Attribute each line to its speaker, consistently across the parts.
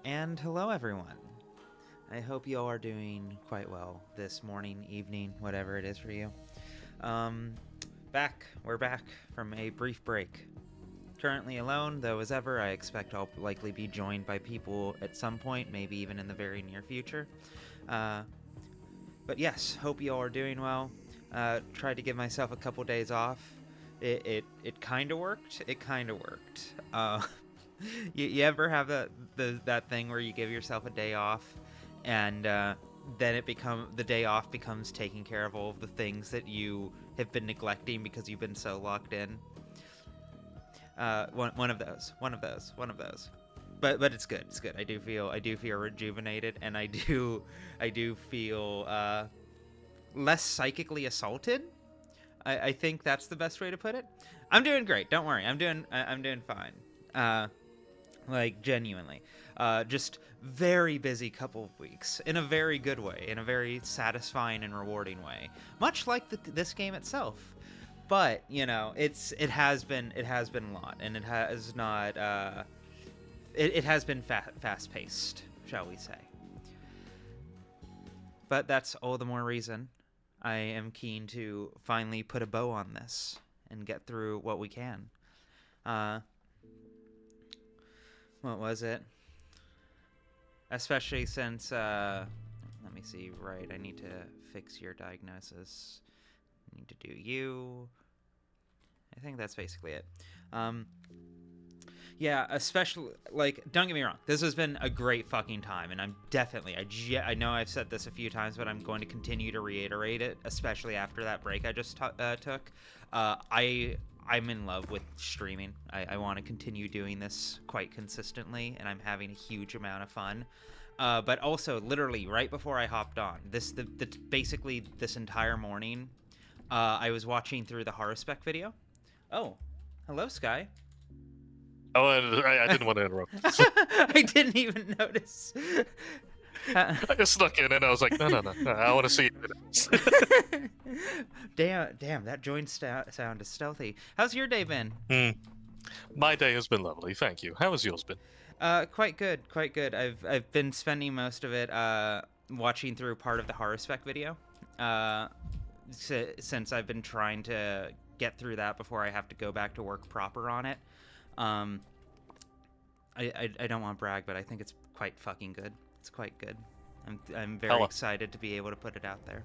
Speaker 1: And hello, everyone. I hope you all are doing quite well this morning, evening, whatever it is for you. We're back from a brief break. Currently alone, though as ever, I expect I'll likely be joined by people at some point, maybe even in the very near future. But yes, hope you all are doing well. Tried to give myself a couple days off. It kind of worked. It kind of worked. You ever have that thing where you give yourself a day off, and then the day off becomes taking care of all of the things that you have been neglecting because you've been so locked in? One of those. But it's good. It's good. I do feel rejuvenated, and I do feel less psychically assaulted. I think that's the best way to put it. I'm doing great. Don't worry. I'm doing fine. Like, genuinely. Just very busy couple of weeks in a very good way, in a very satisfying and rewarding way, much like this game itself. But it has been a lot, and it has not it has been fast paced, shall we say. But that's all the more reason I am keen to finally put a bow on this and get through what we can. What was it? Especially since, let me see, right, I need to fix your diagnosis. I need to do you. I think that's basically it. Yeah, especially, like, don't get me wrong, this has been a great fucking time, and I'm definitely, I know I've said this a few times, but I'm going to continue to reiterate it, especially after that break I just took. I'm in love with streaming. I want to continue doing this quite consistently, and I'm having a huge amount of fun. But also, literally, right before I hopped on, basically this entire morning, I was watching through the Horrorspec video. Oh, hello, Sky.
Speaker 2: Oh, I didn't want to interrupt.
Speaker 1: I didn't even notice.
Speaker 2: I just snuck in and I was like, no, I want to see it.
Speaker 1: Damn, that joint sound is stealthy. How's your day been?
Speaker 2: My day has been lovely, thank you. How has yours been?
Speaker 1: Quite good. I've been spending most of it watching through part of the Horrorspec video, since I've been trying to get through that before I have to go back to work proper on it. I don't want to brag, but I think it's quite fucking good. It's quite good. I'm very excited to be able to put it out there.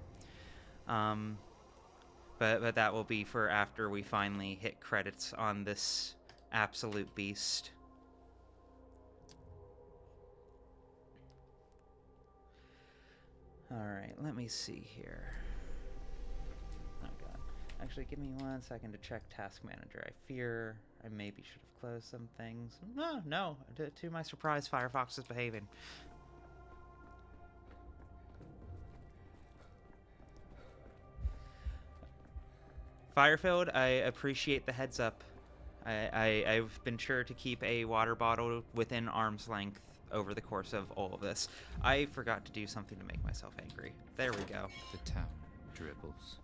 Speaker 1: But that will be for after we finally hit credits on this absolute beast. Alright, let me see here. Oh god. Actually, give me 1 second to check Task Manager. I fear I maybe should have closed some things. No. To my surprise, Firefox is behaving. Firefield, I appreciate the heads up. I've been sure to keep a water bottle within arm's length over the course of all of this. I forgot to do something to make myself angry. There we go.
Speaker 3: The town dribbles.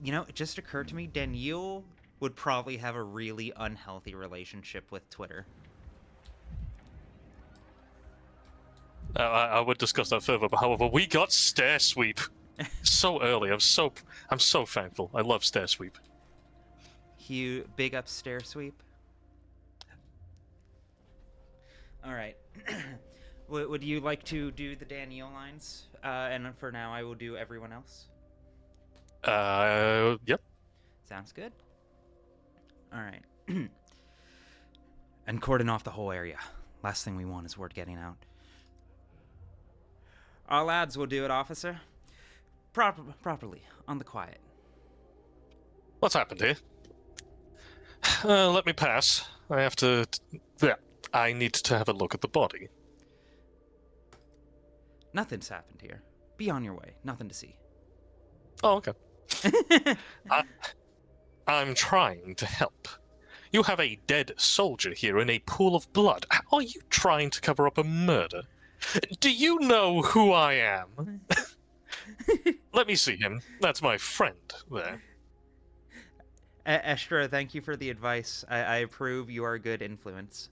Speaker 1: It just occurred to me, Danielle would probably have a really unhealthy relationship with Twitter.
Speaker 2: I would discuss that further, but however, we got Stair Sweep so early. I'm so thankful. I love Stair Sweep.
Speaker 1: Hugh, big up Stair Sweep. All right. Would you like to do the Danielle lines? And for now, I will do everyone else.
Speaker 2: Yep.
Speaker 1: Sounds good. All right. And cordon off the whole area. Last thing we want is word getting out. Our lads will do it, officer. Properly, on the quiet.
Speaker 2: What's happened here? Let me pass. I have to... Yeah, I need to have a look at the body.
Speaker 1: Nothing's happened here. Be on your way. Nothing to see.
Speaker 2: Oh, okay. I'm trying to help. You have a dead soldier here in a pool of blood. Are you trying to cover up a murder? Do you know who I am? Let me see him. That's my friend there.
Speaker 1: Estra, thank you for the advice. I approve. You are a good influence.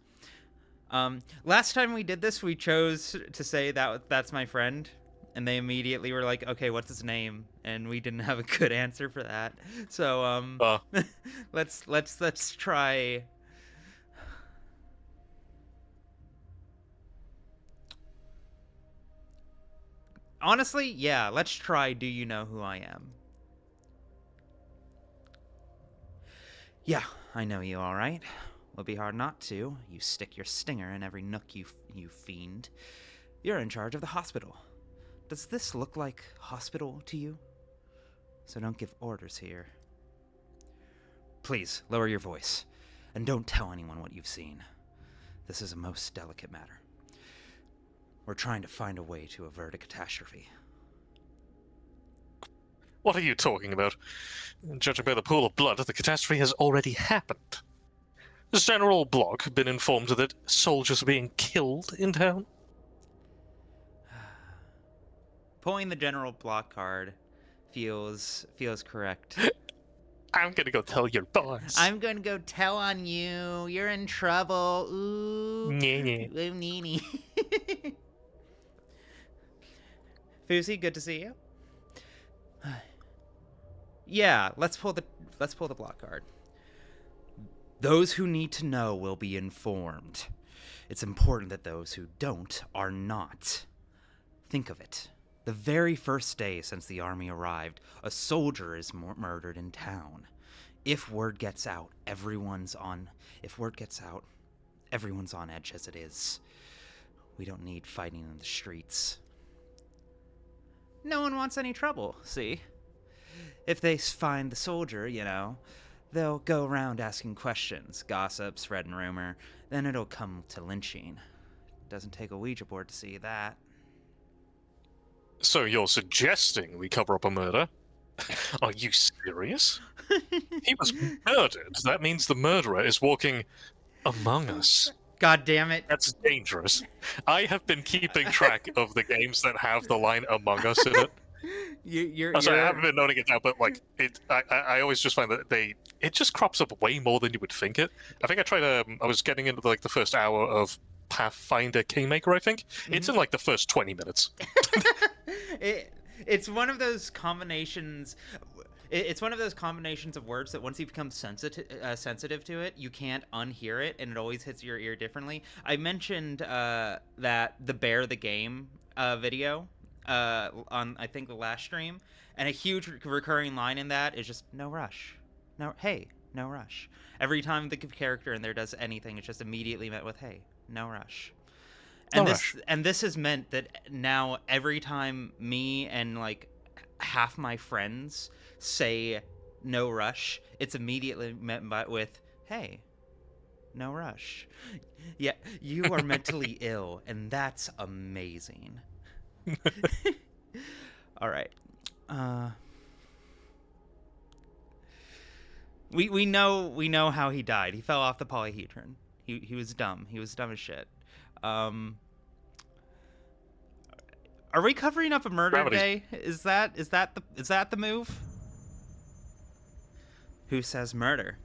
Speaker 1: Last time we did this, we chose to say that's my friend, and they immediately were like, "Okay, what's his name?" And we didn't have a good answer for that. So let's try. Honestly, yeah, let's try. Do you know who I am? Yeah, I know you, all right. Will be hard not to. You stick your stinger in every nook, you fiend. You're in charge of the hospital. Does this look like hospital to you? So don't give orders here. Please, lower your voice, and don't tell anyone what you've seen. This is a most delicate matter. We're trying to find a way to avert a catastrophe.
Speaker 2: What are you talking about? Judging by the pool of blood, the catastrophe has already happened. Has General Block been informed that soldiers are being killed in town?
Speaker 1: Pulling the General Block card feels correct.
Speaker 2: I'm gonna go tell your boss.
Speaker 1: I'm gonna go tell on you. You're in trouble. Ooh.
Speaker 2: Nye.
Speaker 1: Ooh, Nini. Fusi, good to see you. Yeah, let's pull the block card. Those who need to know will be informed. It's important that those who don't are not. Think of it. The very first day since the army arrived, a soldier is murdered in town. If word gets out, everyone's on edge as it is. We don't need fighting in the streets. No one wants any trouble, see? If they find the soldier, they'll go around asking questions, gossip, spreading rumor, then it'll come to lynching. Doesn't take a Ouija board to see that.
Speaker 2: So you're suggesting we cover up a murder? Are you serious? He was murdered. That means the murderer is walking among us.
Speaker 1: God damn it.
Speaker 2: That's dangerous. I have been keeping track of the games that have the line "Among Us" in it. Sorry, I haven't been noting it down, but I always just find that it just crops up way more than you would think it. I think I tried. I was getting into the first hour of Pathfinder Kingmaker. I think it's in the first 20 minutes.
Speaker 1: It's one of those combinations. It's one of those combinations of words that once you become sensitive to it, you can't unhear it, and it always hits your ear differently. I mentioned that the Bear the Game video on I think the last stream, and a huge recurring line in that is just no rush, no rush. Every time the character in there does anything, it's just immediately met with hey, no rush. And this has meant that now every time me and half my friends say no rush, it's immediately met with hey, no rush. Yeah, you are mentally ill, and that's amazing. All right. We know how he died. He fell off the polyhedron. He was dumb. He was dumb as shit. Are we covering up a murder today? Is that the move? Who says murder?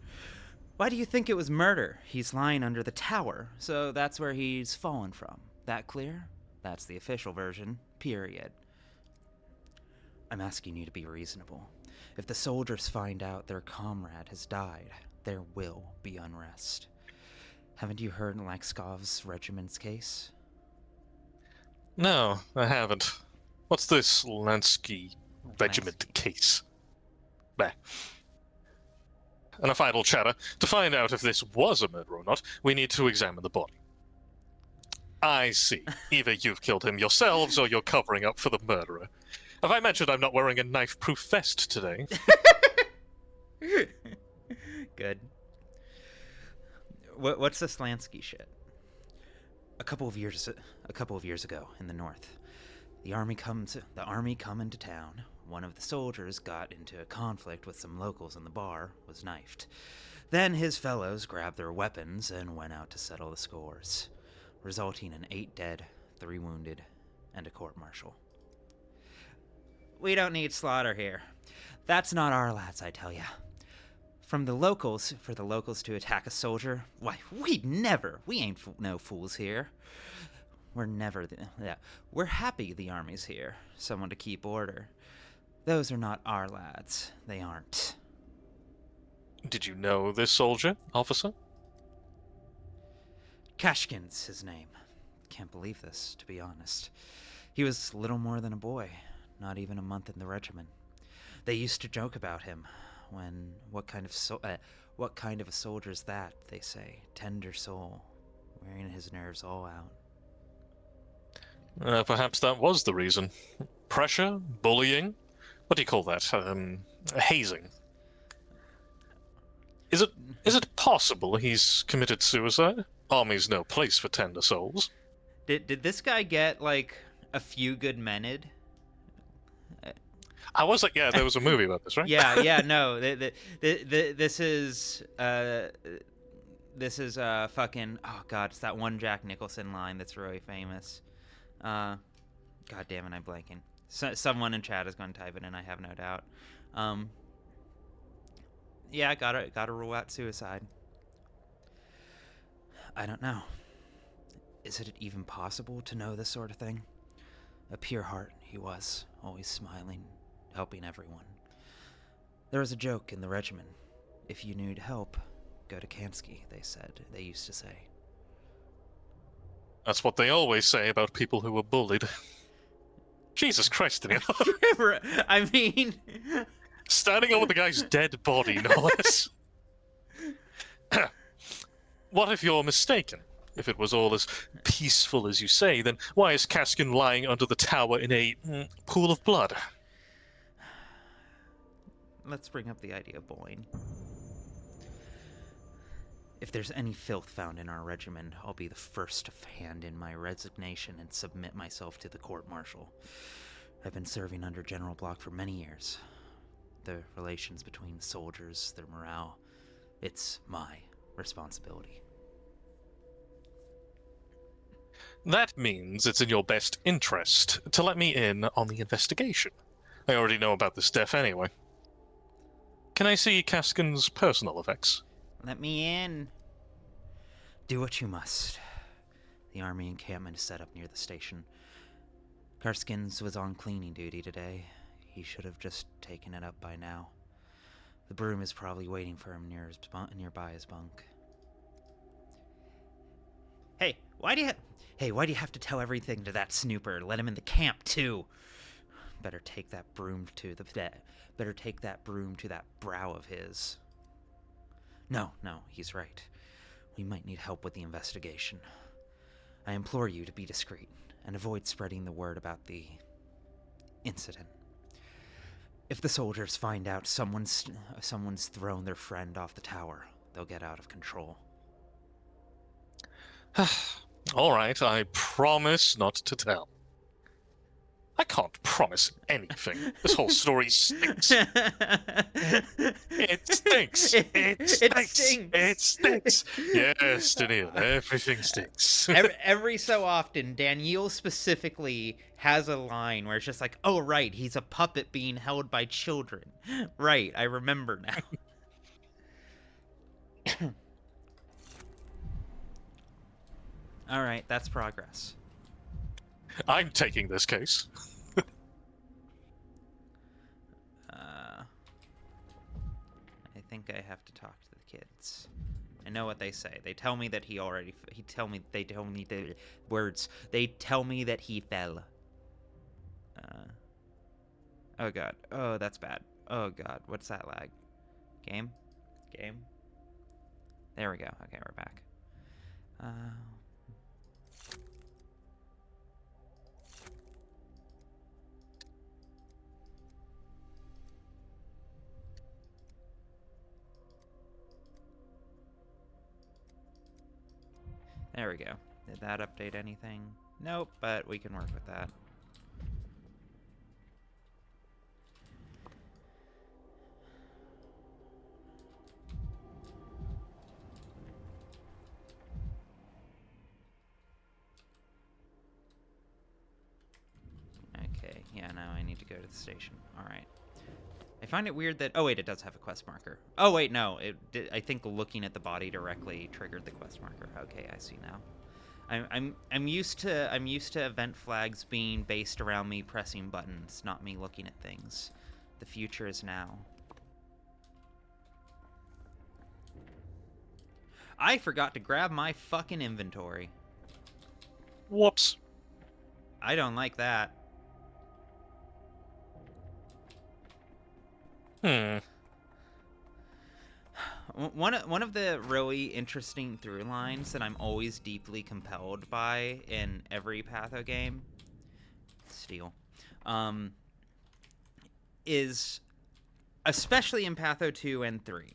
Speaker 1: Why do you think it was murder? He's lying under the tower, so that's where he's fallen from. That clear? That's the official version. Period. I'm asking you to be reasonable. If the soldiers find out their comrade has died, there will be unrest. Haven't you heard Laxkov's regiment's case?
Speaker 2: No, I haven't. What's this Lansky regiment case? Bah. Enough idle chatter. To find out if this was a murder or not, we need to examine the body. I see. Either you've killed him yourselves, or you're covering up for the murderer. Have I mentioned I'm not wearing a knife-proof vest today?
Speaker 1: Good. What's this Lansky shit? A couple of years ago in the north, the army come into town. One of the soldiers got into a conflict with some locals in the bar, was knifed. Then his fellows grabbed their weapons and went out to settle the scores, resulting in 8 dead, 3 wounded, and a court-martial. We don't need slaughter here. That's not our lads, I tell ya. From the locals, for the locals to attack a soldier, why, we'd never. We ain't no fools here. We're never, we're happy the army's here. Someone to keep order. Those are not our lads. They aren't.
Speaker 2: Did you know this soldier, officer?
Speaker 1: Kashkin's his name. Can't believe this, to be honest. He was little more than a boy, not even a month in the regiment. They used to joke about him. What kind of a soldier's that? They say, tender soul, wearing his nerves all out.
Speaker 2: Perhaps that was the reason. Pressure, bullying. What do you call that? Hazing. Is it possible he's committed suicide? Army's no place for tender souls.
Speaker 1: Did this guy get like a few good mened?
Speaker 2: I was like, yeah, there was a movie about this, right?
Speaker 1: Yeah, no. This is fucking, oh god, it's that one Jack Nicholson line that's really famous. God damn it, I'm blanking. Someone in chat is going to type it in, I have no doubt. Yeah, gotta rule out suicide. I don't know. Is it even possible to know this sort of thing? A pure heart he was, always smiling, helping everyone. There was a joke in the regiment. If you need help, go to Kansky, they used to say.
Speaker 2: That's what they always say about people who were bullied. Jesus Christ, Daniel.
Speaker 1: I mean...
Speaker 2: Standing over the guy's dead body, no less. What if you're mistaken? If it was all as peaceful as you say, then why is Kaskin lying under the tower in a pool of blood?
Speaker 1: Let's bring up the idea of bullying. If there's any filth found in our regiment, I'll be the first to hand in my resignation and submit myself to the court-martial. I've been serving under General Block for many years. The relations between soldiers, their morale, it's my responsibility.
Speaker 2: That means it's in your best interest to let me in on the investigation. I already know about this death anyway. Can I see Kaskin's personal effects?
Speaker 1: Let me in. Do what you must. The army encampment is set up near the station. Karskins was on cleaning duty today. He should have just taken it up by now. The broom is probably waiting for him nearby his bunk. Hey, why do you have to tell everything to that snooper? Let him in the camp too. Better take that broom to that brow of his. No, he's right. We might need help with the investigation. I implore you to be discreet and avoid spreading the word about the incident. If the soldiers find out someone's thrown their friend off the tower, they'll get out of control.
Speaker 2: All right, I promise not to tell. I can't promise anything. This whole story stinks. It stinks. It stinks. It stinks. Yes, Daniel, everything stinks.
Speaker 1: Every so often, Daniel specifically has a line where it's just like, oh, right, he's a puppet being held by children. Right, I remember now. All right, that's progress.
Speaker 2: I'm taking this case.
Speaker 1: I think I have to talk to the kids. I know what they say. They tell me that they tell me the words. They tell me that he fell. Oh god. Oh, that's bad. Oh god. What's that lag? Game? There we go. Okay, we're back. There we go. Did that update anything? Nope, but we can work with that. Okay, yeah, now I need to go to the station. Alright. I find it weird that... Oh, wait, it does have a quest marker. Oh, wait, no. I think looking at the body directly triggered the quest marker. Okay, I see now. I'm used to event flags being based around me pressing buttons, not me looking at things. The future is now. I forgot to grab my fucking inventory.
Speaker 2: Whoops.
Speaker 1: I don't like that. One of the really interesting through lines that I'm always deeply compelled by in every Patho game, is, especially in Patho 2 and 3,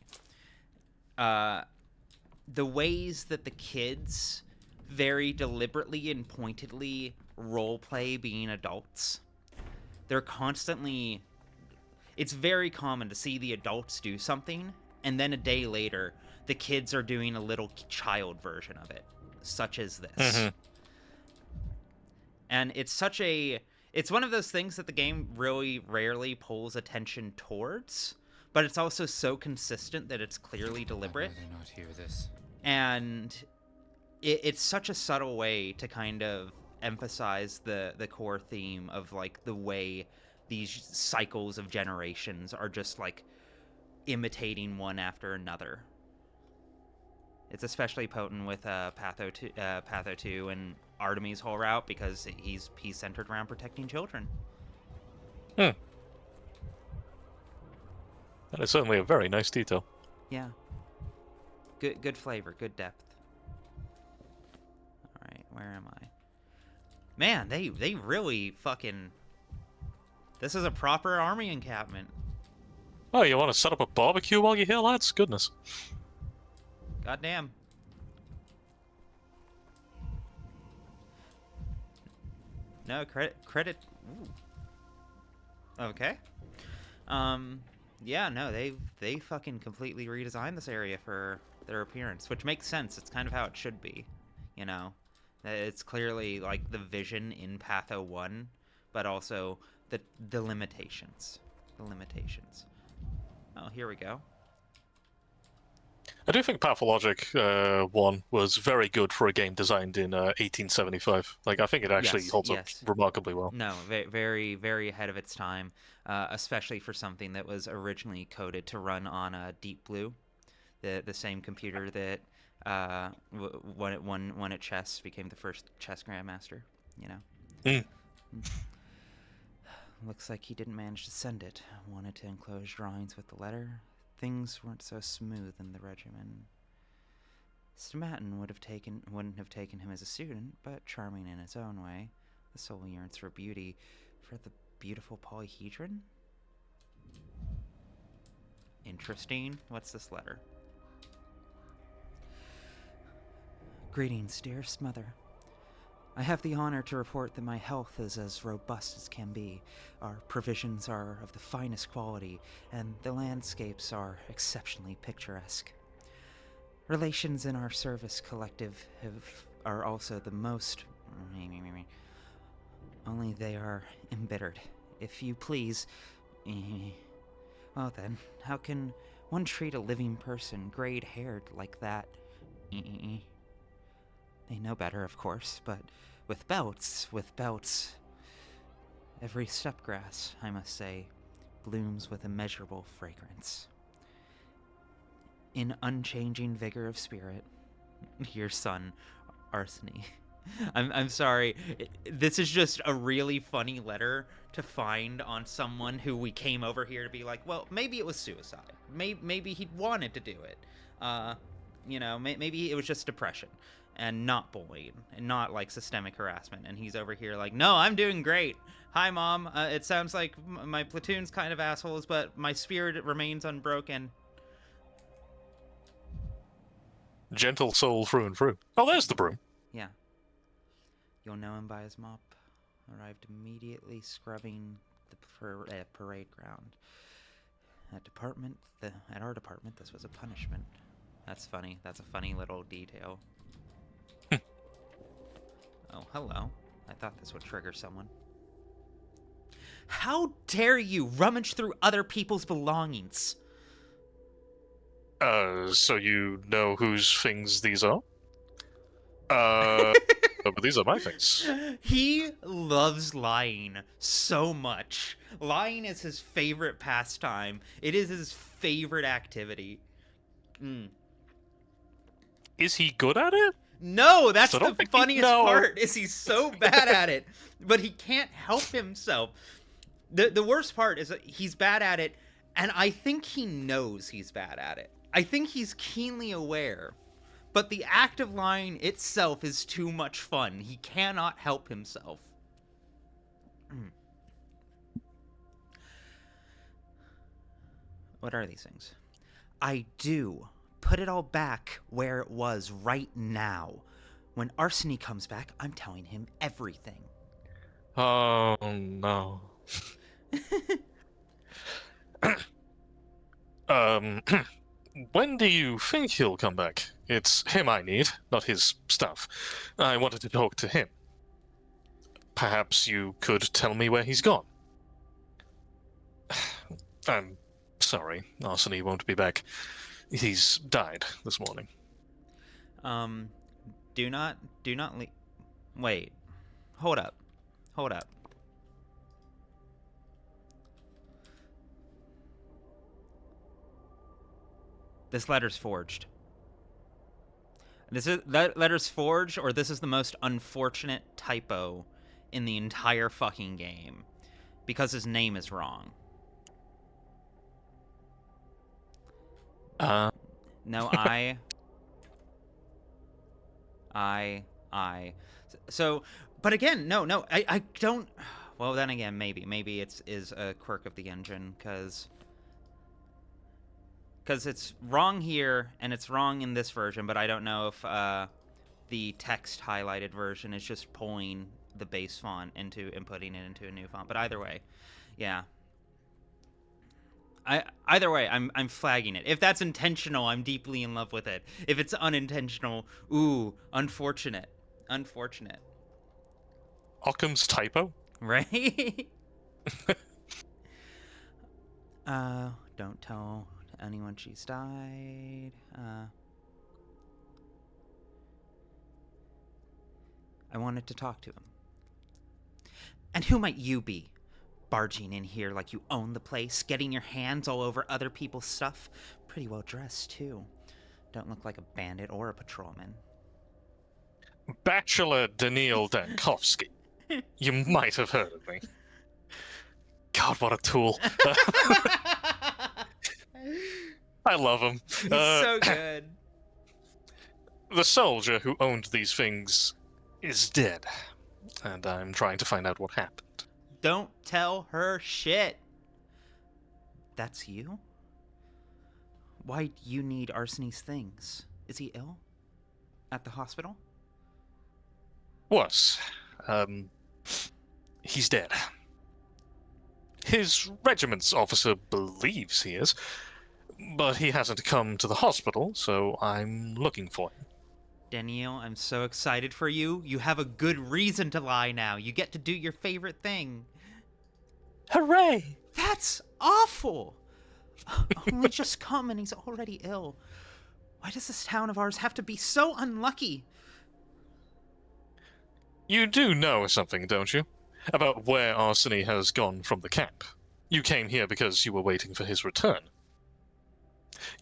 Speaker 1: the ways that the kids very deliberately and pointedly roleplay being adults. They're constantly... It's very common to see the adults do something, and then a day later, the kids are doing a little child version of it, such as this.
Speaker 2: Mm-hmm.
Speaker 1: And it's such a... It's one of those things that the game really rarely pulls attention towards, but it's also so consistent that it's clearly deliberate.
Speaker 3: I'd rather not hear this.
Speaker 1: And it's such a subtle way to kind of emphasize the core theme of, like, the way these cycles of generations are just, like, imitating one after another. It's especially potent with Patho 2 and Artemis' whole route, because he's centered around protecting children.
Speaker 2: That is certainly a very nice detail.
Speaker 1: Yeah. Good flavor, good depth. Alright, where am I? Man, they really fucking... This is a proper army encampment.
Speaker 2: Oh, you want to set up a barbecue while you're here, lads? Goodness.
Speaker 1: Goddamn. No, credit... Ooh. Okay. Yeah, no, they fucking completely redesigned this area for their appearance, which makes sense. It's kind of how it should be, you know? It's clearly, like, the vision in Patho 1, but also the limitations. The limitations. Oh, here we go.
Speaker 2: I do think Pathologic 1 was very good for a game designed in 1875. Like, I think it actually holds up remarkably well.
Speaker 1: No, very, very ahead of its time, especially for something that was originally coded to run on Deep Blue, the same computer that when it won at chess became the first chess grandmaster. You know. Looks like he didn't manage to send it. Wanted to enclose drawings with the letter. Things weren't so smooth in the regimen. Stomatin wouldn't have taken him as a student, but charming in his own way. The soul yearns for beauty, for the beautiful polyhedron? Interesting. What's this letter? Greetings, dearest mother. I have the honor to report that my health is as robust as can be. Our provisions are of the finest quality, and the landscapes are exceptionally picturesque. Relations in our service collective are also the most... Only they are embittered. If you please... Well then, how can one treat a living person grayed-haired like that? They know better, of course, but with belts, every stepgrass, I must say, blooms with immeasurable fragrance. In unchanging vigor of spirit, your son, Arseny. I'm sorry, this is just a really funny letter to find on someone who we came over here to be like, well, maybe it was suicide. Maybe he wanted to do it. You know, maybe it was just depression. And not bullying, and not, like, systemic harassment. And he's over here like, no, I'm doing great. Hi, Mom. It sounds like my platoon's kind of assholes, but my spirit remains unbroken.
Speaker 2: Gentle soul through and through. Oh, there's the broom.
Speaker 1: Yeah. You'll know him by his mop. Arrived immediately scrubbing the parade ground. At our department, this was a punishment. That's funny. That's a funny little detail. Oh, hello. I thought this would trigger someone. How dare you rummage through other people's belongings?
Speaker 2: So you know whose things these are? But these are my things.
Speaker 1: He loves lying so much. Lying is his favorite pastime. It is his favorite activity.
Speaker 2: Is he good at it?
Speaker 1: No, that's
Speaker 2: I don't
Speaker 1: the
Speaker 2: think
Speaker 1: funniest
Speaker 2: no.
Speaker 1: part. Is he's so bad at it, but he can't help himself. The worst part is that he's bad at it, and I think he knows he's bad at it. I think he's keenly aware. But the act of lying itself is too much fun. He cannot help himself. What are these things? I do. Put it all back where it was right now. When Arseny comes back, I'm telling him everything.
Speaker 2: Oh, no. When do you think he'll come back? It's him I need, not his stuff. I wanted to talk to him. Perhaps you could tell me where he's gone. I'm sorry, Arseny won't be back. He's died this morning.
Speaker 1: Do not leave. Wait. Hold up. This letter's forged. That letter's forged, or this is the most unfortunate typo in the entire fucking game. Because his name is wrong. No, So, but again, no, I don't. Well, then again, maybe it's a quirk of the engine, because it's wrong here and it's wrong in this version, but I don't know if the text highlighted version is just pulling the base font and putting it into a new font. But either way, yeah. Either way, I'm flagging it. If that's intentional, I'm deeply in love with it. If it's unintentional, ooh, unfortunate.
Speaker 2: Occam's typo?
Speaker 1: Right? Don't tell anyone she's died. I wanted to talk to him. And who might you be? Barging in here like you own the place, getting your hands all over other people's stuff. Pretty well dressed, too. Don't look like a bandit or a patrolman.
Speaker 2: Bachelor Daniil Dankovsky. You might have heard of me. God, what a tool. I love him.
Speaker 1: He's so good.
Speaker 2: The soldier who owned these things is dead, and I'm trying to find out what happened.
Speaker 1: Don't tell her shit. That's you? Why do you need Arseny's things? Is he ill? At the hospital?
Speaker 2: Was. He's dead. His regiment's officer believes he is, but he hasn't come to the hospital, so I'm looking for him.
Speaker 1: Daniel, I'm so excited for you. You have a good reason to lie now. You get to do your favorite thing.
Speaker 2: Hooray!
Speaker 1: That's awful! Only just come and he's already ill. Why does this town of ours have to be so unlucky?
Speaker 2: You do know something, don't you? About where Arseny has gone from the camp. You came here because you were waiting for his return.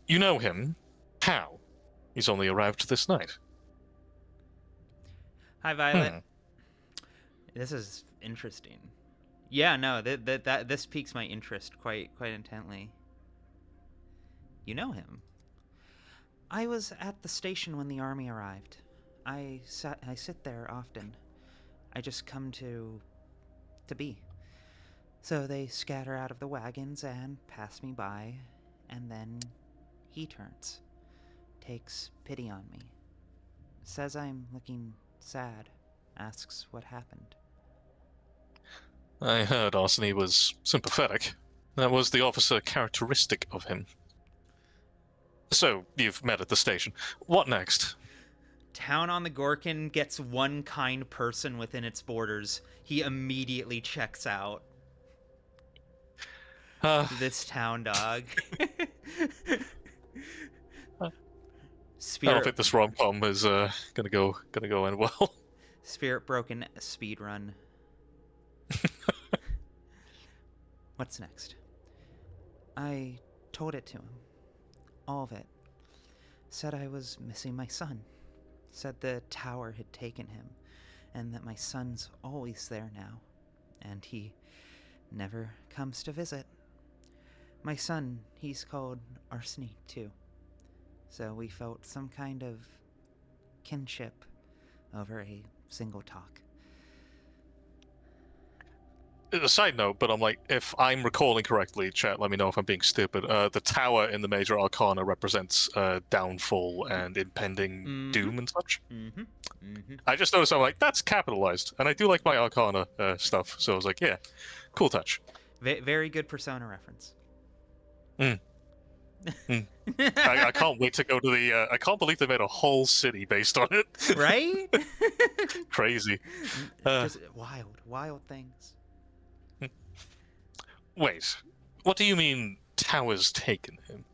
Speaker 2: You know him. How? He's only arrived this night.
Speaker 1: Hi, Violet. This is interesting. Yeah, no, this piques my interest quite intently. You know him. I was at the station when the army arrived. I sit there often. I just come to be. So they scatter out of the wagons and pass me by, and then he turns, takes pity on me, says I'm looking sad, asks what happened.
Speaker 2: I heard Arseny was sympathetic. That was the officer characteristic of him. So, you've met at the station. What next?
Speaker 1: Town on the Gorkin gets one kind person within its borders. He immediately checks out. This town dog.
Speaker 2: I don't
Speaker 1: Spirit
Speaker 2: think this rom-com is gonna go in well.
Speaker 1: Spirit broken speed run. What's next? I told it to him. All of it. Said I was missing my son. Said the tower had taken him, and that my son's always there now, and he never comes to visit. My son, he's called Arseny, too. So we felt some kind of kinship over a single talk.
Speaker 2: A side note, but I'm like, if I'm recalling correctly, chat, let me know if I'm being stupid. The tower in the Major Arcana represents downfall and impending doom and such.
Speaker 1: Mm-hmm. Mm-hmm.
Speaker 2: I just noticed, I'm like, that's capitalized, and I do like my Arcana stuff, so I was like, yeah, cool touch.
Speaker 1: Very good Persona reference.
Speaker 2: I can't wait to go to the. I can't believe they made a whole city based on it.
Speaker 1: Right?
Speaker 2: Crazy.
Speaker 1: Just wild things.
Speaker 2: Wait, what do you mean tower's taken him?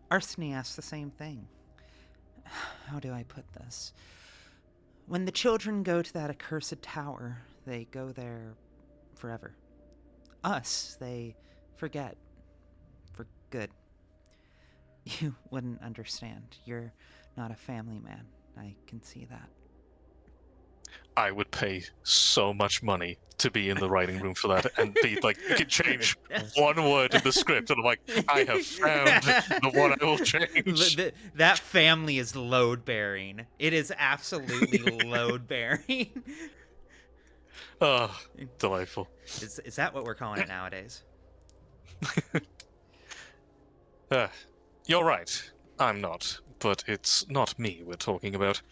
Speaker 1: Arseny asked the same thing. How do I put this? When the children go to that accursed tower, they go there forever. Us, they forget. For good. You wouldn't understand. You're not a family man. I can see that.
Speaker 2: I would pay so much money to be in the writing room for that and be like, you can change one word in the script, and I'm like, I have found the one I will change.
Speaker 1: That family is load bearing. It is absolutely load bearing.
Speaker 2: Oh, delightful.
Speaker 1: Is that what we're calling it nowadays?
Speaker 2: You're right. I'm not, but it's not me we're talking about.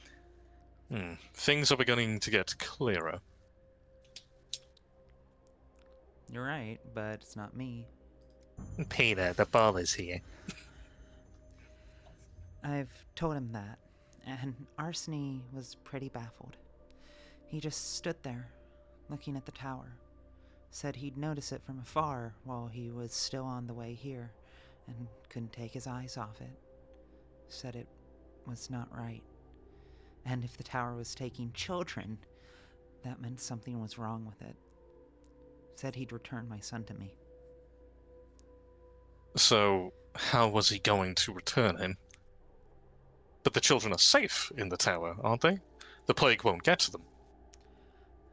Speaker 2: Things are beginning to get clearer.
Speaker 1: You're right, but it's not me.
Speaker 2: Peter, the ball is here.
Speaker 1: I've told him that, and Arseny was pretty baffled. He just stood there, looking at the tower. Said he'd notice it from afar while he was still on the way here, and couldn't take his eyes off it. Said it was not right. And if the tower was taking children, that meant something was wrong with it. Said he'd return my son to me.
Speaker 2: So, how was he going to return him? But the children are safe in the tower, aren't they? The plague won't get to them.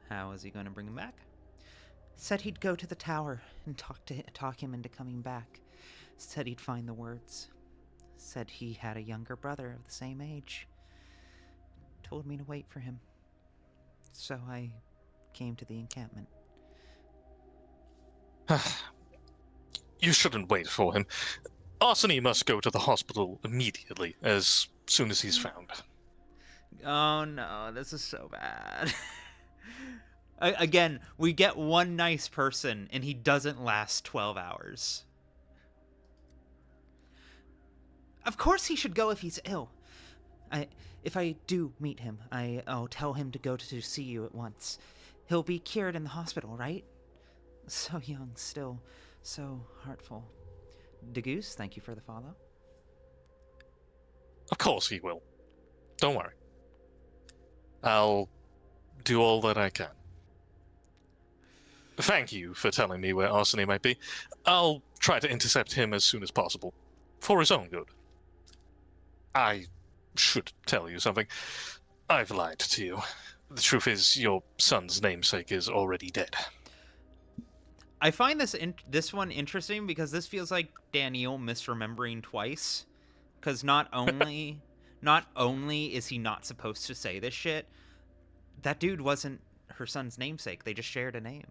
Speaker 1: How is he going to bring him back? Said he'd go to the tower and talk him into coming back. Said he'd find the words. Said he had a younger brother of the same age. Told me to wait for him. So I came to the encampment.
Speaker 2: You shouldn't wait for him. Arseny must go to the hospital immediately, as soon as he's found.
Speaker 1: Oh no, this is so bad. Again, we get one nice person, and he doesn't last 12 hours. Of course he should go if he's ill. If I do meet him, I'll tell him to go to see you at once. He'll be cured in the hospital, right? So young still, so heartful. Degoose, thank you for the follow.
Speaker 2: Of course he will. Don't worry. I'll do all that I can. Thank you for telling me where Arseny might be. I'll try to intercept him as soon as possible, for his own good. I should tell you something. I've lied to you. The truth is, your son's namesake is already dead.
Speaker 1: I find this one interesting because this feels like Daniel misremembering twice. Because not only is he not supposed to say this shit, that dude wasn't her son's namesake. They just shared a name.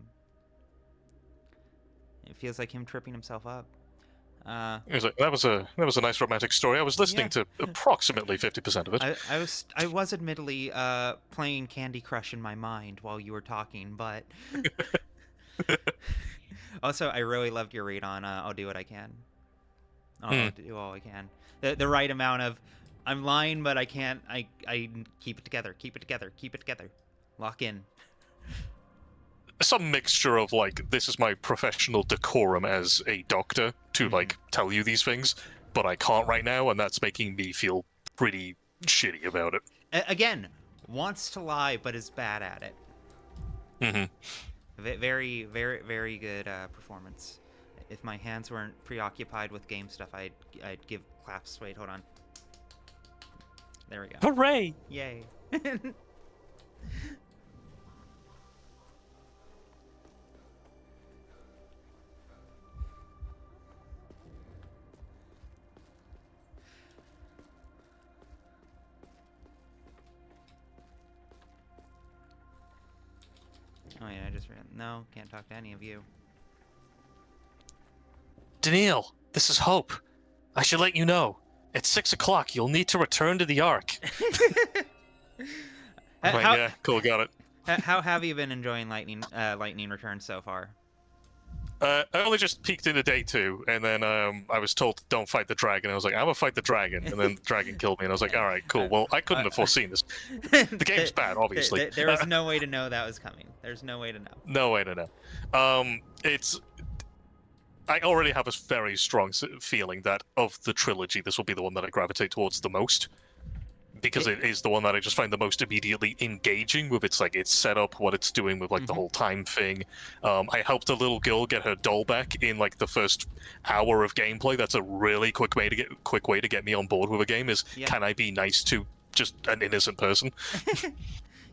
Speaker 1: It feels like him tripping himself up.
Speaker 2: He was like, that was a nice romantic story. I was listening to approximately 50% of it.
Speaker 1: I was admittedly playing Candy Crush in my mind while you were talking, but also I really loved your read on I'll do what I can. I'll do all I can. The right amount of I'm lying, but I can't. I keep it together. Keep it together. Keep it together. Lock in.
Speaker 2: some mixture of like, this is my professional decorum as a doctor to like tell you these things, but I can't right now, and that's making me feel pretty shitty about it.
Speaker 1: Again, wants to lie but is bad at it. Very, very, very good performance. If my hands weren't preoccupied with game stuff, I'd give claps. Wait, hold on. There we go.
Speaker 2: Hooray!
Speaker 1: Yay. Oh yeah, I just ran. No, can't talk to any of you.
Speaker 2: Daniil, this is Hope. I should let you know. At 6 o'clock, you'll need to return to the Ark. Yeah, cool, got it.
Speaker 1: How have you been enjoying Lightning Returns so far?
Speaker 2: I only just peeked into day 2, and then I was told, don't fight the dragon. I was like, I'm gonna fight the dragon, and then the dragon killed me, and I was like, alright, cool. Well, I couldn't have foreseen this. The game's bad, obviously.
Speaker 1: There was no way to know that was coming. There's no way to know.
Speaker 2: No way to know. I already have a very strong feeling that of the trilogy, this will be the one that I gravitate towards the most. Because it is the one that I just find the most immediately engaging with its setup, what it's doing with like the whole time thing. I helped a little girl get her doll back in like the first hour of gameplay. That's a really quick way to get me on board with a game. Can I be nice to just an innocent person?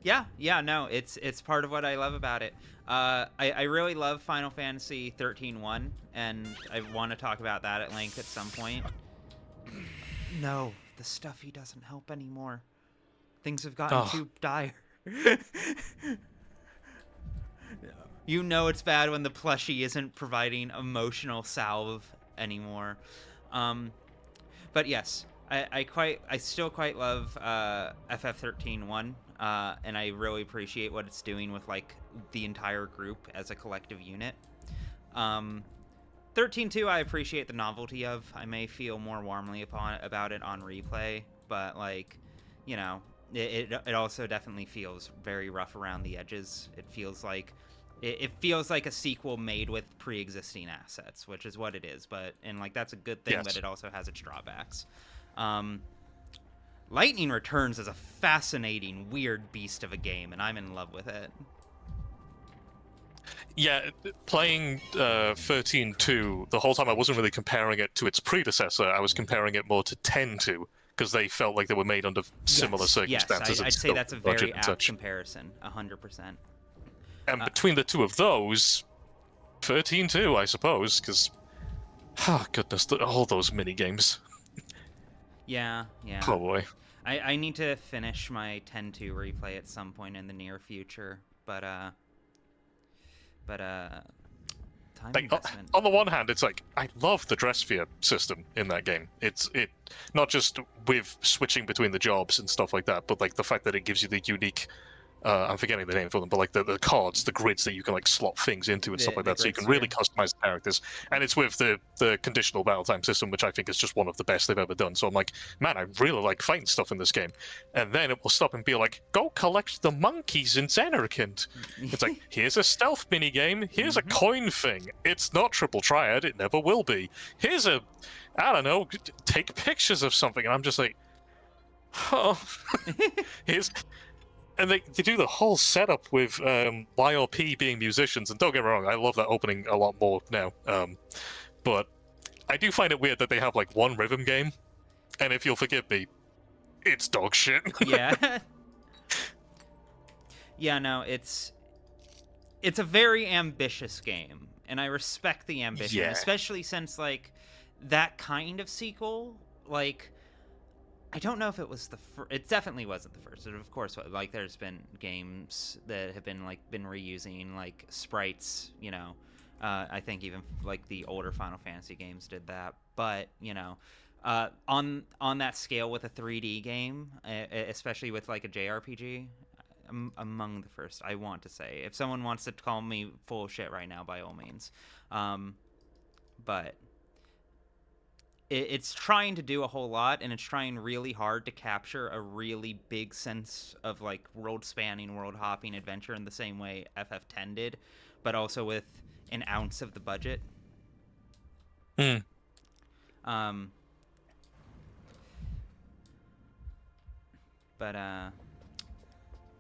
Speaker 1: Yeah, no, it's part of what I love about it. I really love Final Fantasy 13-1, and I want to talk about that at length at some point. No. The stuffy doesn't help anymore. Things have gotten too dire. You know it's bad when the plushie isn't providing emotional salve anymore. But yes, I still quite love FF13-1, and I really appreciate what it's doing with like the entire group as a collective unit. 13-2, I appreciate the novelty of. I may feel more warmly about it on replay, but like, you know, it also definitely feels very rough around the edges. It feels like a sequel made with pre-existing assets, which is what it is. And like that's a good thing, but it also has its drawbacks. Lightning Returns is a fascinating, weird beast of a game, and I'm in love with it.
Speaker 2: Yeah, playing 13-2, the whole time I wasn't really comparing it to its predecessor. I was comparing it more to 10-2, because they felt like they were made under similar circumstances.
Speaker 1: Yes, I'd say that's a very apt comparison, 100%.
Speaker 2: And between the two of those, 13-2, I suppose, because, oh goodness, all those mini-games.
Speaker 1: Yeah.
Speaker 2: Oh boy.
Speaker 1: I need to finish my 10-2 replay at some point in the near future, but time investment.
Speaker 2: On the one hand, it's like I love the dress sphere system in that game. It not just with switching between the jobs and stuff like that, but like the fact that it gives you the unique. I'm forgetting the name for them, but like the cards, the grids that you can like slot things into and stuff like that, so you can really customize the characters. And it's with the conditional battle time system, which I think is just one of the best they've ever done. So I'm like, man, I really like fighting stuff in this game. And then it will stop and be like, go collect the monkeys in Xanarkand. It's like, here's a stealth mini game. Here's a coin thing. It's not triple triad. It never will be. Here's I don't know, take pictures of something. And I'm just like, oh, And they do the whole setup with YLP being musicians, and don't get me wrong, I love that opening a lot more now. But I do find it weird that they have like one rhythm game, and if you'll forgive me, it's dog shit.
Speaker 1: Yeah. Yeah, no, it's a very ambitious game, and I respect the ambition, especially since like that kind of sequel, like. I don't know if it was the first. It definitely wasn't the first. Of course, like there's been games that have been reusing like sprites. You know, I think even like the older Final Fantasy games did that. But you know, on that scale with a 3D game, especially with like a JRPG, among the first. I want to say, if someone wants to call me full of shit right now, by all means. But it's trying to do a whole lot, and it's trying really hard to capture a really big sense of like world-spanning, world-hopping adventure in the same way FF10 did, but also with an ounce of the budget.
Speaker 2: Hmm.
Speaker 1: Um, but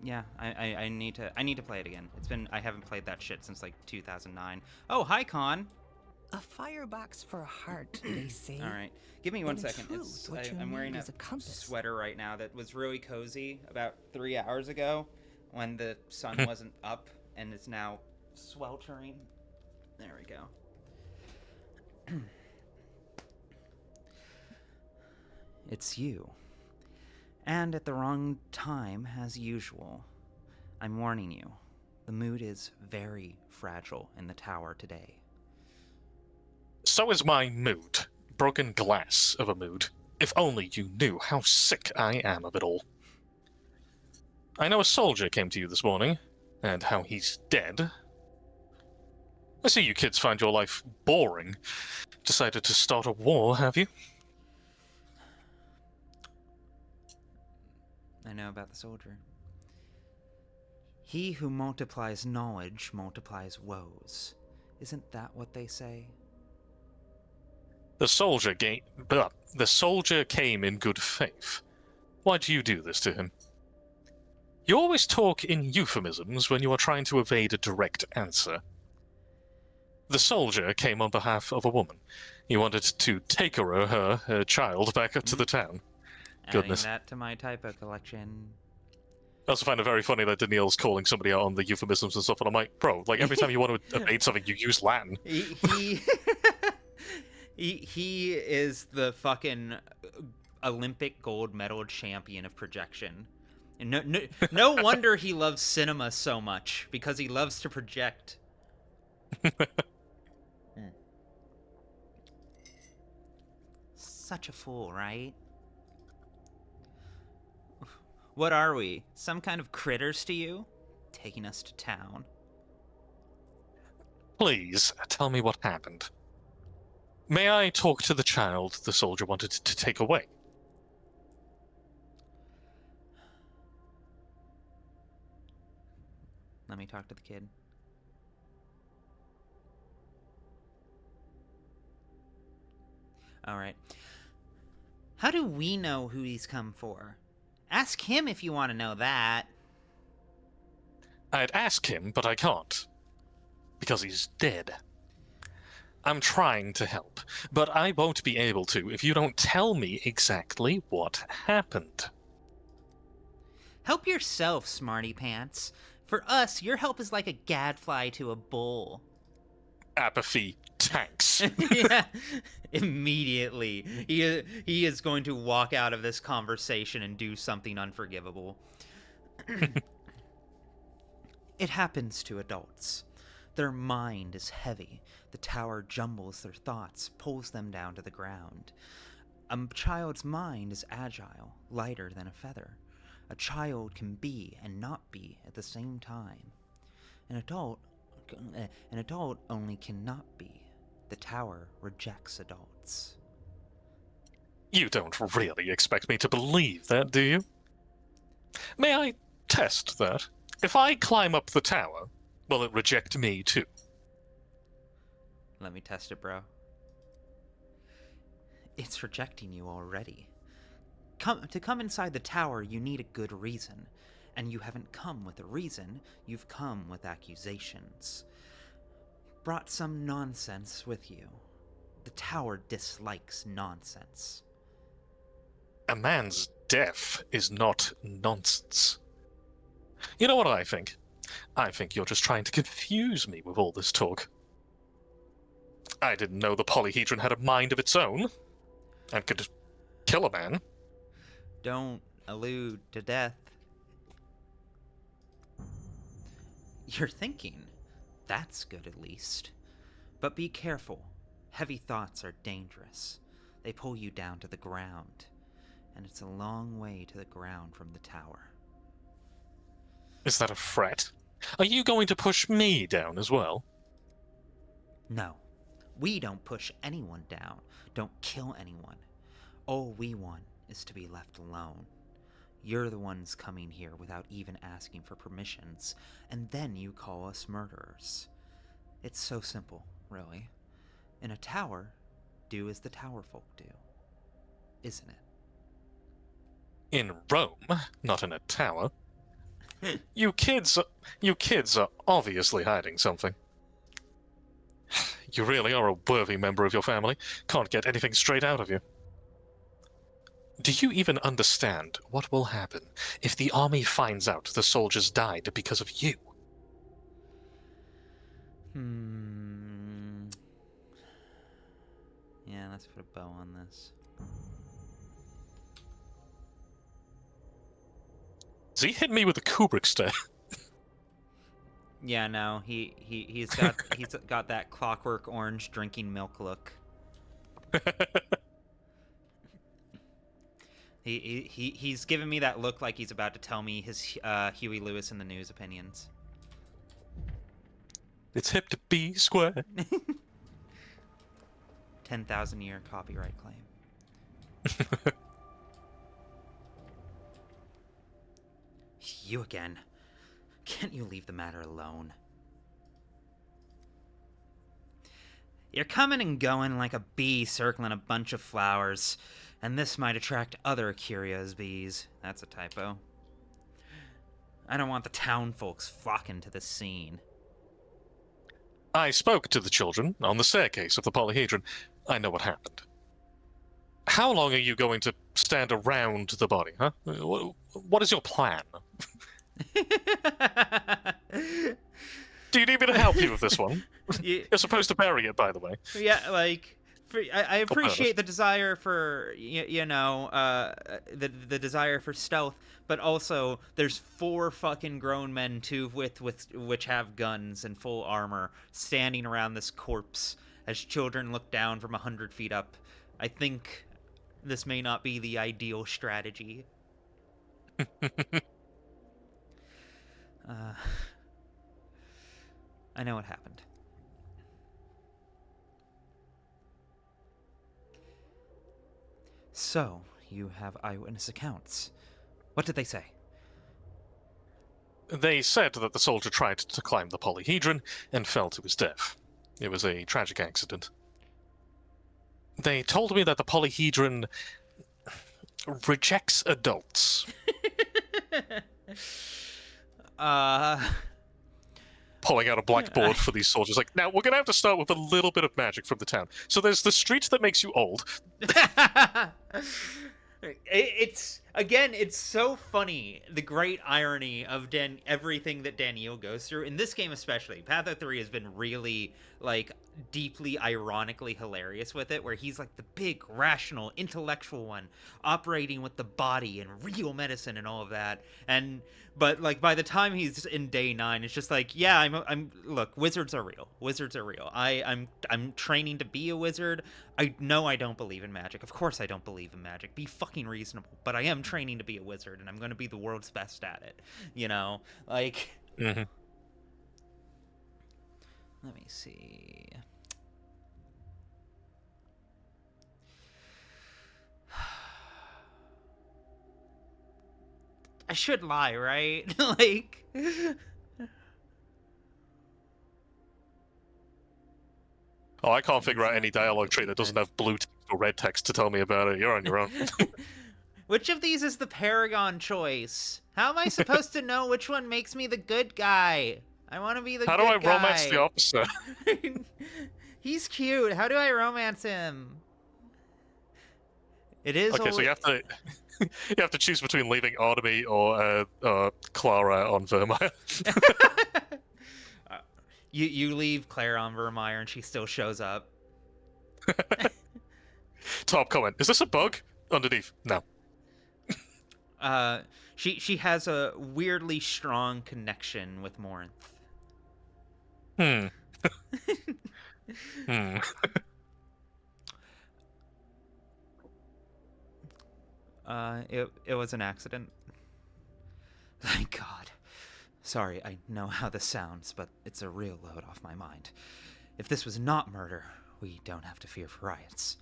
Speaker 1: yeah, I need to play it again. I haven't played that shit since like 2009. Oh, hi Con.
Speaker 4: A firebox for a heart, they say.
Speaker 1: All right, give me one
Speaker 4: But in
Speaker 1: second.
Speaker 4: truth, what you
Speaker 1: I'm wearing
Speaker 4: need
Speaker 1: a
Speaker 4: is a compass.
Speaker 1: sweater right now that was really cozy about 3 hours ago when the sun wasn't up, and it's now sweltering. There we go. It's you. And at the wrong time, as usual. I'm warning you. The mood is very fragile in the tower today.
Speaker 2: So is my mood. Broken glass of a mood. If only you knew how sick I am of it all. I know a soldier came to you this morning, and how he's dead. I see you kids find your life boring. Decided to start a war, have you?
Speaker 1: I know about the soldier. He who multiplies knowledge multiplies woes. Isn't that what they say?
Speaker 2: The soldier came in good faith. Why do you do this to him? You always talk in euphemisms when you are trying to evade a direct answer. The soldier came on behalf of a woman. He wanted to take her child back up to the town. Goodness.
Speaker 1: Adding that to my typo collection.
Speaker 2: I also find it very funny that Danielle's calling somebody out on the euphemisms and stuff, and I'm like, bro, like every time you want to evade something, you use Latin.
Speaker 1: He is the fucking Olympic gold medal champion of projection. And no wonder he loves cinema so much, because he loves to project. Such a fool, right? What are we? Some kind of critters to you? Taking us to town?
Speaker 2: Please, tell me what happened. May I talk to the child the soldier wanted to take away?
Speaker 1: Let me talk to the kid. Alright. How do we know who he's come for? Ask him if you want to know that.
Speaker 2: I'd ask him, but I can't. Because he's dead. I'm trying to help, but I won't be able to if you don't tell me exactly what happened.
Speaker 1: Help yourself, smarty pants. For us, your help is like a gadfly to a bull.
Speaker 2: Apathy tanks.
Speaker 1: Yeah, immediately. He is going to walk out of this conversation and do something unforgivable. It happens to adults. Their mind is heavy. The tower jumbles their thoughts, pulls them down to the ground. A child's mind is agile, lighter than a feather. A child can be and not be at the same time. An adult only cannot be. The tower rejects adults.
Speaker 2: You don't really expect me to believe that, do you? May I test that? If I climb up the tower, will it reject me too?
Speaker 1: Let me test it, bro. It's rejecting you already. To come inside the tower, you need a good reason. And you haven't come with a reason, you've come with accusations. Brought some nonsense with you. The tower dislikes nonsense.
Speaker 2: A man's death is not nonsense. You know what I think? I think you're just trying to confuse me with all this talk. I didn't know the polyhedron had a mind of its own, and could kill a man.
Speaker 1: Don't allude to death. You're thinking. That's good, at least. But be careful. Heavy thoughts are dangerous. They pull you down to the ground. And it's a long way to the ground from the tower.
Speaker 2: Is that a threat? Are you going to push me down as well?
Speaker 1: No. We don't push anyone down, don't kill anyone. All we want is to be left alone. You're the ones coming here without even asking for permissions, and then you call us murderers. It's so simple, really. In a tower, do as the tower folk do. Isn't it?
Speaker 2: In Rome, not in a tower. You kids are obviously hiding something. You really are a worthy member of your family. Can't get anything straight out of you. Do you even understand what will happen if the army finds out the soldiers died because of you?
Speaker 1: Yeah, let's put a bow on this.
Speaker 2: Does he hit me with a Kubrick stare?
Speaker 1: Yeah, no, he's got that Clockwork Orange drinking milk look. He's giving me that look like he's about to tell me his Huey Lewis in the News opinions.
Speaker 2: It's hip to be square.
Speaker 1: 10,000-year copyright claim. You again. Can't you leave the matter alone? You're coming and going like a bee circling a bunch of flowers, and this might attract other curious bees. That's a typo. I don't want the town folks flocking to the scene.
Speaker 2: I spoke to the children on the staircase of the polyhedron. I know what happened. How long are you going to stand around the body, huh? What is your plan? Do you need me to help you with this one? You're supposed to bury it, by the way.
Speaker 1: Yeah, like, I appreciate the desire for, the desire for stealth, but also there's 4 fucking grown men, 2 which have guns and full armor, standing around this corpse as children look down from 100 feet up. I think this may not be the ideal strategy. I know what happened. So, you have eyewitness accounts. What did they say?
Speaker 2: They said that the soldier tried to climb the polyhedron and fell to his death. It was a tragic accident. They told me that the polyhedron rejects adults. Pulling out a blackboard for these soldiers. Like, now, we're going to have to start with a little bit of magic from the town. So there's the street that makes you old.
Speaker 1: It's so funny, the great irony of everything that Daniel goes through. In this game especially, Patho 3 has been really, like, deeply ironically hilarious with it, where he's like the big, rational, intellectual one, operating with the body and real medicine and all of that. But like by the time he's in day 9, it's just like, yeah, I'm look, wizards are real. Wizards are real. I'm training to be a wizard. I know I don't believe in magic. Of course I don't believe in magic. Be fucking reasonable. But I am training to be a wizard, and I'm going to be the world's best at it. You know, like.
Speaker 2: Mm-hmm.
Speaker 1: Let me see. I should lie, right? Like.
Speaker 2: Oh, I can't figure out any dialogue tree that doesn't have blue text or red text to tell me about it. You're on your own.
Speaker 1: Which of these is the Paragon choice? How am I supposed to know which one makes me the good guy? I want to be the
Speaker 2: How
Speaker 1: good guy.
Speaker 2: do I romance the officer?
Speaker 1: He's cute. How do I romance him? It is
Speaker 2: okay, so you have to choose between leaving Artemy or Clara on Vermeer.
Speaker 1: You leave Claire on Vermeer and she still shows up.
Speaker 2: Top comment. Is this a bug? Underneath. No.
Speaker 1: She has a weirdly strong connection with Morinth. It was an accident. Thank God. Sorry, I know how this sounds, but it's a real load off my mind. If this was not murder, we don't have to fear for riots.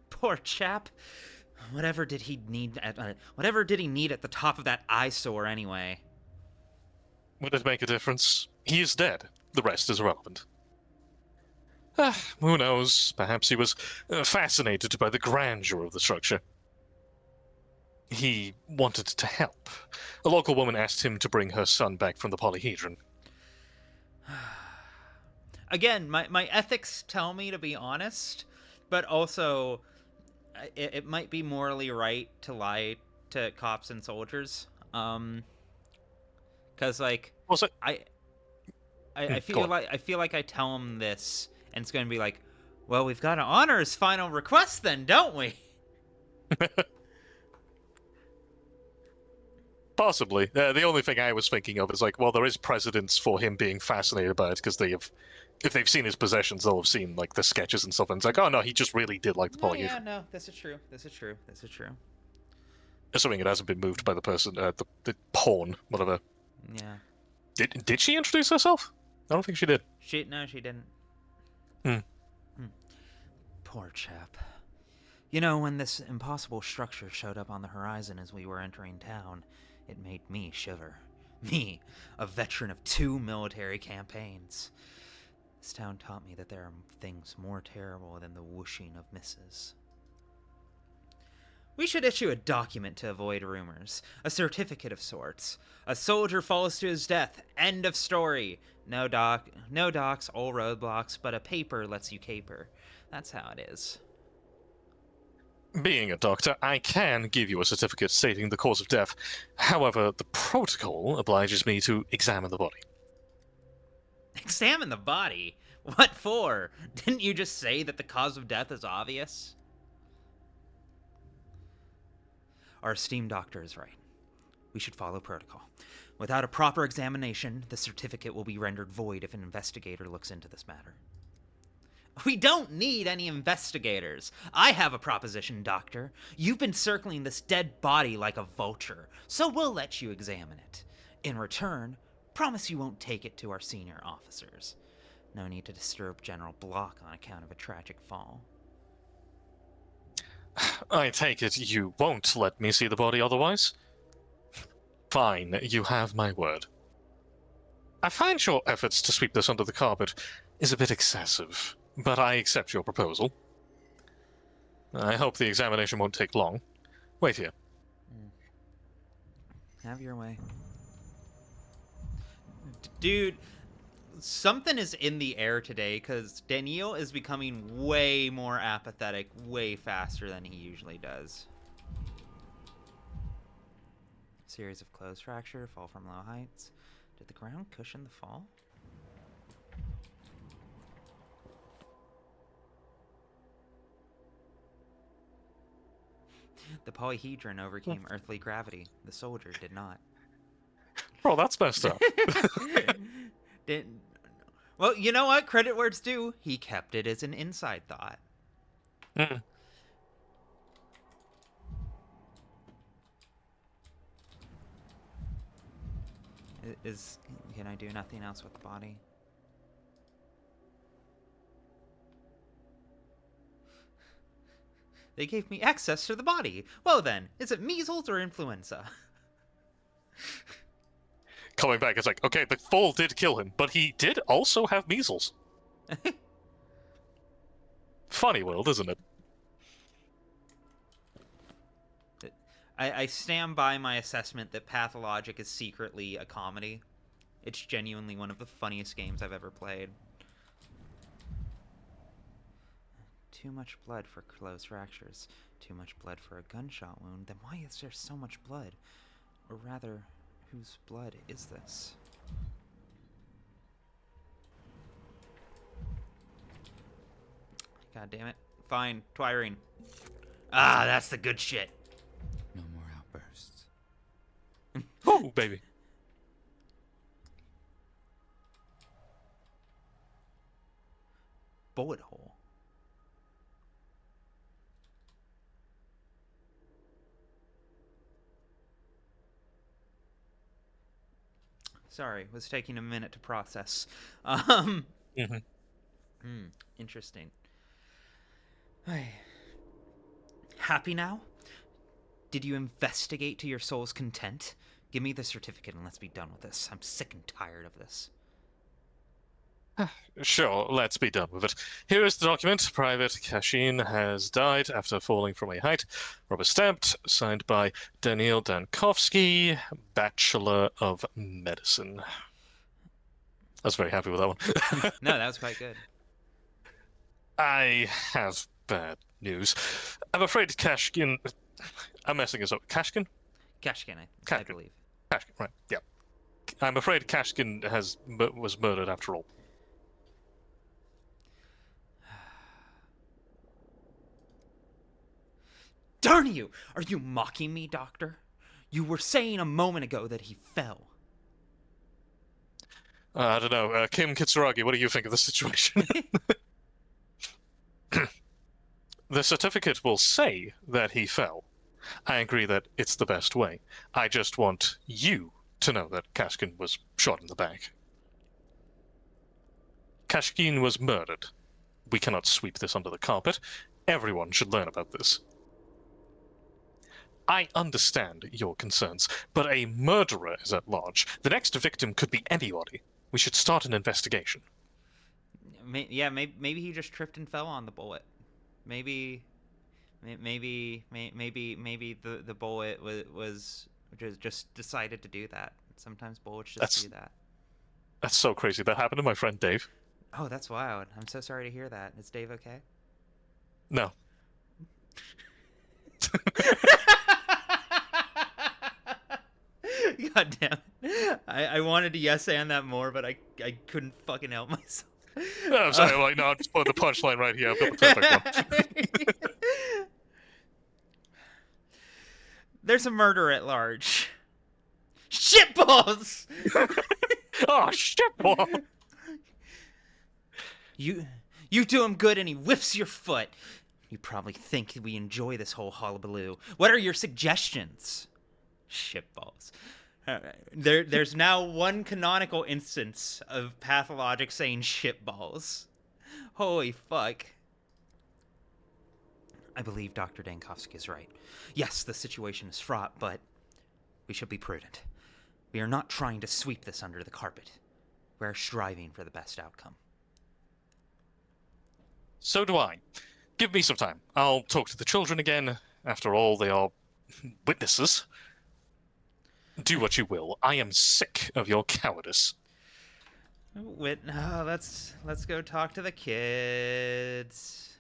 Speaker 1: Poor chap. Whatever did he need at the top of that eyesore anyway?
Speaker 2: Would it make a difference? He is dead. The rest is irrelevant. Who knows? Perhaps he was fascinated by the grandeur of the structure. He wanted to help. A local woman asked him to bring her son back from the polyhedron.
Speaker 1: Again, my ethics tell me to be honest, but also it might be morally right to lie to cops and soldiers. Because like
Speaker 2: Was it?
Speaker 1: I feel like I tell him this, and it's going to be like, well, we've got to honor his final request, then, don't we?
Speaker 2: Possibly. The only thing I was thinking of is like, well, there is precedence for him being fascinated by it because if they've seen his possessions, they'll have seen like the sketches and stuff, and it's like, oh no, he just really did like the polyhedron.
Speaker 1: Yeah, no, this is true. This is true. This is true.
Speaker 2: Assuming it hasn't been moved by the person, the pawn, whatever.
Speaker 1: Yeah.
Speaker 2: Did she introduce herself? I don't think she did.
Speaker 1: She didn't.
Speaker 2: Hmm.
Speaker 1: Poor chap. You know, when this impossible structure showed up on the horizon as we were entering town, it made me shiver. Me, a veteran of 2 military campaigns. This town taught me that there are things more terrible than the whooshing of misses. We should issue a document to avoid rumors. A certificate of sorts. A soldier falls to his death. End of story. No docs, all roadblocks, but a paper lets you caper. That's how it is.
Speaker 2: Being a doctor, I can give you a certificate stating the cause of death. However, the protocol obliges me to examine the body.
Speaker 1: Examine the body? What for? Didn't you just say that the cause of death is obvious? Our esteemed doctor is right. We should follow protocol. Without a proper examination, the certificate will be rendered void if an investigator looks into this matter. We don't need any investigators. I have a proposition, Doctor. You've been circling this dead body like a vulture, so we'll let you examine it. In return, promise you won't take it to our senior officers. No need to disturb General Block on account of a tragic fall.
Speaker 2: I take it you won't let me see the body otherwise? Fine, you have my word. I find your efforts to sweep this under the carpet is a bit excessive, but I accept your proposal. I hope the examination won't take long. Wait here.
Speaker 1: Have your way. Dude, something is in the air today, because Daniil is becoming way more apathetic way faster than he usually does. Series of clothes fracture, fall from low heights. Did the ground cushion the fall? The polyhedron overcame earthly gravity. The soldier did not.
Speaker 2: Bro, that's messed up.
Speaker 1: Well, you know what? Credit where it's due. He kept it as an inside thought.
Speaker 2: Mm.
Speaker 1: Can I do nothing else with the body? They gave me access to the body. Well then, is it measles or influenza?
Speaker 2: Coming back, it's like, okay, the fall did kill him, but he did also have measles. Funny world, isn't it?
Speaker 1: I stand by my assessment that Pathologic is secretly a comedy. It's genuinely one of the funniest games I've ever played. Too much blood for closed fractures. Too much blood for a gunshot wound. Then why is there so much blood? Or rather, whose blood is this? God damn it. Fine, Twirine. Ah, that's the good shit.
Speaker 3: No more outbursts.
Speaker 2: Oh, baby.
Speaker 1: Bullet hole. Sorry, was taking a minute to process. Um,
Speaker 2: Hmm.
Speaker 1: Interesting. Happy now? Did you investigate to your soul's content? Give me the certificate and let's be done with this. I'm sick and tired of this.
Speaker 2: Sure, let's be done with it. Here is the document. Private Kashin has died after falling from a height. Rubber stamped, signed by Daniil Dankovsky, Bachelor of Medicine. I was very happy with that one.
Speaker 1: No, that was quite good.
Speaker 2: I have bad news. I'm afraid Kashkin. I'm messing this up. Kashkin?
Speaker 1: Kashkin, I
Speaker 2: Kashkin.
Speaker 1: believe.
Speaker 2: Kashkin, right, yeah. I'm afraid Kashkin was murdered after all.
Speaker 1: Darn you! Are you mocking me, Doctor? You were saying a moment ago that he fell.
Speaker 2: I don't know. Kim Kitsuragi, what do you think of the situation? The certificate will say that he fell. I agree that it's the best way. I just want you to know that Kashkin was shot in the back. Kashkin was murdered. We cannot sweep this under the carpet. Everyone should learn about this. I understand your concerns, but a murderer is at large. The next victim could be anybody. We should start an investigation.
Speaker 1: Maybe he just tripped and fell on the bullet. Maybe the bullet was just decided to do that. Sometimes bullets just do that.
Speaker 2: That's so crazy. That happened to my friend Dave.
Speaker 1: Oh, that's wild. I'm so sorry to hear that. Is Dave okay?
Speaker 2: No.
Speaker 1: God damn it. I wanted to yes and that more, but I couldn't fucking help myself.
Speaker 2: No, I'm sorry. Like, no, I'll just put the punchline right here. I've got the perfect one.
Speaker 1: There's a murder at large. Shitballs!
Speaker 2: Oh, shitball!
Speaker 1: You do him good and he whips your foot. You probably think we enjoy this whole hullabaloo. What are your suggestions? Shitballs. There's now one canonical instance of Pathologic saying shitballs. Holy fuck. I believe Dr. Dankovsky is right. Yes, the situation is fraught, but we should be prudent. We are not trying to sweep this under the carpet. We are striving for the best outcome.
Speaker 2: So do I. Give me some time. I'll talk to the children again. After all, they are witnesses. Do what you will. I am sick of your cowardice.
Speaker 1: Let's go talk to the kids.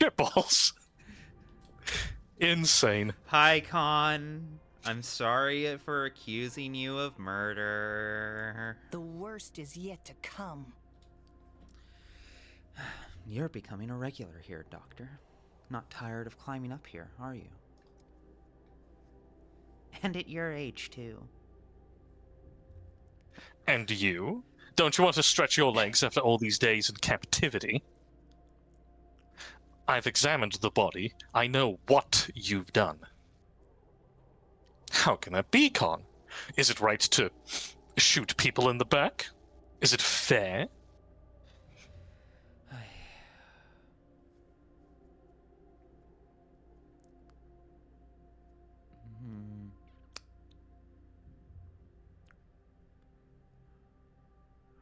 Speaker 2: Shitballs. Insane.
Speaker 1: Hi, Con. I'm sorry for accusing you of murder.
Speaker 4: The worst is yet to come.
Speaker 1: You're becoming a regular here, Doctor. Not tired of climbing up here, are you? And at your age, too.
Speaker 2: And you? Don't you want to stretch your legs after all these days in captivity? I've examined the body. I know what you've done. How can that be, Con? Is it right to shoot people in the back? Is it fair?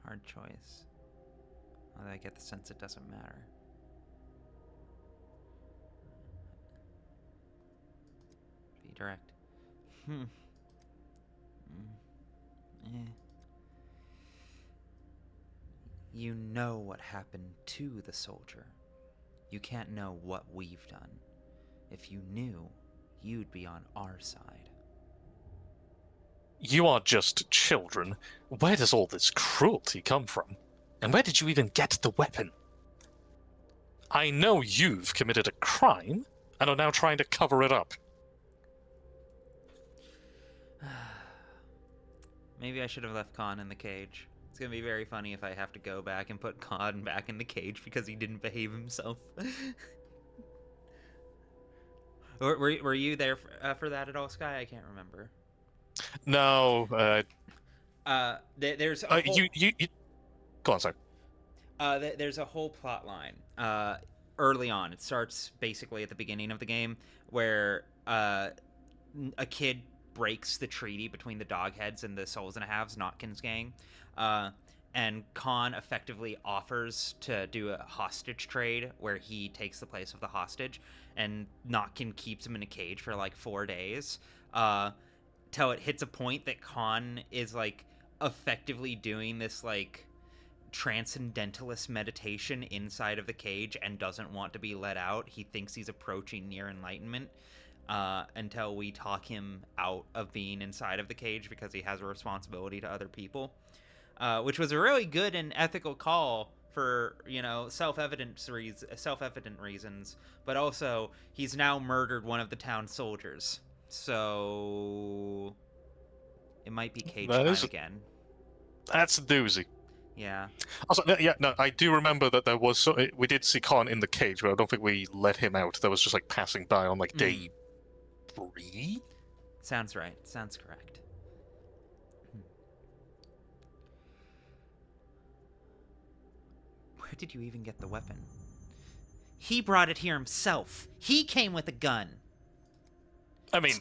Speaker 1: Hard choice. Although I get the sense it doesn't matter. Be direct. You know what happened to the soldier. You can't know what we've done. If you knew, you'd be on our side.
Speaker 2: You are just children. Where does all this cruelty come from? And where did you even get the weapon? I know you've committed a crime and are now trying to cover it up.
Speaker 1: Maybe I should have left Khan in the cage. It's gonna be very funny if I have to go back and put Khan back in the cage because he didn't behave himself. Were you there for that at all, Sky? I can't remember.
Speaker 2: No,
Speaker 1: There's a whole
Speaker 2: you go on, sorry.
Speaker 1: there's a whole plot line early on. It starts basically at the beginning of the game where a kid breaks the treaty between the Dogheads and the Souls and a Halves, Notkin's gang. And Khan effectively offers to do a hostage trade where he takes the place of the hostage, and Notkin keeps him in a cage for like 4 days, till it hits a point that Khan is like effectively doing this like transcendentalist meditation inside of the cage and doesn't want to be let out. He thinks he's approaching near enlightenment, until we talk him out of being inside of the cage because he has a responsibility to other people. Which was a really good and ethical call for, self-evident reasons, but also he's now murdered one of the town soldiers, so it might be cage time again.
Speaker 2: That's a doozy.
Speaker 1: Yeah.
Speaker 2: Also, no, I do remember that there was we did see Khan in the cage, but I don't think we let him out. That was just like passing by on like day 3.
Speaker 1: Sounds right. Sounds correct. Where did you even get the weapon? He brought it here himself. He came with a gun.
Speaker 2: I mean,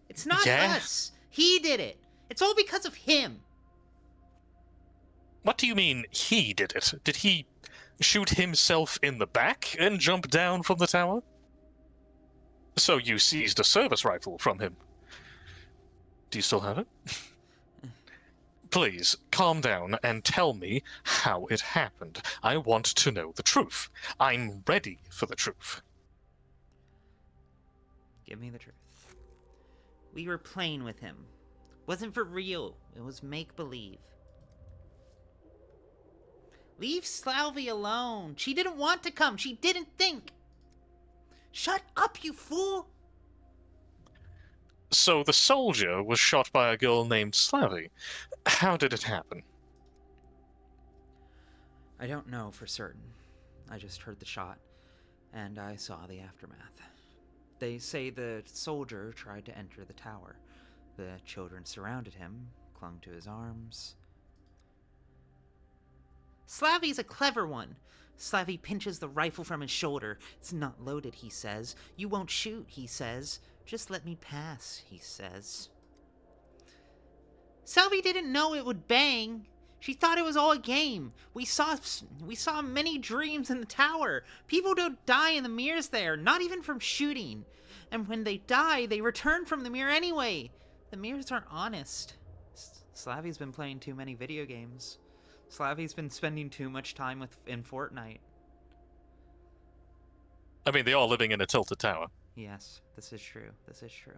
Speaker 1: it's not us. He did it. It's all because of him.
Speaker 2: What do you mean he did it? Did he shoot himself in the back and jump down from the tower? So you seized a service rifle from him. Do you still have it? Please, calm down and tell me how it happened. I want to know the truth. I'm ready for the truth.
Speaker 1: Give me the truth. We were playing with him. Wasn't for real. It was make-believe. Leave Slavy alone. She didn't want to come. She didn't think. Shut up, you fool!
Speaker 2: So the soldier was shot by a girl named Slavy. How did it happen?
Speaker 1: I don't know for certain. I just heard the shot, and I saw the aftermath. They say the soldier tried to enter the tower. The children surrounded him, clung to his arms. Slavy's a clever one. Slavy pinches the rifle from his shoulder. It's not loaded, he says. You won't shoot, he says. Just let me pass, he says. Slavy didn't know it would bang. She thought it was all a game. We saw many dreams in the tower. People don't die in the mirrors there, not even from shooting. And when they die, they return from the mirror anyway. The mirrors aren't honest. Slavy's been playing too many video games. Slavy's been spending too much time in Fortnite.
Speaker 2: I mean, they are living in a tilted tower.
Speaker 1: Yes, this is true. This is true.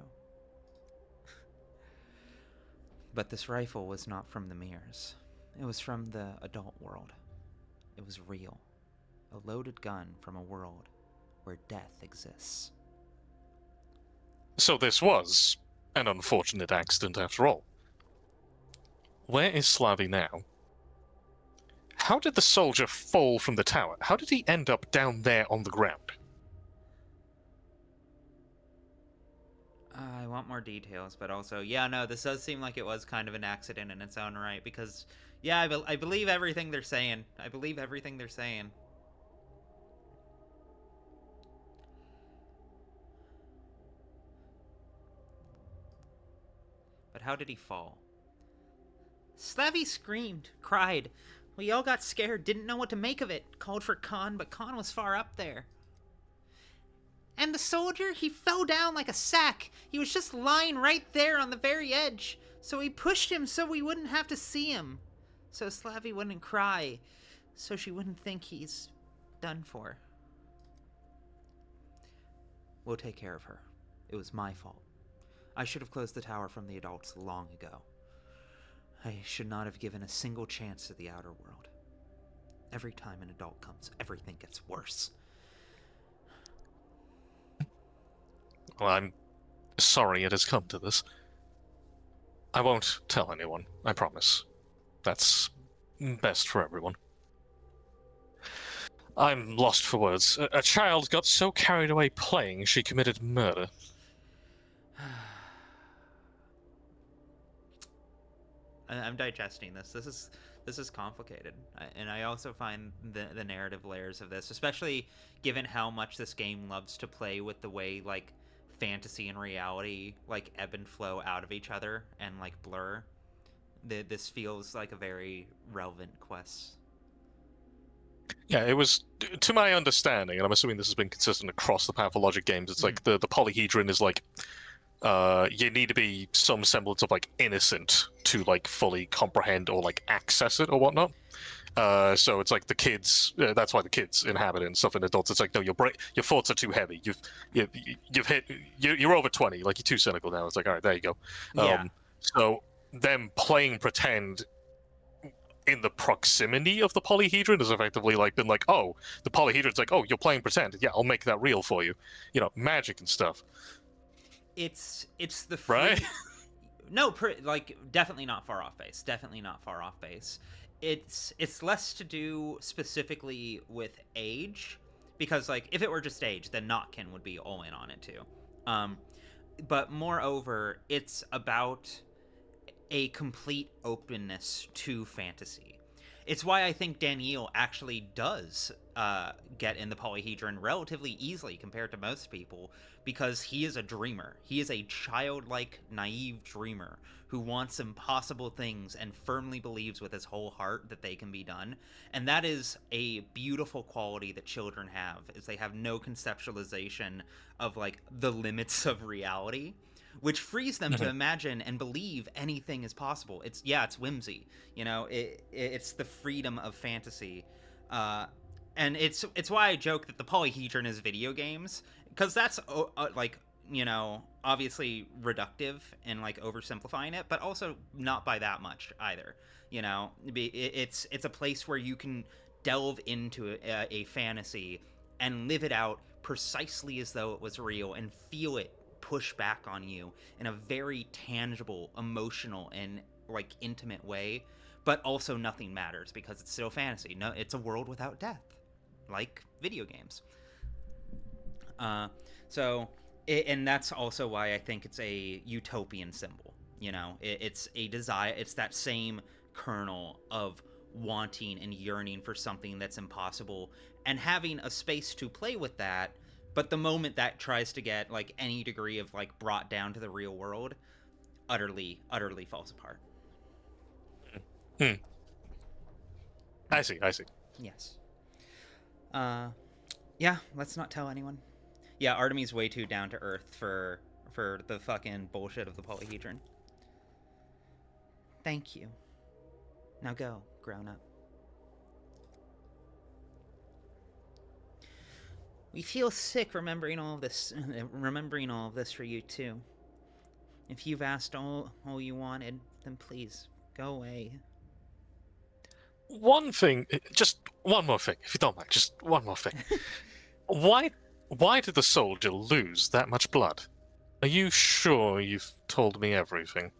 Speaker 1: But this rifle was not from the mirrors. It was from the adult world. It was real. A loaded gun from a world where death exists.
Speaker 2: So this was an unfortunate accident after all. Where is Slavy now? How did the soldier fall from the tower? How did he end up down there on the ground?
Speaker 1: I want more details, but also, this does seem like it was kind of an accident in its own right, because, I believe everything they're saying. I believe everything they're saying. But how did he fall? Slavy screamed, cried. We all got scared, didn't know what to make of it. Called for Khan, but Khan was far up there. And the soldier, he fell down like a sack. He was just lying right there on the very edge. So we pushed him so we wouldn't have to see him. So Slavy wouldn't cry. So she wouldn't think he's done for. We'll take care of her. It was my fault. I should have closed the tower from the adults long ago. I should not have given a single chance to the outer world. Every time an adult comes, everything gets worse.
Speaker 2: Well, I'm sorry it has come to this. I won't tell anyone, I promise. That's best for everyone. I'm lost for words. A child got so carried away playing, she committed murder.
Speaker 1: I'm digesting this. This is complicated, and I also find the narrative layers of this, especially given how much this game loves to play with the way like fantasy and reality like ebb and flow out of each other and like blur. This feels like a very relevant quest.
Speaker 2: Yeah, it was, to my understanding, and I'm assuming this has been consistent across the Pathologic games, it's like the polyhedron is like, you need to be some semblance of like innocent to like fully comprehend or like access it or whatnot. So it's like the kids. That's why the kids inhabit it and stuff. And adults, it's like, no, your thoughts are too heavy. You've hit. You're over 20. Like, you're too cynical now. It's like, all right, there you go.
Speaker 1: Yeah.
Speaker 2: So them playing pretend in the proximity of the polyhedron has effectively like been like, oh, the polyhedron's like, oh, you're playing pretend. Yeah, I'll make that real for you. You know, magic and stuff.
Speaker 1: It's the
Speaker 2: Right?
Speaker 1: No, like definitely not far off base. Definitely not far off base. It's less to do specifically with age, because like if it were just age, then Notkin would be all in on it too. But moreover, it's about a complete openness to fantasy. It's why I think Daniel actually does get in the polyhedron relatively easily compared to most people, because he is a dreamer. He is a childlike, naive dreamer who wants impossible things and firmly believes with his whole heart that they can be done. And that is a beautiful quality that children have, is they have no conceptualization of like the limits of reality, which frees them to imagine and believe anything is possible. It's whimsy, you know. It's the freedom of fantasy, and it's why I joke that the polyhedron is video games, because that's like, you know, obviously reductive and like oversimplifying it, but also not by that much either. You know, it's a place where you can delve into a fantasy and live it out precisely as though it was real and feel it push back on you in a very tangible, emotional, and like intimate way. But also nothing matters because it's still fantasy. No, it's a world without death, like video games. And that's also why I think it's a utopian symbol. You know, it's a desire. It's that same kernel of wanting and yearning for something that's impossible, and having a space to play with that. But the moment that tries to get like any degree of like brought down to the real world, utterly falls apart.
Speaker 2: I see.
Speaker 1: Yes. Yeah, let's not tell anyone. Yeah, Artemy's way too down to earth for the fucking bullshit of the polyhedron. Thank you. Now go, grown up. We feel sick remembering all of this for you too. If you've asked all you wanted, then please go away.
Speaker 2: One thing, just one more thing, if you don't mind, just one more thing. Why did the soldier lose that much blood? Are you sure you've told me everything?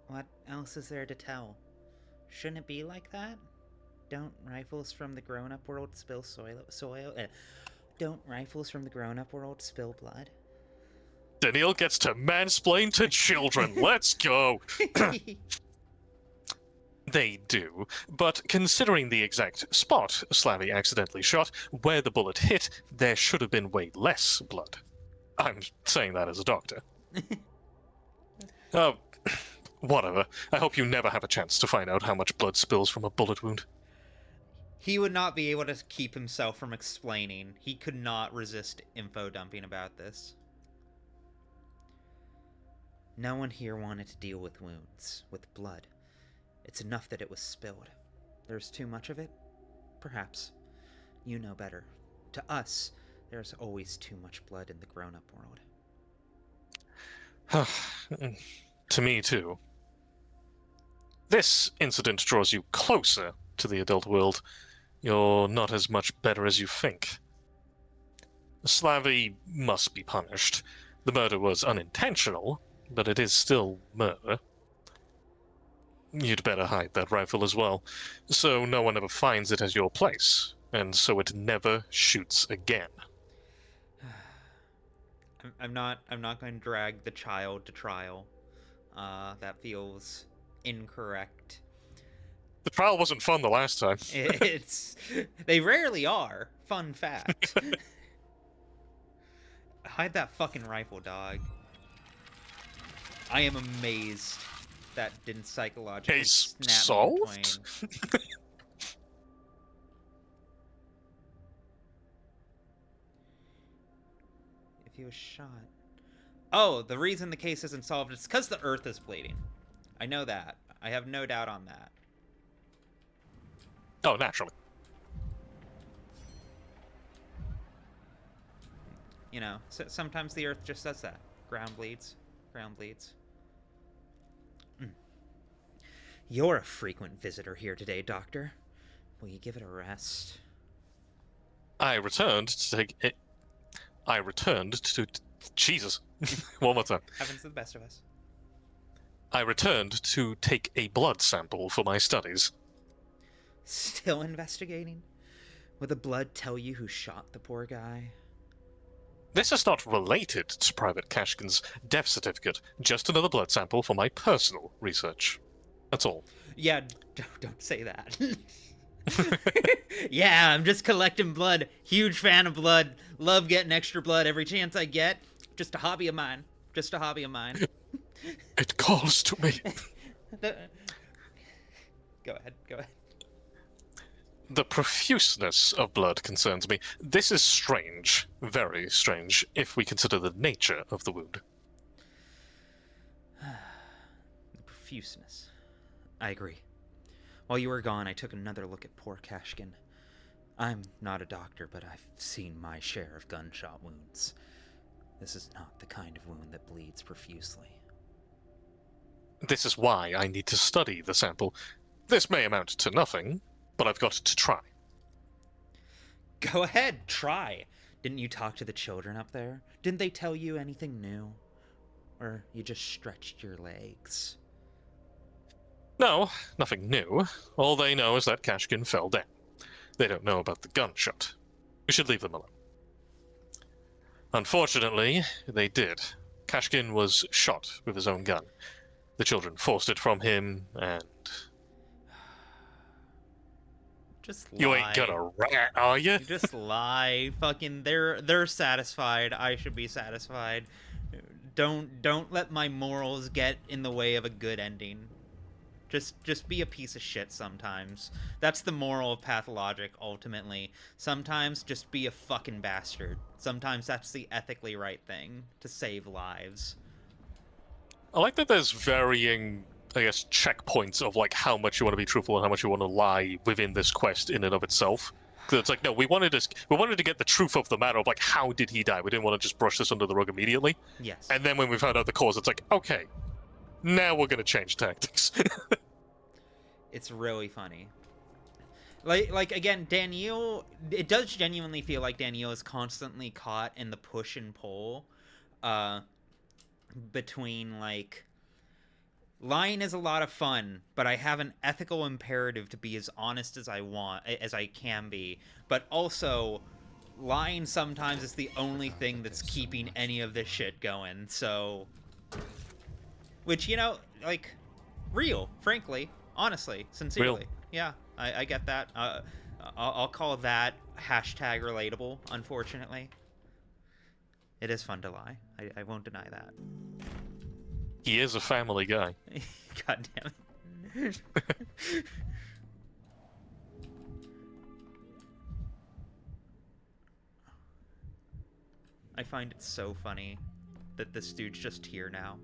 Speaker 1: What else is there to tell? Shouldn't it be like that? Don't rifles from the grown-up world spill soil? Don't rifles from the grown-up world spill blood?
Speaker 2: Daniel gets to mansplain to children. Let's go. They do, but considering the exact spot Slavy accidentally shot, where the bullet hit, there should have been way less blood. I'm saying that as a doctor. Oh, whatever. I hope you never have a chance to find out how much blood spills from a bullet wound.
Speaker 1: He would not be able to keep himself from explaining. He could not resist info dumping about this. No one here wanted to deal with wounds, with blood. It's enough that it was spilled. There's too much of it? Perhaps. You know better. To us, there's always too much blood in the grown-up world.
Speaker 2: To me, too. This incident draws you closer to the adult world. You're not as much better as you think. Slavy must be punished. The murder was unintentional, but it is still murder. You'd better hide that rifle as well, so no one ever finds it at your place. and so it never shoots again.
Speaker 1: I'm not going to drag the child to trial. That feels incorrect.
Speaker 2: The trial wasn't fun the last time.
Speaker 1: It's they rarely are. Fun fact. Hide that fucking rifle, dog. I am amazed that didn't psychologically
Speaker 2: Case
Speaker 1: snap me in
Speaker 2: solved?
Speaker 1: twain. If he was shot. Oh, the reason the case isn't solved is because the Earth is bleeding. I know that. I have no doubt on that.
Speaker 2: Oh, naturally.
Speaker 1: You know, sometimes the Earth just does that. Ground bleeds. Ground bleeds. You're a frequent visitor here today, Doctor. Will you give it a rest?
Speaker 2: I returned to take it. I returned to. Jesus. One more time.
Speaker 1: Happens to the best of us.
Speaker 2: I returned to take a blood sample for my studies.
Speaker 1: Still investigating? Will the blood tell you who shot the poor guy?
Speaker 2: This is not related to Private Kashkin's death certificate, just another blood sample for my personal research. That's all.
Speaker 1: Yeah, don't say that. Yeah, I'm just collecting blood. Huge fan of blood. Love getting extra blood every chance I get. Just a hobby of mine. Just a hobby of mine.
Speaker 2: It calls to me.
Speaker 1: Go ahead, go ahead.
Speaker 2: The profuseness of blood concerns me. This is strange, very strange, if we consider the nature of the wound.
Speaker 1: The profuseness. I agree. While you were gone, I took another look at poor Kashkin. I'm not a doctor, but I've seen my share of gunshot wounds. This is not the kind of wound that bleeds profusely.
Speaker 2: This is why I need to study the sample. This may amount to nothing, but I've got to try.
Speaker 1: Go ahead, try. Didn't you talk to the children up there? Didn't they tell you anything new? Or you just stretched your legs?
Speaker 2: No, nothing new. All they know is that Kashkin fell down. They don't know about the gunshot. We should leave them alone. Unfortunately, they did. Kashkin was shot with his own gun. The children forced it from him, and...
Speaker 1: Just lie.
Speaker 2: You ain't gonna rat, are you?
Speaker 1: You just lie. Fucking, they're satisfied. I should be satisfied. Don't let my morals get in the way of a good ending. Just be a piece of shit sometimes. That's the moral of Pathologic, ultimately. Sometimes just be a fucking bastard. Sometimes that's the ethically right thing, to save lives.
Speaker 2: I like that there's varying, I guess, checkpoints of like how much you want to be truthful and how much you want to lie within this quest in and of itself. Because it's like, no, we wanted to get the truth of the matter of like how did he die. We didn't want to just brush this under the rug immediately.
Speaker 1: Yes.
Speaker 2: And then when we found out the cause, it's like, okay, now we're gonna change tactics.
Speaker 1: It's really funny. Like again, Danielle. It does genuinely feel like Danielle is constantly caught in the push and pull, between like. Lying is a lot of fun, but I have an ethical imperative to be as honest as I can be. But also, lying sometimes is the only thing that's keeping any of this shit going. So, which, you know, like, real, frankly, honestly, sincerely.
Speaker 2: Real.
Speaker 1: Yeah, I get that. I'll call that hashtag relatable. Unfortunately, it is fun to lie. I won't deny that.
Speaker 2: He is a family guy.
Speaker 1: God damn it. I find it so funny that this dude's just here now.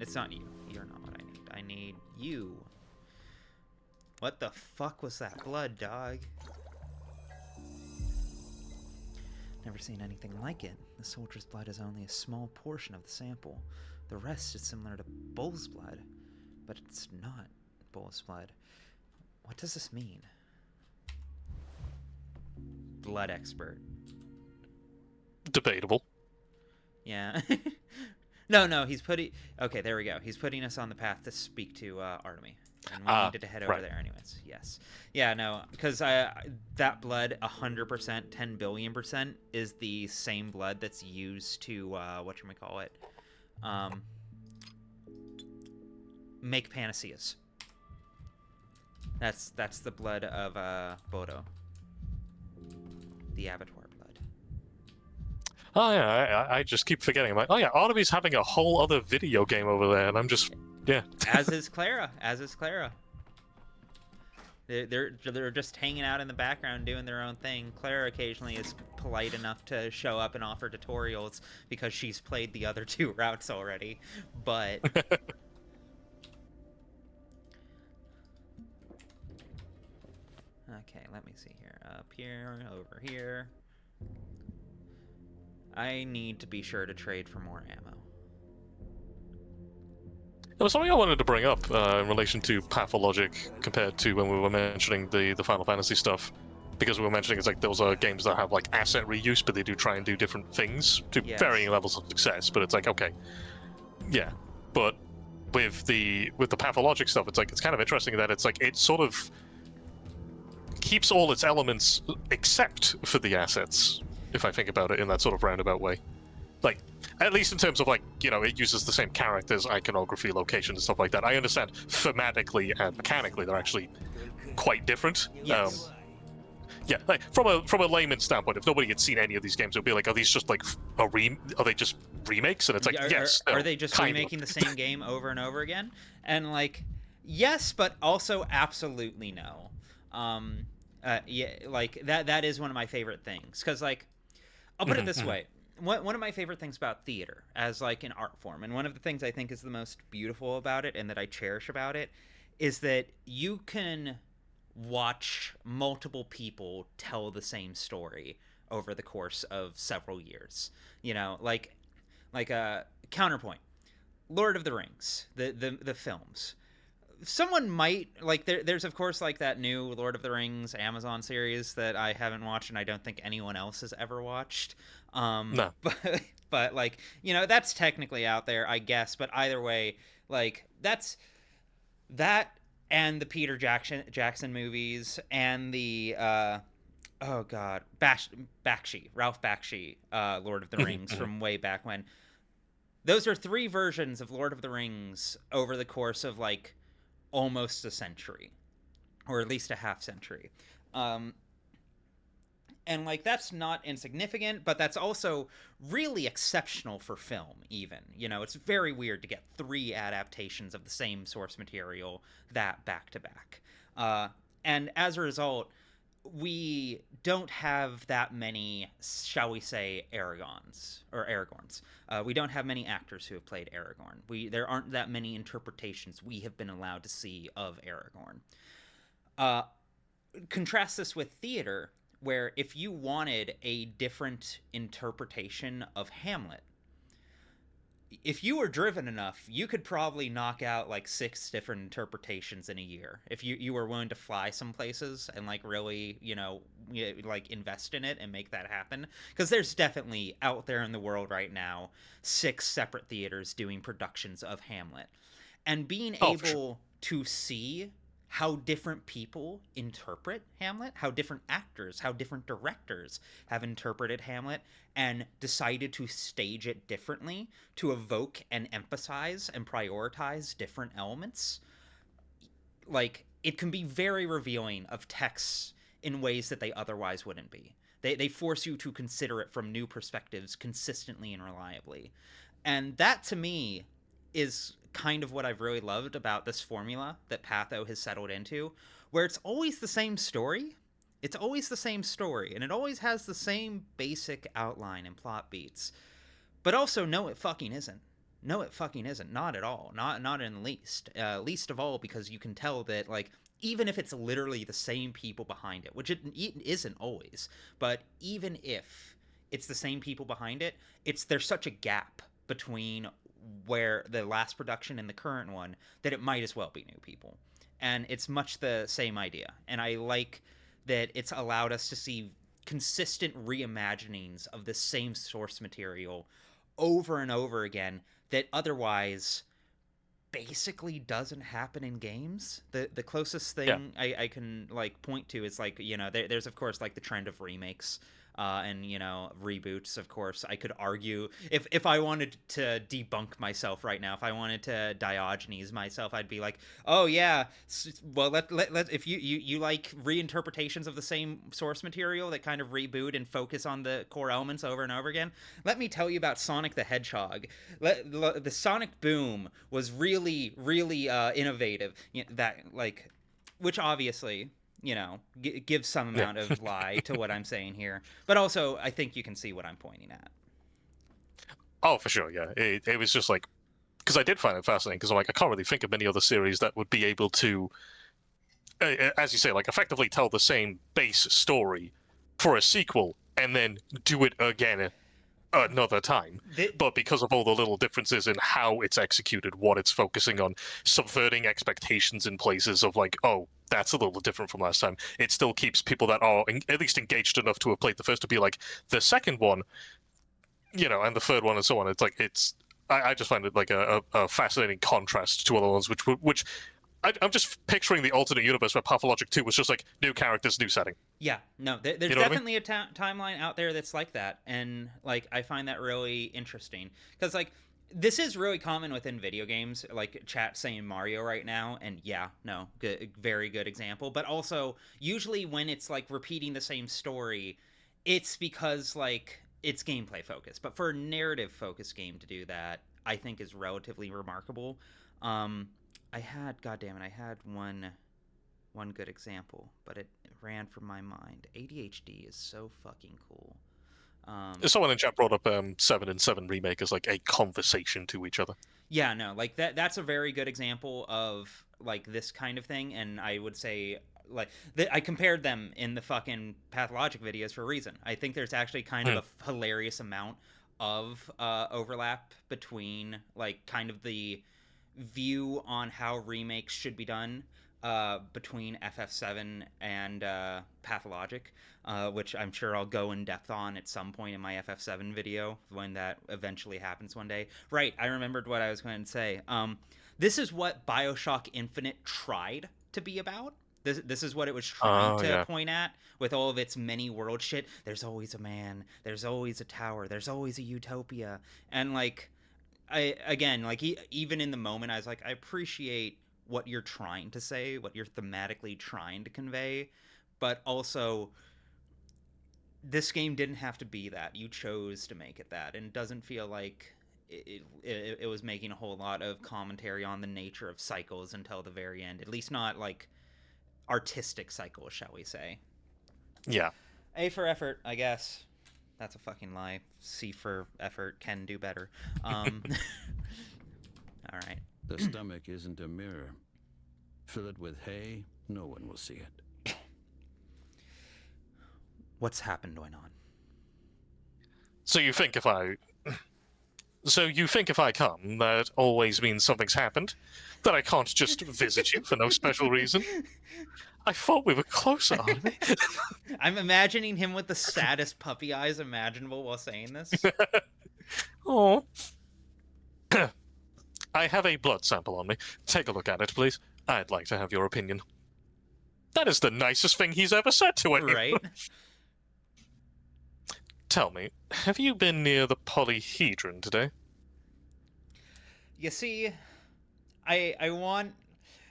Speaker 1: It's not you. You're not what I need. I need you. What the fuck was that blood, dog? Never seen anything like it. The soldier's blood is only a small portion of the sample. The rest is similar to bull's blood, but it's not bull's blood. What does this mean? Blood expert.
Speaker 2: Debatable.
Speaker 1: Yeah. No, he's putting. Okay, there we go. He's putting us on the path to speak to Artemy, and we needed to head over
Speaker 2: right.
Speaker 1: there anyways. Yes. Yeah. No, because that blood, 100%, 10 billion% is the same blood that's used to whatchamacallit, make panaceas. That's the blood of Bodo, the Abattoir blood.
Speaker 2: Oh yeah, I just keep forgetting. I'm like, oh yeah, Artemy's having a whole other video game over there, and I'm just, yeah.
Speaker 1: As is Clara. As is Clara. They're just hanging out in the background doing their own thing. Clara occasionally is polite enough to show up and offer tutorials because she's played the other two routes already. But okay, let me see here. Up here, over here. I need to be sure to trade for more ammo.
Speaker 2: There was something I wanted to bring up in relation to Pathologic compared to when we were mentioning the Final Fantasy stuff. Because we were mentioning it's like those are games that have like asset reuse, but they do try and do different things to varying levels of success. But it's like, okay, yeah. But with the Pathologic stuff, it's like it's kind of interesting that it's like it sort of keeps all its elements except for the assets, if I think about it in that sort of roundabout way. Like, at least in terms of, like, you know, it uses the same characters, iconography, location, and stuff like that. I understand thematically and mechanically they're actually quite different.
Speaker 1: Yes.
Speaker 2: Yeah, like, from a layman's standpoint, if nobody had seen any of these games, it would be like, are these just, like, are they just remakes? And it's like, yes.
Speaker 1: Are they just remaking the same game over and over again? And, like, yes, but also absolutely no. Yeah, like, that is one of my favorite things. Because, like, I'll put it this way. One of my favorite things about theater as like an art form, and one of the things I think is the most beautiful about it and that I cherish about it, is that you can watch multiple people tell the same story over the course of several years. You know, like a counterpoint, Lord of the Rings, the films. Someone might like there's of course like that new Lord of the Rings Amazon series that I haven't watched and I don't think anyone else has ever watched.
Speaker 2: No.
Speaker 1: But like, you know, that's technically out there, I guess, but either way, like that and the Peter Jackson movies and the oh god, Ralph Bakshi Lord of the Rings from way back when. Those are three versions of Lord of the Rings over the course of like almost a century, or at least a half century. And like that's not insignificant, but that's also really exceptional for film. Even, you know, it's very weird to get three adaptations of the same source material that back to back. And as a result, we don't have that many, shall we say, Aragorns. We don't have many actors who have played Aragorn. There aren't that many interpretations we have been allowed to see of Aragorn. Contrast this with theater, where if you wanted a different interpretation of Hamlet, if you were driven enough, you could probably knock out like 6 different interpretations in a year. If you were willing to fly some places and like really, you know, like invest in it and make that happen. Because there's definitely out there in the world right now 6 separate theaters doing productions of Hamlet. And being able to see how different people interpret Hamlet, how different actors, how different directors have interpreted Hamlet and decided to stage it differently to evoke and emphasize and prioritize different elements. Like, it can be very revealing of texts in ways that they otherwise wouldn't be. They force you to consider it from new perspectives consistently and reliably. And that, to me, is kind of what I've really loved about this formula that Patho has settled into, where it's always the same story. It's always the same story, and it always has the same basic outline and plot beats. But also, no, it fucking isn't. No, it fucking isn't. Not at all. Not in the least. Least of all because you can tell that, like, even if it's literally the same people behind it, which it isn't always, but even if it's the same people behind it, there's such a gap between where the last production and the current one that it might as well be new people. And it's much the same idea. And I like that it's allowed us to see consistent reimaginings of the same source material over and over again that otherwise basically doesn't happen in games. The closest
Speaker 2: Yeah.
Speaker 1: thing I can like point to is like, there's of course like the trend of remakes, and reboots. Of course, I could argue if I wanted to debunk myself right now, if I wanted to Diogenes myself, I'd be like, oh yeah, well let if you like reinterpretations of the same source material that kind of reboot and focus on the core elements over and over again. Let me tell you about Sonic the Hedgehog. The Sonic Boom was really innovative. That like, which obviously gives some
Speaker 2: Yeah.
Speaker 1: amount of lie to what I'm saying here, but also I think you can see what I'm pointing at.
Speaker 2: Oh, for sure. Yeah. It was just like because I did find it fascinating because I'm like I can't really think of many other series that would be able to, as you say, like effectively tell the same base story for a sequel and then do it again another time.
Speaker 1: The,
Speaker 2: But because of all the little differences in how it's executed, what it's focusing on, subverting expectations in places of like, oh, that's a little different from last time. It still keeps people that are at least engaged enough to have played the first to be like, the second one, and the third one and so on. It's like, I just find it like a fascinating contrast to other ones, which I'm just picturing the alternate universe where Pathologic 2 was just like new characters, new setting.
Speaker 1: Yeah, no, there's
Speaker 2: You know what I mean?
Speaker 1: definitely a timeline out there that's like that, and like I find that really interesting because like this is really common within video games. Like chat saying Mario right now, and yeah, no, good, very good example. But also usually when it's like repeating the same story, it's because like it's gameplay focused. But for a narrative focused game to do that, I think is relatively remarkable. God damn it, I had one good example, but it ran from my mind. ADHD is so fucking cool.
Speaker 2: Someone in chat brought up 7 and 7 remake as like a conversation to each other.
Speaker 1: Yeah, no, like that's a very good example of like this kind of thing, and I would say like I compared them in the fucking Pathologic videos for a reason. I think there's actually kind of a hilarious amount of overlap between like kind of the view on how remakes should be done between FF7 and Pathologic, which I'm sure I'll go in depth on at some point in my FF7 video when that eventually happens one day. Right, I remembered what I was going to say. This is what Bioshock Infinite tried to be about. This is what it was trying to point at with all of its many world shit. There's always a man, there's always a tower, there's always a utopia. And like, even in the moment, I was like, I appreciate what you're trying to say, what you're thematically trying to convey, but also this game didn't have to be that. You chose to make it that, and it doesn't feel like it was making a whole lot of commentary on the nature of cycles until the very end. At least not like artistic cycles, shall we say.
Speaker 2: Yeah.
Speaker 1: A for effort, I guess. That's a fucking lie. C for effort, can do better. All right.
Speaker 3: The stomach isn't a mirror. Fill it with hay, no one will see it.
Speaker 1: What's happened going on?
Speaker 2: So you think if I come, that always means something's happened? That I can't just visit you for no special reason? I thought we were closer, aren't we?
Speaker 1: I'm imagining him with the saddest puppy eyes imaginable while saying this.
Speaker 2: Oh. I have a blood sample on me. Take a look at it, please. I'd like to have your opinion. That is the nicest thing he's ever said to anyone.
Speaker 1: Right?
Speaker 2: Tell me, have you been near the polyhedron today?
Speaker 1: You see, I want...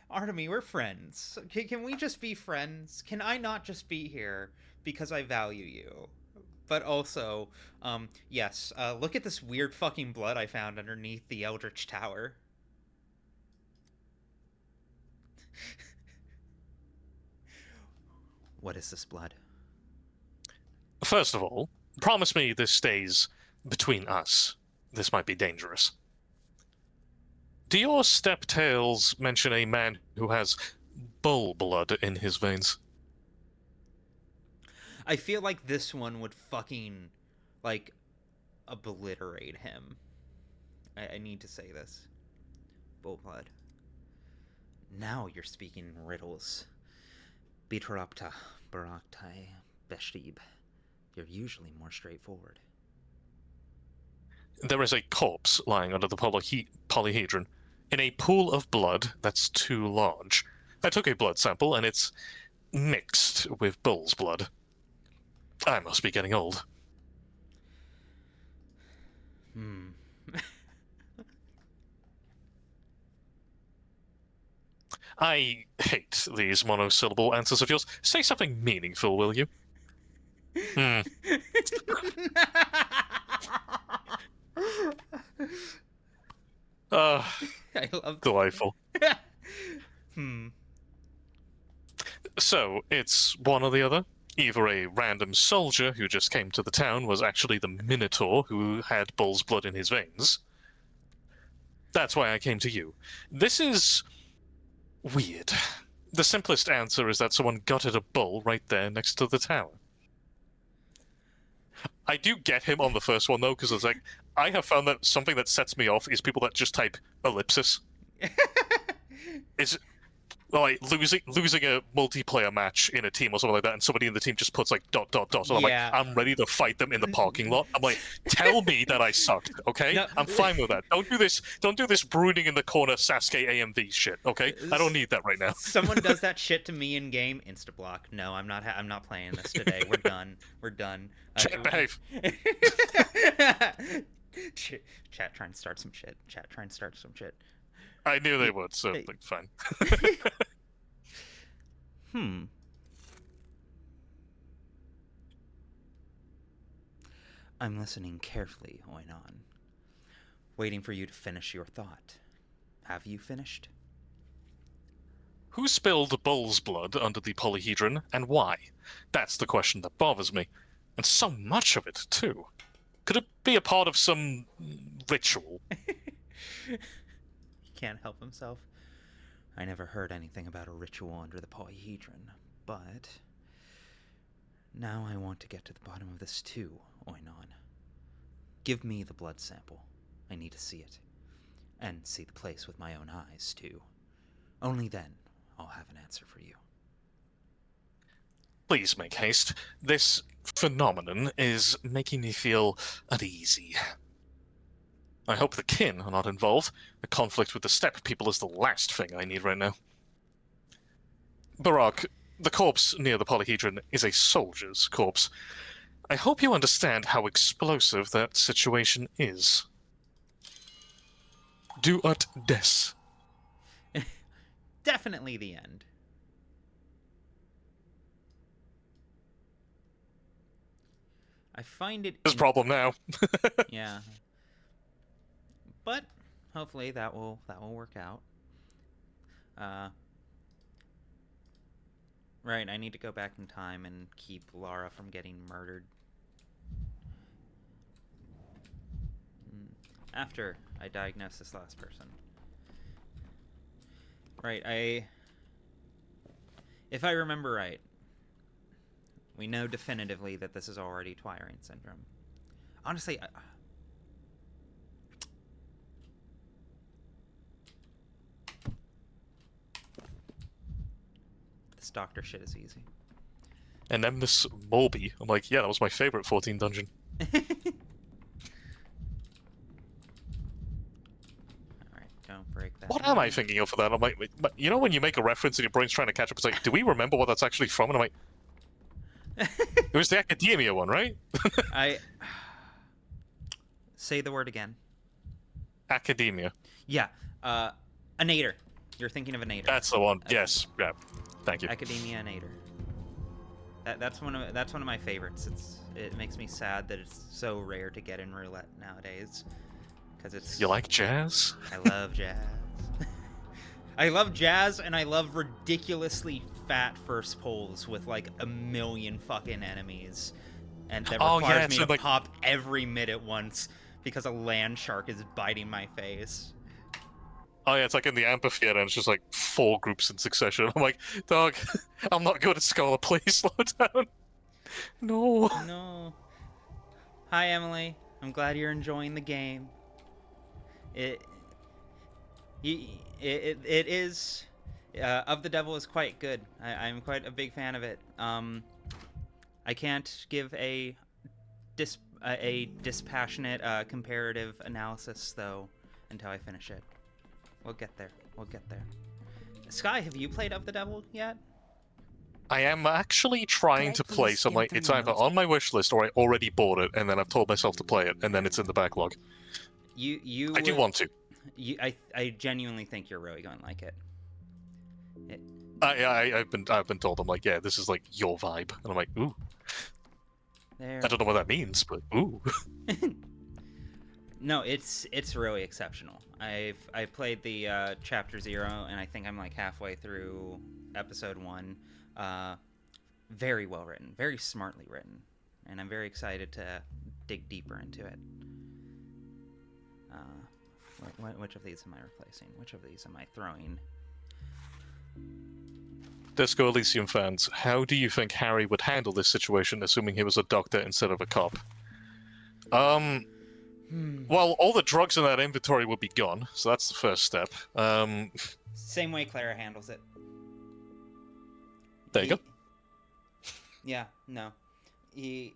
Speaker 1: Artemy, we're friends. Can we just be friends? Can I not just be here because I value you? But also, yes, look at this weird fucking blood I found underneath the Eldritch Tower. What is this blood?
Speaker 2: First of all, promise me this stays between us. This might be dangerous. Do your step tales mention a man who has bull blood in his veins?
Speaker 1: I feel like this one would fucking, like, obliterate him. I need to say this. Bullblood. Now you're speaking in riddles. Bitrapta, Baraktai, Beshtib. You're usually more straightforward.
Speaker 2: There is a corpse lying under the polyhedron in a pool of blood that's too large. I took a blood sample, and it's mixed with bull's blood. I must be getting old.
Speaker 1: Hmm.
Speaker 2: I hate these monosyllable answers of yours. Say something meaningful, will you? Hmm.
Speaker 1: I love
Speaker 2: Delightful.
Speaker 1: Hmm.
Speaker 2: So, it's one or the other. Either a random soldier who just came to the town was actually the Minotaur who had bull's blood in his veins. That's why I came to you. This is weird. The simplest answer is that someone gutted a bull right there next to the tower. I do get him on the first one, though, because it's like, I have found that something that sets me off is people that just type ellipsis. It's like losing a multiplayer match in a team or something like that, and somebody in the team just puts like ... And I'm
Speaker 1: Yeah.
Speaker 2: like, I'm ready to fight them in the parking lot. I'm like, tell me that I sucked, okay?
Speaker 1: No.
Speaker 2: I'm fine with that. Don't do this brooding in the corner Sasuke AMV shit, okay? I don't need that right now.
Speaker 1: Someone does that shit to me in game, insta block. No, I'm not. I'm not playing this today. We're done. We're done.
Speaker 2: Chat, behave.
Speaker 1: Chat, try and start some shit. Chat, try and start some shit.
Speaker 2: I knew they would, so like, fine.
Speaker 1: Hmm. I'm listening carefully, Oinon, waiting for you to finish your thought. Have you finished?
Speaker 2: Who spilled bull's blood under the polyhedron, and why? That's the question that bothers me. And so much of it, too. Could it be a part of some ritual?
Speaker 1: He can't help himself. I never heard anything about a ritual under the polyhedron, but now I want to get to the bottom of this too, Oinon. Give me the blood sample. I need to see it. And see the place with my own eyes, too. Only then I'll have an answer for you.
Speaker 2: Please make haste. This phenomenon is making me feel uneasy. I hope the kin are not involved. A conflict with the steppe people is the last thing I need right now. Barak, the corpse near the polyhedron is a soldier's corpse. I hope you understand how explosive that situation is. Do ut des.
Speaker 1: Definitely the end. I find it...
Speaker 2: There's a problem now.
Speaker 1: Yeah. But hopefully that will work out. Right, I need to go back in time and keep Lara from getting murdered. After I diagnose this last person. Right, if I remember right, we know definitively that this is already Twirine syndrome. Honestly, this doctor shit is easy.
Speaker 2: And then this Morby. I'm like, yeah, that was my favorite 14 dungeon.
Speaker 1: Alright, don't break that.
Speaker 2: What am I thinking of for that? I'm like, you know when you make a reference and your brain's trying to catch up, it's like, do we remember what that's actually from? And I'm like, it was the Academia one, right?
Speaker 1: I... Say the word again.
Speaker 2: Academia.
Speaker 1: Yeah, a nader. You're thinking of a nader.
Speaker 2: That's the one. Yes. Yeah. Thank you.
Speaker 1: Academia nader. That's one of my favorites. It makes me sad that it's so rare to get in roulette nowadays. Because it's...
Speaker 2: You like jazz?
Speaker 1: I love jazz. I love jazz, and I love ridiculously fat first pulls with like a million fucking enemies, and that requires me to like... pop every mid at once because a land shark is biting my face.
Speaker 2: Oh yeah, it's like in the amphitheater, and it's just like 4 groups in succession. I'm like, dog, I'm not good at Scholar, please slow down. No.
Speaker 1: No. Hi, Emily. I'm glad you're enjoying the game. It is... Of the Devil is quite good. I'm quite a big fan of it. I can't give a a dispassionate comparative analysis, though, until I finish it. We'll get there. We'll get there. Sky, have you played Of the Devil yet?
Speaker 2: I am actually trying to play
Speaker 4: please
Speaker 2: some,
Speaker 4: skim
Speaker 2: like,
Speaker 4: through
Speaker 2: it's
Speaker 4: your
Speaker 2: either
Speaker 4: notes?
Speaker 2: on my wish list or I already bought it, and then I've told myself to play it, and then it's in the backlog. I do want to.
Speaker 1: I genuinely think you're really going to like it.
Speaker 2: I've been told, I'm like, yeah, this is like your vibe, and I'm like, ooh.
Speaker 1: There.
Speaker 2: I don't know what that means, but ooh.
Speaker 1: No, it's really exceptional. I played the chapter 0, and I think I'm like halfway through episode 1. Very well written, very smartly written, and I'm very excited to dig deeper into it. Which of these am I replacing? Which of these am I throwing?
Speaker 2: Disco Elysium fans, how do you think Harry would handle this situation, assuming he was a doctor instead of a cop? Well, all the drugs in that inventory would be gone, so that's the first step.
Speaker 1: Same way Clara handles it.
Speaker 2: There you go.
Speaker 1: Yeah, no. He,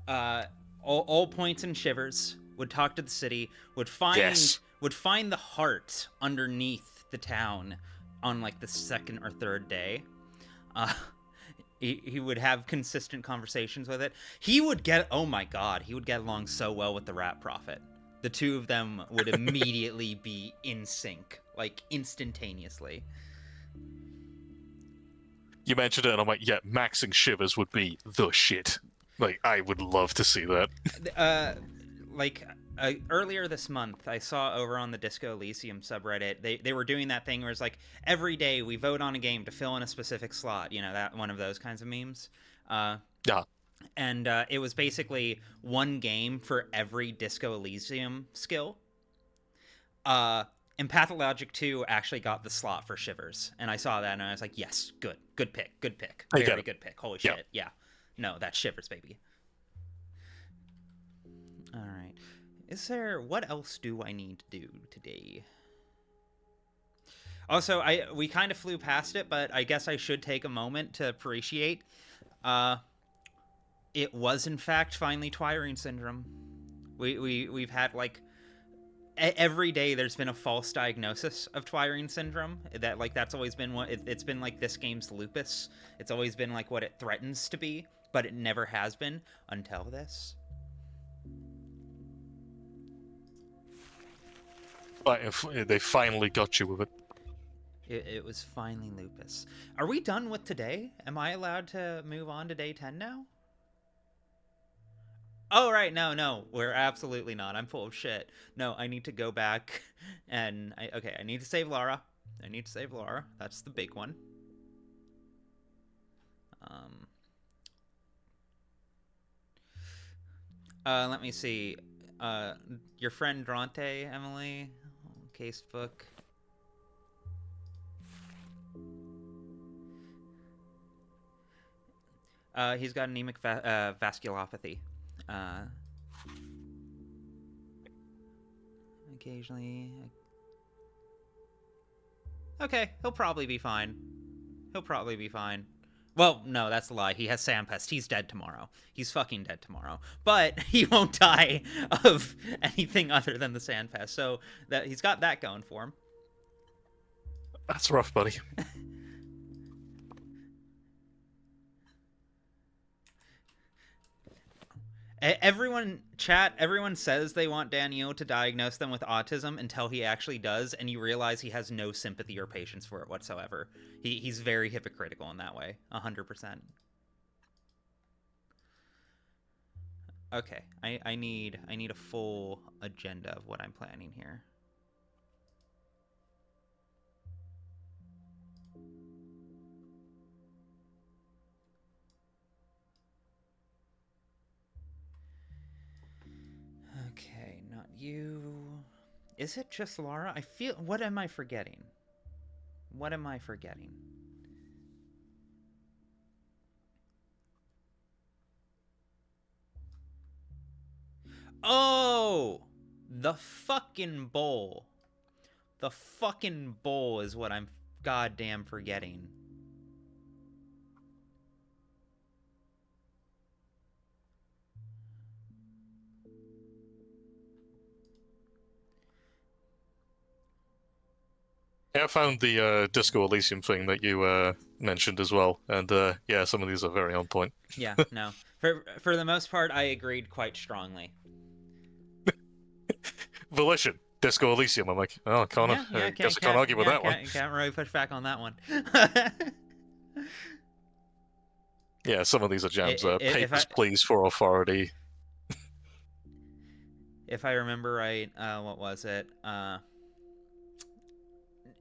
Speaker 1: all points and shivers, would talk to the city, would find the heart underneath the town on, like, the second or third day. He would have consistent conversations with it. He would get along so well with the Rat Prophet. The two of them would immediately be in sync, like, instantaneously.
Speaker 2: You mentioned it, and I'm like, yeah, maxing shivers would be the shit. Like, I would love to see that.
Speaker 1: Earlier this month, I saw over on the Disco Elysium subreddit, they were doing that thing where it's like, every day we vote on a game to fill in a specific slot, you know, that one of those kinds of memes.
Speaker 2: Yeah.
Speaker 1: And it was basically one game for every Disco Elysium skill. And Pathologic 2 actually got the slot for Shivers. And I saw that and I was like, yes, good pick. Very good pick. Holy shit. Yeah. No, that's Shivers, baby. All right. What else do I need to do today? Also, we kind of flew past it, but I guess I should take a moment to appreciate. It was in fact finally Twiring syndrome. We've had like every day there's been a false diagnosis of Twiring syndrome. That's always been what it's been, like, this game's lupus. It's always been like what it threatens to be, but it never has been until this.
Speaker 2: They finally got you with it.
Speaker 1: It was finally lupus. Are we done with today? Am I allowed to move on to day 10 now? Oh, right. No, we're absolutely not. I'm full of shit. No, I need to go back and I need to save Laura. That's the big one. Let me see. Your friend Dronte, Emily, casebook. He's got anemic vasculopathy. Occasionally. Okay, he'll probably be fine. Well, no, that's a lie. He has Sampest. He's dead tomorrow. He's fucking dead tomorrow. But he won't die of anything other than the Sandpest. So that he's got that going for him.
Speaker 2: That's rough, buddy.
Speaker 1: Everyone says they want Daniel to diagnose them with autism until he actually does, and you realize he has no sympathy or patience for it whatsoever. He's very hypocritical in that way, 100%. Okay, I need a full agenda of what I'm planning here. Okay, not you. Is it just Laura? What am I forgetting? Oh! The fucking bowl. The fucking bowl is what I'm goddamn forgetting.
Speaker 2: I found the Disco Elysium thing that you mentioned as well, and yeah, some of these are very on point.
Speaker 1: Yeah, no. For the most part, I agreed quite strongly.
Speaker 2: Volition, Disco Elysium. I'm like, oh,
Speaker 1: Yeah, yeah,
Speaker 2: guess I can't argue with that one.
Speaker 1: can't really push back on that one.
Speaker 2: Yeah, some of these are jams.
Speaker 1: If I
Speaker 2: Papers, Please for Authority.
Speaker 1: if I remember right, what was it?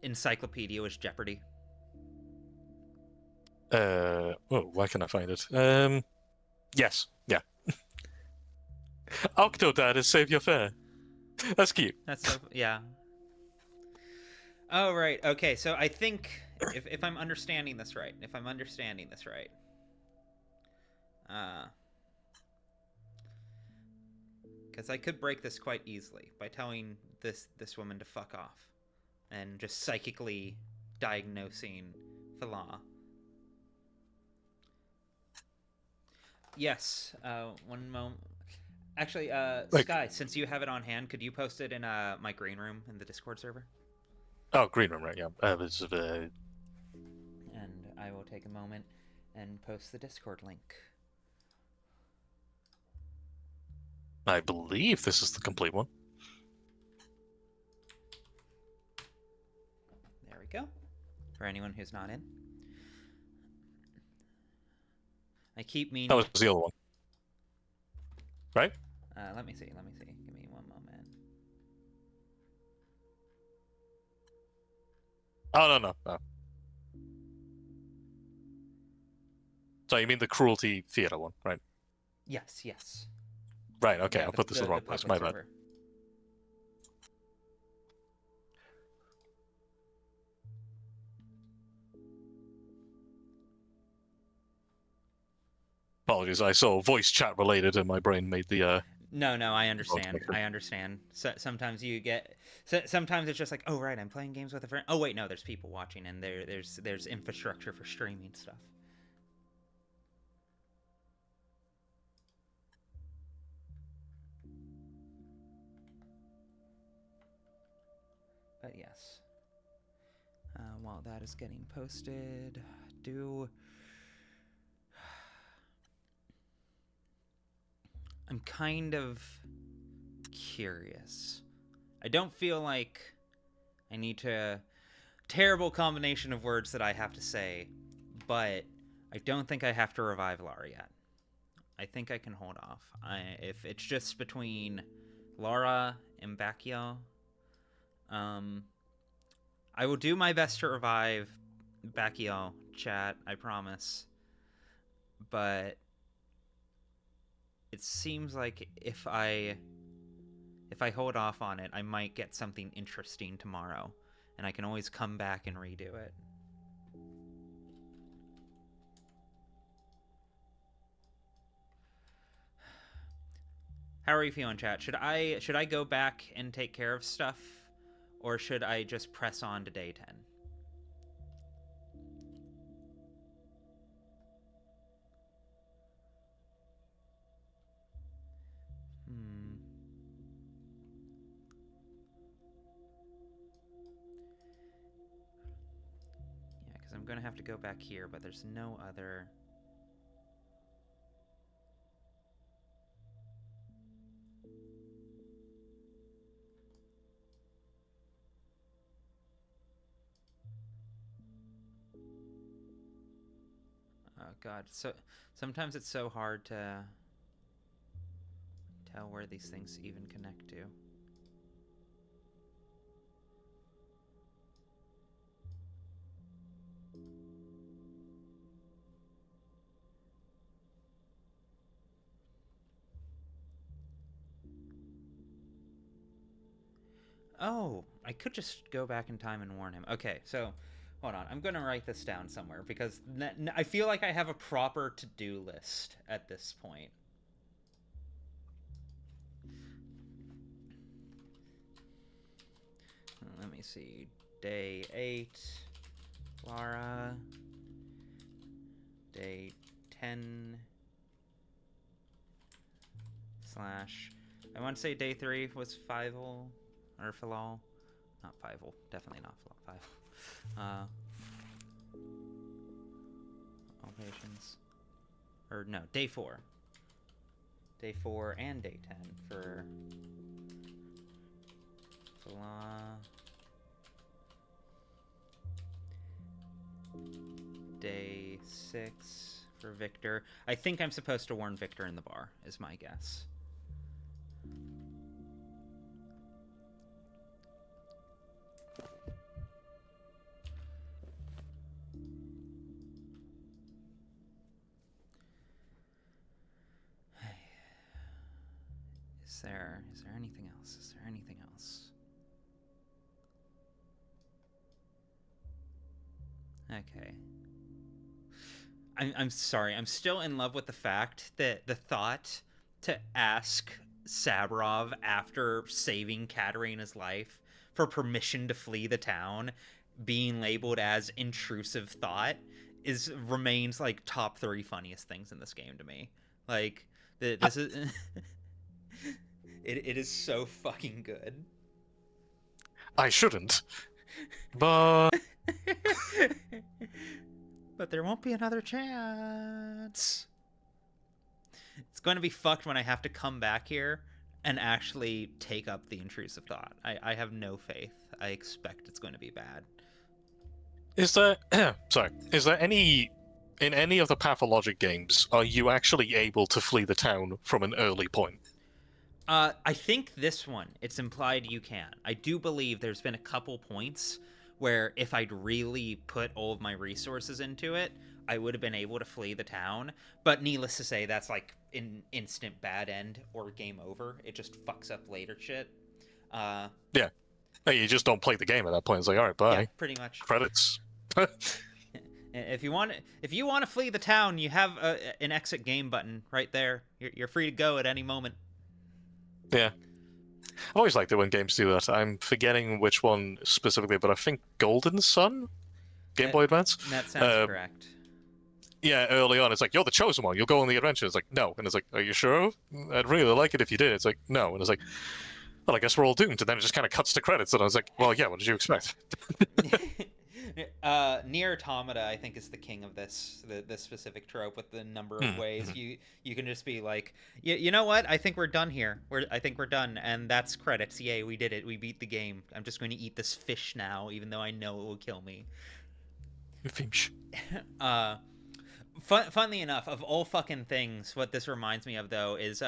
Speaker 1: Encyclopedia was Jeopardy.
Speaker 2: Oh, where can I find it? Yes, yeah. Octodad is Save Your Fare. That's cute.
Speaker 1: That's so yeah. Oh right, okay. So I think if I'm understanding this right, because I could break this quite easily by telling this woman to fuck off, and just psychically diagnosing Fala. Yes. One moment. Actually, Sky, since you have it on hand, could you post it in my green room in the Discord server?
Speaker 2: Oh, Green Room, right? Yeah.
Speaker 1: And I will take a moment and post the Discord link.
Speaker 2: I believe this is the complete one.
Speaker 1: There we go. For anyone who's not in. I keep meaning...
Speaker 2: That was the other one. Right?
Speaker 1: Let me see. Give me one moment.
Speaker 2: Oh, no. So you mean the Cruelty Theater one, right?
Speaker 1: Yes.
Speaker 2: Right, okay,
Speaker 1: Yeah,
Speaker 2: I'll put this in the wrong place. My bad.
Speaker 1: server.
Speaker 2: Apologies, I saw voice chat related and my brain made the
Speaker 1: No, I understand. So, sometimes you get... sometimes it's just like, oh, right, I'm playing games with a friend. Oh, wait, no, there's people watching, and there's infrastructure for streaming stuff. But yes. While that is getting posted, I'm kind of curious. I don't feel like I need to... Terrible combination of words that I have to say, but I don't think I have to revive Lara yet. I think I can hold off. If it's just between Lara and Bacchio, I will do my best to revive Bacchio, chat, I promise. But it seems like if I hold off on it, I might get something interesting tomorrow, and I can always come back and redo it. How are you feeling, chat? Should I go back and take care of stuff, or should I just press on to day 10? Yeah, because I'm going to have to go back here, but there's no other... Oh god, so sometimes it's so hard to tell where these things even connect to. Oh, I could just go back in time and warn him. Okay, so hold on. I'm going to write this down somewhere because I feel like I have a proper to-do list at this point. Let me see. Day 8, Lara. Day 10 / I want to say day 3 was Fievel or Falal. Not Fievel. Definitely not Fievel. All patients. Or no, day 4. Day 4 and day 10 for Salah. Day 6 for Victor. I think I'm supposed to warn Victor in the bar, is my guess. Is there anything else? Is there anything else? Okay. I'm sorry. I'm still in love with the fact that the thought to ask Sabrov after saving Katerina's life for permission to flee the town being labeled as intrusive thought remains like top 3 funniest things in this game to me. Like this is it is so fucking good.
Speaker 2: I shouldn't, but
Speaker 1: But there won't be another chance. It's going to be fucked when I have to come back here and actually take up the intrusive thought. I have no faith. I expect it's going to be bad.
Speaker 2: is there is there any in any of the Pathologic games are you actually able to flee the town from an early point?
Speaker 1: I think this one, it's implied you can. I do believe there's been a couple points where if I'd really put all of my resources into it, I would have been able to flee the town. But needless to say, that's like an instant bad end or game over. It just fucks up later shit.
Speaker 2: Yeah. Hey, you just don't play the game at that point. It's like, all right, bye.
Speaker 1: Yeah, pretty much.
Speaker 2: Credits.
Speaker 1: If you want to flee the town, you have an exit game button right there. You're free to go at any moment.
Speaker 2: Yeah. I always liked it when games do that. I'm forgetting which one specifically, but I think Golden Sun? Game Boy Advance?
Speaker 1: That sounds correct.
Speaker 2: Yeah, early on, it's like, you're the chosen one, you'll go on the adventure. It's like, no. And it's like, are you sure? I'd really like it if you did. It's like, no. And it's like, well, I guess we're all doomed. And then it just kind of cuts to credits. And I was like, well, yeah, what did you expect?
Speaker 1: Nier Automata, I think, is the king of this specific trope with the number of ways you can just be like, you know what? I think we're done here. I think we're done, and that's credits. Yay, we did it. We beat the game. I'm just going to eat this fish now, even though I know it will kill me.
Speaker 2: Fish.
Speaker 1: Funnily enough, of all fucking things, what this reminds me of though is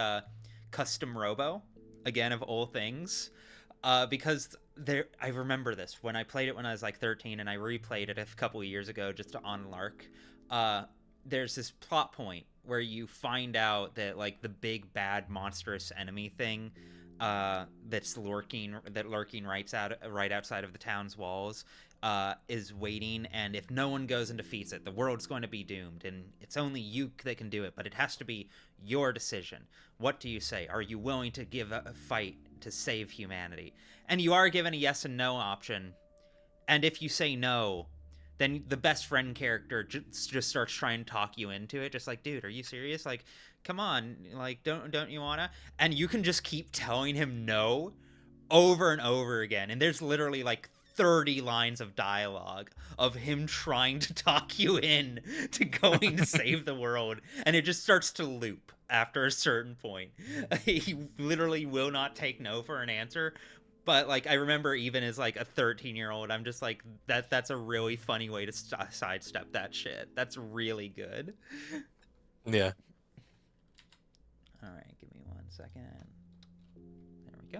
Speaker 1: Custom Robo. Again, of all things. Because I remember this when I played it when I was like 13, and I replayed it a couple of years ago just on lark. There's this plot point where you find out that like the big bad monstrous enemy thing that's lurking right outside of the town's walls is waiting, and if no one goes and defeats it, the world's going to be doomed, and it's only you that can do it, but it has to be your decision. What do you say? Are you willing to give a fight to save humanity? And you are given a yes and no option, and if you say no, then the best friend character just starts trying to talk you into it, just like, dude, are you serious? Like, come on, like, don't you wanna? And you can just keep telling him no over and over again, and there's literally like 30 lines of dialogue of him trying to talk you in to going to save the world, and it just starts to loop after a certain point. He literally will not take no for an answer. But like, I remember even as like a 13-year-old, I'm just like, that's a really funny way to sidestep that shit. That's really good.
Speaker 2: Yeah.
Speaker 1: All right, give me 1 second. There we go.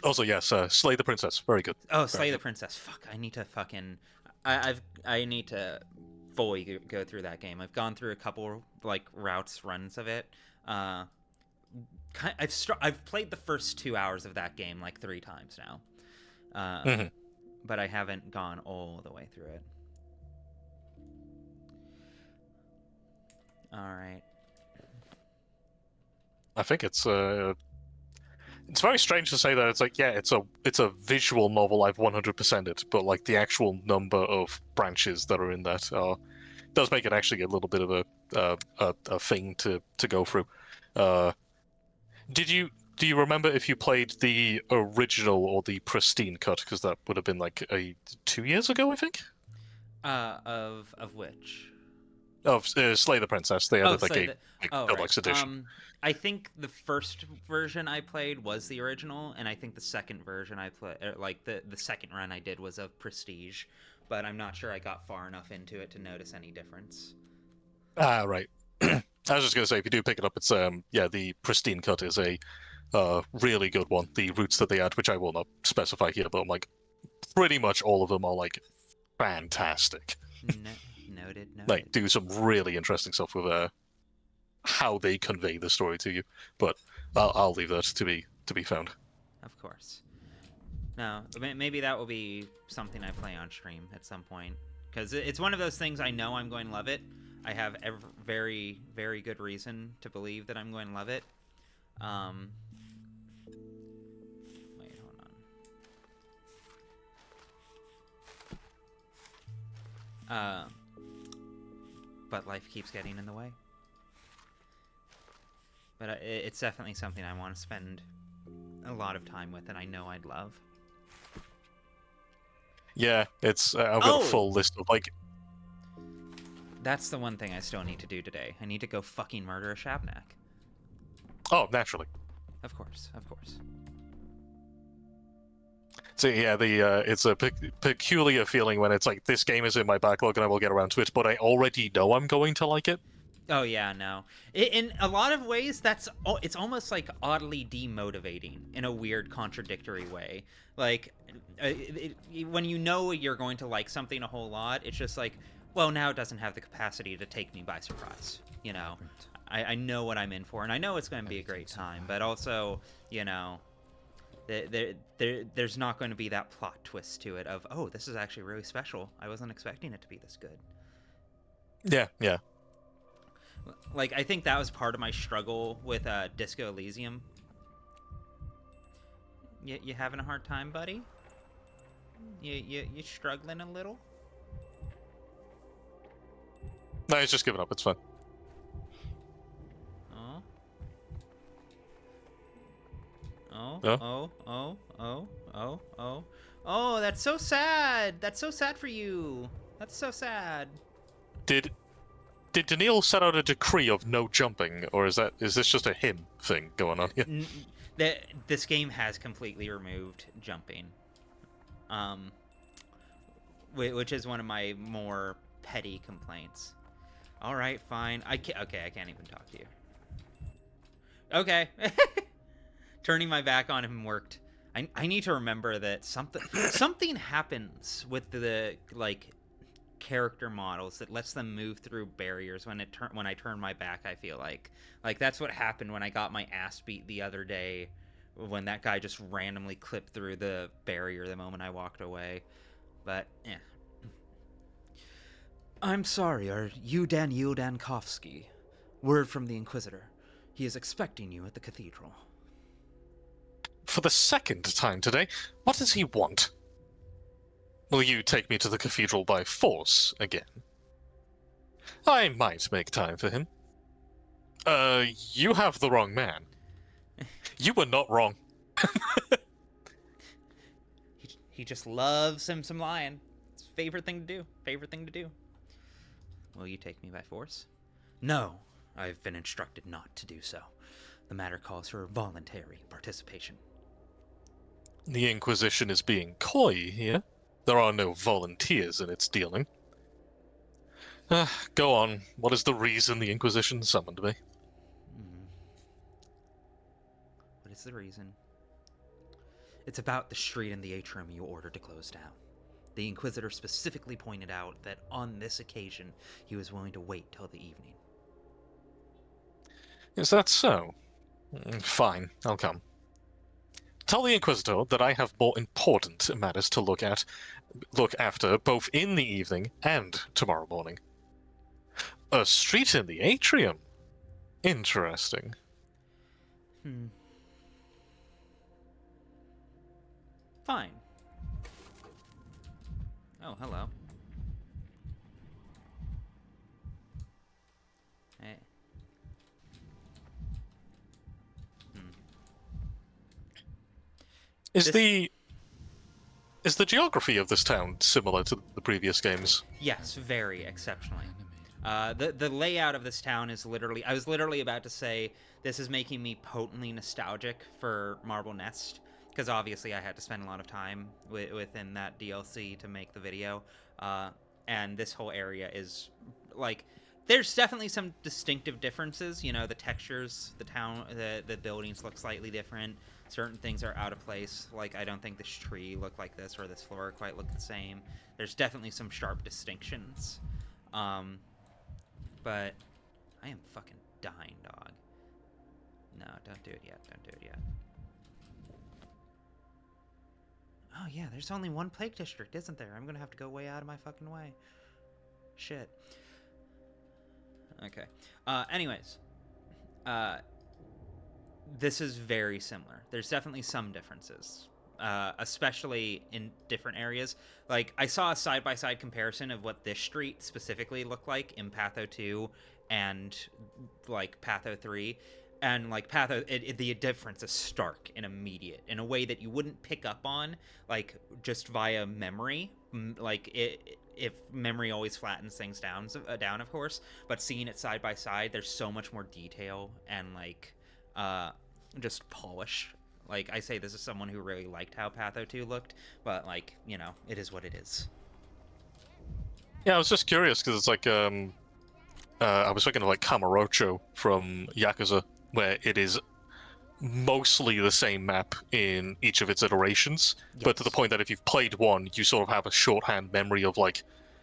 Speaker 2: Also, yes, Slay the Princess. Very good.
Speaker 1: Oh, Slay the Princess. Fuck, I need to fucking... I need to fully go through that game. I've gone through a couple, like, runs of it. I've played the first 2 hours of that game, like, 3 times now. But I haven't gone all the way through it. Alright.
Speaker 2: I think it's very strange to say that. It's like, yeah, it's a visual novel. I've 100%ed, but like the actual number of branches that are in that does make it actually a little bit of a thing to go through. Did you do you remember if you played the original or the pristine cut? Because that would have been like 2 years ago, I think.
Speaker 1: Of which?
Speaker 2: Of Slay the Princess. They
Speaker 1: Oh,
Speaker 2: added like
Speaker 1: Slay
Speaker 2: a
Speaker 1: the.
Speaker 2: like,
Speaker 1: Oh, right.
Speaker 2: deluxe edition.
Speaker 1: I think the first version I played was the original, and I think the second version I played, like the second run I did was of Prestige, but I'm not sure I got far enough into it to notice any difference.
Speaker 2: Ah, right. I was just gonna say, if you do pick it up, it's yeah, the pristine cut is a really good one. The routes that they add, which I will not specify here, but like pretty much all of them are like fantastic.
Speaker 1: Noted.
Speaker 2: Like do some really interesting stuff with how they convey the story to you. But I'll leave that to be found.
Speaker 1: Of course. No, maybe that will be something I play on stream at some point, because it's one of those things I know I'm going to love it. I have very, very good reason to believe that I'm going to love it. Wait, hold on. But life keeps getting in the way. But it's definitely something I want to spend a lot of time with, and I know I'd love.
Speaker 2: Yeah, it's I've got a full list of like.
Speaker 1: That's the one thing I still need to do today. I need to go fucking murder a Shabnak.
Speaker 2: Oh, naturally.
Speaker 1: Of course.
Speaker 2: So yeah, it's a peculiar feeling when it's like this game is in my backlog and I will get around to it, but I already know I'm going to like it.
Speaker 1: Oh yeah, no. In a lot of ways, it's almost like oddly demotivating in a weird, contradictory way. Like, when you know you're going to like something a whole lot, it's just like, well, now it doesn't have the capacity to take me by surprise. You know, I know what I'm in for, and I know it's going to be a great time, but also, you know, there's not going to be that plot twist to it of, oh, this is actually really special. I wasn't expecting it to be this good.
Speaker 2: Yeah.
Speaker 1: Like, I think that was part of my struggle with Disco Elysium. You having a hard time, buddy? You struggling a little?
Speaker 2: No, it's just giving up. It's fine.
Speaker 1: Oh, that's so sad. That's so sad for you. That's so sad.
Speaker 2: Did Daniil set out a decree of no jumping, or is this just a him thing going on here?
Speaker 1: This game has completely removed jumping, which is one of my more petty complaints. All right, fine. I can't even talk to you. Okay. Turning my back on him worked. I need to remember that something happens with the like character models that lets them move through barriers when I turn my back. I feel like that's what happened when I got my ass beat the other day, when that guy just randomly clipped through the barrier the moment I walked away. But yeah. I'm sorry, are you Daniil Dankovsky? Word from the Inquisitor. He is expecting you at the cathedral.
Speaker 2: For the second time today, what does he want? Will you take me to the cathedral by force again? I might make time for him. You have the wrong man. You were not wrong.
Speaker 1: He just loves him some lion. It's his favorite thing to do. Will you take me by force? No, I've been instructed not to do so. The matter calls for voluntary participation.
Speaker 2: The Inquisition is being coy here. There are no volunteers in its dealing. Go on. What is the reason the Inquisition summoned me?
Speaker 1: What is the reason? It's about the street and the atrium you ordered to close down. The Inquisitor specifically pointed out that on this occasion, he was willing to wait till the evening.
Speaker 2: Is that so? Fine, I'll come. Tell the Inquisitor that I have more important matters to look after, both in the evening and tomorrow morning. A street in the atrium? Interesting.
Speaker 1: Fine. Oh, hello. Hey.
Speaker 2: Is the geography of this town similar to the previous games?
Speaker 1: Yes, very exceptionally. The layout of this town is literally... I was literally about to say this is making me potently nostalgic for Marble Nest, because obviously I had to spend a lot of time within that DLC to make the video, and this whole area is, like... There's definitely some distinctive differences, you know, the textures, the buildings look slightly different, certain things are out of place, like I don't think this tree looked like this or this floor quite looked the same. There's definitely some sharp distinctions. But I am fucking dying, dog. No, don't do it yet, don't do it yet. Oh yeah, there's only one plague district, isn't there? I'm gonna have to go way out of my fucking way. Shit. Okay. Anyways. This is very similar. There's definitely some differences. Especially in different areas. Like, I saw a side-by-side comparison of what this street specifically looked like in Patho 2 and, like, Patho 3. And, like, Patho, the difference is stark and immediate in a way that you wouldn't pick up on, like, just via memory. Like, if memory always flattens things down, of course. But seeing it side by side, there's so much more detail and, like, just polish. Like, I say this is someone who really liked how Patho 2 looked, but, like, you know, it is what it is.
Speaker 2: Yeah, I was just curious, because it's like, I was thinking of, like, Kamurocho from Yakuza, where it is mostly the same map in each of its iterations, but to the point that if you've played one, you sort of have a shorthand memory of, like,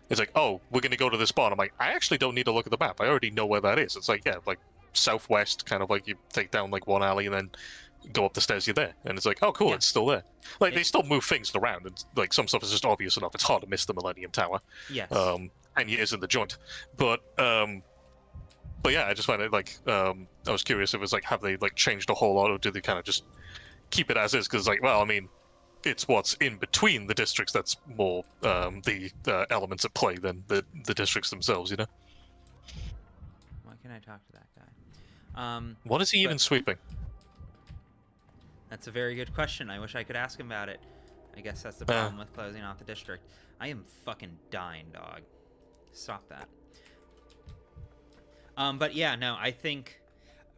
Speaker 2: it's like, oh, we're going to go to this bar. I'm like, I actually don't need to look at the map. I already know where that is. It's like, yeah, like, southwest, kind of like you take down, like, one alley and then go up the stairs, you're there. And it's like, oh, cool, it's still there. Like, they still move things around, and, like, some stuff is just obvious enough. It's hard to miss the Millennium Tower.
Speaker 1: Yes.
Speaker 2: 10 years in the joint. But yeah, I just find it, like, I was curious if it was, like, have they, like, changed a whole lot, or do they kind of just keep it as is? Because, like, well, I mean, it's what's in between the districts that's more the elements at play than the districts themselves, you know?
Speaker 1: Why can't I talk to that guy?
Speaker 2: What is he even sweeping?
Speaker 1: That's a very good question. I wish I could ask him about it. I guess that's the problem with closing off the district. I am fucking dying, dog. Stop that. But yeah, no, I think...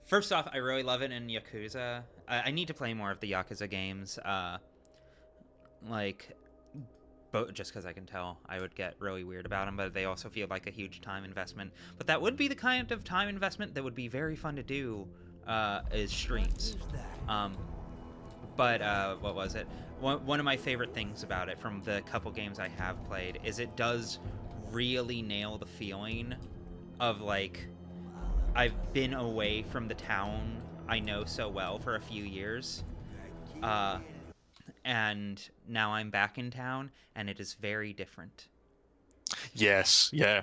Speaker 1: First off, I really love it in Yakuza. I need to play more of the Yakuza games. Like, just because I can tell I would get really weird about them, but they also feel like a huge time investment. But that would be the kind of time investment that would be very fun to do, is streams. But what was it? One of my favorite things about it from the couple games I have played is it does really nail the feeling of, like, I've been away from the town I know so well for a few years, and now I'm back in town, and it is very different.
Speaker 2: Yes, yeah.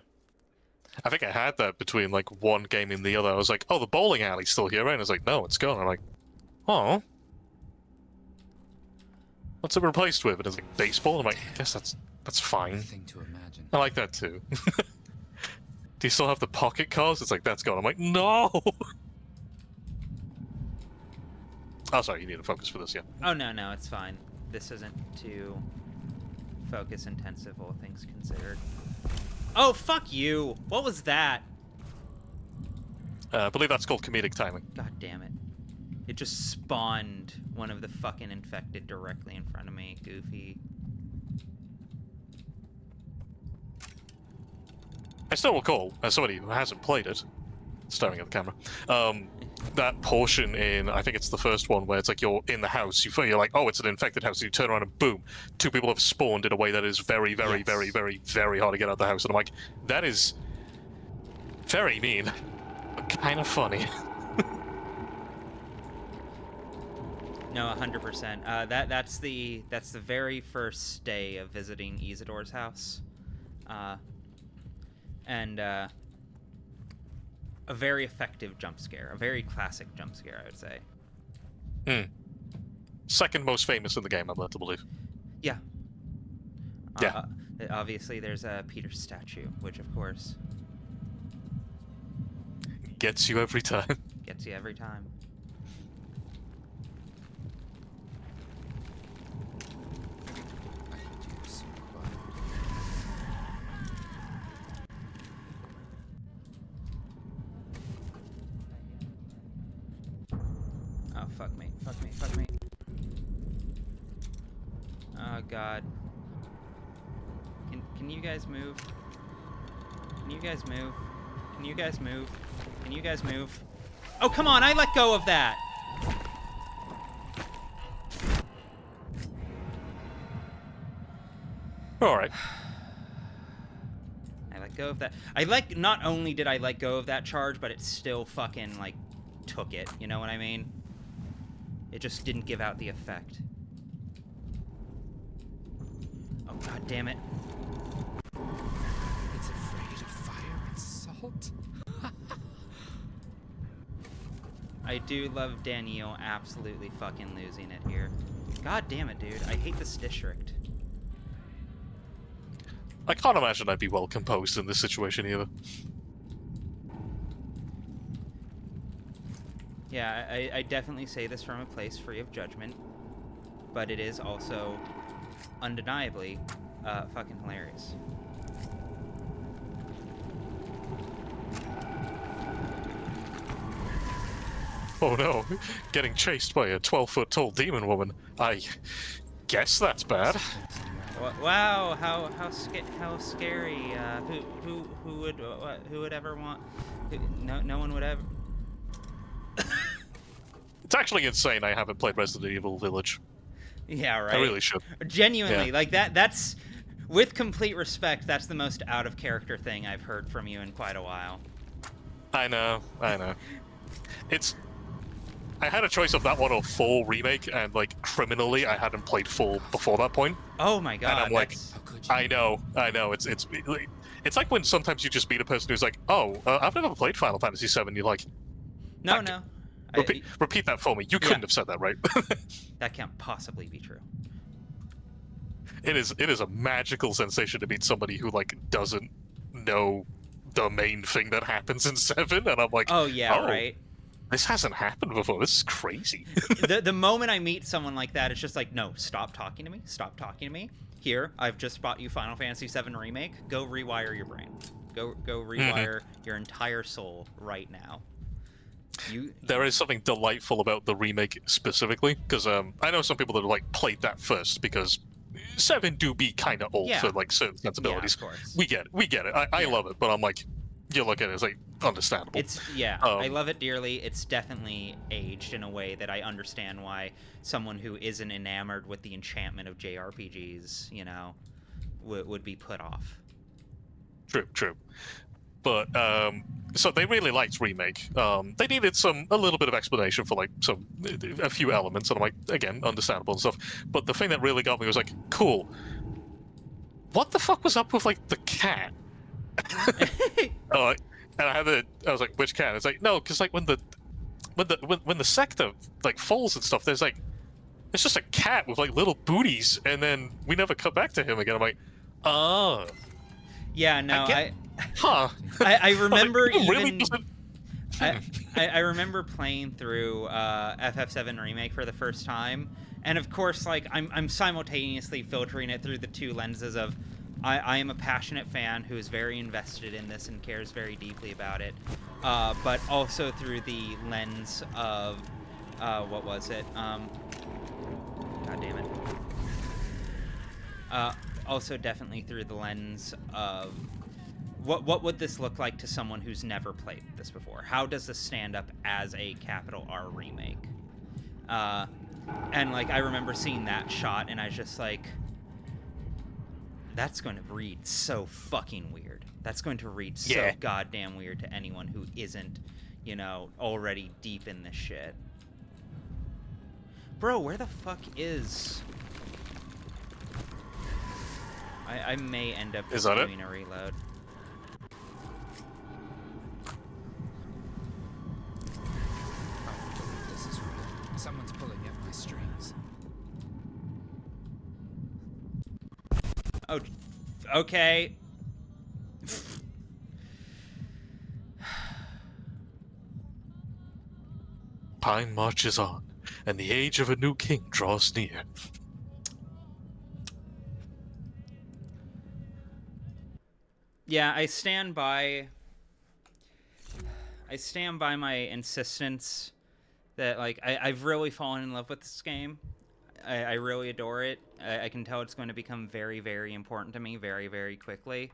Speaker 2: I think I had that between, like, one game and the other. I was like, oh, the bowling alley's still here, right? And it's like, no, it's gone. I'm like, oh. What's it replaced with? And it's like, baseball? I'm like, I guess that's fine.
Speaker 5: To imagine.
Speaker 2: I like that, too. Do you still have the pocket cars? It's like, that's gone. I'm like, no! Oh, sorry, you need to focus for this, yeah.
Speaker 1: Oh, no, it's fine. This isn't too focus intensive, all things considered. Oh, fuck you! What was that?
Speaker 2: I believe that's called comedic timing.
Speaker 1: God damn it. It just spawned one of the fucking infected directly in front of me, Goofy.
Speaker 2: I still recall, as somebody who hasn't played it, staring at the camera, that portion in, I think it's the first one, where it's like you're in the house, you're like, oh, it's an infected house, and you turn around and boom, two people have spawned in a way that is very, very,
Speaker 1: Yes.
Speaker 2: very, very, very hard to get out of the house. And I'm like, that is very mean, but kind of funny.
Speaker 1: No, 100%. That's the very first day of visiting Isidor's house. And a very effective jump scare. A very classic jump scare, I would say.
Speaker 2: Second most famous in the game, I'm led to believe.
Speaker 1: Yeah.
Speaker 2: Yeah.
Speaker 1: Obviously, there's a Peter's statue, which, of course,
Speaker 2: Gets you every time.
Speaker 1: gets you every time. Oh, fuck me. Fuck me. Fuck me. Oh, God. Can you guys move? Can you guys move? Can you guys move? Can you guys move? Oh, come on! I let go of that!
Speaker 2: Alright.
Speaker 1: I let go of that. Not only did I let go of that charge, but it still fucking, like, took it. You know what I mean? It just didn't give out the effect. Oh, God damn it.
Speaker 5: It's afraid of fire and salt?
Speaker 1: I do love Daniel absolutely fucking losing it here. God damn it, dude. I hate this district.
Speaker 2: I can't imagine I'd be well composed in this situation either.
Speaker 1: Yeah, I definitely say this from a place free of judgment, but it is also undeniably fucking hilarious.
Speaker 2: Oh no, getting chased by a 12-foot tall demon woman. I guess that's bad.
Speaker 1: Wow, how scary. Who would ever want? No one would ever.
Speaker 2: It's actually insane I haven't played Resident Evil Village.
Speaker 1: Yeah, right.
Speaker 2: I really should.
Speaker 1: Genuinely,
Speaker 2: Yeah.
Speaker 1: like that's, with complete respect, that's the most out of character thing I've heard from you in quite a while.
Speaker 2: I know. I had a choice of that one or 4 remake, and like criminally, I hadn't played 4 before that point.
Speaker 1: Oh my god.
Speaker 2: And I'm like,
Speaker 1: that's...
Speaker 5: How could you?
Speaker 2: I know. It's like when sometimes you just meet a person who's like, oh, I've never played Final Fantasy VII. You're like,
Speaker 1: No,
Speaker 2: Thank
Speaker 1: no.
Speaker 2: repeat that for me. You couldn't have said that, right?
Speaker 1: That can't possibly be true.
Speaker 2: It is a magical sensation to meet somebody who like doesn't know the main thing that happens in 7, and I'm like,
Speaker 1: Oh yeah, right.
Speaker 2: This hasn't happened before. This is crazy.
Speaker 1: The moment I meet someone like that, it's just like, no, stop talking to me. Stop talking to me. Here, I've just bought you Final Fantasy VII Remake. Go rewire your brain. Go rewire your entire soul right now.
Speaker 2: There is something delightful about the remake specifically, because I know some people that have like played that first because 7 do be kind of old
Speaker 1: Yeah.
Speaker 2: for like certain sensibilities.
Speaker 1: Yeah, of course.
Speaker 2: We get it. I
Speaker 1: Yeah.
Speaker 2: love it, but I'm like, you look at it, it's like understandable.
Speaker 1: I love it dearly. It's definitely aged in a way that I understand why someone who isn't enamored with the enchantment of JRPGs, you know, would be put off.
Speaker 2: True. But so they really liked remake. They needed a little bit of explanation for like a few elements, and I'm like, again, understandable and stuff. But the thing that really got me was like, cool. What the fuck was up with like the cat? And I was like, which cat? It's like, no, because like when the sector like falls and stuff, it's just a cat with like little booties, and then we never come back to him again. I'm like, oh.
Speaker 1: Yeah, no,
Speaker 2: Huh.
Speaker 1: I remember
Speaker 2: I was like,
Speaker 1: even.
Speaker 2: really
Speaker 1: I remember playing through FF7 Remake for the first time, and of course, like I'm simultaneously filtering it through the two lenses of I am a passionate fan who is very invested in this and cares very deeply about it, but also through the lens of what was it? God damn it. Also, definitely through the lens of what would this look like to someone who's never played this before? How does this stand up as a capital R remake? And like I remember seeing that shot, and I was just like, that's going to read so fucking weird. That's going to read so goddamn weird to anyone who isn't, you know, already deep in this shit. Bro, where the fuck is... I may end up
Speaker 2: Is that it?
Speaker 1: doing a reload.
Speaker 5: I don't believe this is real. Someone's pulling at my strings.
Speaker 1: Oh, okay.
Speaker 2: Time marches on, and the age of a new king draws near.
Speaker 1: Yeah, I stand by my insistence that like I've really fallen in love with this game. I really adore it. I can tell it's going to become very, very important to me very, very quickly.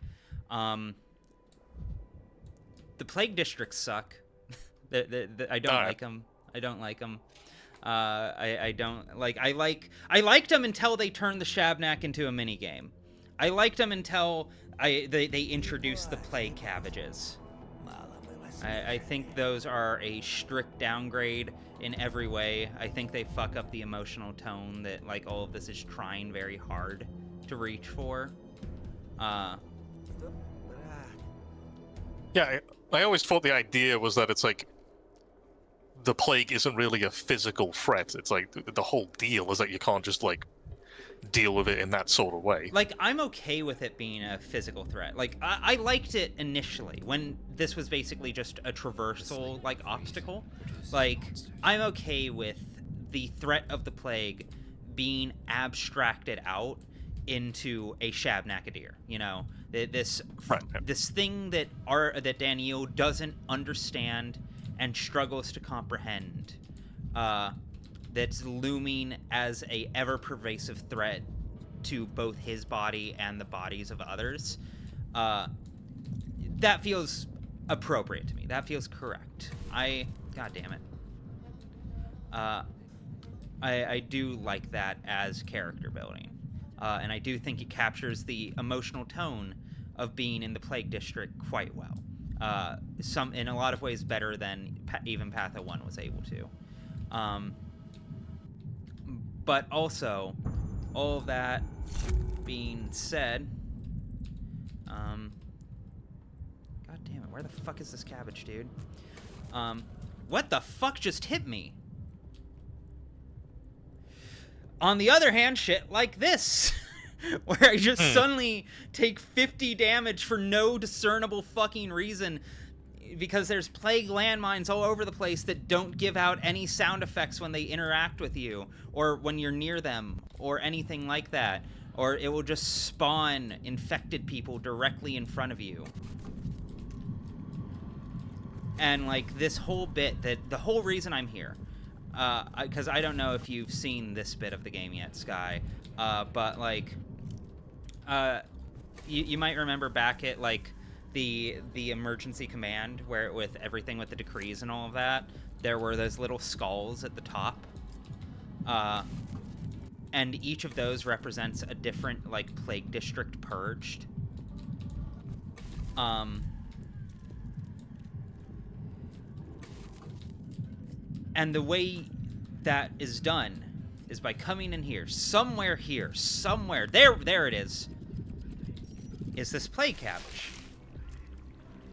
Speaker 1: The Plague Districts suck. I don't
Speaker 2: Alright.
Speaker 1: like them. I don't like them. I don't like. I liked them until they turned the Shabnak into a mini game. I liked them until they introduced the plague cabbages. I think those are a strict downgrade in every way. I think they fuck up the emotional tone that like all of this is trying very hard to reach for.
Speaker 2: Yeah, I always thought the idea was that it's like the plague isn't really a physical threat. It's like the whole deal is that you can't just like deal with it in that sort of way.
Speaker 1: Like, I'm okay with it being a physical threat. Like, I liked it initially when this was basically just a traversal, like, obstacle. Like, I'm okay with the threat of the plague being abstracted out into a Shabnakadir. You know, this thing that Daniel doesn't understand and struggles to comprehend. That's looming as a ever-pervasive threat to both his body and the bodies of others. That feels appropriate to me. That feels correct. God damn it. I do like that as character building. And I do think it captures the emotional tone of being in the Plague District quite well. In a lot of ways better than even Patho 1 was able to. But also, all of that being said, God damn it, where the fuck is this cabbage, dude? What the fuck just hit me? On the other hand, shit like this, where I just suddenly take 50 damage for no discernible fucking reason, because there's plague landmines all over the place that don't give out any sound effects when they interact with you, or when you're near them, or anything like that. Or it will just spawn infected people directly in front of you. And, like, this whole bit, the whole reason I'm here, because I don't know if you've seen this bit of the game yet, Sky, but, like, you might remember back at, like, the emergency command where with everything with the decrees and all of that, there were those little skulls at the top, and each of those represents a different like plague district purged. And the way that is done is by coming in here, somewhere there it is this plague cabbage.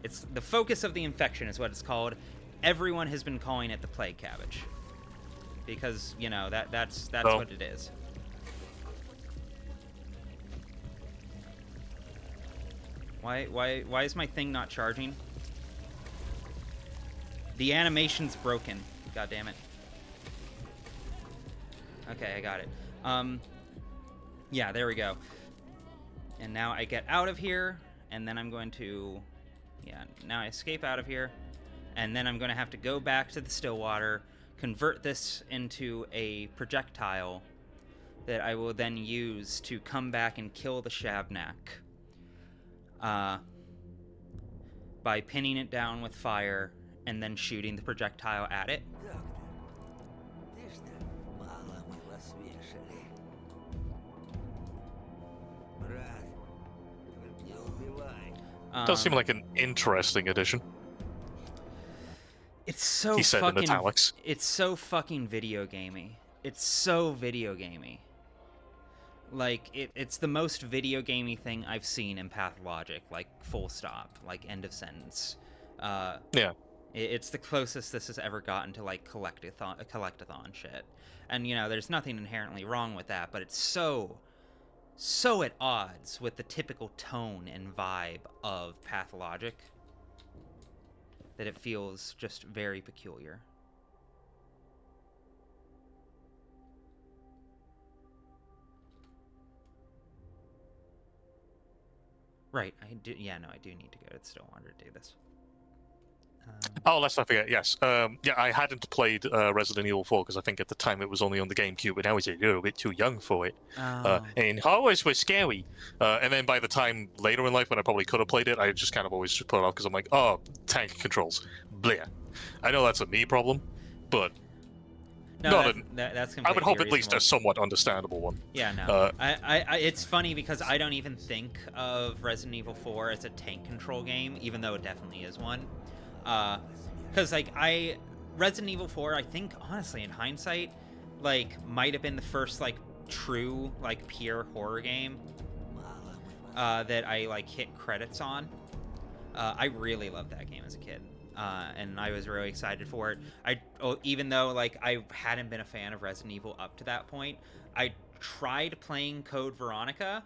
Speaker 1: It's the focus of the infection is what it's called. Everyone has been calling it the plague cabbage. Because, you know, that's what it is. Why is my thing not charging? The animation's broken. God damn it. Okay, I got it. Yeah, there we go. And now I get out of here, and then I'm going to... Yeah, now I escape out of here, and then I'm going to have to go back to the Stillwater, convert this into a projectile that I will then use to come back and kill the Shabnak. By pinning it down with fire and then shooting the projectile at it.
Speaker 2: Does seem like an interesting addition.
Speaker 1: It's so
Speaker 2: He said
Speaker 1: fucking...
Speaker 2: in italics.
Speaker 1: It's so fucking video gamey. It's so video gamey. Like, it's the most video gamey thing I've seen in Pathologic. Like, full stop. Like, end of sentence.
Speaker 2: Yeah.
Speaker 1: It's the closest this has ever gotten to, like, collectathon shit. And, you know, there's nothing inherently wrong with that, but it's so at odds with the typical tone and vibe of Pathologic that it feels just very peculiar. Right, I do. Yeah, no, I do need to go to the Stillwater to do this.
Speaker 2: Oh, let's not forget. Yes. Yeah, I hadn't played Resident Evil 4 because I think at the time it was only on the GameCube, and I was a little bit too young for it.
Speaker 1: Oh.
Speaker 2: And always was scary. And then by the time later in life when I probably could have played it, I just kind of always just put it off because I'm like, oh, tank controls, bleh. I know that's a me problem, but
Speaker 1: No,
Speaker 2: not
Speaker 1: that's
Speaker 2: I would
Speaker 1: completely
Speaker 2: hope at least a
Speaker 1: reasonable.
Speaker 2: somewhat understandable one.
Speaker 1: Yeah, no. It's funny because I don't even think of Resident Evil 4 as a tank control game, even though it definitely is one. Because like Resident Evil 4, I think honestly in hindsight, like might have been the first like true like pure horror game that I like hit credits on. I really loved that game as a kid. And I was really excited for it. Even though like I hadn't been a fan of Resident Evil up to that point, I tried playing Code Veronica,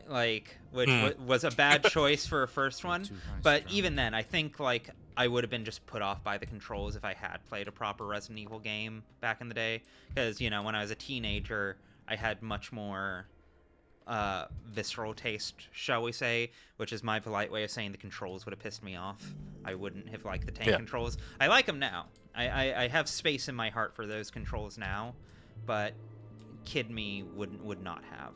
Speaker 1: which was a bad choice for a first one. But even then, I think like I would have been just put off by the controls if I had played a proper Resident Evil game back in the day. Because when I was a teenager, I had much more visceral taste, shall we say, which is my polite way of saying the controls would have pissed me off. I wouldn't have liked the tank controls. I like them now. I have space in my heart for those controls now, but kid me would not have.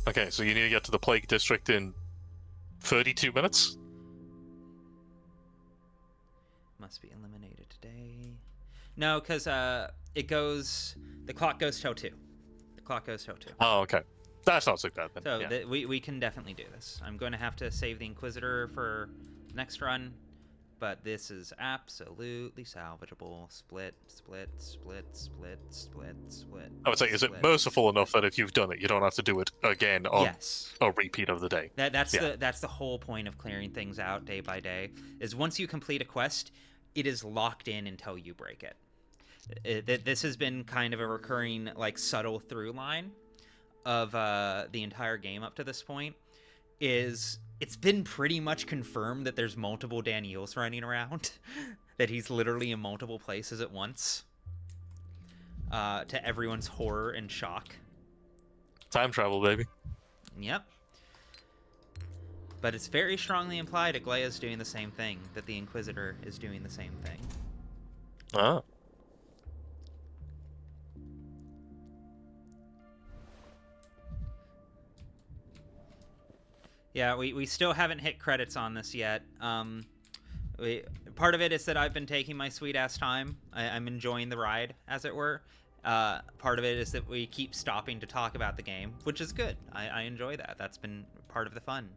Speaker 2: Okay, so you need to get to the Plague District in 32 minutes?
Speaker 1: Must be eliminated today. No, because the clock goes till 2. The clock goes till 2.
Speaker 2: Oh, okay. That's not so bad then.
Speaker 1: So
Speaker 2: yeah.
Speaker 1: we can definitely do this. I'm going to have to save the Inquisitor for the next run, but this is absolutely salvageable. Split.
Speaker 2: I would say, is it merciful enough that if you've done it, you don't have to do it again on a repeat of the day?
Speaker 1: That's the whole point of clearing things out day by day, is once you complete a quest, it is locked in until you break it. This has been kind of a recurring, like, subtle through line of the entire game up to this point. It's been pretty much confirmed that there's multiple Daniels running around, that he's literally in multiple places at once, to everyone's horror and shock.
Speaker 2: Time travel, baby.
Speaker 1: Yep. But it's very strongly implied Aglaea's doing the same thing, that the Inquisitor is doing the same thing.
Speaker 2: Ah.
Speaker 1: Yeah, we still haven't hit credits on this yet. Part of it is that I've been taking my sweet-ass time. I'm enjoying the ride, as it were. Part of it is that we keep stopping to talk about the game, which is good. I enjoy that. That's been part of the fun.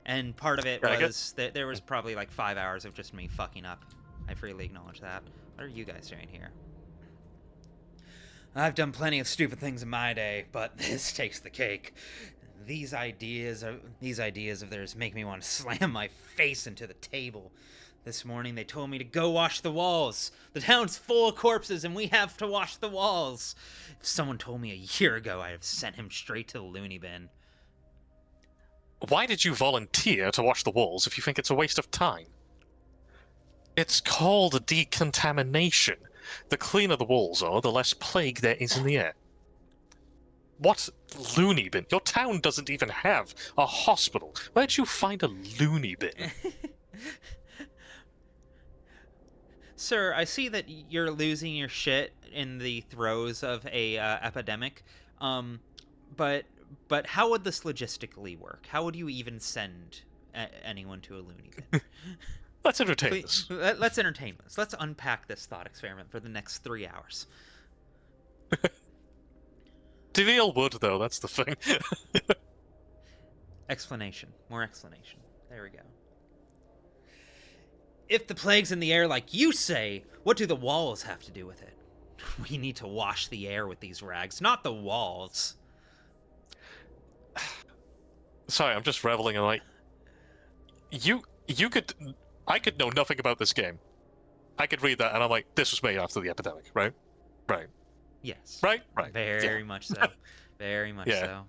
Speaker 1: And part of it was that there was probably like 5 hours of just me fucking up. I freely acknowledge that. What are you guys doing here? I've done plenty of stupid things in my day, but this takes the cake. These ideas of theirs make me want to slam my face into the table. This morning they told me to go wash the walls. The town's full of corpses and we have to wash the walls. If someone told me a year ago, I'd have sent him straight to the loony bin.
Speaker 2: Why did you volunteer to wash the walls if you think it's a waste of time? It's called decontamination. The cleaner the walls are, the less plague there is in the air. What loony bin? Your town doesn't even have a hospital. Where'd you find a loony bin?
Speaker 1: Sir, I see that you're losing your shit in the throes of a epidemic. But how would this logistically work? How would you even send anyone to a loony bin?
Speaker 2: Let's entertain this.
Speaker 1: Let's entertain this. Let's unpack this thought experiment for the next 3 hours.
Speaker 2: Deville would, though, that's the thing.
Speaker 1: Explanation. More explanation. There we go. If the plague's in the air like you say, what do the walls have to do with it? We need to wash the air with these rags, not the walls.
Speaker 2: Sorry, I'm just reveling in, like... I could know nothing about this game. I could read that and I'm like, this was made after the epidemic, right? Right.
Speaker 1: Yes.
Speaker 2: Right?
Speaker 1: Very much so. Very much so.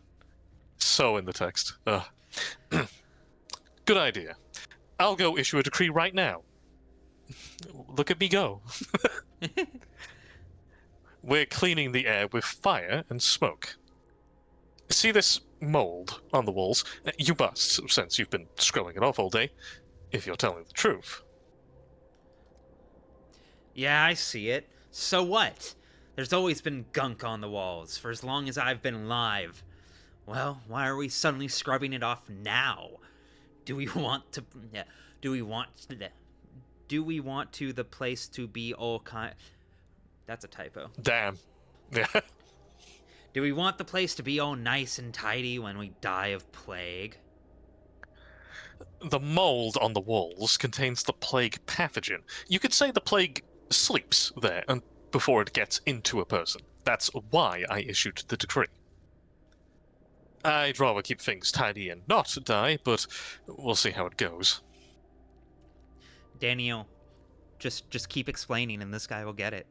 Speaker 2: So in the text. Good idea. I'll go issue a decree right now. Look at me go. We're cleaning the air with fire and smoke. See this mold on the walls? You must, since you've been scrubbing it off all day, if you're telling the truth.
Speaker 1: Yeah, I see it. So what? There's always been gunk on the walls for as long as I've been alive. Well, why are we suddenly scrubbing it off now? Do we want to... Do we want to the place to be all kind... That's a typo.
Speaker 2: Damn. Yeah.
Speaker 1: Do we want the place to be all nice and tidy when we die of plague?
Speaker 2: The mold on the walls contains the plague pathogen. You could say the plague sleeps there and before it gets into a person. That's why I issued the decree. I'd rather keep things tidy and not die, but we'll see how it goes.
Speaker 1: Daniel, just keep explaining and this guy will get it.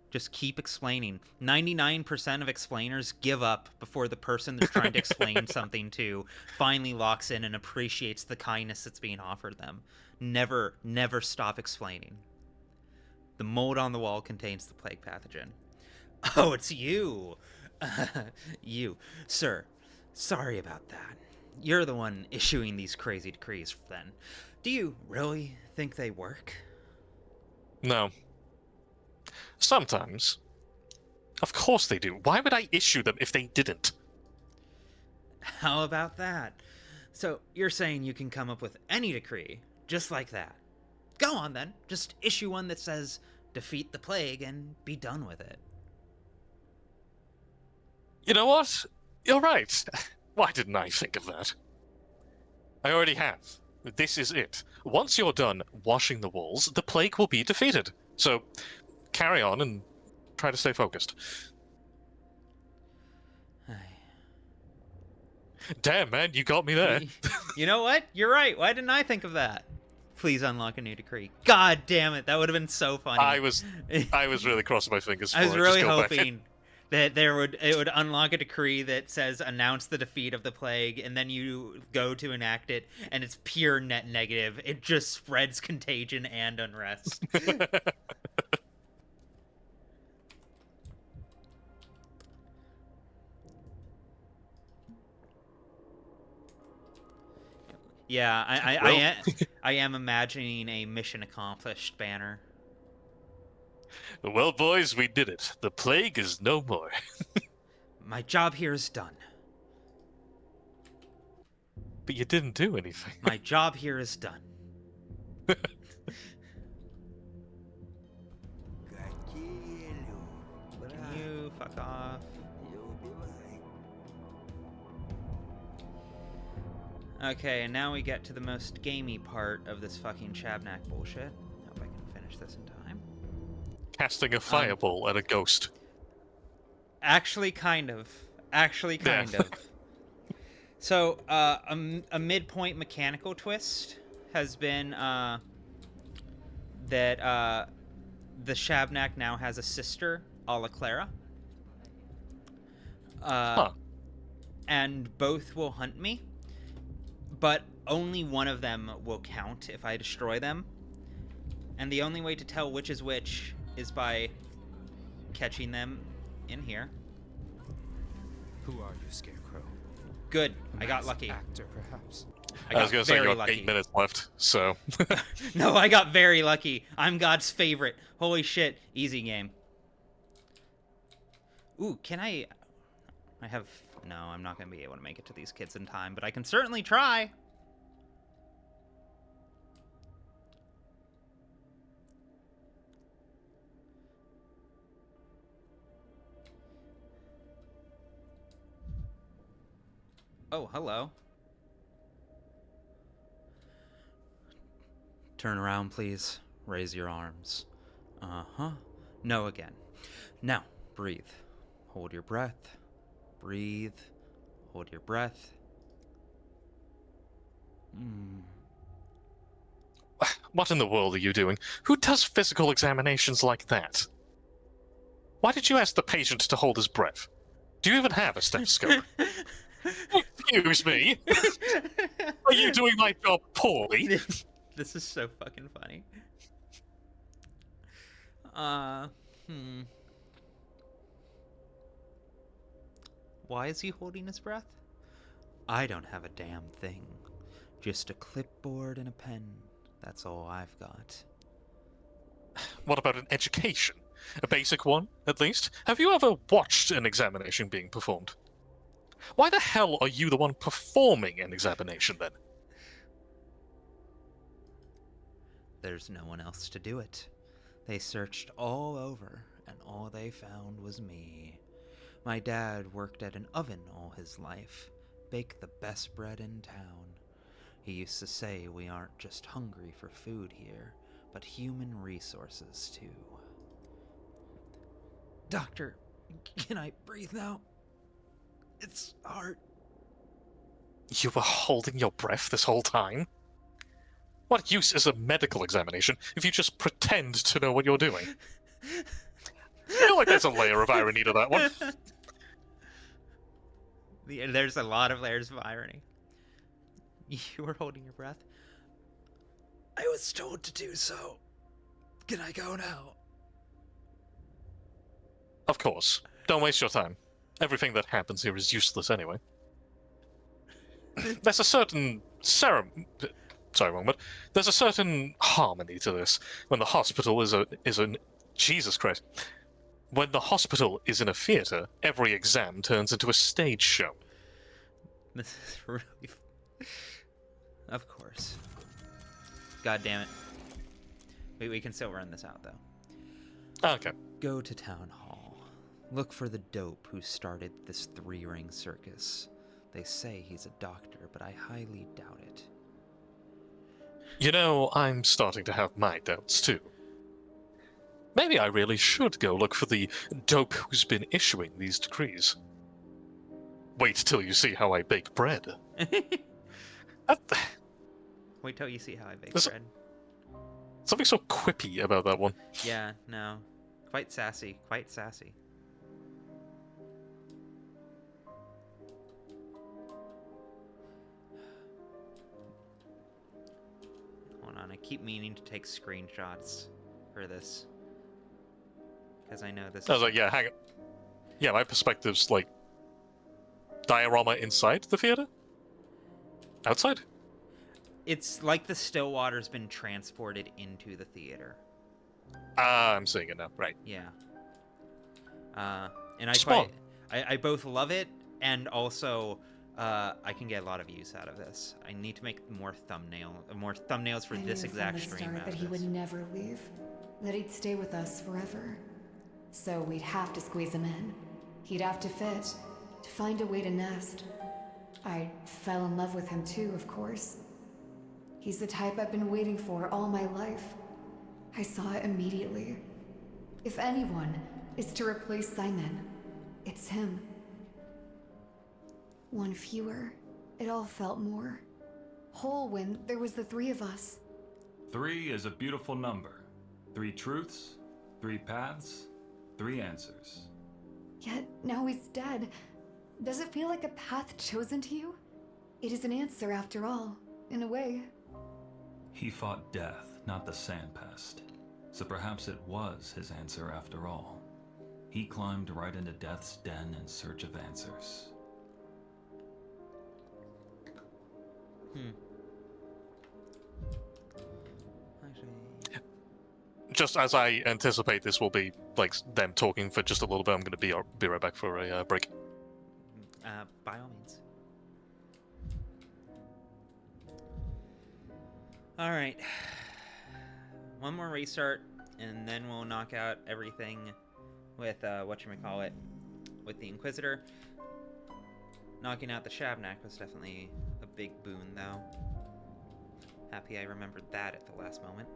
Speaker 1: Just keep explaining. 99% of explainers give up before the person they're trying to explain something to finally locks in and appreciates the kindness that's being offered them. Never stop explaining. The mold on the wall contains the plague pathogen. Oh, it's you! You. Sir, sorry about that. You're the one issuing these crazy decrees, then. Do you really think they work?
Speaker 2: No. Sometimes. Of course they do. Why would I issue them if they didn't?
Speaker 1: How about that? So, you're saying you can come up with any decree, just like that. Go on, then. Just issue one that says, defeat the plague, and be done with it.
Speaker 2: You know what? You're right. Why didn't I think of that? I already have. This is it. Once you're done washing the walls, the plague will be defeated. So, carry on and try to stay focused. Damn, man, you got me there.
Speaker 1: You know what? You're right. Why didn't I think of that? Please unlock a new decree. God damn it, that would have been so funny.
Speaker 2: I was really crossing my fingers for
Speaker 1: I was
Speaker 2: it.
Speaker 1: really
Speaker 2: Just go back.
Speaker 1: hoping that it would unlock a decree that says announce the defeat of the plague, and then you go to enact it, and it's pure net negative. It just spreads contagion and unrest. Yeah, I am imagining a mission accomplished banner.
Speaker 2: Well, boys, we did it. The plague is no more.
Speaker 1: My job here is done.
Speaker 2: But you didn't do anything.
Speaker 1: My job here is done. Can you fuck off? Okay, and now we get to the most gamey part of this fucking Shabnak bullshit. Hope I can finish this in time.
Speaker 2: Casting a fireball at a ghost.
Speaker 1: Actually, kind of. Actually, kind of. So, a midpoint mechanical twist has been that the Shabnak now has a sister, a la Clara. And both will hunt me, but only one of them will count if I destroy them. And the only way to tell which is which is by catching them in here.
Speaker 5: Who are you, Scarecrow?
Speaker 1: Good.
Speaker 5: A
Speaker 1: I got
Speaker 5: masked
Speaker 1: lucky.
Speaker 5: Actor, perhaps.
Speaker 2: I was going to say you
Speaker 1: very
Speaker 2: have
Speaker 1: lucky.
Speaker 2: 8 minutes left, so...
Speaker 1: No, I got very lucky. I'm God's favorite. Holy shit. Easy game. Ooh, can I have... No, I'm not going to be able to make it to these kids in time, but I can certainly try. Oh, hello. Turn around, please. Raise your arms. Uh-huh. No again. Now, breathe. Hold your breath. Breathe. Hold your breath.
Speaker 2: What in the world are you doing? Who does physical examinations like that? Why did you ask the patient to hold his breath? Do you even have a stethoscope? Excuse me? Are you doing my job poorly?
Speaker 1: This is so fucking funny. Uh, hmm. Why is he holding his breath? I don't have a damn thing. Just a clipboard and a pen. That's all I've got.
Speaker 2: What about an education? A basic one, at least? Have you ever watched an examination being performed? Why the hell are you the one performing an examination, then?
Speaker 1: There's no one else to do it. They searched all over, and all they found was me. My dad worked at an oven all his life, baked the best bread in town. He used to say we aren't just hungry for food here, but human resources too. Doctor, can I breathe now? It's hard.
Speaker 2: You were holding your breath this whole time? What use is a medical examination if you just pretend to know what you're doing? I feel like there's a layer of irony to that one.
Speaker 1: There's a lot of layers of irony. You were holding your breath? I was told to do so. Can I go now?
Speaker 2: Of course. Don't waste your time. Everything that happens here is useless anyway. There's a certain Sorry, wrong word. There's a certain harmony to this. When the hospital is an Jesus Christ. When the hospital is in a theater, every exam turns into a stage show.
Speaker 1: This is really... Of course. God damn it. We can still run this out, though.
Speaker 2: Okay.
Speaker 1: Go to town hall. Look for the dope who started this three-ring circus. They say he's a doctor, but I highly doubt it.
Speaker 2: You know, I'm starting to have my doubts, too. Maybe I really should go look for the dope who's been issuing these decrees. Wait till you see how I bake bread.
Speaker 1: Wait till you see how I bake
Speaker 2: There's
Speaker 1: bread.
Speaker 2: Something so quippy about that one.
Speaker 1: Yeah, no. Quite sassy. Quite sassy. Hold on, I keep meaning to take screenshots for this. Because I know this
Speaker 2: I was
Speaker 1: is...
Speaker 2: like, yeah, hang on. Yeah, my perspective's like diorama inside the theater? Outside?
Speaker 1: It's like the still water's been transported into the theater.
Speaker 2: Ah, I'm seeing it now. Right.
Speaker 1: Yeah. And
Speaker 2: Spawn.
Speaker 1: I both love it and also I can get a lot of use out of this. I need to make more thumbnails for this exact stream.
Speaker 6: I knew from the start that he would never leave, that he'd stay with us forever. So we'd have to squeeze him in. He'd have to fit, to find a way to nest. I fell in love with him too, of course. He's the type I've been waiting for all my life. I saw it immediately. If anyone is to replace Simon, it's him. One fewer, it all felt more whole when there was the three of us.
Speaker 7: 3 is a beautiful number. 3 truths, 3 paths, 3 answers.
Speaker 6: Yet now he's dead. Does it feel like a path chosen to you? It is an answer after all, in a way.
Speaker 7: He fought death, not the sandpest. So perhaps it was his answer after all. He climbed right into death's den in search of answers.
Speaker 1: Actually,
Speaker 2: Just as I anticipate this will be like them talking for just a little bit, I'm going to be right back for a break.
Speaker 1: by all means. All right. One more restart, and then we'll knock out everything with whatchamacallit, with the Inquisitor. Knocking out the Shabnak was definitely a big boon, though. Happy I remembered that at the last moment.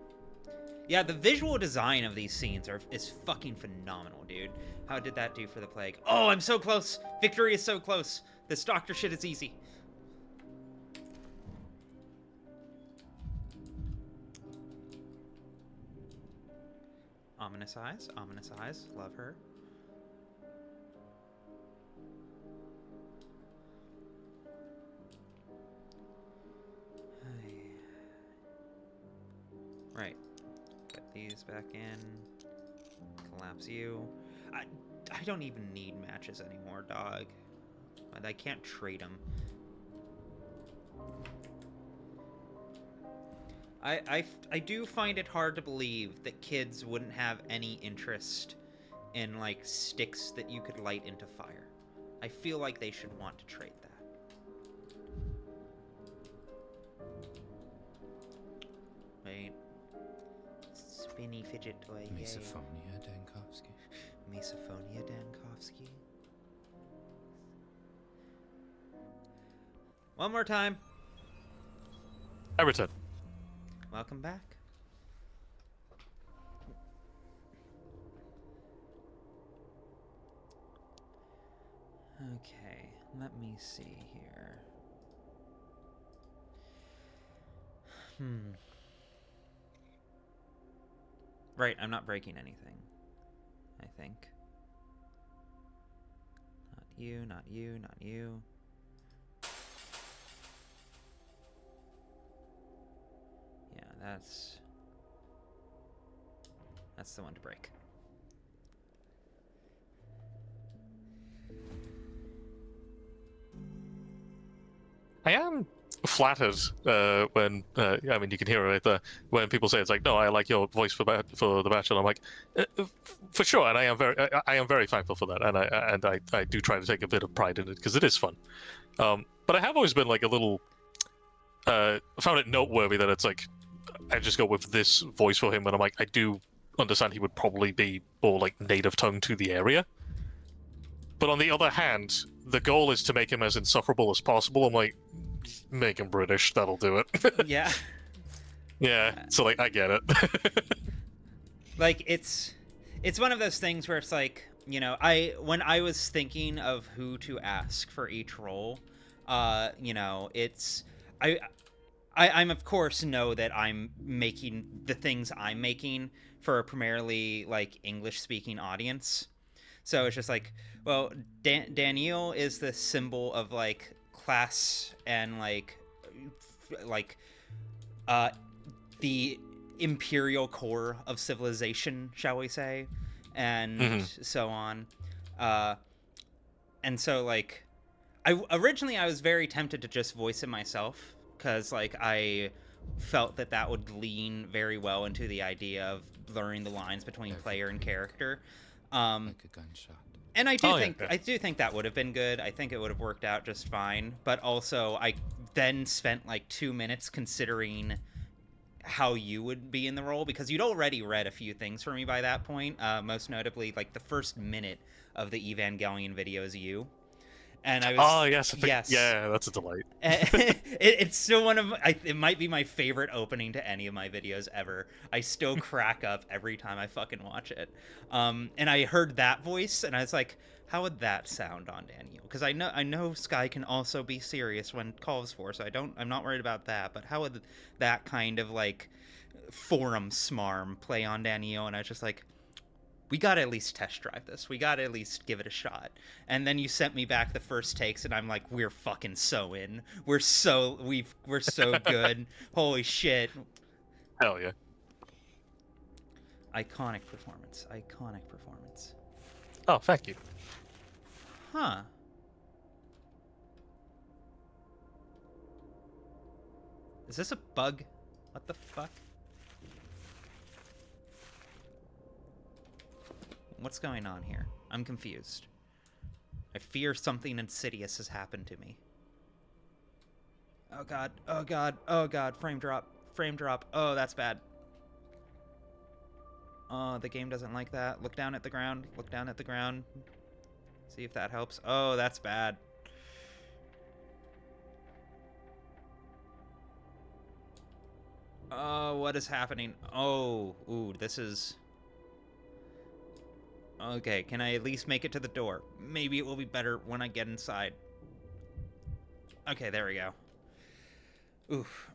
Speaker 1: Yeah, the visual design of these scenes is fucking phenomenal, dude. How did that do for the Plague? Oh, I'm so close! Victory is so close! This doctor shit is easy. Ominous eyes, love her. Right. Get these back in. slaps you. I don't even need matches anymore, dog. I can't trade them. I do find it hard to believe that kids wouldn't have any interest in, like, sticks that you could light into fire. I feel like they should want to trade that. Wait. Spinny fidget toy. Yay.
Speaker 5: Misophonia, Dankovsky.
Speaker 1: Misophonia, Dankovsky. One more time.
Speaker 2: I return.
Speaker 1: Welcome back. Okay, let me see here. Right, I'm not breaking anything, I think. Not you, not you, not you. Yeah, that's the one to break.
Speaker 2: I am flattered when I mean, you can hear it when people say it's like, no, I like your voice for the Bachelor. I'm like, for sure, and I am very thankful for that, and I do try to take a bit of pride in it because it is fun. But I have always been like a little found it noteworthy that it's like I just go with this voice for him, and I'm like, I do understand he would probably be more like native tongue to the area. But on the other hand, the goal is to make him as insufferable as possible. I'm like, make him British, that'll do it.
Speaker 1: Yeah.
Speaker 2: Yeah, so like, I get it.
Speaker 1: Like, it's one of those things where it's like, you know, when I was thinking of who to ask for each role, you know, I'm of course know that I'm making the things I'm making for a primarily like English speaking audience. So it's just like, well, Daniel is the symbol of like class and like the imperial core of civilization, shall we say, and so on. And so like, I was very tempted to just voice it myself because like I felt that would lean very well into the idea of blurring the lines between player and character.
Speaker 5: Like a gunshot.
Speaker 1: And I do think that would have been good. I think it would have worked out just fine. But also, I then spent like 2 minutes considering how you would be in the role because you'd already read a few things for me by that point. Most notably, like the first minute of the Evangelion video is you. And I was,
Speaker 2: oh yes,
Speaker 1: yes,
Speaker 2: yeah, that's a delight.
Speaker 1: It's still it might be my favorite opening to any of my videos ever. I still crack up every time I fucking watch it. And I heard that voice, and I was like, how would that sound on Daniel? Because I know Sky can also be serious when calls for, so I'm not worried about that. But how would that kind of like forum smarm play on Daniel? And I was just like, we gotta at least test drive this. We gotta at least give it a shot. And then you sent me back the first takes, and I'm like, we're fucking so in. We're so good. Holy shit.
Speaker 2: Hell yeah.
Speaker 1: Iconic performance. Iconic performance.
Speaker 2: Oh, thank you.
Speaker 1: Huh. Is this a bug? What the fuck? What's going on here? I'm confused. I fear something insidious has happened to me. Oh god, oh god, oh god, frame drop, frame drop. Oh, that's bad. Oh, the game doesn't like that. Look down at the ground, look down at the ground. See if that helps. Oh, that's bad. Oh, what is happening? Oh, ooh, this is... Okay, can I at least make it to the door? Maybe it will be better when I get inside. Okay, there we go. Oof.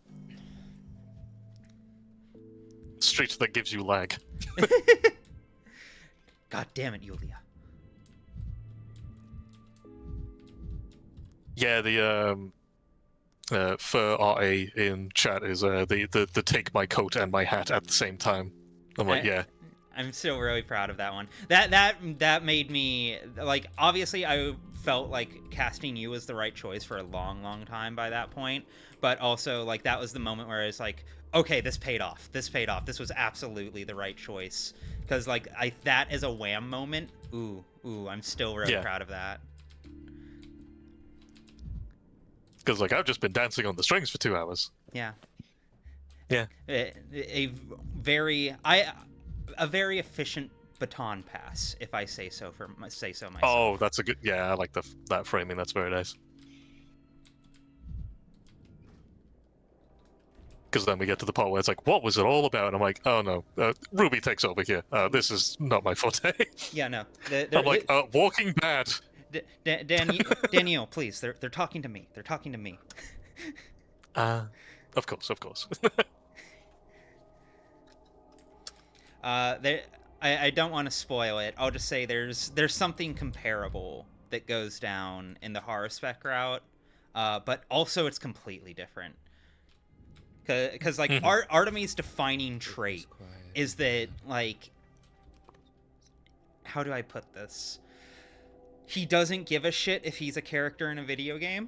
Speaker 2: Street that gives you lag.
Speaker 1: God damn it, Yulia.
Speaker 2: Yeah, the for RA in chat is the take my coat and my hat at the same time. I'm like, yeah.
Speaker 1: I'm still really proud of that one. That made me, like, obviously I felt like casting you was the right choice for a long time by that point, but also like that was the moment where I was like, okay, this paid off. This paid off. This was absolutely the right choice. Because like that is a wham moment. Ooh, I'm still really proud of that.
Speaker 2: Because like I've just been dancing on the strings for 2 hours.
Speaker 1: Yeah.
Speaker 2: Yeah.
Speaker 1: A very efficient baton pass, if I say so myself.
Speaker 2: Oh, that's a good. Yeah, I like that framing. That's very nice. Because then we get to the part where it's like, what was it all about? And I'm like, oh no, Ruby takes over here. This is not my forte.
Speaker 1: Yeah, no.
Speaker 2: I'm like, Walking Bad.
Speaker 1: Daniel, please. They're talking to me. They're talking to me.
Speaker 2: Of course.
Speaker 1: I don't want to spoil it. I'll just say there's something comparable that goes down in the horror spec route, but also it's completely different. Because like Artemis' defining trait is that, like, how do I put this? He doesn't give a shit if he's a character in a video game.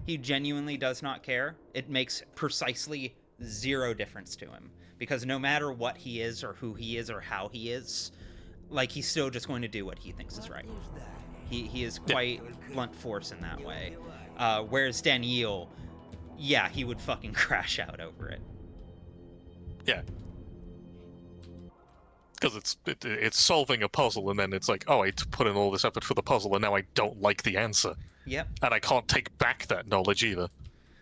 Speaker 1: He genuinely does not care. It makes precisely zero difference to him. Because no matter what he is or who he is or how he is, like, he's still just going to do what he thinks is right. He is quite blunt force in that way. Whereas Daniel, yeah, he would fucking crash out over it.
Speaker 2: Yeah. Because it's solving a puzzle, and then it's like, oh, I put in all this effort for the puzzle, and now I don't like the answer.
Speaker 1: Yep.
Speaker 2: And I can't take back that knowledge either.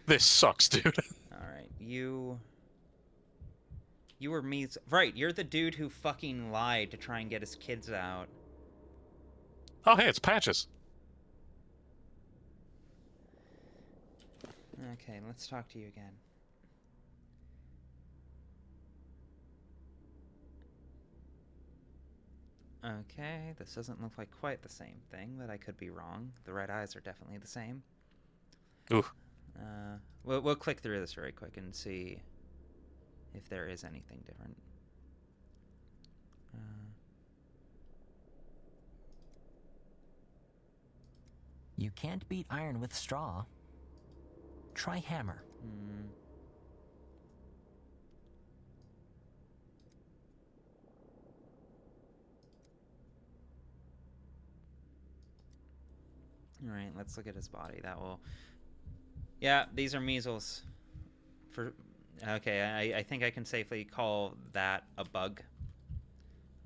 Speaker 2: This sucks, dude.
Speaker 1: Alright, you were me. Right, you're the dude who fucking lied to try and get his kids out.
Speaker 2: Oh, hey, it's Patches.
Speaker 1: Okay, let's talk to you again. Okay, this doesn't look like quite the same thing, but I could be wrong. The red eyes are definitely the same.
Speaker 2: Ooh.
Speaker 1: We'll click through this very quick and see if there is anything different.
Speaker 8: You can't beat iron with straw. Try hammer.
Speaker 1: Alright, let's look at his body. That will... Yeah, these are measles. Okay, I think I can safely call that a bug.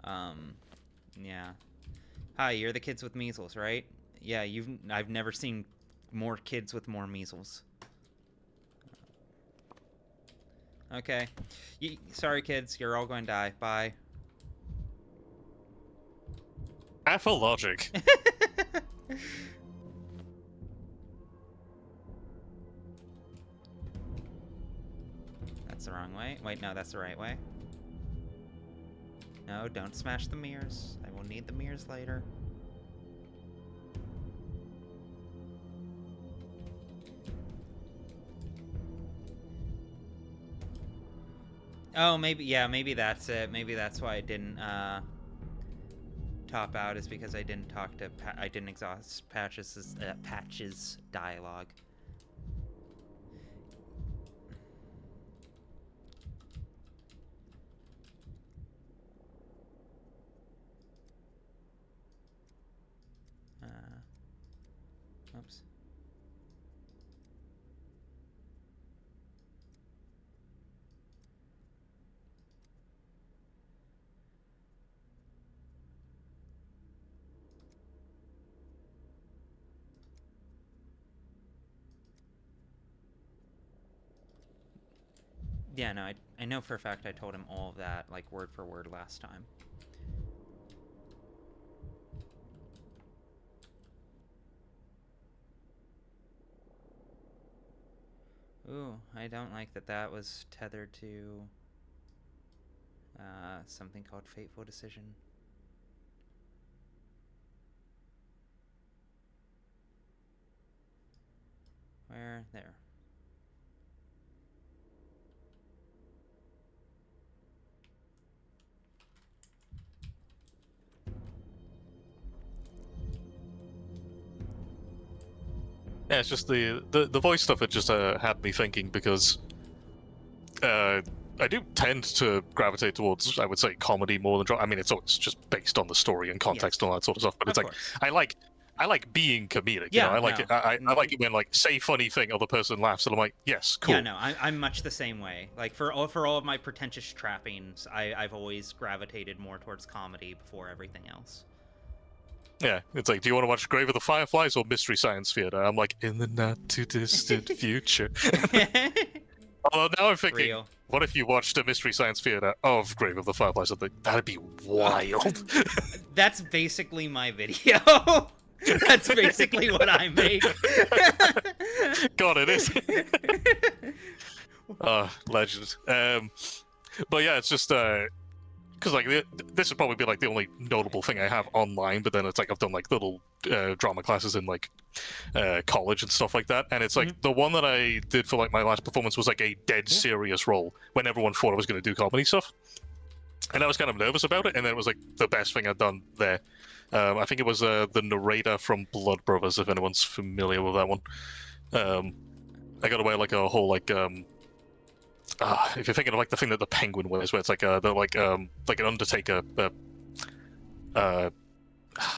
Speaker 1: Yeah. Hi, you're the kids with measles, right? Yeah, I've never seen more kids with more measles. Okay. Sorry, kids. You're all going to die. Bye.
Speaker 2: Pathologic.
Speaker 1: That's the wrong way. Wait, no, that's the right way. No, don't smash the mirrors. I will need the mirrors later. Oh, maybe, yeah, maybe that's it. Maybe that's why I didn't, top out, is because I didn't talk to, I didn't exhaust Patch's dialogue. Oops. Yeah, no, I know for a fact I told him all of that, like, word for word last time. Ooh, I don't like that that was tethered to something called Fateful Decision. Where? There.
Speaker 2: Yeah, it's just the voice stuff. It just had me thinking because I do tend to gravitate towards, I would say, comedy more than drama. I mean, it's always just based on the story and context and all that sort of stuff. But
Speaker 1: Of
Speaker 2: it's like
Speaker 1: course.
Speaker 2: I like being comedic.
Speaker 1: Yeah,
Speaker 2: I like
Speaker 1: no.
Speaker 2: it. I like it when like say funny thing, other person laughs, and I'm like, yes, cool.
Speaker 1: Yeah, no, I'm much the same way. Like for all of my pretentious trappings, I've always gravitated more towards comedy before everything else.
Speaker 2: Yeah, it's like, do you want to watch Grave of the Fireflies or Mystery Science Theater? I'm like, in the not too distant future. Although now I'm thinking,
Speaker 1: Real.
Speaker 2: what if you watched a Mystery Science Theater of Grave of the Fireflies? I think that'd be wild.
Speaker 1: That's basically my video. That's basically what I make.
Speaker 2: God, it is. Legend. But yeah, it's just because like this would probably be like the only notable thing I have online. But then it's like I've done like little drama classes in like college and stuff like that, and it's like the one that I did for like my last performance was like a dead serious role when everyone thought I was going to do comedy stuff, and I was kind of nervous about it, and then it was like the best thing I'd done there. I think it was the narrator from Blood Brothers, if anyone's familiar with that one. I got to wear like a whole like if you're thinking of like the thing that the penguin wears, where it's like like an Undertaker. What am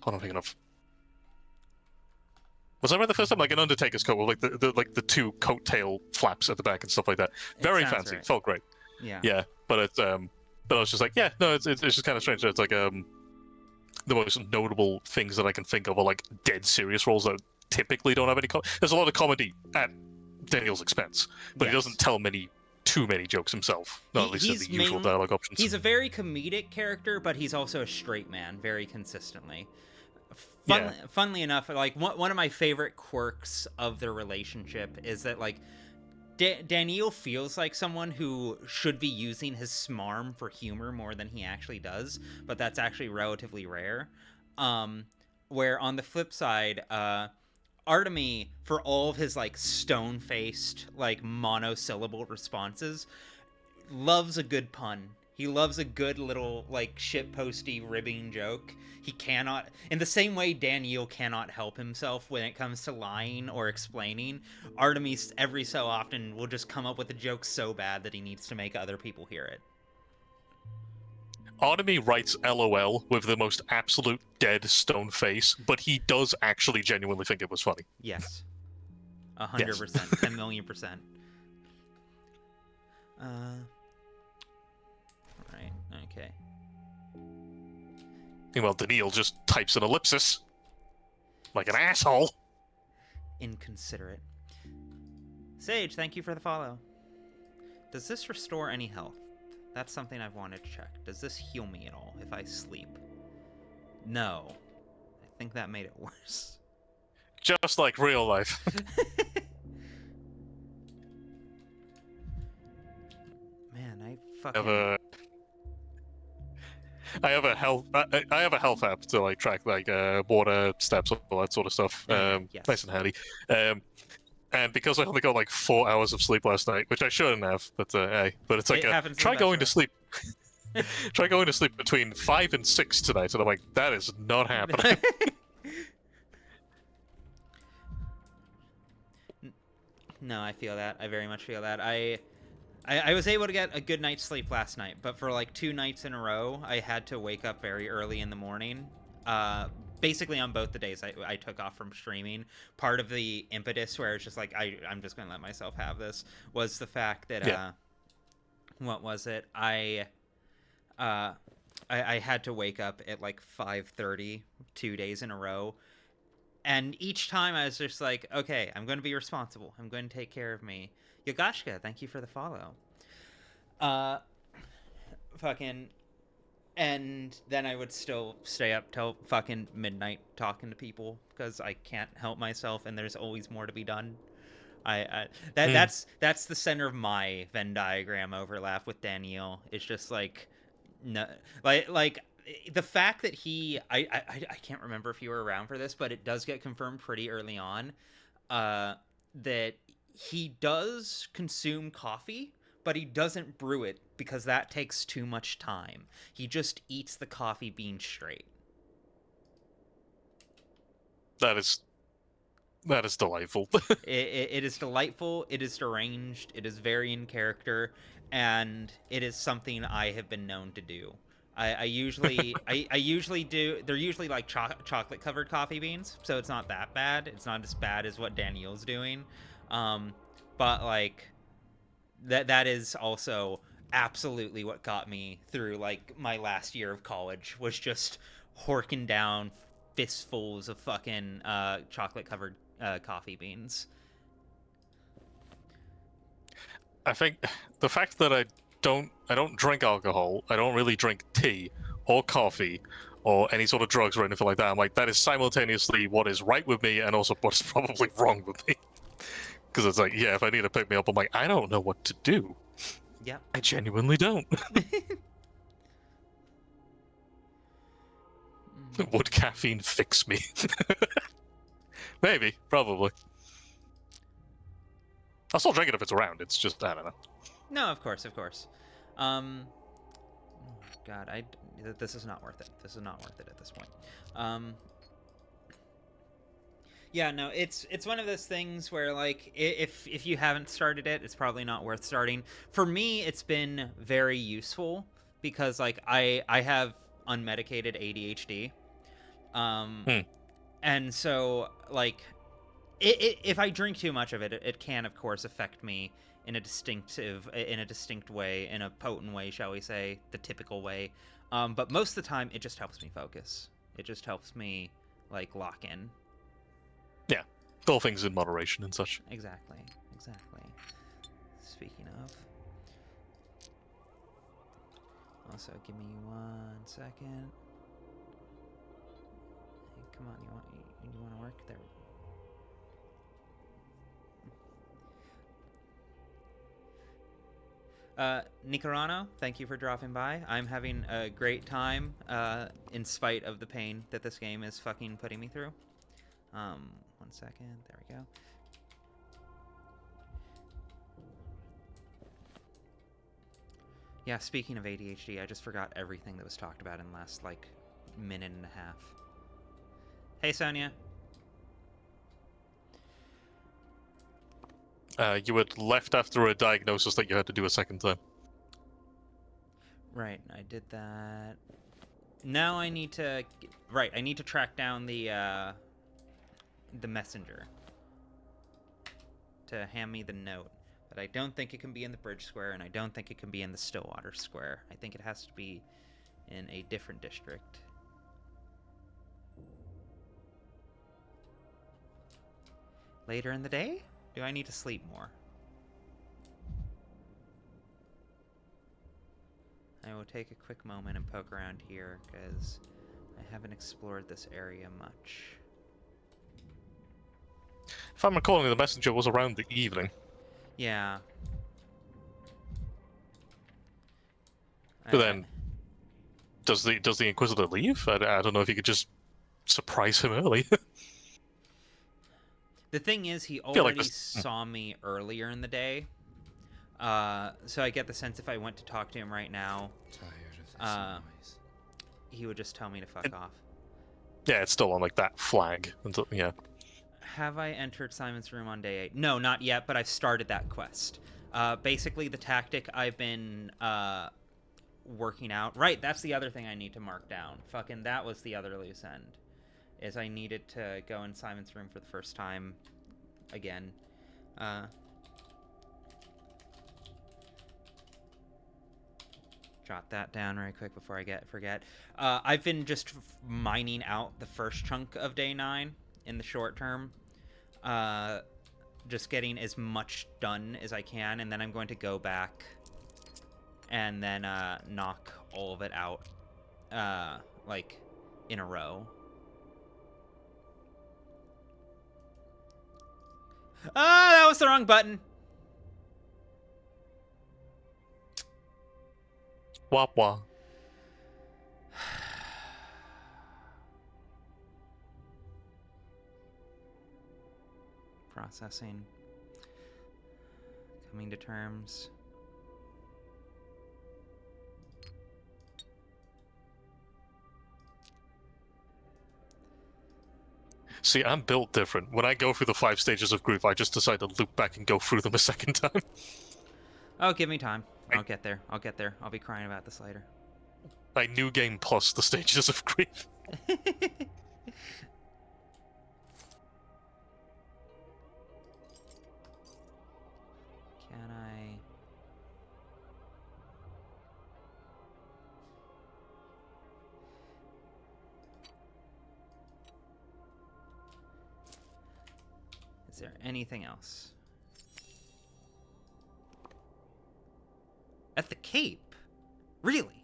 Speaker 2: I thinking of? Was I right the first time? Like an Undertaker's coat with like the two coattail flaps at the back and stuff like that. Very fancy.
Speaker 1: Right.
Speaker 2: Felt great.
Speaker 1: Yeah.
Speaker 2: Yeah, but it's but I was just like, yeah, no, it's just kind of strange. It's like the most notable things that I can think of are like dead serious roles that typically don't have any. There's a lot of comedy at Daniel's expense, but he doesn't tell too many jokes himself. Not at least in the usual dialogue options.
Speaker 1: He's a very comedic character, but he's also a straight man, very consistently. Funnily enough, like one of my favorite quirks of their relationship is that like Daniel feels like someone who should be using his smarm for humor more than he actually does, but that's actually relatively rare. Where on the flip side, Artemy, for all of his like stone-faced, like monosyllable responses, loves a good pun. He loves a good little like shitposty ribbing joke. He cannot, in the same way Daniel cannot help himself when it comes to lying or explaining, Artemis every so often will just come up with a joke so bad that he needs to make other people hear it.
Speaker 2: Artemy writes LOL with the most absolute dead stone face, but he does actually genuinely think it was funny.
Speaker 1: Yes. 100%. 10 million percent. Alright, okay.
Speaker 2: Meanwhile, Daniel just types an ellipsis. Like an asshole.
Speaker 1: Inconsiderate. Sage, thank you for the follow. Does this restore any health? That's something I've wanted to check. Does this heal me at all if I sleep? No. I think that made it worse.
Speaker 2: Just like real life.
Speaker 1: Man, I fucking...
Speaker 2: I have a health app to like track like water, steps, all that sort of stuff.
Speaker 1: Yes.
Speaker 2: Nice and handy. And because I only got like 4 hours of sleep last night, which I shouldn't have, but it's like try going to sleep. Try going to sleep between 5 and 6 tonight, and I'm like, that is not happening.
Speaker 1: No, I feel that. I very much feel that. I was able to get a good night's sleep last night, but for like 2 nights in a row, I had to wake up very early in the morning. Basically on both the days I took off from streaming. Part of the impetus where it's just like, I'm just going to let myself have this was the fact that, what was it? I had to wake up at like 5:30 2 days in a row. And each time I was just like, okay, I'm going to be responsible. I'm going to take care of me. Yogashka, thank you for the follow. And then I would still stay up till fucking midnight talking to people because I can't help myself and there's always more to be done. That's the center of my Venn diagram overlap with Daniel. It's just like, no, like the fact that I can't remember if you were around for this, but it does get confirmed pretty early on, that he does consume coffee, but he doesn't brew it because that takes too much time. He just eats the coffee bean straight.
Speaker 2: That is That is delightful.
Speaker 1: It is delightful. It is deranged. It is very in character, and it is something I have been known to do. I usually I usually do. They're usually like chocolate covered coffee beans, so it's not that bad. It's not as bad as what Danielle's doing, but like that is also absolutely what got me through like my last year of college, was just horking down fistfuls of fucking chocolate covered coffee beans.
Speaker 2: I think the fact that I don't drink alcohol, I don't really drink tea or coffee or any sort of drugs or anything like that. I'm like, that is simultaneously what is right with me and also what's probably wrong with me. Because it's like, yeah, if I need to pick me up, I'm like, I don't know what to do.
Speaker 1: Yep.
Speaker 2: I genuinely don't. Would caffeine fix me? Maybe, probably. I'll still drink it if it's around. It's just, I don't know.
Speaker 1: No, of course. God, this is not worth it. This is not worth it at this point. Yeah, no, it's one of those things where like if you haven't started it, it's probably not worth starting. For me, it's been very useful because like I have unmedicated ADHD. And so like if I drink too much of it, it can of course affect me in a distinct way, in a potent way, shall we say, the typical way. But most of the time it just helps me focus. It just helps me like lock in.
Speaker 2: Yeah, all things in moderation and such.
Speaker 1: Exactly. Speaking of, also give me 1 second. Hey, come on, you want to work there? Nicarano, thank you for dropping by. I'm having a great time, in spite of the pain that this game is fucking putting me through. 1 second, there we go. Yeah, speaking of ADHD, I just forgot everything that was talked about in the last, like, minute and a half. Hey, Sonia.
Speaker 2: You had left after a diagnosis that you had to do a second time.
Speaker 1: Right, I did that. Now I need to... Right, I need to track down the messenger to hand me the note. But I don't think it can be in the Bridge Square, and I don't think it can be in the Stillwater Square. I think it has to be in a different district. Later in the day? Do I need to sleep more? I will take a quick moment and poke around here, because I haven't explored this area much.
Speaker 2: If I'm recalling, the messenger was around the evening.
Speaker 1: Yeah.
Speaker 2: But then, does the Inquisitor leave? I don't know if you could just surprise him early.
Speaker 1: The thing is, he
Speaker 2: feel like
Speaker 1: already saw me earlier in the day. So I get the sense if I went to talk to him right now,
Speaker 5: Tired of this noise.
Speaker 1: he would just tell me to fuck off.
Speaker 2: Yeah, it's still on like that flag. Until, yeah.
Speaker 1: Have I entered Simon's room on day 8? No, not yet, but I've started that quest. Basically, the tactic I've been working out... Right, that's the other thing I need to mark down. Fucking that was the other loose end. Is I needed to go in Simon's room for the first time again. Jot that down right quick before I forget. I've been just mining out the first chunk of day 9 in the short term. Just getting as much done as I can, and then I'm going to go back and then knock all of it out, like, in a row. Ah, that was the wrong button.
Speaker 2: Wah wah.
Speaker 1: Processing. Coming to terms.
Speaker 2: See, I'm built different. When I go through the 5 stages of grief, I just decide to loop back and go through them a second time.
Speaker 1: Oh, give me time. I'll get there. I'll get there. I'll be crying about this later.
Speaker 2: I new game plus the stages of grief.
Speaker 1: Can I... Is there anything else? At the Cape? Really?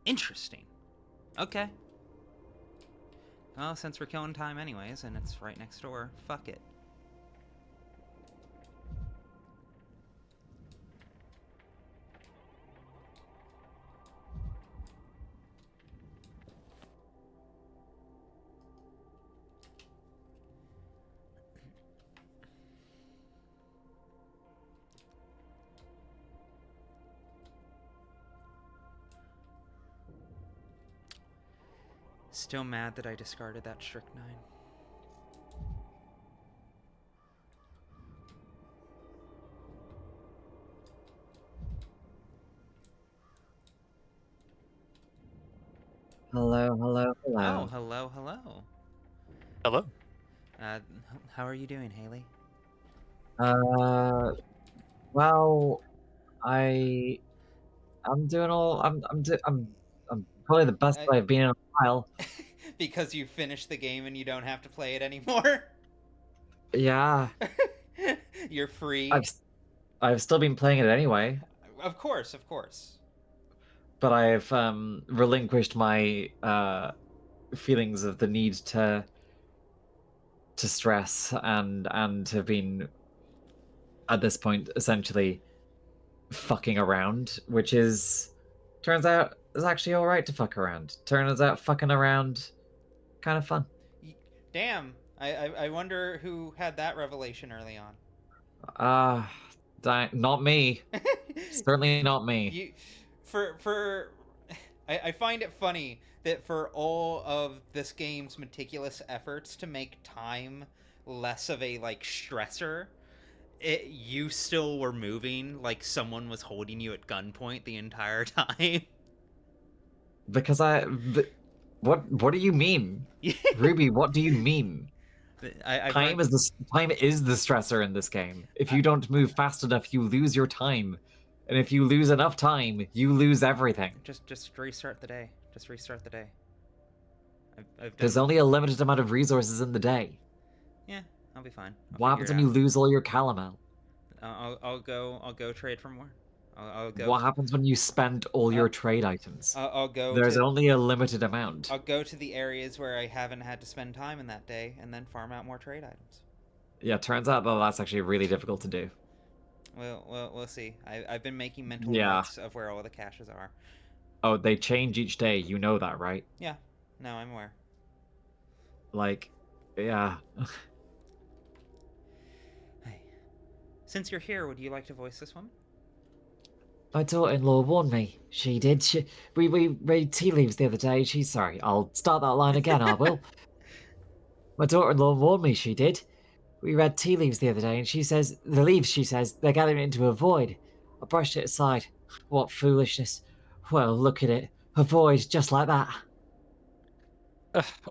Speaker 1: Interesting. Okay. Well, since we're killing time anyways, and it's right next door, fuck it. Still mad that I discarded that strychnine.
Speaker 9: Hello, hello, hello.
Speaker 1: Oh, hello, hello.
Speaker 2: Hello.
Speaker 1: How are you doing, Haley?
Speaker 9: Well, I'm doing all. I'm probably the best I've been in a while.
Speaker 1: Because you finished the game and you don't have to play it anymore?
Speaker 9: Yeah,
Speaker 1: You're free.
Speaker 9: I've still been playing it anyway,
Speaker 1: Of course, of course.
Speaker 9: but I've relinquished my feelings of the need to stress and have been at this point essentially fucking around, which turns out is actually all right to fuck around. Turns out fucking around kind of fun.
Speaker 1: Damn. I wonder who had that revelation early on.
Speaker 9: Not me. Certainly not me.
Speaker 1: I find it funny that for all of this game's meticulous efforts to make time less of a like stressor, you still were moving like someone was holding you at gunpoint the entire time.
Speaker 9: Because what do you mean? Ruby, what do you mean? Time is the stressor in this game. If you don't move fast enough, you lose your time. And if you lose enough time, you lose everything.
Speaker 1: Just restart the day. Just restart the day.
Speaker 9: There's only a limited amount of resources in the day.
Speaker 1: Yeah, I'll be fine.
Speaker 9: What happens when you lose all your calamel?
Speaker 1: I'll go trade for more. I'll go.
Speaker 9: What happens when you spend all your trade items?
Speaker 1: I'll go.
Speaker 9: There's only a limited amount.
Speaker 1: I'll go to the areas where I haven't had to spend time in that day, and then farm out more trade items.
Speaker 9: Yeah, turns out that that's actually really difficult to do.
Speaker 1: We'll see. I've been making mental notes of where all the caches are.
Speaker 9: Oh, they change each day. You know that, right?
Speaker 1: Yeah. No, I'm aware.
Speaker 9: Like, yeah.
Speaker 1: Hey. Since you're here, would you like to voice this woman?
Speaker 9: My daughter-in-law warned me. She did. We read tea leaves the other day. Sorry, I'll start that line again, I will. My daughter-in-law warned me, she did. We read tea leaves the other day, and she says, they're gathering into a void. I brushed it aside. What foolishness. Well, look at it. A void, just like that.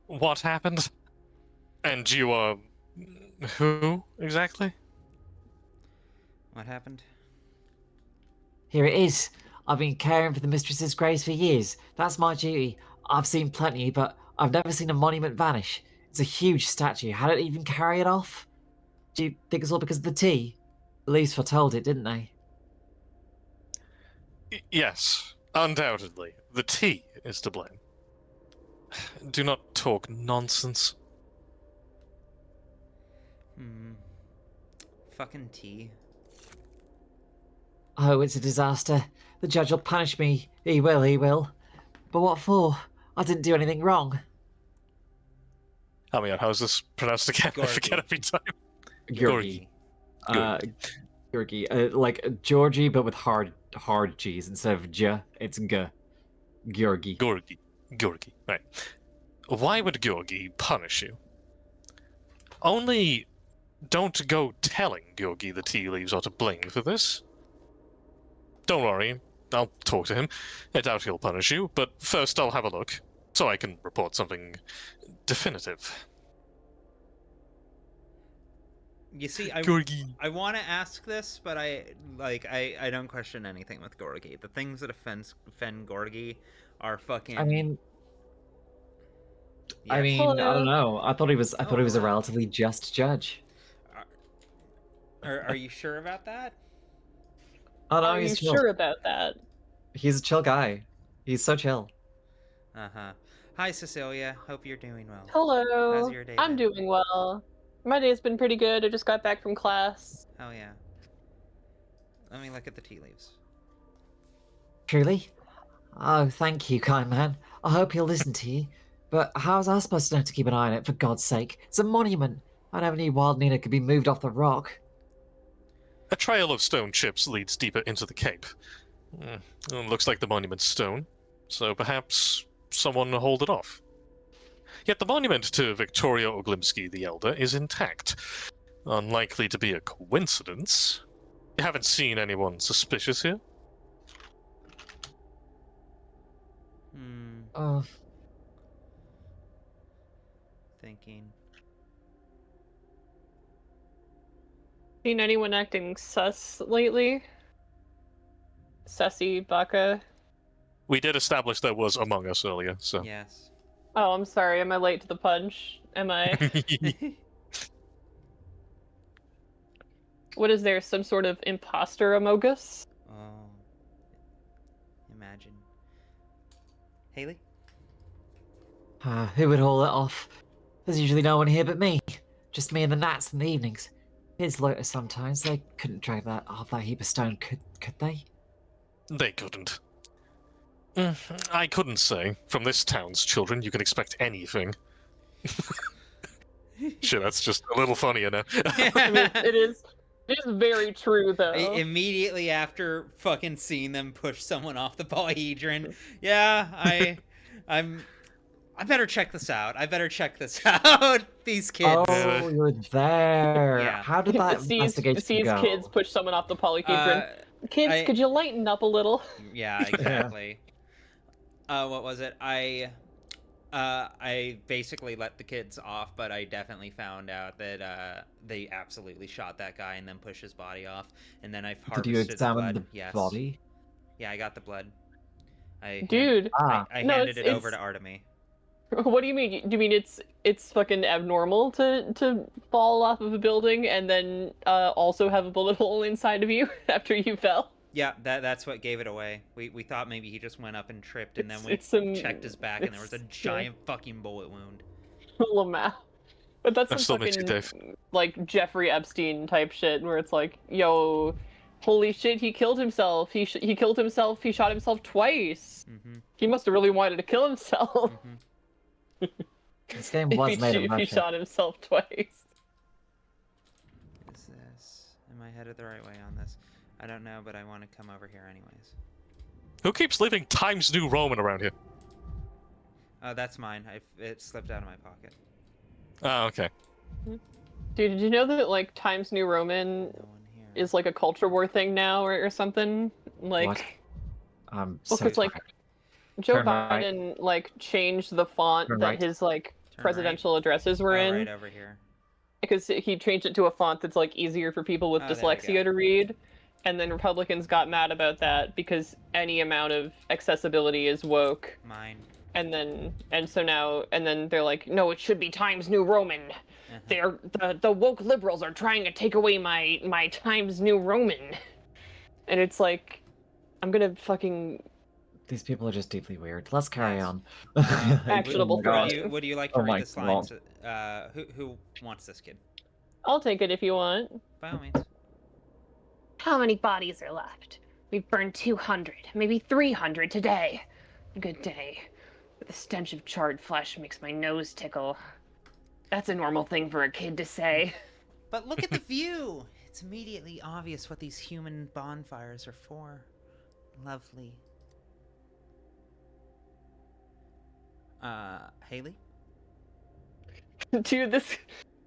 Speaker 2: What happened? And you are... who, exactly?
Speaker 1: What happened?
Speaker 9: Here it is. I've been caring for the mistress's graves for years. That's my duty. I've seen plenty, but I've never seen a monument vanish. It's a huge statue. How did it even carry it off? Do you think it's all because of the tea? The leaves foretold it, didn't they?
Speaker 2: Yes, undoubtedly. The tea is to blame. Do not talk nonsense.
Speaker 1: Fucking tea.
Speaker 9: Oh, it's a disaster. The judge will punish me. He will. But what for? I didn't do anything wrong.
Speaker 2: Help me out, how is this pronounced again? I forget every time.
Speaker 9: Georgi. Georgi. Like Georgie, but with hard G's. Instead of J, it's G. Georgi.
Speaker 2: Georgi. Right. Why would Georgi punish you? Only don't go telling Gyorgi the tea leaves are to blame for this. Don't worry, I'll talk to him. I doubt he'll punish you, but first I'll have a look, so I can report something definitive.
Speaker 1: You see, I
Speaker 2: Gyorgi.
Speaker 1: I want to ask this, but I don't question anything with Gorgi. The things that offend Gorgi are fucking.
Speaker 9: I mean, I
Speaker 1: Yes.
Speaker 9: mean, I don't know. I thought he was
Speaker 1: Oh,
Speaker 9: a
Speaker 1: hello.
Speaker 9: relatively just judge.
Speaker 1: Are you sure about that?
Speaker 9: Oh no,
Speaker 10: Are you
Speaker 9: he's chill.
Speaker 10: sure about that?
Speaker 9: He's a chill guy. He's so chill.
Speaker 1: Uh-huh. Hi, Cecilia. Hope you're doing well.
Speaker 10: Hello.
Speaker 1: How's your day
Speaker 10: I'm
Speaker 1: been?
Speaker 10: doing well. My day's been pretty good. I just got back from class.
Speaker 1: Oh yeah. Let me look at the tea leaves.
Speaker 9: Truly? Oh, thank you, kind man. I hope he'll listen to you. But how's I supposed to know to keep an eye on it, for God's sake? It's a monument. I never knew Wild Nina could be moved off the rock.
Speaker 2: A trail of stone chips leads deeper into the cape. Looks like the monument's stone, so perhaps someone hauled it off. Yet the monument to Victoria Oglimsky the Elder is intact. Unlikely to be a coincidence. You haven't seen anyone suspicious here?
Speaker 9: Oh,
Speaker 1: Thinking.
Speaker 10: Seen anyone acting sus lately? Sussy, Baka?
Speaker 2: We did establish there was Among Us earlier, so...
Speaker 1: Yes.
Speaker 10: Oh, I'm sorry. Am I late to the punch? Am I? What is there? Some sort of imposter Amogus?
Speaker 1: Oh. Imagine. Haley?
Speaker 9: who would haul it off? There's usually no one here but me. Just me and the gnats in the evenings. Kids loiter sometimes. They couldn't drag that off that heap of stone, could they?
Speaker 2: They couldn't. I couldn't say. From this town's children, you can expect anything. Sure, that's just a little funnier now.
Speaker 10: I mean, it is very true, though.
Speaker 1: Immediately after fucking seeing them push someone off the polyhedron, yeah, I better check this out. I better check this out. These kids.
Speaker 9: Oh, you're there.
Speaker 1: Yeah.
Speaker 9: How did that investigation
Speaker 10: Sees
Speaker 9: go?
Speaker 10: kids push someone off the polyhedron. Kids, could you lighten up a little?
Speaker 1: Yeah, exactly. What was it? I basically let the kids off, but I definitely found out that they absolutely shot that guy and then pushed his body off. And then I've harvested
Speaker 9: Did you examine
Speaker 1: blood.
Speaker 9: the
Speaker 1: Yes.
Speaker 9: body?
Speaker 1: Yeah, I got the blood.
Speaker 10: Dude.
Speaker 1: I
Speaker 10: No,
Speaker 1: handed it
Speaker 10: it's-
Speaker 1: over to Artemy.
Speaker 10: What do you mean? Do you mean it's fucking abnormal to fall off of a building and then also have a bullet hole inside of you after you fell?
Speaker 1: Yeah, that's what gave it away. We thought maybe he just went up and tripped, and then we
Speaker 10: It's some-
Speaker 1: checked his back, and there was a
Speaker 10: it's-
Speaker 1: giant fucking bullet wound.
Speaker 10: Lamau. But that's
Speaker 2: I
Speaker 10: some
Speaker 2: still miss you,
Speaker 10: fucking
Speaker 2: Dave.
Speaker 10: like Jeffrey Epstein type shit, where it's like, yo, holy shit, he killed himself. He killed himself. He shot himself twice.
Speaker 1: Mm-hmm.
Speaker 10: He must have really wanted to kill himself.
Speaker 9: This game
Speaker 10: if
Speaker 9: was
Speaker 10: he,
Speaker 9: made of
Speaker 10: if he
Speaker 9: Russia.
Speaker 10: shot himself twice.
Speaker 1: Is this? Am I headed the right way on this? I don't know, but I want to come over here anyways.
Speaker 2: Who keeps leaving Times New Roman around here?
Speaker 1: Oh, that's mine. It slipped out of my pocket.
Speaker 2: Oh, okay.
Speaker 10: Dude, did you know that like Times New Roman
Speaker 1: No one here.
Speaker 10: is like a culture war thing now, or something? Like,
Speaker 9: What? I'm
Speaker 10: well,
Speaker 9: so
Speaker 10: 'cause, like,
Speaker 9: sorry.
Speaker 10: Joe
Speaker 9: Turn right.
Speaker 10: Biden like changed the font
Speaker 9: Turn
Speaker 10: that
Speaker 9: right.
Speaker 10: his like
Speaker 1: Turn
Speaker 10: presidential addresses were in,
Speaker 1: right over here.
Speaker 10: because he changed it to a font that's like easier for people with
Speaker 1: Oh, there we
Speaker 10: dyslexia
Speaker 1: go.
Speaker 10: to read. And then Republicans got mad about that because any amount of accessibility is woke.
Speaker 1: Mine.
Speaker 10: And so now they're like, no, it should be Times New Roman. They're the woke liberals are trying to take away my Times New Roman. And it's like, I'm gonna fucking
Speaker 9: These people are just deeply weird. Let's carry on.
Speaker 10: Actionable
Speaker 9: Oh my God.
Speaker 10: threat.
Speaker 1: Would you like to
Speaker 9: Oh my
Speaker 1: read this line?
Speaker 9: God.
Speaker 1: Who wants this kid?
Speaker 10: I'll take it if you want.
Speaker 1: By all means.
Speaker 11: How many bodies are left? We've burned 200, maybe 300 today. A good day. But the stench of charred flesh makes my nose tickle. That's a normal thing for a kid to say.
Speaker 1: But look at the view! It's immediately obvious what these human bonfires are for. Lovely.
Speaker 10: Dude,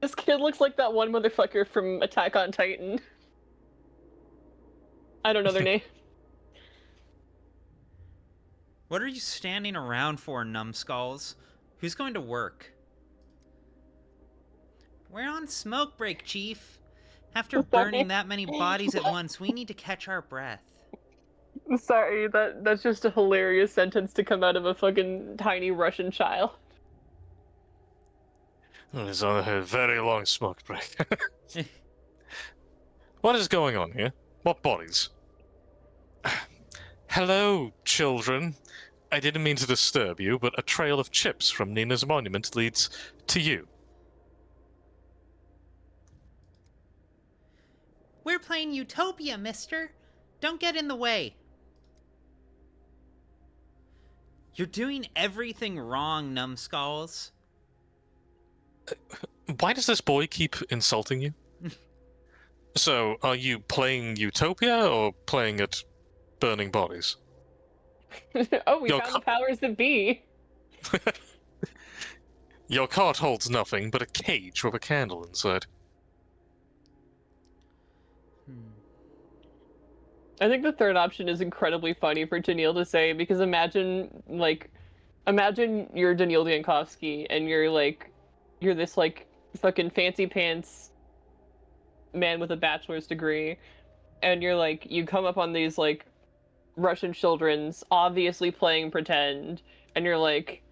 Speaker 10: This kid looks like that one motherfucker from Attack on Titan. I don't know their name.
Speaker 1: What are you standing around for, numbskulls? Who's going to work? We're on smoke break, Chief. After burning that many bodies at once, we need to catch our breath.
Speaker 10: Sorry, that's just a hilarious sentence to come out of a fucking tiny Russian child.
Speaker 2: It's on a very long smoke break. What is going on here? What bodies? Hello, children. I didn't mean to disturb you, but a trail of chips from Nina's monument leads to you.
Speaker 1: We're playing Utopia, mister. Don't get in the way. You're doing everything wrong, numbskulls.
Speaker 2: Why does this boy keep insulting you? So, are you playing Utopia or playing at burning bodies?
Speaker 10: Oh, we found the powers that be.
Speaker 2: Your cart holds nothing but a cage with a candle inside.
Speaker 10: I think the third option is incredibly funny for Daniil to say, because imagine you're Daniil Diankovsky and you're this like fucking fancy pants man with a bachelor's degree, and you're like, you come up on these like Russian children's obviously playing pretend, and you're like,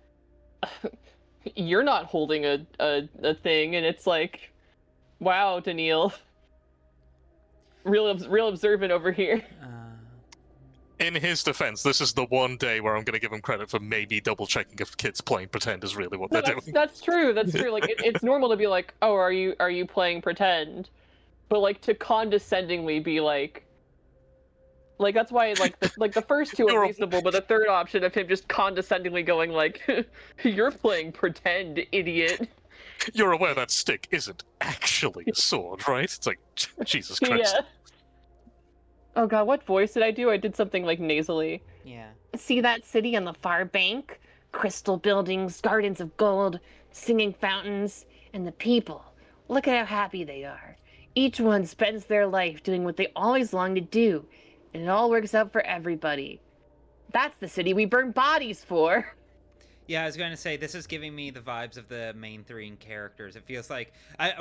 Speaker 10: you're not holding a thing, and it's like, wow, Daniil. Real observant over here.
Speaker 2: In his defense, this is the one day where I'm going to give him credit for maybe double-checking if kids playing pretend is really what they're doing.
Speaker 10: That's true. That's true. Like, it's normal to be like, oh, are you playing pretend? But like to condescendingly be like that's why like the first two are reasonable, but the third option of him just condescendingly going like, you're playing pretend, idiot.
Speaker 2: You're aware that stick isn't actually a sword, right? It's like, Jesus Christ.
Speaker 10: Yeah. Oh god, what voice did I do? I did something like nasally.
Speaker 1: Yeah.
Speaker 11: See that city on the far bank? Crystal buildings, gardens of gold, singing fountains, and the people. Look at how happy they are. Each one spends their life doing what they always long to do, and it all works out for everybody. That's the city we burn bodies for.
Speaker 1: Yeah, I was going to say, this is giving me the vibes of the main three characters. It feels like...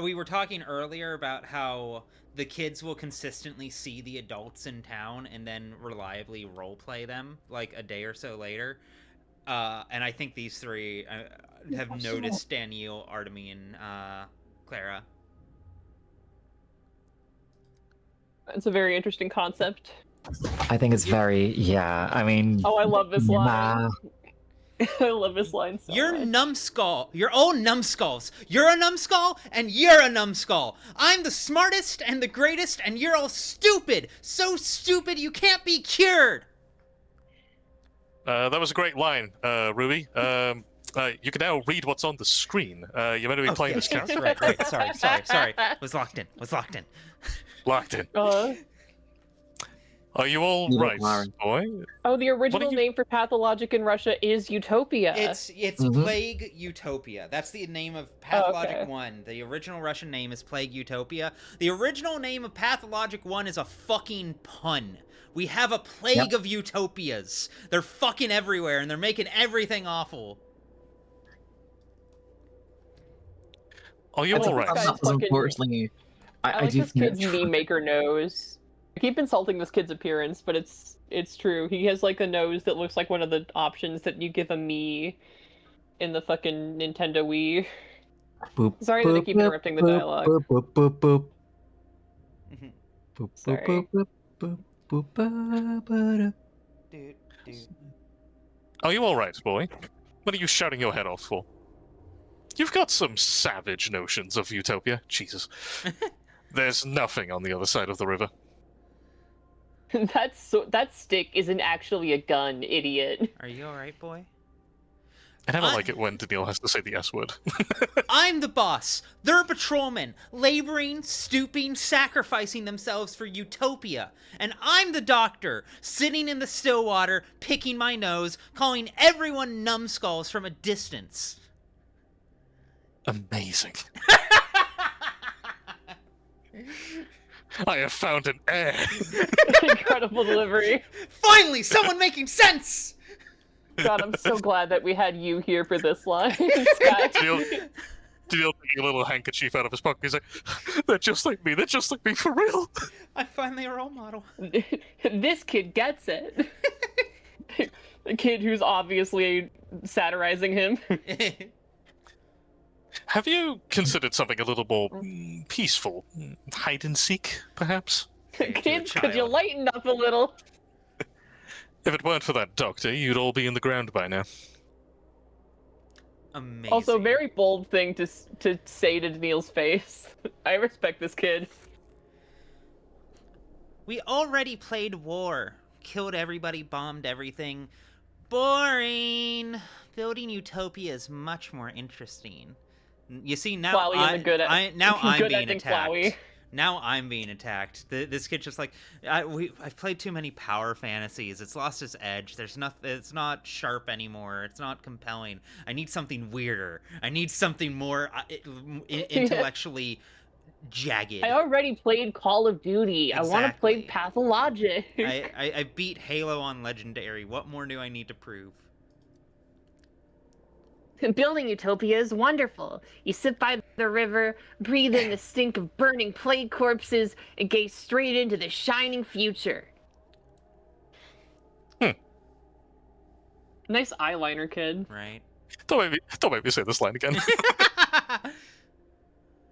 Speaker 1: we were talking earlier about how the kids will consistently see the adults in town and then reliably roleplay them, like, a day or so later. And I think these three have noticed Daniil, Artemy, and Clara.
Speaker 10: It's a very interesting concept.
Speaker 9: I think it's very, I mean...
Speaker 10: Oh, I love this line. I love this line so
Speaker 1: You're
Speaker 10: much.
Speaker 1: numbskull. You're all numbskulls. You're a numbskull, and you're a numbskull. I'm the smartest and the greatest, and you're all stupid. So stupid you can't be cured.
Speaker 2: That was a great line, Ruby. You can now read what's on the screen. You're meant to be playing this character.
Speaker 1: Right. Sorry. Was locked in.
Speaker 2: Locked in. Are you all right, boy?
Speaker 10: Oh, the original name for Pathologic in Russia is Utopia.
Speaker 1: It's Plague Utopia. That's the name of Pathologic 1. The original Russian name is Plague Utopia. The original name of Pathologic 1 is a fucking pun. We have a plague of utopias. They're fucking everywhere, and they're making everything awful.
Speaker 2: Are you all right?
Speaker 9: Unfortunately,
Speaker 10: I like this kid's meme maker nose. I keep insulting this kid's appearance, but it's true. He has like a nose that looks like one of the options that you give a me in the fucking Nintendo Wii.
Speaker 9: Boop,
Speaker 10: Sorry that I keep interrupting the dialogue. Sorry.
Speaker 2: Are you all right, boy? What are you shouting your head off for? You've got some savage notions of Utopia. Jesus. There's nothing on the other side of the river.
Speaker 10: That stick isn't actually a gun, idiot.
Speaker 1: Are you alright, boy?
Speaker 2: I never like it when Daniil has to say the S word.
Speaker 1: I'm the boss. They're patrolmen, laboring, stooping, sacrificing themselves for Utopia. And I'm the doctor, sitting in the still water, picking my nose, calling everyone numbskulls from a distance.
Speaker 2: Amazing. I have found an heir.
Speaker 10: Incredible delivery.
Speaker 1: Finally, someone making sense!
Speaker 10: God, I'm so glad that we had you here for this line, Scott.
Speaker 2: Daniel taking a little handkerchief out of his pocket. He's like, they're just like me. They're just like me for real.
Speaker 1: I'm finally a role model.
Speaker 10: This kid gets it. The kid who's obviously satirizing him.
Speaker 2: Have you considered something a little more peaceful? Hide and seek, perhaps?
Speaker 10: Kids, could you lighten up a little?
Speaker 2: If it weren't for that doctor, you'd all be in the ground by now.
Speaker 1: Amazing.
Speaker 10: Also, very bold thing to say to Neil's face. I respect this kid.
Speaker 1: We already played war. Killed everybody, bombed everything. Boring. Building Utopia is much more interesting. You see, now
Speaker 10: Flowey
Speaker 1: I'm
Speaker 10: good at,
Speaker 1: now I'm
Speaker 10: good
Speaker 1: being
Speaker 10: at
Speaker 1: attacked.
Speaker 10: Flowey.
Speaker 1: Now I'm being attacked. This kid's just like, I've played too many power fantasies. It's lost its edge. It's not sharp anymore. It's not compelling. I need something weirder. I need something more intellectually jagged.
Speaker 10: I already played Call of Duty.
Speaker 1: Exactly.
Speaker 10: I want to play Pathologic.
Speaker 1: I beat Halo on Legendary. What more do I need to prove?
Speaker 11: Building Utopia is wonderful. You sit by the river, breathe in the stink of burning plague corpses, and gaze straight into the shining future.
Speaker 10: Nice eyeliner, kid.
Speaker 1: Right.
Speaker 2: Don't make me say this line again.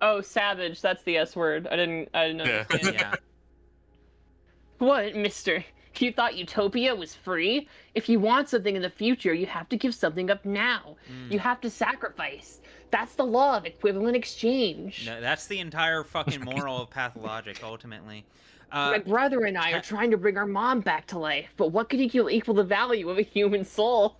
Speaker 10: Oh, savage. That's the S word. I didn't understand.
Speaker 1: Yeah.
Speaker 11: What, mister? You thought Utopia was free? If you want something in the future, you have to give something up now. You have to sacrifice. That's the law of equivalent exchange.
Speaker 1: No, that's the entire fucking moral of Pathologic, ultimately.
Speaker 11: My brother and I are trying to bring our mom back to life, but what could equal the value of a human soul?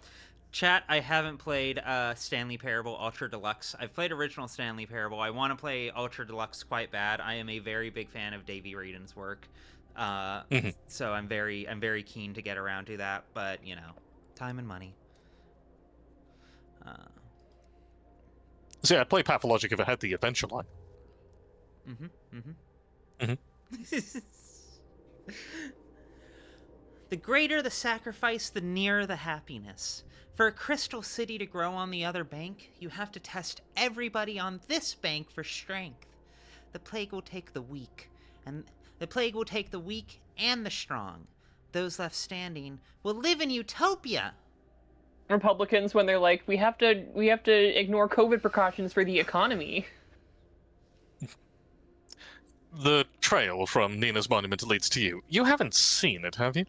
Speaker 1: Chat, I haven't played Stanley Parable Ultra Deluxe. I've played original Stanley Parable. I want to play Ultra Deluxe quite bad. I am a very big fan of Davey Wreden work. So I'm very keen to get around to that, but you know, time and money.
Speaker 2: See, I'd play Pathologic if it had the adventure line.
Speaker 1: The greater the sacrifice, the nearer the happiness. For a crystal city to grow on the other bank, you have to test everybody on this bank for strength. The plague will take the weak, and the strong. Those left standing will live in Utopia.
Speaker 10: Republicans, when they're like, we have to ignore COVID precautions for the economy.
Speaker 2: The trail from Nina's monument leads to you. You haven't seen it, have you?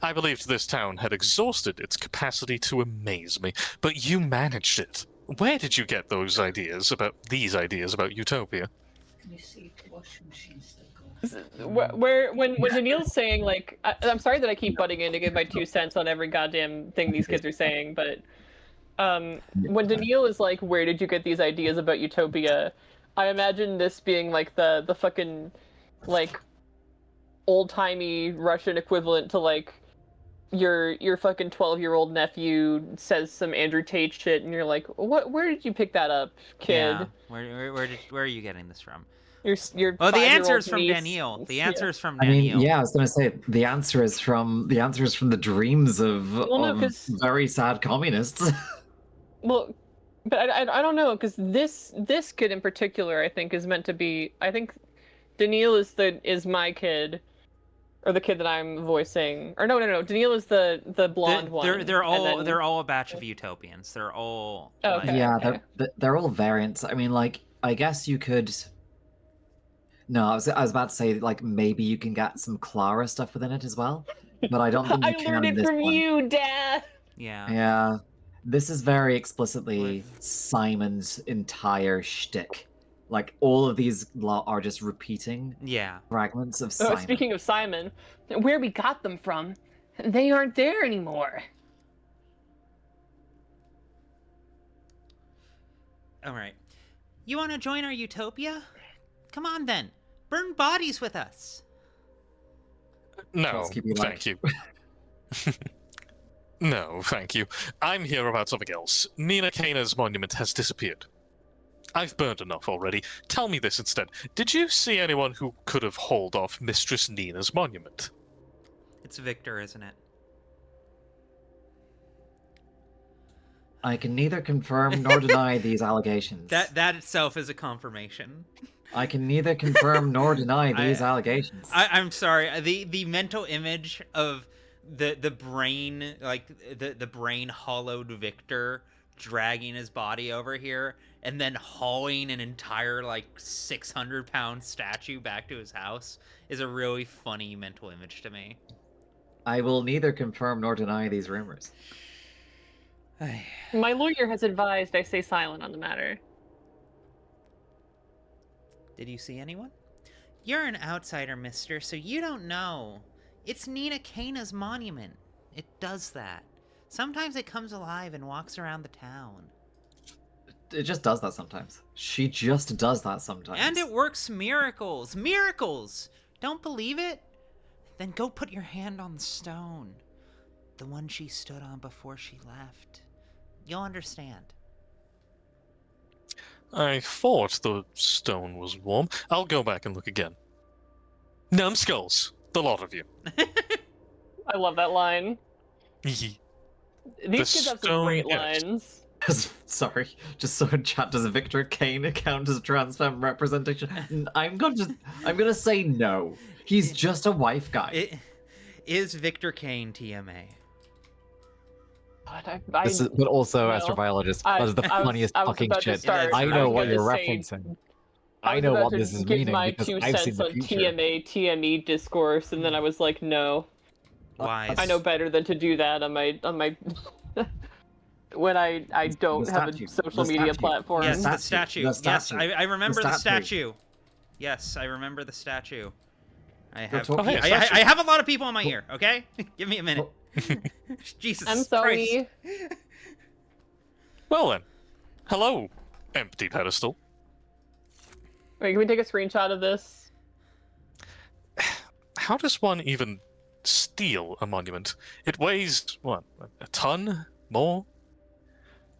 Speaker 2: I believed this town had exhausted its capacity to amaze me, but you managed it. Where did you get these ideas about Utopia?
Speaker 12: Can you see the washing machine still
Speaker 10: When Daniil's saying, like, I'm sorry that I keep butting in to give my 2 cents on every goddamn thing these kids are saying, but when Daniil is like, where did you get these ideas about Utopia? I imagine this being like the fucking, like, old-timey Russian equivalent to, like, your fucking 12-year-old nephew says some Andrew Tate shit, and you're like, where did you pick that up, kid?
Speaker 1: Yeah. Where are you getting this from?
Speaker 10: Your
Speaker 1: the answer is from
Speaker 10: niece.
Speaker 1: Daniil. The answer is from
Speaker 9: I
Speaker 1: Daniil.
Speaker 9: mean, yeah, I was gonna say the answer is from the dreams of very sad communists.
Speaker 10: Well, but I don't know, because this kid in particular, I think, is meant to be. I think Daniil is my kid, or the kid that I'm voicing. Or no. Daniil is the blonde one.
Speaker 1: They're all a batch of utopians. They're all
Speaker 9: yeah, they're all variants. I mean, like, I guess you could. No, I was about to say, like, maybe you can get some Clara stuff within it as well, but I don't think you can.
Speaker 10: I learned it from you, Dad.
Speaker 1: Yeah.
Speaker 9: Yeah, this is very explicitly Simon's entire shtick. Like, all of these are just repeating fragments of Simon.
Speaker 10: Speaking of Simon, where we got them from, they aren't there anymore.
Speaker 1: All right. You want to join our utopia? Come on, then. Burn bodies with us.
Speaker 2: No, thank you. No, thank you. I'm here about something else. Nina Kana's monument has disappeared. I've burned enough already. Tell me this instead. Did you see anyone who could have hauled off Mistress Nina's monument?
Speaker 1: It's Victor, isn't it?
Speaker 9: I can neither confirm nor deny these allegations.
Speaker 1: That itself is a confirmation.
Speaker 9: I can neither confirm nor deny these allegations.
Speaker 1: I'm sorry. The mental image of the brain, like the brain hollowed Victor dragging his body over here and then hauling an entire like 600-pound statue back to his house is a really funny mental image to me.
Speaker 9: I will neither confirm nor deny these rumors.
Speaker 10: My lawyer has advised I stay silent on the matter.
Speaker 1: Did you see anyone? You're an outsider, mister, so you don't know. It's Nina Cana's monument. It does that. Sometimes it comes alive and walks around the town.
Speaker 9: It just does that sometimes. She just does that sometimes.
Speaker 1: And it works miracles. Miracles! Don't believe it? Then go put your hand on the stone. The one she stood on before she left. You'll understand.
Speaker 2: I thought the stone was warm. I'll go back and look again. Numbskulls, the lot of you.
Speaker 10: I love that line. These kids have some great
Speaker 2: yes.
Speaker 10: lines.
Speaker 9: Sorry, just so in chat, does Victor Kane count as trans femme representation? I'm gonna say no. He's just a wife guy.
Speaker 1: Is Victor Kane TMA?
Speaker 13: But also, astrobiologist, that is the funniest fucking shit. I know what you're referencing. I know what this is meaning because I've seen the future.
Speaker 10: TMA, TME discourse, and then I was like, no.
Speaker 1: Why?
Speaker 10: I know better than to do that on my when I don't have a social media platform.
Speaker 1: Yes, the statue. Yes, I remember the statue. Yes, I remember the statue. I have I have a lot of people in my ear, okay? Give me a minute. Jesus
Speaker 10: I'm sorry.
Speaker 1: Christ.
Speaker 2: Well then. Hello, empty pedestal.
Speaker 10: Wait, can we take a screenshot of this?
Speaker 2: How does one even steal a monument? It weighs, what, a ton? More?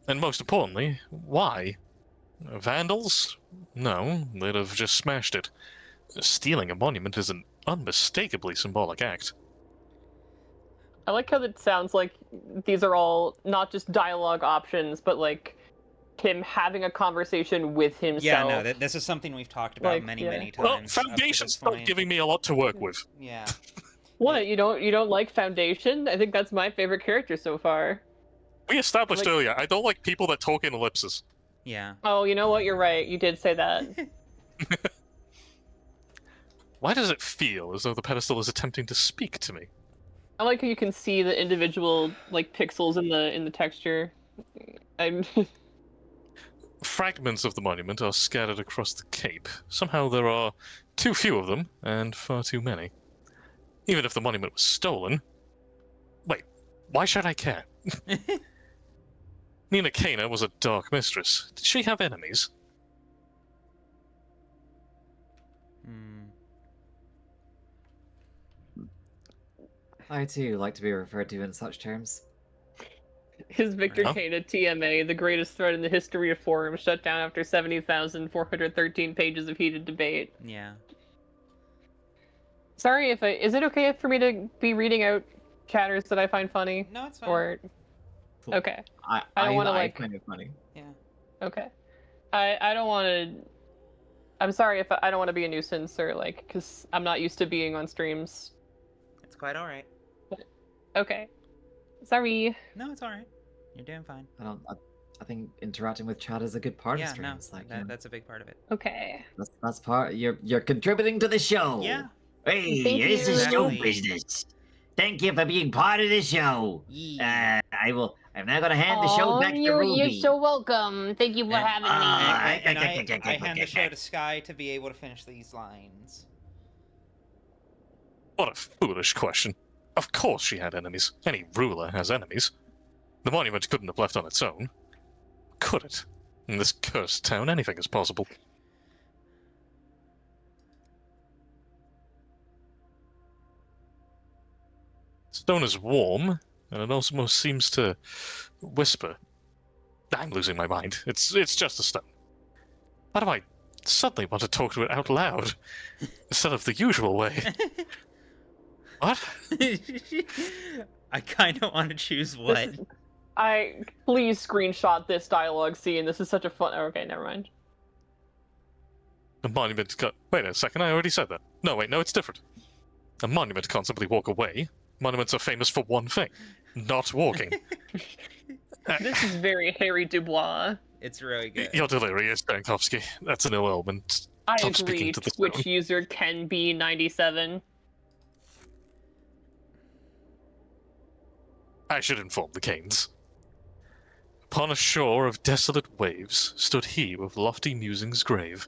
Speaker 2: And most importantly, why? Vandals? No, they'd have just smashed it. Stealing a monument is an unmistakably symbolic act.
Speaker 10: I like how it sounds like these are all not just dialogue options, but like him having a conversation with himself.
Speaker 1: Yeah, no, this is something we've talked about many times.
Speaker 2: Well, Foundation's not giving me a lot to work with.
Speaker 1: Yeah.
Speaker 10: What, you don't like Foundation? I think that's my favorite character so far.
Speaker 2: We established earlier, I don't like people that talk in ellipses.
Speaker 1: Yeah.
Speaker 10: Oh, you know what? You're right. You did say that.
Speaker 2: Why does it feel as though the pedestal is attempting to speak to me?
Speaker 10: I like how you can see the individual like pixels in the texture.
Speaker 2: Fragments of the monument are scattered across the cape. Somehow there are too few of them, and far too many. Even if the monument was stolen... Wait, why should I care? Nina Cana was a dark mistress. Did she have enemies?
Speaker 9: I too like to be referred to in such terms.
Speaker 10: Is Victor Cana TMA, the greatest thread in the history of forums, shut down after 70,413 pages of heated debate?
Speaker 1: Yeah.
Speaker 10: Sorry if is it okay for me to be reading out chatters that I find funny?
Speaker 1: No, it's fine.
Speaker 10: Or okay.
Speaker 9: I
Speaker 10: don't want to like
Speaker 9: find it funny.
Speaker 1: Yeah.
Speaker 10: Okay. I don't want to. I'm sorry if I don't want to be a nuisance or like because I'm not used to being on streams.
Speaker 1: It's quite all right.
Speaker 10: Okay. Sorry.
Speaker 1: No, it's all right. You're doing fine.
Speaker 9: I think interacting with chat is a good part of streams.
Speaker 1: No,
Speaker 9: like
Speaker 1: that's a big part of it.
Speaker 10: Okay.
Speaker 9: That's part. You're contributing to the show.
Speaker 1: Yeah.
Speaker 14: Hey,
Speaker 10: Thank
Speaker 14: this
Speaker 10: you.
Speaker 14: is show
Speaker 1: Exactly.
Speaker 14: business. Thank you for being part of the show.
Speaker 1: Yeah.
Speaker 14: I'm now gonna hand the show back to Ruby.
Speaker 11: You're so welcome. Thank you for having me.
Speaker 1: I hand the show to Sky to be able to finish these lines.
Speaker 2: What a foolish question. Of course she had enemies. Any ruler has enemies. The monument couldn't have left on its own. Could it? In this cursed town, anything is possible. Stone is warm, and it almost seems to whisper. I'm losing my mind. It's just a stone. Why do I suddenly want to talk to it out loud instead of the usual way? What?
Speaker 1: I kind of want to choose what.
Speaker 10: Please screenshot this dialogue scene. This is such a fun. Okay, never mind.
Speaker 2: A monument can't... Wait a second, I already said that. No, wait, no, it's different. A monument can't simply walk away. Monuments are famous for one thing, not walking.
Speaker 10: This is very Harry Dubois.
Speaker 1: It's really good.
Speaker 2: You're delirious, Stankovsky. That's an ill omen.
Speaker 10: I
Speaker 2: Stop
Speaker 10: agree.
Speaker 2: speaking to the
Speaker 10: Twitch
Speaker 2: stone.
Speaker 10: user Ken B97.
Speaker 2: I should inform the Canes. Upon a shore of desolate waves stood he with lofty musings grave.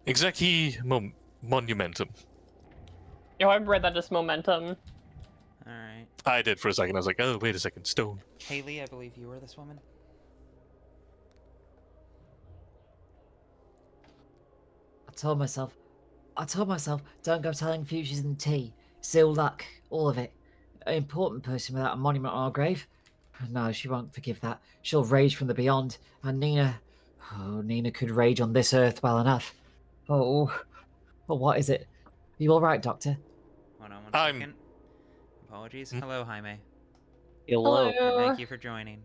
Speaker 2: Exequi monumentum.
Speaker 10: Yo, I've read that as momentum.
Speaker 1: Alright.
Speaker 2: I did for a second. I was like, oh, wait a second, stone.
Speaker 1: Haley, I believe you were this woman.
Speaker 9: I told myself, don't go telling futures and tea. Seal luck, all of it. An important person without a monument on our grave. No, she won't forgive that. She'll rage from the beyond. And Nina could rage on this earth well enough. Oh, what is it? Are you all right, Doctor?
Speaker 1: Hold on one second. Apologies. Hello, Jaime.
Speaker 13: Hello.
Speaker 1: Thank you for joining.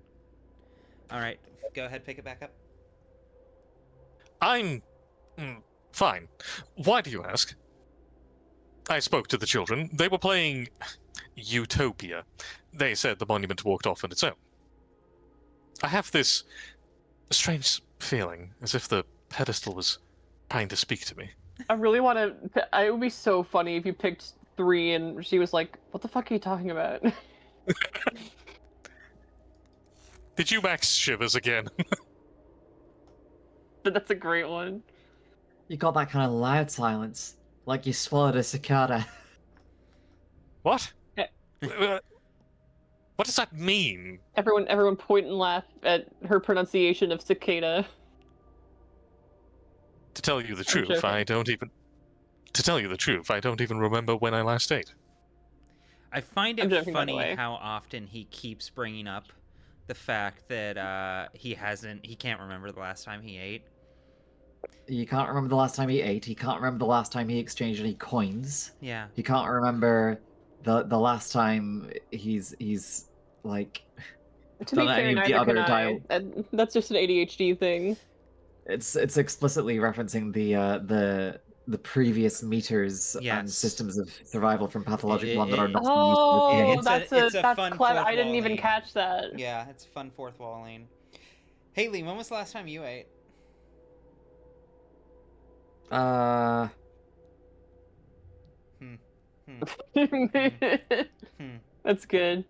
Speaker 1: All right, go ahead, pick it back up.
Speaker 2: I'm fine. Why do you ask? I spoke to the children. They were playing Utopia. They said the monument walked off on its own. I have this strange feeling, as if the pedestal was trying to speak to me.
Speaker 10: I really want to... It would be so funny if you picked 3 and she was like, what the fuck are you talking about?
Speaker 2: Did you max shivers again?
Speaker 10: That's a great one.
Speaker 9: You got that kind of loud silence, like you swallowed a cicada.
Speaker 2: What? What does that mean?
Speaker 10: Everyone point and laugh at her pronunciation of cicada.
Speaker 2: To tell you the truth, I don't even... To tell you the truth, I don't even remember when I last ate.
Speaker 1: I find it funny how often he keeps bringing up the fact that he can't remember the last time he ate.
Speaker 9: You can't remember the last time he ate. He can't remember the last time he exchanged any coins.
Speaker 1: Yeah.
Speaker 9: He can't remember the last time he's like.
Speaker 10: To be fair, neither can I. That's just an ADHD thing.
Speaker 9: It's explicitly referencing the previous meters and systems of survival from Pathologic 1 that are not used.
Speaker 10: That's clever. I didn't even catch that.
Speaker 1: Yeah, it's a fun fourth walling. Haley, when was the last time you ate?
Speaker 10: That's good.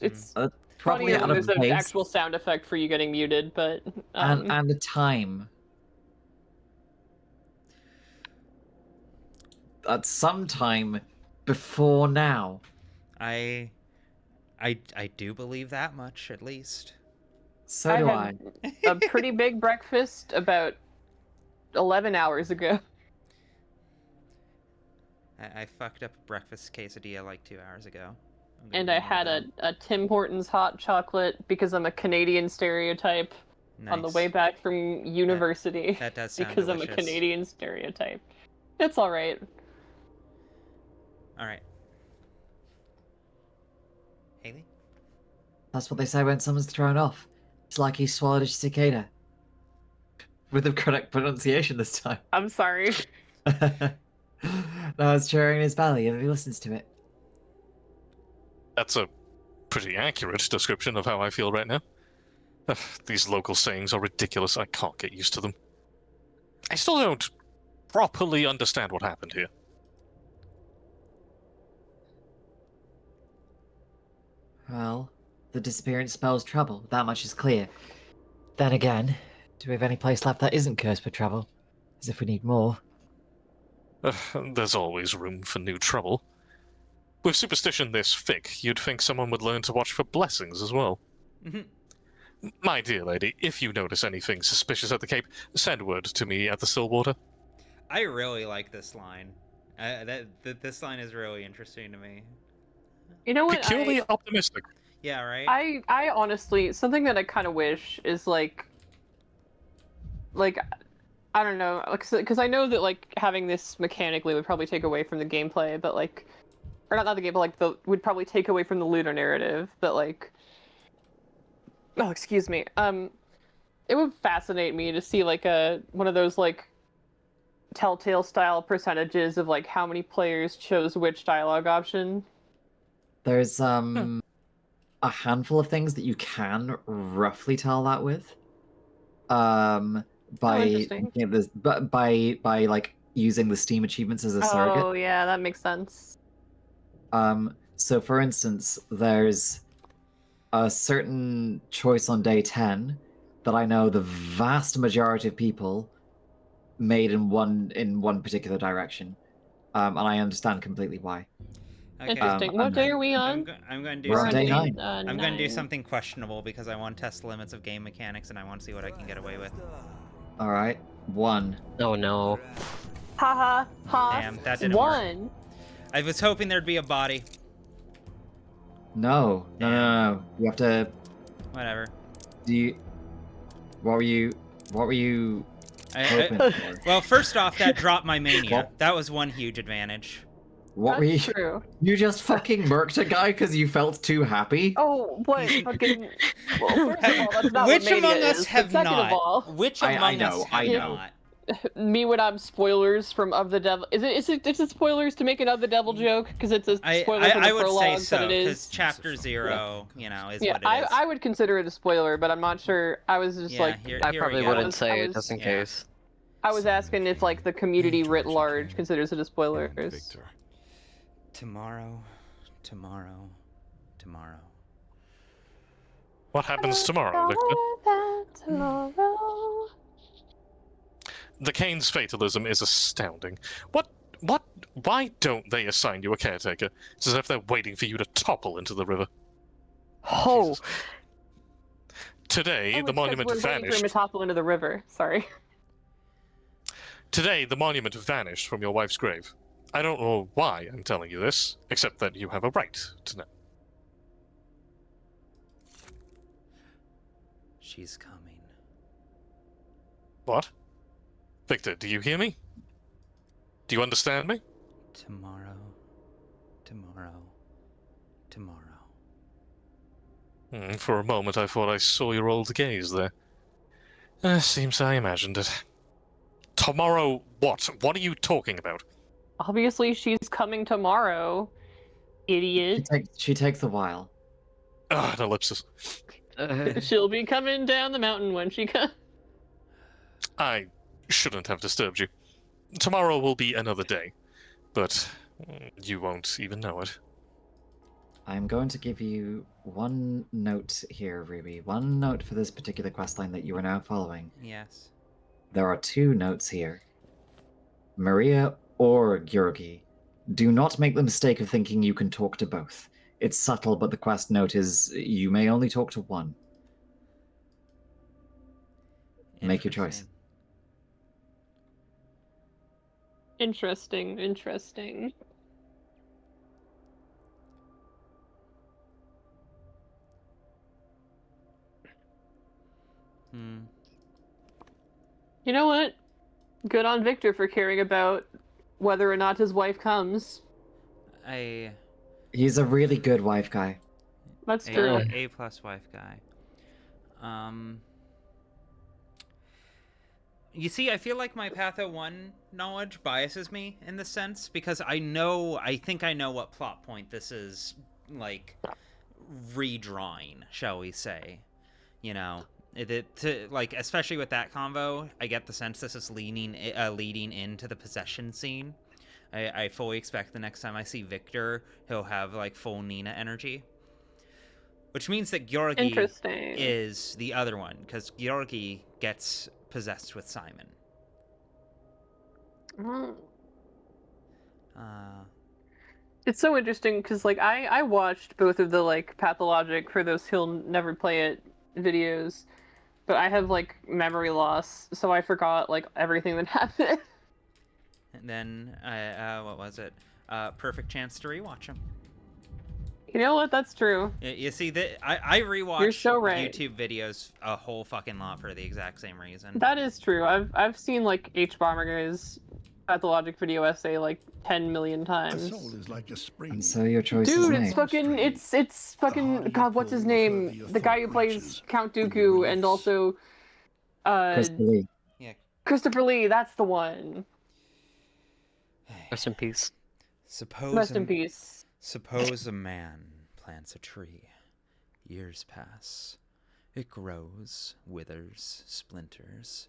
Speaker 10: It's
Speaker 9: probably
Speaker 10: funny
Speaker 9: out
Speaker 10: there's
Speaker 9: of
Speaker 10: an
Speaker 9: place.
Speaker 10: actual sound effect for you getting muted, but
Speaker 9: and the time. At some time before now.
Speaker 1: I do believe that much, at least.
Speaker 9: So do I.
Speaker 10: A pretty big breakfast about 11 hours ago.
Speaker 1: I fucked up a breakfast quesadilla like 2 hours ago.
Speaker 10: And I had a Tim Hortons hot chocolate because I'm a Canadian stereotype on the way back from university.
Speaker 1: That does sound
Speaker 10: because
Speaker 1: delicious.
Speaker 10: I'm a Canadian stereotype. It's all right.
Speaker 1: All right. Haley?
Speaker 9: That's what they say when someone's thrown off. It's like he swallowed a cicada. With the correct pronunciation this time.
Speaker 10: I'm sorry.
Speaker 9: No, it's cheering in his belly and he listens to it.
Speaker 2: That's a pretty accurate description of how I feel right now. These local sayings are ridiculous. I can't get used to them. I still don't properly understand what happened here.
Speaker 9: Well, the disappearance spells trouble. That much is clear. Then again, do we have any place left that isn't cursed for trouble? As if we need more.
Speaker 2: There's always room for new trouble. With superstition this thick, you'd think someone would learn to watch for blessings as well. My dear lady, if you notice anything suspicious at the Cape, send word to me at the Stillwater.
Speaker 1: I really like this line. This line is really interesting to me.
Speaker 10: You know what?
Speaker 2: Peculiarly optimistic.
Speaker 1: Yeah, right?
Speaker 10: I honestly, something that I kind of wish is like, like, I don't know, because I know that like having this mechanically would probably take away from the gameplay, but like, or not the game, but like would probably take away from the looter narrative, but like, oh excuse me, it would fascinate me to see like one of those like Telltale style percentages of like how many players chose which dialogue option.
Speaker 9: There's a handful of things that you can roughly tell that with. By by like using the Steam achievements as a surrogate.
Speaker 10: Oh yeah, that makes sense.
Speaker 9: So for instance, there's a certain choice on day 10 that I know the vast majority of people made in one particular direction. And I understand completely why.
Speaker 1: Okay.
Speaker 10: Interesting. What day are we on?
Speaker 1: I'm going to do
Speaker 9: We're on day
Speaker 1: something.
Speaker 9: 9.
Speaker 1: I'm going to do something questionable because I want to test the limits of game mechanics and I want to see what I can get away with.
Speaker 9: All right, 1.
Speaker 13: Oh no.
Speaker 10: Haha. Ha.
Speaker 1: Damn, that didn't
Speaker 10: 1.
Speaker 1: work. I was hoping there'd be a body.
Speaker 9: No. You have to.
Speaker 1: Whatever.
Speaker 9: What were you hoping for?
Speaker 1: Well, first off, that dropped my mania. That was one huge advantage.
Speaker 9: What were you?
Speaker 10: True.
Speaker 9: You just fucking murked a guy because you felt too happy?
Speaker 10: Oh, what fucking? Well, first of all, that's not
Speaker 1: Which
Speaker 10: what mania
Speaker 1: among us
Speaker 10: is.
Speaker 1: have
Speaker 10: Second
Speaker 1: not?
Speaker 10: Of all,
Speaker 1: Which among us have not?
Speaker 10: Me when I'm spoilers from Of the Devil. Is it spoilers to make an Of the Devil joke? Because it's a spoiler from the
Speaker 1: I would
Speaker 10: prologue,
Speaker 1: say so,
Speaker 10: but it
Speaker 1: because
Speaker 10: is.
Speaker 1: chapter 0, you know, is
Speaker 10: Yeah,
Speaker 1: what it is.
Speaker 10: I would consider it a spoiler, but I'm not sure. I was just like,
Speaker 13: I probably wouldn't say it just in case.
Speaker 10: I was asking if like the community writ large considers it a spoiler.
Speaker 1: Tomorrow.
Speaker 2: What happens tomorrow, Victor?
Speaker 10: Tomorrow.
Speaker 2: The Kane's fatalism is astounding. Why don't they assign you a caretaker? It's as if they're waiting for you to topple into the river.
Speaker 10: Oh.
Speaker 2: Today, the monument
Speaker 10: we're waiting
Speaker 2: vanished.
Speaker 10: for him to topple into the river. Sorry.
Speaker 2: Today, the monument vanished from your wife's grave. I don't know why I'm telling you this, except that you have a right to know.
Speaker 1: She's coming.
Speaker 2: What? Victor, do you hear me? Do you understand me?
Speaker 1: Tomorrow.
Speaker 2: For a moment, I thought I saw your old gaze there. Seems I imagined it. Tomorrow what? What are you talking about?
Speaker 10: Obviously, she's coming tomorrow. Idiot.
Speaker 9: She takes a while.
Speaker 2: An ellipsis.
Speaker 10: She'll be coming down the mountain when she comes.
Speaker 2: I shouldn't have disturbed you. Tomorrow will be another day, but you won't even know it.
Speaker 9: I'm going to give you one note here, Ruby. One note for this particular questline that you are now following.
Speaker 1: Yes.
Speaker 9: There are 2 notes here. Maria or Georgi. Do not make the mistake of thinking you can talk to both. It's subtle, but the quest note is you may only talk to one. Make your choice.
Speaker 10: Interesting. You know what? Good on Victor for caring about whether or not his wife comes.
Speaker 9: He's a really good wife guy.
Speaker 10: That's true.
Speaker 1: A+ wife guy. You see, I feel like my Patho 1 knowledge biases me in this sense, because I think I know what plot point this is, like, redrawing, shall we say. You know, like, especially with that convo, I get the sense this is leading into the possession scene. I fully expect the next time I see Victor, he'll have, like, full Nina energy. Which means that Georgi is the other one, because Georgi gets possessed with Simon.
Speaker 10: It's so interesting, because, like, I watched both of the, like, Pathologic for those who'll never play it videos, but I have, like, memory loss, so I forgot, like, everything that happened.
Speaker 1: And then, what was it? Perfect chance to rewatch them.
Speaker 10: You know what? That's true.
Speaker 1: You see, I rewatch
Speaker 10: You're so right.
Speaker 1: YouTube videos a whole fucking lot for the exact same reason.
Speaker 10: That is true. I've seen like H-Bomber's Pathologic video essay like 10 million times.
Speaker 3: A soul is like a spring.
Speaker 9: And so your choice is
Speaker 10: Dude,
Speaker 9: made.
Speaker 10: it's fucking God, what's his name? The guy who plays Count Dooku and also
Speaker 9: Christopher Lee.
Speaker 1: Yeah.
Speaker 10: Christopher Lee, that's the one.
Speaker 15: Rest in peace.
Speaker 10: Rest in peace.
Speaker 1: Suppose a man plants a tree. Years pass. It grows, withers, splinters,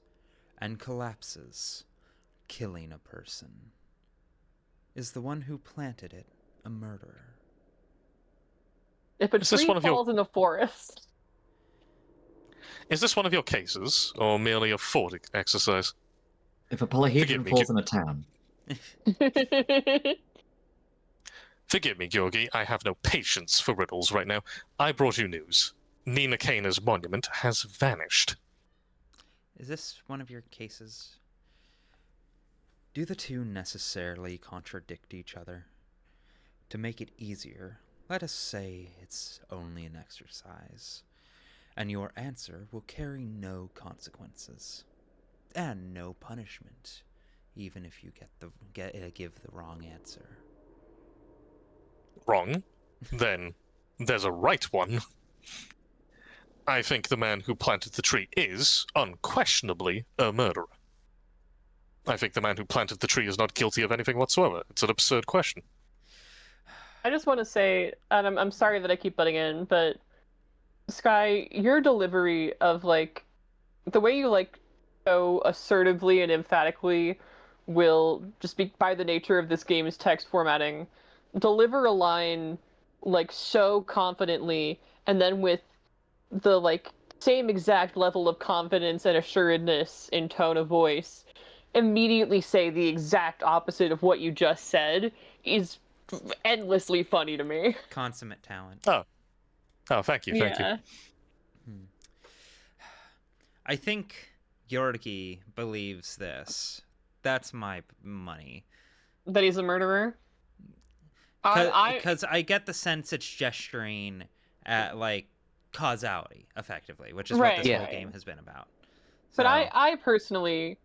Speaker 1: and collapses, killing a person. Is the one who planted it a murderer?
Speaker 10: If a tree falls in a forest.
Speaker 2: Is this one of your cases, or merely a thought exercise?
Speaker 9: If a polyhedron falls in a town.
Speaker 2: Forgive me, Georgi, I have no patience for riddles right now. I brought you news. Nina Kana's monument has vanished.
Speaker 1: Is this one of your cases? Do the two necessarily contradict each other? To make it easier, let us say it's only an exercise, and your answer will carry no consequences, and no punishment, even if you give the wrong answer.
Speaker 2: Wrong? Then there's a right one. I think the man who planted the tree is, unquestionably, a murderer. I think the man who planted the tree is not guilty of anything whatsoever. It's an absurd question.
Speaker 10: I just want to say, and I'm sorry that I keep butting in, but Sky, your delivery of like the way you like so assertively and emphatically will just be by the nature of this game's text formatting, deliver a line like so confidently, and then with the like same exact level of confidence and assuredness in tone of voice, immediately say the exact opposite of what you just said is endlessly funny to me.
Speaker 1: Consummate talent.
Speaker 2: Oh, thank you, thank you.
Speaker 1: I think Georgi believes this. That's my money.
Speaker 10: That he's a murderer?
Speaker 1: Because I get the sense it's gesturing at, like, causality, effectively, which is what this whole game has been about.
Speaker 10: But I personally,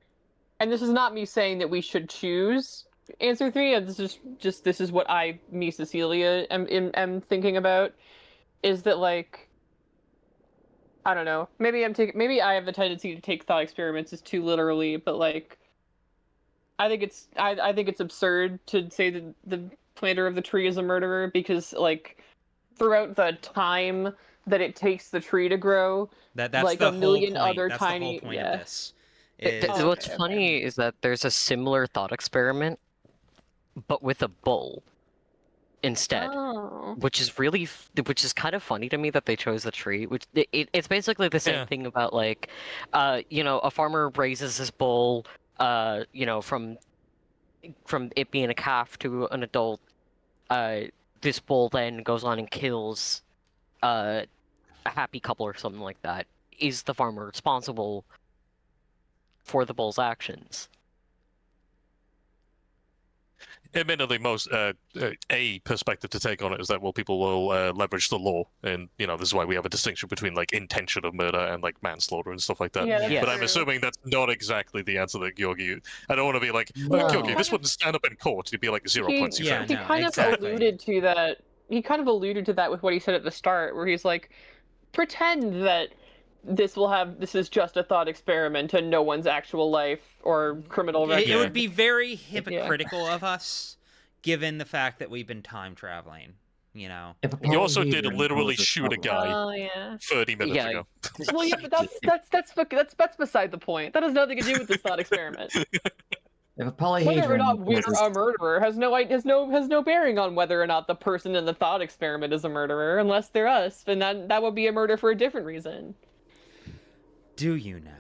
Speaker 10: and this is not me saying that we should choose answer 3, and this is just this is what me, Cecilia, am thinking about, is that, like, I don't know, maybe I have the tendency to take thought experiments as too literally, but like, I think it's absurd to say that the planter of the tree is a murderer, because like throughout the time that it takes the tree to grow,
Speaker 1: that's
Speaker 10: like
Speaker 1: the
Speaker 10: a million
Speaker 1: whole point.
Speaker 10: other
Speaker 1: That's
Speaker 10: tiny
Speaker 1: the whole point of this.
Speaker 15: What's funny is that there's a similar thought experiment, but with a bull instead, which is kind of funny to me that they chose the tree. Which it's basically the same thing about like, a farmer raises this bull, from it being a calf to an adult. This bull then goes on and kills a happy couple or something like that. Is the farmer responsible for the bull's actions?
Speaker 2: Admittedly, most a perspective to take on it is that, well, people will leverage the law, and this is why we have a distinction between like intention of murder and like manslaughter and stuff like that.
Speaker 10: Yeah,
Speaker 2: but I'm assuming that's not exactly the answer that Georgi. I don't want to be like, oh, Georgi, this wouldn't stand up in court. You'd be like 0 points.
Speaker 10: He kind of alluded to that. He kind of alluded to that with what he said at the start, where he's like, pretend that this is just a thought experiment and no one's actual life or criminal record.
Speaker 1: It would be very hypocritical of us, given the fact that we've been time traveling. You
Speaker 2: also did literally shoot a guy 30 minutes ago.
Speaker 10: Well, yeah, but that's beside the point. That has nothing to do with this thought experiment. Whether or not we're a murderer has no bearing on whether or not the person in the thought experiment is a murderer, unless they're us, and that would be a murder for a different reason.
Speaker 1: Do you now?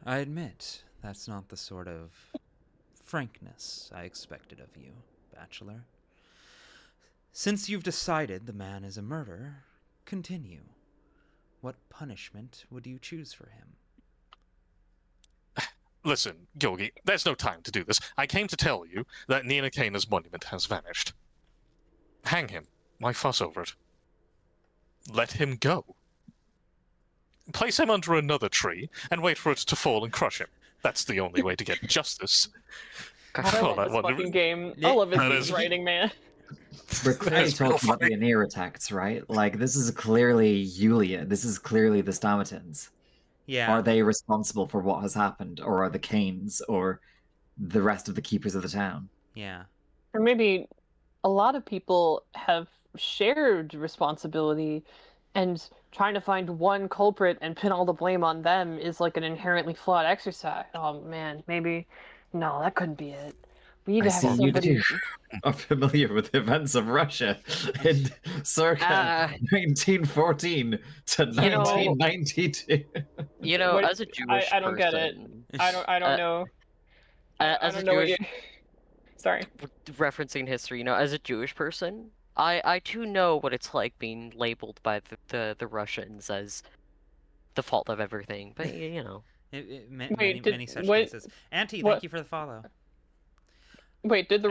Speaker 1: I admit that's not the sort of frankness I expected of you, Bachelor. Since you've decided the man is a murderer, continue. What punishment would you choose for him?
Speaker 2: Listen, Georgi, there's no time to do this. I came to tell you that Nina Kana's monument has vanished. Hang him. Why fuss over it? Let him go. Place him under another tree and wait for it to fall and crush him. That's the only way to get justice.
Speaker 10: God, I love this fucking game. I love his writing, man.
Speaker 9: We're clearly talking about the Aeneir attacks, right? Like, this is clearly Yulia. This is clearly the Stamatins.
Speaker 1: Yeah.
Speaker 9: Are they responsible for what has happened, or are the Canes, or the rest of the keepers of the town?
Speaker 1: Yeah.
Speaker 10: Or maybe a lot of people have shared responsibility, and trying to find one culprit and pin all the blame on them is like an inherently flawed exercise. Oh man, maybe. No, that couldn't be it. We need to have somebody.
Speaker 9: You are familiar with the events of Russia in circa 1914 to 1992.
Speaker 15: You know, as a Jewish
Speaker 10: I don't get it. I don't know. I don't know what you. Sorry.
Speaker 15: Referencing history, you know, as a Jewish person, I too know what it's like being labeled by the Russians as the fault of everything. But you know,
Speaker 1: many such cases. Auntie, thank you for the follow.
Speaker 10: Wait, did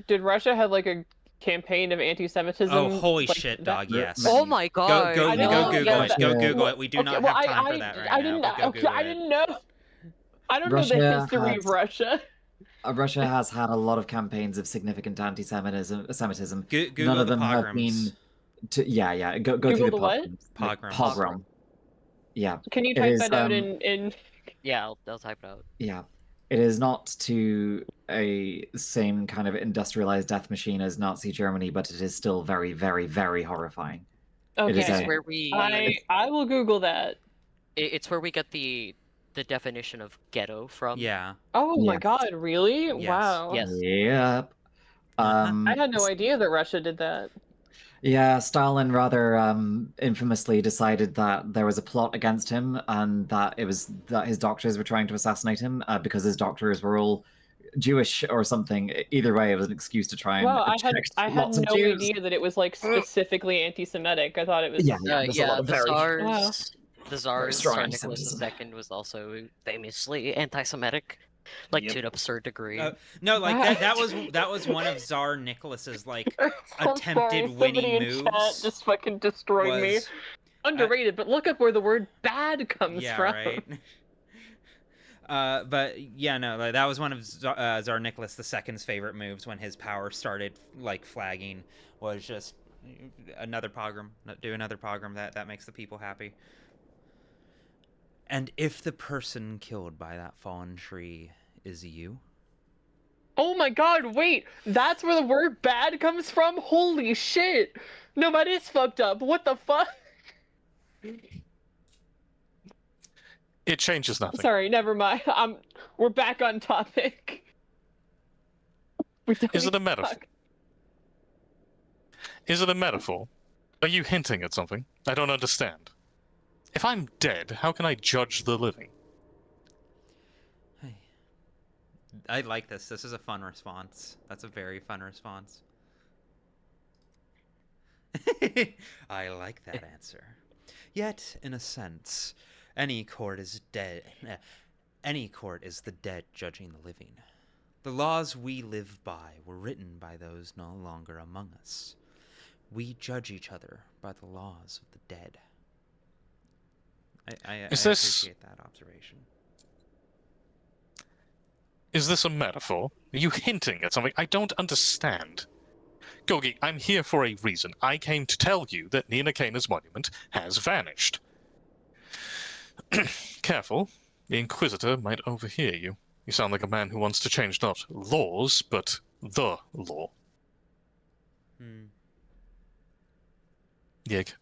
Speaker 10: did Russia have like a campaign of anti-Semitism?
Speaker 1: Oh, holy shit, dog! Yes.
Speaker 15: Oh my god!
Speaker 1: Go Google it. Go Google it. We do not have time for that right
Speaker 10: now. I didn't know. I don't
Speaker 9: Russia
Speaker 10: know the history of Russia.
Speaker 9: Russia has had a lot of campaigns of significant anti-Semitism.
Speaker 1: Google
Speaker 9: None of them
Speaker 1: the
Speaker 9: have
Speaker 1: pogroms.
Speaker 9: been. Yeah. Go
Speaker 10: Google
Speaker 9: through
Speaker 10: the what?
Speaker 1: Pogroms.
Speaker 9: Pogrom. Yeah.
Speaker 10: Can you type that out in?
Speaker 15: Yeah, I'll type it out.
Speaker 9: Yeah. It is not to a same kind of industrialized death machine as Nazi Germany, but it is still very, very, very horrifying.
Speaker 10: Okay.
Speaker 15: It's where we.
Speaker 10: I will Google that.
Speaker 15: It's where we get the definition of ghetto from.
Speaker 1: Yeah.
Speaker 10: Oh my god! Really?
Speaker 1: Yes.
Speaker 10: Wow.
Speaker 15: Yes.
Speaker 9: Yep.
Speaker 10: I had no idea that Russia did that.
Speaker 9: Yeah, Stalin rather infamously decided that there was a plot against him, and that it was that his doctors were trying to assassinate him because his doctors were all Jewish or something. Either way, it was an excuse to try and eject
Speaker 10: I had
Speaker 9: lots of
Speaker 10: no
Speaker 9: Jews.
Speaker 10: idea that it was like specifically anti-Semitic. I thought it was.
Speaker 15: The Tsar's Tsar Nicholas II was also famously anti-Semitic, like to an absurd degree.
Speaker 1: No, like that was one of Tsar Nicholas's like attempted winning moves.
Speaker 10: Chat just fucking destroyed me. Underrated, but look up where the word "bad" comes from.
Speaker 1: Right. But yeah, no, that was one of Tsar Nicholas II's favorite moves when his power started like flagging. Was just another pogrom, do another pogrom. That makes the people happy. And if the person killed by that fallen tree is you?
Speaker 10: Oh my god, wait! That's where the word bad comes from? Holy shit! No, that is fucked up. What the fuck?
Speaker 2: It changes nothing.
Speaker 10: Sorry, never mind. We're back on topic.
Speaker 2: Is it a metaphor? Is it a metaphor? Are you hinting at something? I don't understand. If I'm dead, how can I judge the living?
Speaker 1: Hey. I like this. This is a fun response. That's a very fun response. I like that answer. Yet, in a sense, any court is dead. Any court is the dead judging the living. The laws we live by were written by those no longer among us. We judge each other by the laws of the dead. I appreciate that observation.
Speaker 2: Is this a metaphor? Are you hinting at something? I don't understand. Gogi, I'm here for a reason. I came to tell you that Nina Kana's monument has vanished. Careful. The Inquisitor might overhear you. You sound like a man who wants to change not laws, but the law. Yig.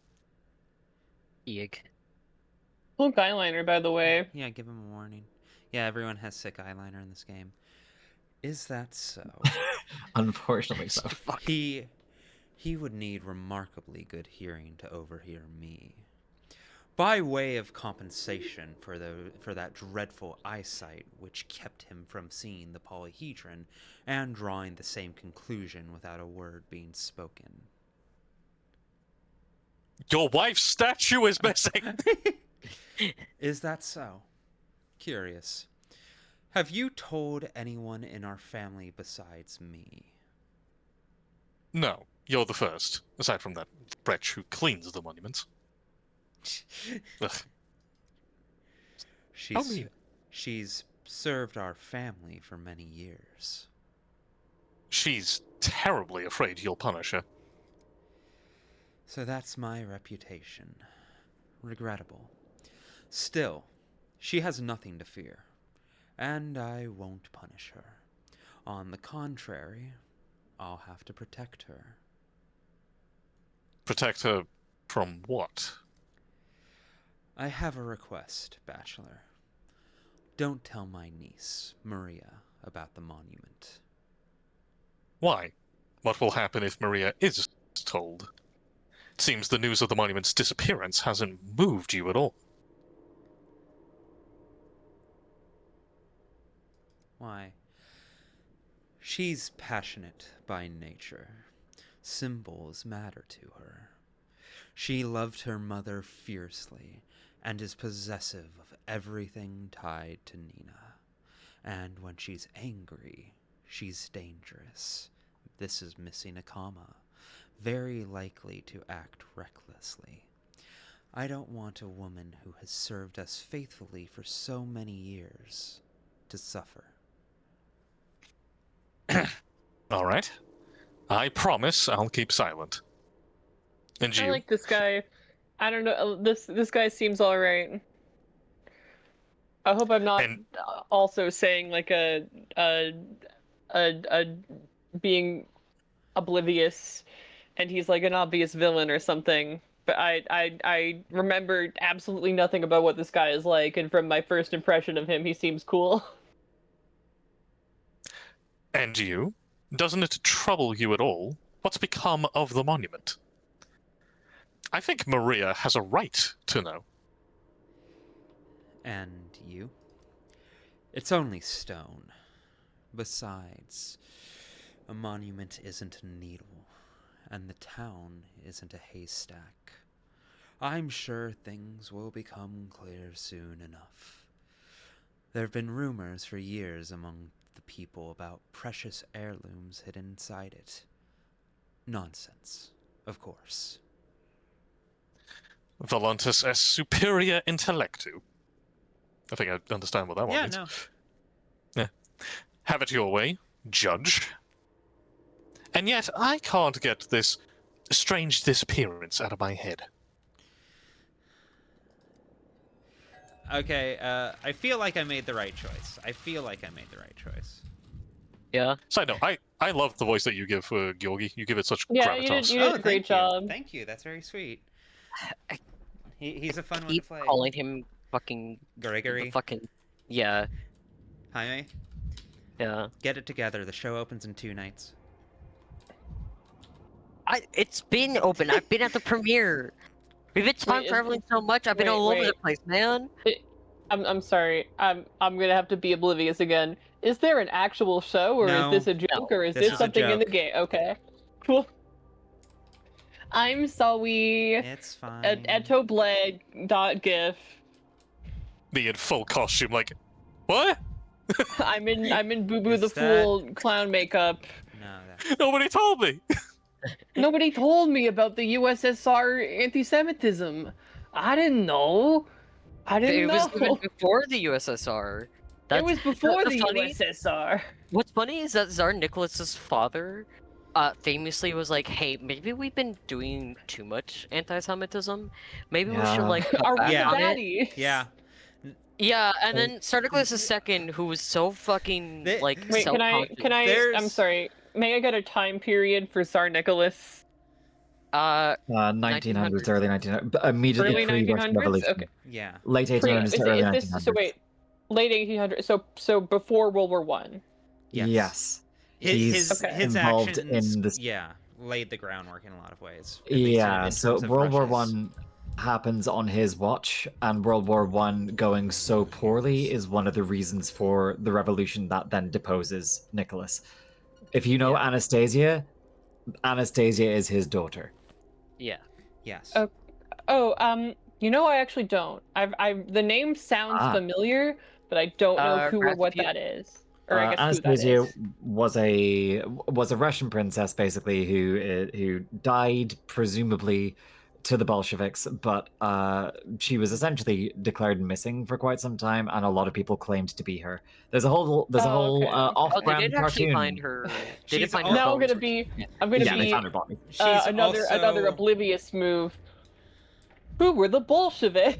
Speaker 10: Look, eyeliner, by the way.
Speaker 1: Yeah, give him a warning. Yeah, everyone has sick eyeliner in this game. Is that so?
Speaker 9: Unfortunately so.
Speaker 1: He would need remarkably good hearing to overhear me. By way of compensation for that dreadful eyesight which kept him from seeing the polyhedron and drawing the same conclusion without a word being spoken.
Speaker 2: Your wife's statue is missing!
Speaker 1: Is that so? Curious. Have you told anyone in our family besides me?
Speaker 2: No. You're the first, aside from that wretch who cleans the monuments. Ugh.
Speaker 1: She's served our family for many years.
Speaker 2: She's terribly afraid you'll punish her.
Speaker 1: So that's my reputation. Regrettable. Still, she has nothing to fear, and I won't punish her. On the contrary, I'll have to protect her.
Speaker 2: Protect her from what?
Speaker 1: I have a request, Bachelor. Don't tell my niece, Maria, about the monument.
Speaker 2: Why? What will happen if Maria is told? It seems the news of the monument's disappearance hasn't moved you at all.
Speaker 1: Why? She's passionate by nature. Symbols matter to her. She loved her mother fiercely and is possessive of everything tied to Nina. And when she's angry, she's dangerous. This is missing a comma. Very likely to act recklessly. I don't want a woman who has served us faithfully for so many years to suffer.
Speaker 2: All right. I promise I'll keep silent. And you?
Speaker 10: I like this guy. I don't know. This guy seems all right. I hope I'm not also saying like a being oblivious, and he's like an obvious villain or something. But I remember absolutely nothing about what this guy is like, and from my first impression of him, he seems cool.
Speaker 2: And you? Doesn't it trouble you at all what's become of the monument? I think Maria has a right to know.
Speaker 1: And you? It's only stone. Besides, a monument isn't a needle, and the town isn't a haystack. I'm sure things will become clear soon enough. There have been rumors for years among the people about precious heirlooms hidden inside it. Nonsense, of course.
Speaker 2: Voluntas est superior intellectu. I think I understand what that one means.
Speaker 1: No.
Speaker 2: Yeah. Have it your way, judge. And yet, I can't get this strange disappearance out of my head.
Speaker 1: Okay, I feel like I made the right choice.
Speaker 15: Yeah.
Speaker 2: Side note, I love the voice that you give for Georgi. You give it such gravitas.
Speaker 10: You did a great job.
Speaker 1: Thank you. That's very sweet. He's a fun one to
Speaker 15: Keep
Speaker 1: play.
Speaker 15: calling him fucking
Speaker 1: Gregory.
Speaker 15: Yeah.
Speaker 1: Jaime.
Speaker 15: Yeah.
Speaker 1: Get it together. The show opens in 2 nights.
Speaker 15: It's been open. I've been at the premiere. We've been time traveling so much. I've been all over the place, man.
Speaker 10: I'm sorry. I'm gonna have to be oblivious again. Is there an actual show, or is this a joke, or is this something in the game? Okay, cool. I'm sorry.
Speaker 1: It's fine.
Speaker 10: Etobleg.gif.
Speaker 2: Me in full costume, like, what?
Speaker 10: I'm in Boo Boo the Fool clown makeup.
Speaker 1: No,
Speaker 2: nobody told me.
Speaker 10: Nobody told me about the USSR anti-Semitism. I didn't know.
Speaker 15: It was even before the USSR.
Speaker 10: It was before the USSR.
Speaker 15: What's funny is that Tsar Nicholas's father famously was like, hey, maybe we've been doing too much anti-Semitism. Maybe we should like
Speaker 10: Are we
Speaker 15: daddy?
Speaker 1: Yeah.
Speaker 15: Yeah, and then Tsar Nicholas II, who was so fucking like
Speaker 10: Wait, can I I'm sorry. May I get a time period for Tsar Nicholas?
Speaker 9: 1900s, early 1900s, immediately pre-Russian Revolution.
Speaker 10: Okay.
Speaker 1: Yeah.
Speaker 9: Late 1800s to early 1900s.
Speaker 10: So wait, late 1800s. So before World War One.
Speaker 1: Yes.
Speaker 9: He's involved
Speaker 1: actions,
Speaker 9: in this.
Speaker 1: Yeah, laid the groundwork in a lot of ways.
Speaker 9: Yeah.
Speaker 1: In
Speaker 9: So
Speaker 1: terms of
Speaker 9: World War
Speaker 1: Russia's-
Speaker 9: One happens on his watch, and World War One going so poorly is one of the reasons for the revolution that then deposes Nicholas. If you know Anastasia, Anastasia is his daughter.
Speaker 15: Yeah.
Speaker 1: Yes.
Speaker 10: You know, I actually don't. The name sounds familiar, but I don't know who or what that is. Or I guess who that
Speaker 9: Anastasia
Speaker 10: is.
Speaker 9: was a Russian princess, basically, who died presumably to the Bolsheviks, but she was essentially declared missing for quite some time, and a lot of people claimed to be her. There's a whole off-brand
Speaker 15: they did actually
Speaker 9: cartoon.
Speaker 15: find her. They did
Speaker 1: She's
Speaker 15: find
Speaker 1: al-
Speaker 15: her
Speaker 10: Now I'm
Speaker 15: bones.
Speaker 10: gonna be. I'm gonna
Speaker 9: Yeah, they
Speaker 10: be
Speaker 9: found her body.
Speaker 1: She's
Speaker 10: another
Speaker 1: also...
Speaker 10: oblivious move. Who were the Bolsheviks?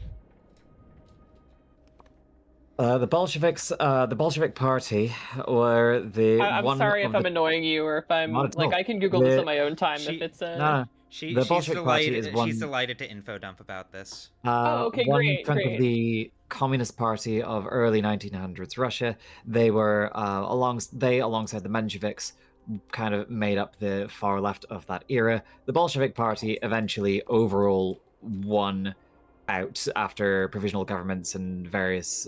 Speaker 9: The Bolshevik Party were the
Speaker 10: I'm
Speaker 9: one
Speaker 10: sorry
Speaker 9: of
Speaker 10: if I'm
Speaker 9: the
Speaker 10: annoying you, or if I'm
Speaker 9: not at
Speaker 10: like
Speaker 9: all.
Speaker 10: I can Google this
Speaker 9: The-
Speaker 10: on my own time
Speaker 1: She-
Speaker 10: if it's a.
Speaker 9: No,
Speaker 1: She,
Speaker 9: the
Speaker 1: she's
Speaker 9: Bolshevik Party is
Speaker 1: delighted.
Speaker 9: one.
Speaker 1: She's delighted to info dump about this.
Speaker 10: Oh, okay,
Speaker 9: one
Speaker 10: great,
Speaker 9: chunk
Speaker 10: great.
Speaker 9: of the Communist Party of early 1900s Russia. They were alongside the Mensheviks, kind of made up the far left of that era. The Bolshevik Party eventually overall won out after provisional governments and various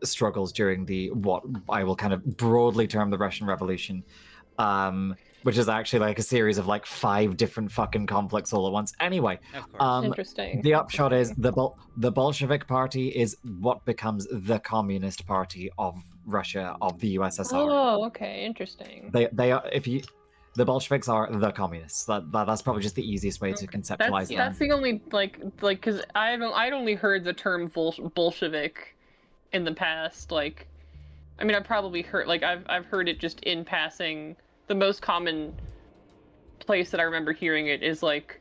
Speaker 9: struggles during what I will kind of broadly term the Russian Revolution, which is actually like a series of like 5 different fucking conflicts all at once. Anyway,
Speaker 1: Of course.
Speaker 10: Interesting.
Speaker 9: the upshot is the Bolshevik Party is what becomes the Communist Party of Russia, of the USSR.
Speaker 10: Oh, okay, interesting.
Speaker 9: They are the Bolsheviks are the communists. That's probably just the easiest way to conceptualize them.
Speaker 10: That's the only like because I'd only heard the term Bolshevik in the past. Like, I mean, I've probably heard I've heard it just in passing. The most common place that I remember hearing it is like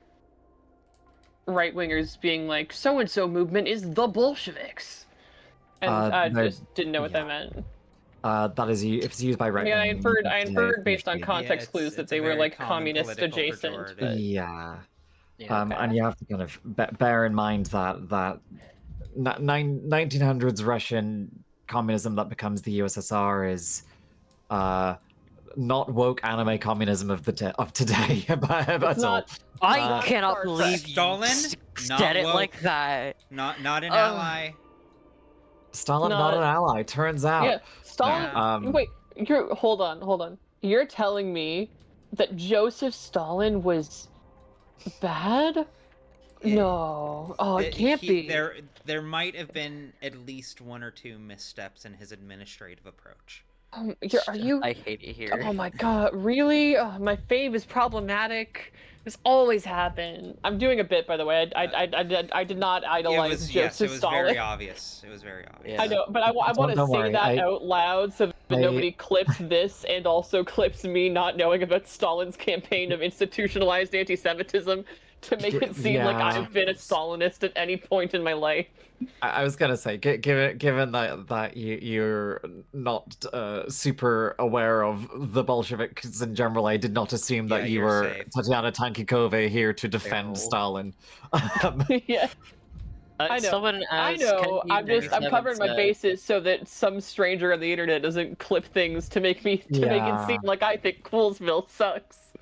Speaker 10: right wingers being like, "So and so movement is the Bolsheviks," and I just didn't know what that meant.
Speaker 9: That is, if it's used by right.
Speaker 10: I mean, I inferred based on context clues that they were like communist adjacent. But...
Speaker 9: Yeah.
Speaker 10: Okay.
Speaker 9: And you have to kind of bear in mind that 1900s Russian communism that becomes the USSR is not woke anime communism of today. At all.
Speaker 15: I cannot believe
Speaker 1: Stalin
Speaker 15: said it like that.
Speaker 1: Not an ally.
Speaker 9: Stalin not an ally. Turns out.
Speaker 10: Yeah, Stalin. Wait, hold on. You're telling me that Joseph Stalin was bad? No. Oh, it can't be.
Speaker 1: There might have been at least 1 or 2 missteps in his administrative approach.
Speaker 10: Are you?
Speaker 15: I hate it here.
Speaker 10: Oh my god, really? Oh, my fave is problematic. This always happen. I'm doing a bit, by the way. I did not idolize Joseph Stalin.
Speaker 1: It was very obvious. It was very obvious.
Speaker 10: Yeah. I know, but I want to say that out loud so that nobody clips this and also clips me not knowing about Stalin's campaign of institutionalized anti-Semitism to make it seem like I've been a Stalinist at any point in my life.
Speaker 9: I was gonna say, given that you're not super aware of the Bolsheviks in general, I did not assume that you were Tatiana Tankikova here to defend Stalin.
Speaker 10: Yeah. I know.
Speaker 15: Someone asked,
Speaker 10: I know. I'm covering my bases so that some stranger on the internet doesn't clip things to make me make it seem like I think Coolsville sucks.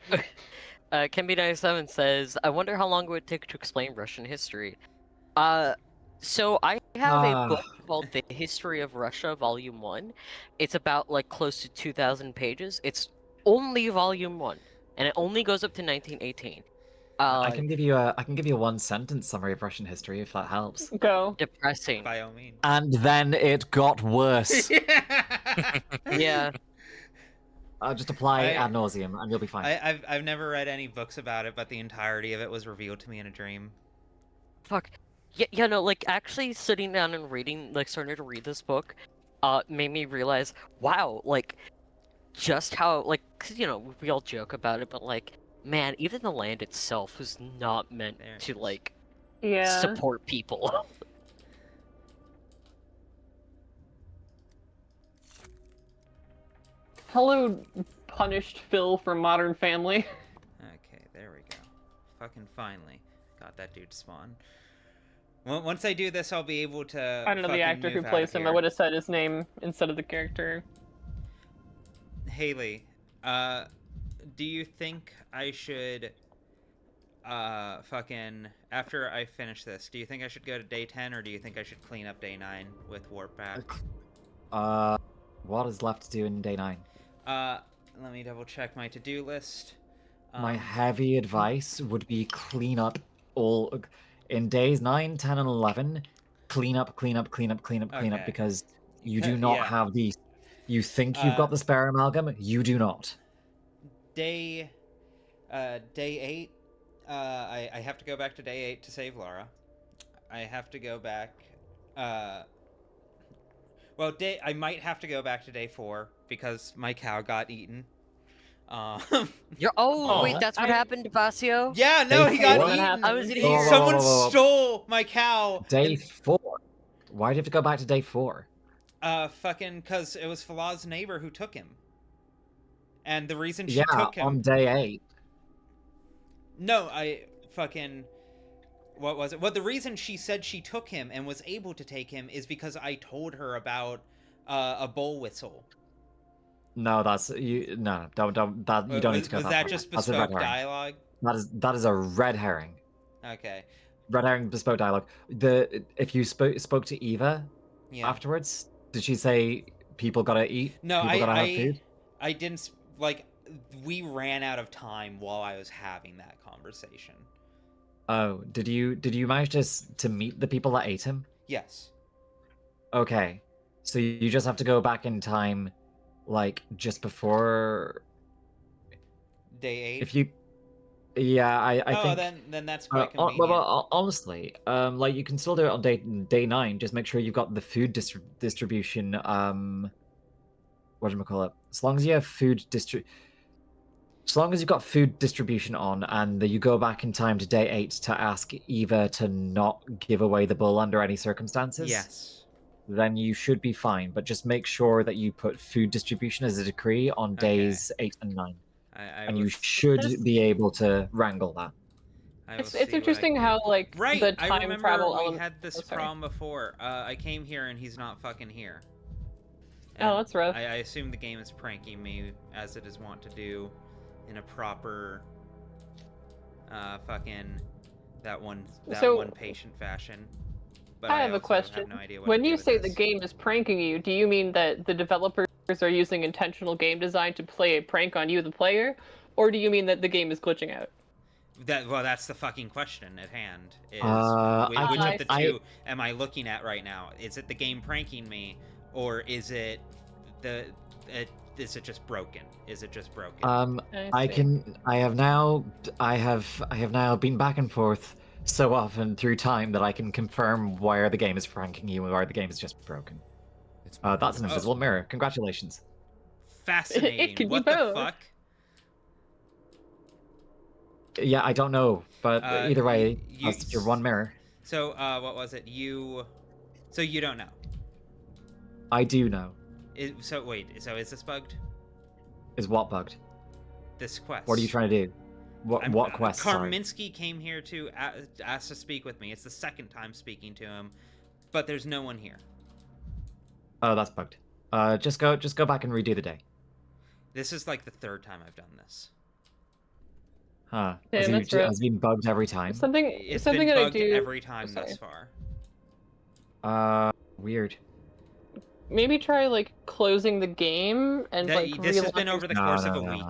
Speaker 15: Kenby97 says, I wonder how long it would take to explain Russian history. So I have a book called The History of Russia, Volume 1. It's about like close to 2,000 pages. It's only Volume 1, and it only goes up to 1918.
Speaker 9: I can give you a 1-sentence summary of Russian history if that helps.
Speaker 10: Go.
Speaker 15: Depressing.
Speaker 1: By all means.
Speaker 9: And then it got worse.
Speaker 15: Yeah.
Speaker 9: Just apply ad nauseum, and you'll be fine.
Speaker 1: I've never read any books about it, but the entirety of it was revealed to me in a dream.
Speaker 15: Fuck. Yeah, no, like, actually sitting down and reading, like, starting to read this book, made me realize, wow, like, just how, like, 'cause, you know, we all joke about it, but, like, man, even the land itself was not meant to, like, support people.
Speaker 10: Hello, punished Phil from Modern Family.
Speaker 1: Okay, there we go. Fucking finally got that dude to spawn. Once I do this, I'll be able to.
Speaker 10: I don't know the actor who plays him. I would have said his name instead of the character.
Speaker 1: Haley, do you think I should, fucking, after I finish this, do you think I should go to day 10 or do you think I should clean up day 9 with warp back?
Speaker 9: What is left to do in day 9?
Speaker 1: Let me double check my to-do list.
Speaker 9: My heavy advice would be clean up all in days 9, 10, and 11. Clean up, because you do not have the You think you've got the spare amalgam? You do not.
Speaker 1: Day 8. I have to go back to day 8 to save Laura. I have to go back. Well, I might have to go back to day 4 because my cow got eaten.
Speaker 15: Wait, that's what happened to Basio?
Speaker 1: Yeah, no, he got eaten.
Speaker 15: I was in here.
Speaker 1: Someone stole my cow.
Speaker 9: Day 4. Why do you have to go back to day 4?
Speaker 1: Fucking, cause it was Falah's neighbor who took him. And the reason she
Speaker 9: Yeah,
Speaker 1: took him
Speaker 9: on day 8.
Speaker 1: No, what was it? Well, the reason she said she took him and was able to take him is because I told her about a bull whistle.
Speaker 9: No, that's you. No, don't. That you don't need to go.
Speaker 1: Was that just bespoke dialogue?
Speaker 9: That is a red herring.
Speaker 1: Okay.
Speaker 9: Red herring bespoke dialogue. If you spoke to Eva afterwards, did she say people gotta eat?
Speaker 1: No,
Speaker 9: people gotta have food?
Speaker 1: I didn't like. We ran out of time while I was having that conversation.
Speaker 9: Oh, did you manage to meet the people that ate him?
Speaker 1: Yes.
Speaker 9: Okay, so you just have to go back in time, like just before
Speaker 1: day 8.
Speaker 9: If you, yeah, I think.
Speaker 1: Oh, then that's quite convenient.
Speaker 9: Well, honestly, like you can still do it on day 9. Just make sure you've got the food distribution. Whatchamacallit? As long as you have as long as you've got food distribution on, and you go back in time to day 8 to ask Eva to not give away the bull under any circumstances.
Speaker 1: Yes.
Speaker 9: Then you should be fine. But just make sure that you put food distribution as a decree on days 8 and 9. And you should be able to wrangle that.
Speaker 10: It's interesting how like the time travel element.
Speaker 1: We had this problem before. I came here and he's not fucking here.
Speaker 10: Oh, that's rough.
Speaker 1: I assume the game is pranking me as it is wont to do, in a proper, fucking that one patient fashion. But
Speaker 10: I have a question.
Speaker 1: Have no idea what
Speaker 10: when you say the game is pranking you, do you mean that the developers are using intentional game design to play a prank on you, the player, or do you mean that the game is glitching out?
Speaker 1: That's the fucking question at hand. Is which of the two am I looking at right now? Is it the game pranking me, or is it is it just broken? Is it just broken?
Speaker 9: I have now been back and forth so often through time that I can confirm where the game is pranking you and where the game is just broken. That's an invisible mirror. Congratulations.
Speaker 1: Fascinating.
Speaker 10: It can
Speaker 1: What
Speaker 10: be
Speaker 1: the
Speaker 10: both.
Speaker 1: fuck?
Speaker 9: Yeah, I don't know, but either way, that's your one mirror.
Speaker 1: So, what was it? So you don't know?
Speaker 9: I do know.
Speaker 1: So wait, so is this bugged?
Speaker 9: Is what bugged?
Speaker 1: This quest.
Speaker 9: What are you trying to do? What quest?
Speaker 1: Karminski came here to ask to speak with me. It's the second time speaking to him, but there's no one here.
Speaker 9: Oh, that's bugged. Just go back and redo the day.
Speaker 1: This is like the third time I've done this.
Speaker 9: Huh?
Speaker 10: Yeah,
Speaker 9: Has been bugged every time.
Speaker 1: It's
Speaker 10: something
Speaker 1: been
Speaker 10: that
Speaker 1: bugged
Speaker 10: I do
Speaker 1: every time thus
Speaker 9: far. Weird.
Speaker 10: Maybe try like closing the game and like.
Speaker 1: This has been over the course of a week.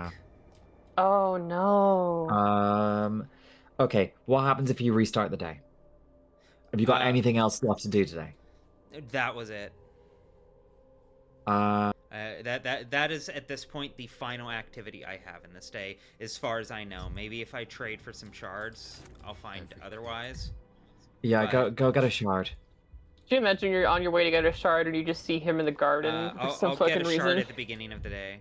Speaker 10: Oh no.
Speaker 9: Okay. What happens if you restart the day? Have you got anything else left to do today?
Speaker 1: That was it. That is at this point the final activity I have in this day, as far as I know. Maybe if I trade for some shards, I'll find otherwise.
Speaker 9: Yeah,
Speaker 1: but...
Speaker 9: go get a shard.
Speaker 10: Could you imagine you're on your way to get a shard and you just see him in the garden for some
Speaker 1: I'll
Speaker 10: fucking
Speaker 1: get a
Speaker 10: reason?
Speaker 1: shard at the beginning of the day.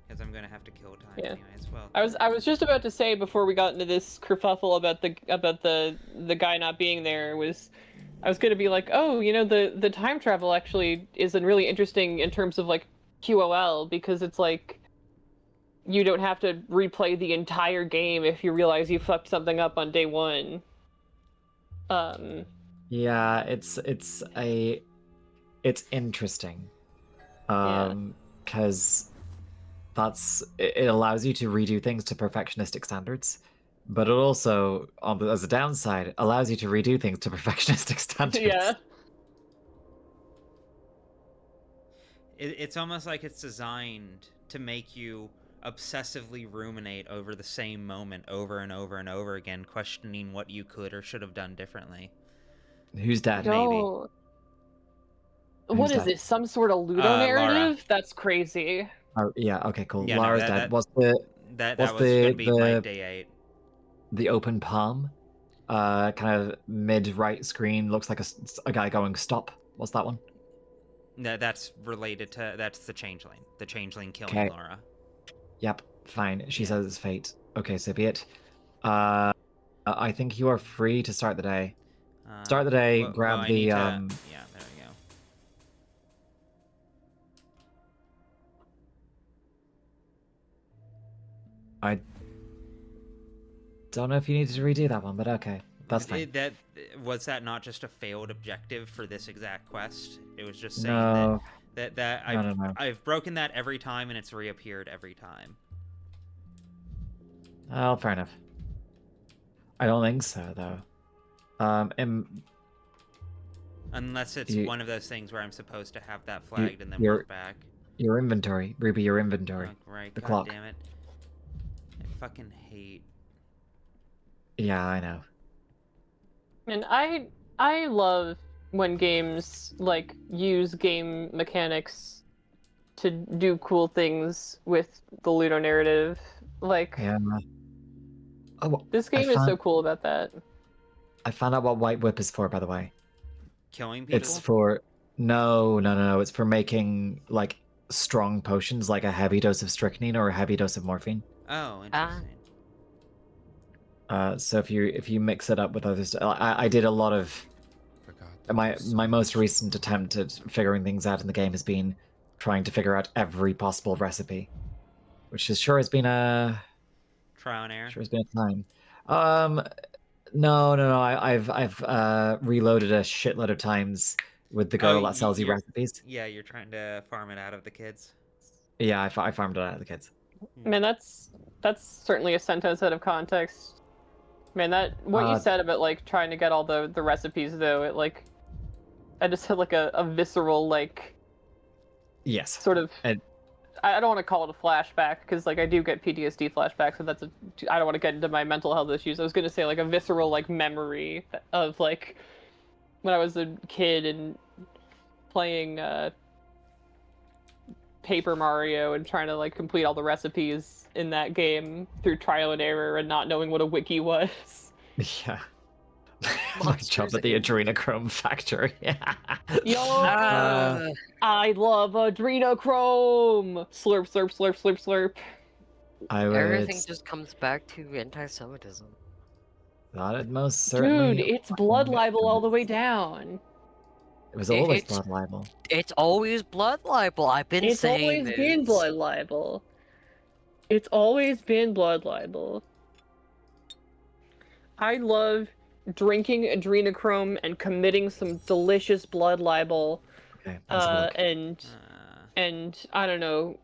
Speaker 1: Because I'm gonna have to kill time anyway as well.
Speaker 10: I was just about to say before we got into this kerfuffle about the guy not being there I was gonna be like, oh, you know, the time travel actually is really interesting in terms of like QOL, because it's like you don't have to replay the entire game if you realize you fucked something up on day 1.
Speaker 9: Yeah, it's interesting. Because it allows you to redo things to perfectionistic standards, but it also, as a downside, allows you to redo things to perfectionistic standards.
Speaker 10: Yeah.
Speaker 1: It's almost like it's designed to make you obsessively ruminate over the same moment over and over and over again, questioning what you could or should have done differently.
Speaker 9: Who's dead?
Speaker 1: Maybe.
Speaker 10: What is
Speaker 9: dead?
Speaker 10: this? Some sort of Ludo
Speaker 1: Lara.
Speaker 10: narrative? That's crazy.
Speaker 9: Oh yeah, okay, cool.
Speaker 1: Yeah, no,
Speaker 9: Lara's dead. What's the
Speaker 1: that
Speaker 9: what's
Speaker 1: was
Speaker 9: the
Speaker 1: gonna be my day 8.
Speaker 9: the open palm? Kind of mid right screen looks like a guy going stop. What's that one?
Speaker 1: No, that's related to that's the changeling. The changeling killing
Speaker 9: Okay.
Speaker 1: Lara.
Speaker 9: Yep, fine. She says it's fate. Okay, so be it. I think you are free to start the day. Start the day. Grab
Speaker 1: I
Speaker 9: the
Speaker 1: need to, yeah, there we go.
Speaker 9: I don't know if you need to redo that one, but okay, that's fine.
Speaker 1: That was that not just a failed objective for this exact quest? It was just saying
Speaker 9: No.
Speaker 1: that
Speaker 9: No.
Speaker 1: I've broken that every time and it's reappeared every time.
Speaker 9: Oh, fair enough. I don't think so, though.
Speaker 1: Unless it's one of those things where I'm supposed to have that flagged and then
Speaker 9: your
Speaker 1: work back.
Speaker 9: Your inventory, Ruby. Your inventory.
Speaker 1: Oh, right.
Speaker 9: The
Speaker 1: God
Speaker 9: clock.
Speaker 1: damn it! I fucking hate.
Speaker 9: Yeah, I know.
Speaker 10: And I love when games like use game mechanics to do cool things with the Ludo narrative. Like,
Speaker 9: Yeah. Oh,
Speaker 10: this game is so cool about that.
Speaker 9: I found out what White Whip is for, by the way.
Speaker 1: Killing people?
Speaker 9: It's for no. It's for making like strong potions, like a heavy dose of strychnine or a heavy dose of morphine.
Speaker 1: Oh, interesting.
Speaker 9: So if you mix it up with other stuff, I did a lot of. My most recent attempt at figuring things out in the game has been trying to figure out every possible recipe, which is sure has been a
Speaker 1: trial and error.
Speaker 9: Sure has been a time. No. I've reloaded a shitload of times with the girl that sells you recipes.
Speaker 1: Yeah, you're trying to farm it out of the kids.
Speaker 9: Yeah, I farmed it out of the kids.
Speaker 10: Man, that's certainly a sentence out of context. Man, that what you said about like trying to get all the recipes though, it like I just had like a visceral like
Speaker 9: yes
Speaker 10: sort of I don't want to call it a flashback because like I do get PTSD flashbacks, so I don't want to get into my mental health issues. I was gonna say like a visceral like memory of like when I was a kid and playing Paper Mario and trying to like complete all the recipes in that game through trial and error and not knowing what a wiki was.
Speaker 9: Yeah. My job at the adrenochrome factory.
Speaker 10: Yo, I love adrenochrome. Slurp, slurp, slurp, slurp, slurp.
Speaker 15: Everything just comes back to anti-Semitism.
Speaker 9: That most certainly.
Speaker 10: Dude, it's blood libel all the way down.
Speaker 9: It was always blood libel.
Speaker 15: It's always blood libel. I've been saying this.
Speaker 10: It's always been blood libel. It's always been blood libel. I love drinking adrenochrome and committing some delicious blood libel.
Speaker 9: Okay,
Speaker 10: and I don't know.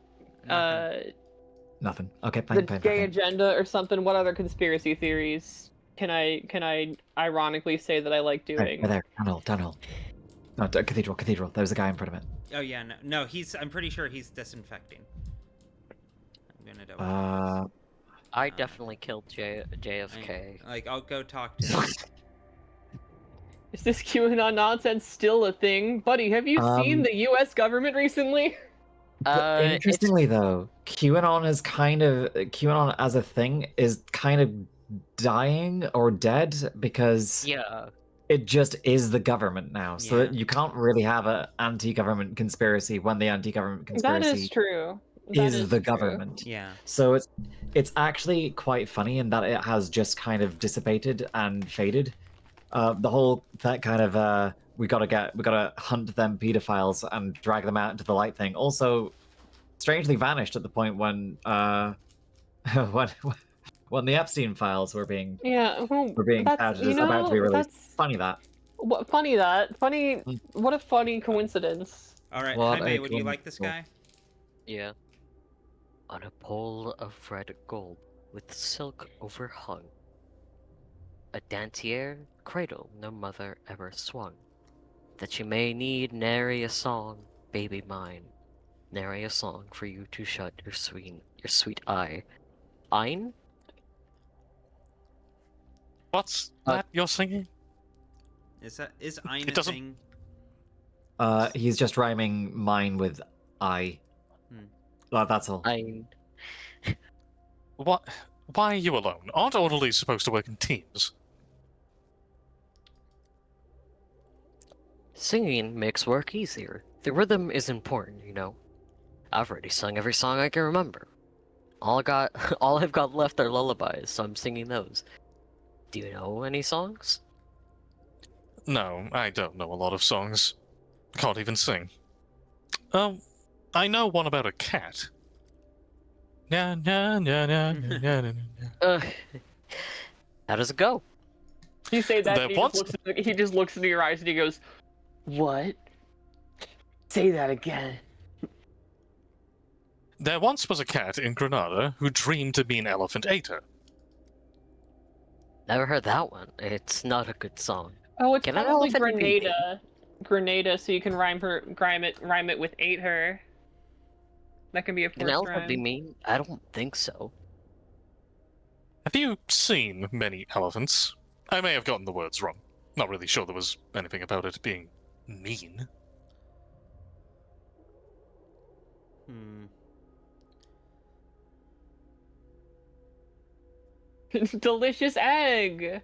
Speaker 9: Nothing. Okay,
Speaker 10: fine. The gay agenda or something. What other conspiracy theories can I ironically say that I like doing?
Speaker 9: Right there, tunnel. No, cathedral. There's a guy in front of it.
Speaker 1: Oh yeah, no. I'm pretty sure he's disinfecting. I'm gonna double.
Speaker 15: I definitely killed JFK.
Speaker 1: I'll go talk to him.
Speaker 10: Is this QAnon nonsense still a thing? Buddy, have you seen the US government recently?
Speaker 9: Interestingly though, QAnon as a thing is kind of dying or dead because it just is the government now. So that you can't really have an anti-government conspiracy when the anti-government conspiracy
Speaker 10: that is true.
Speaker 9: Is the government.
Speaker 1: Yeah.
Speaker 9: So it's actually quite funny in that it has just kind of dissipated and faded. The whole that kind of we gotta hunt them pedophiles and drag them out into the light thing also strangely vanished at the point when when the Epstein files were being about to be released. Funny that.
Speaker 10: What a funny coincidence.
Speaker 1: All right, Jaime, would you like this guy?
Speaker 15: Yeah. On a pole of red gold with silk overhung, a daintier cradle no mother ever swung, that you may need nary a song, baby mine, nary a song for you to shut your sweet eye. Ein?
Speaker 2: What's that you're singing?
Speaker 1: Is Ein a thing?
Speaker 9: He's just rhyming mine with I. That's all.
Speaker 2: What? Why are you alone? Aren't orderlies supposed to work in teams?
Speaker 15: Singing makes work easier. The rhythm is important, you know. I've already sung every song I can remember. All I've got left are lullabies, so I'm singing those. Do you know any songs?
Speaker 2: No, I don't know a lot of songs. Can't even sing. I know one about a cat. Nya, nya, nya, nya, nya, nya, nya.
Speaker 15: How does it go?
Speaker 10: You say that, and he just looks into your eyes and he goes, "What? Say that again."
Speaker 2: There once was a cat in Granada who dreamed to be an elephant ate her.
Speaker 15: Never heard that one. It's not a good song.
Speaker 10: Oh, it's
Speaker 15: Can an
Speaker 10: probably
Speaker 15: elephant be eaten?
Speaker 10: Grenada, so you can rhyme it with ate her. That can be a
Speaker 15: Can
Speaker 10: forced
Speaker 15: elephant
Speaker 10: rhyme.
Speaker 15: be mean? I don't think so.
Speaker 2: Have you seen many elephants? I may have gotten the words wrong. Not really sure there was anything about it being mean.
Speaker 10: Delicious egg!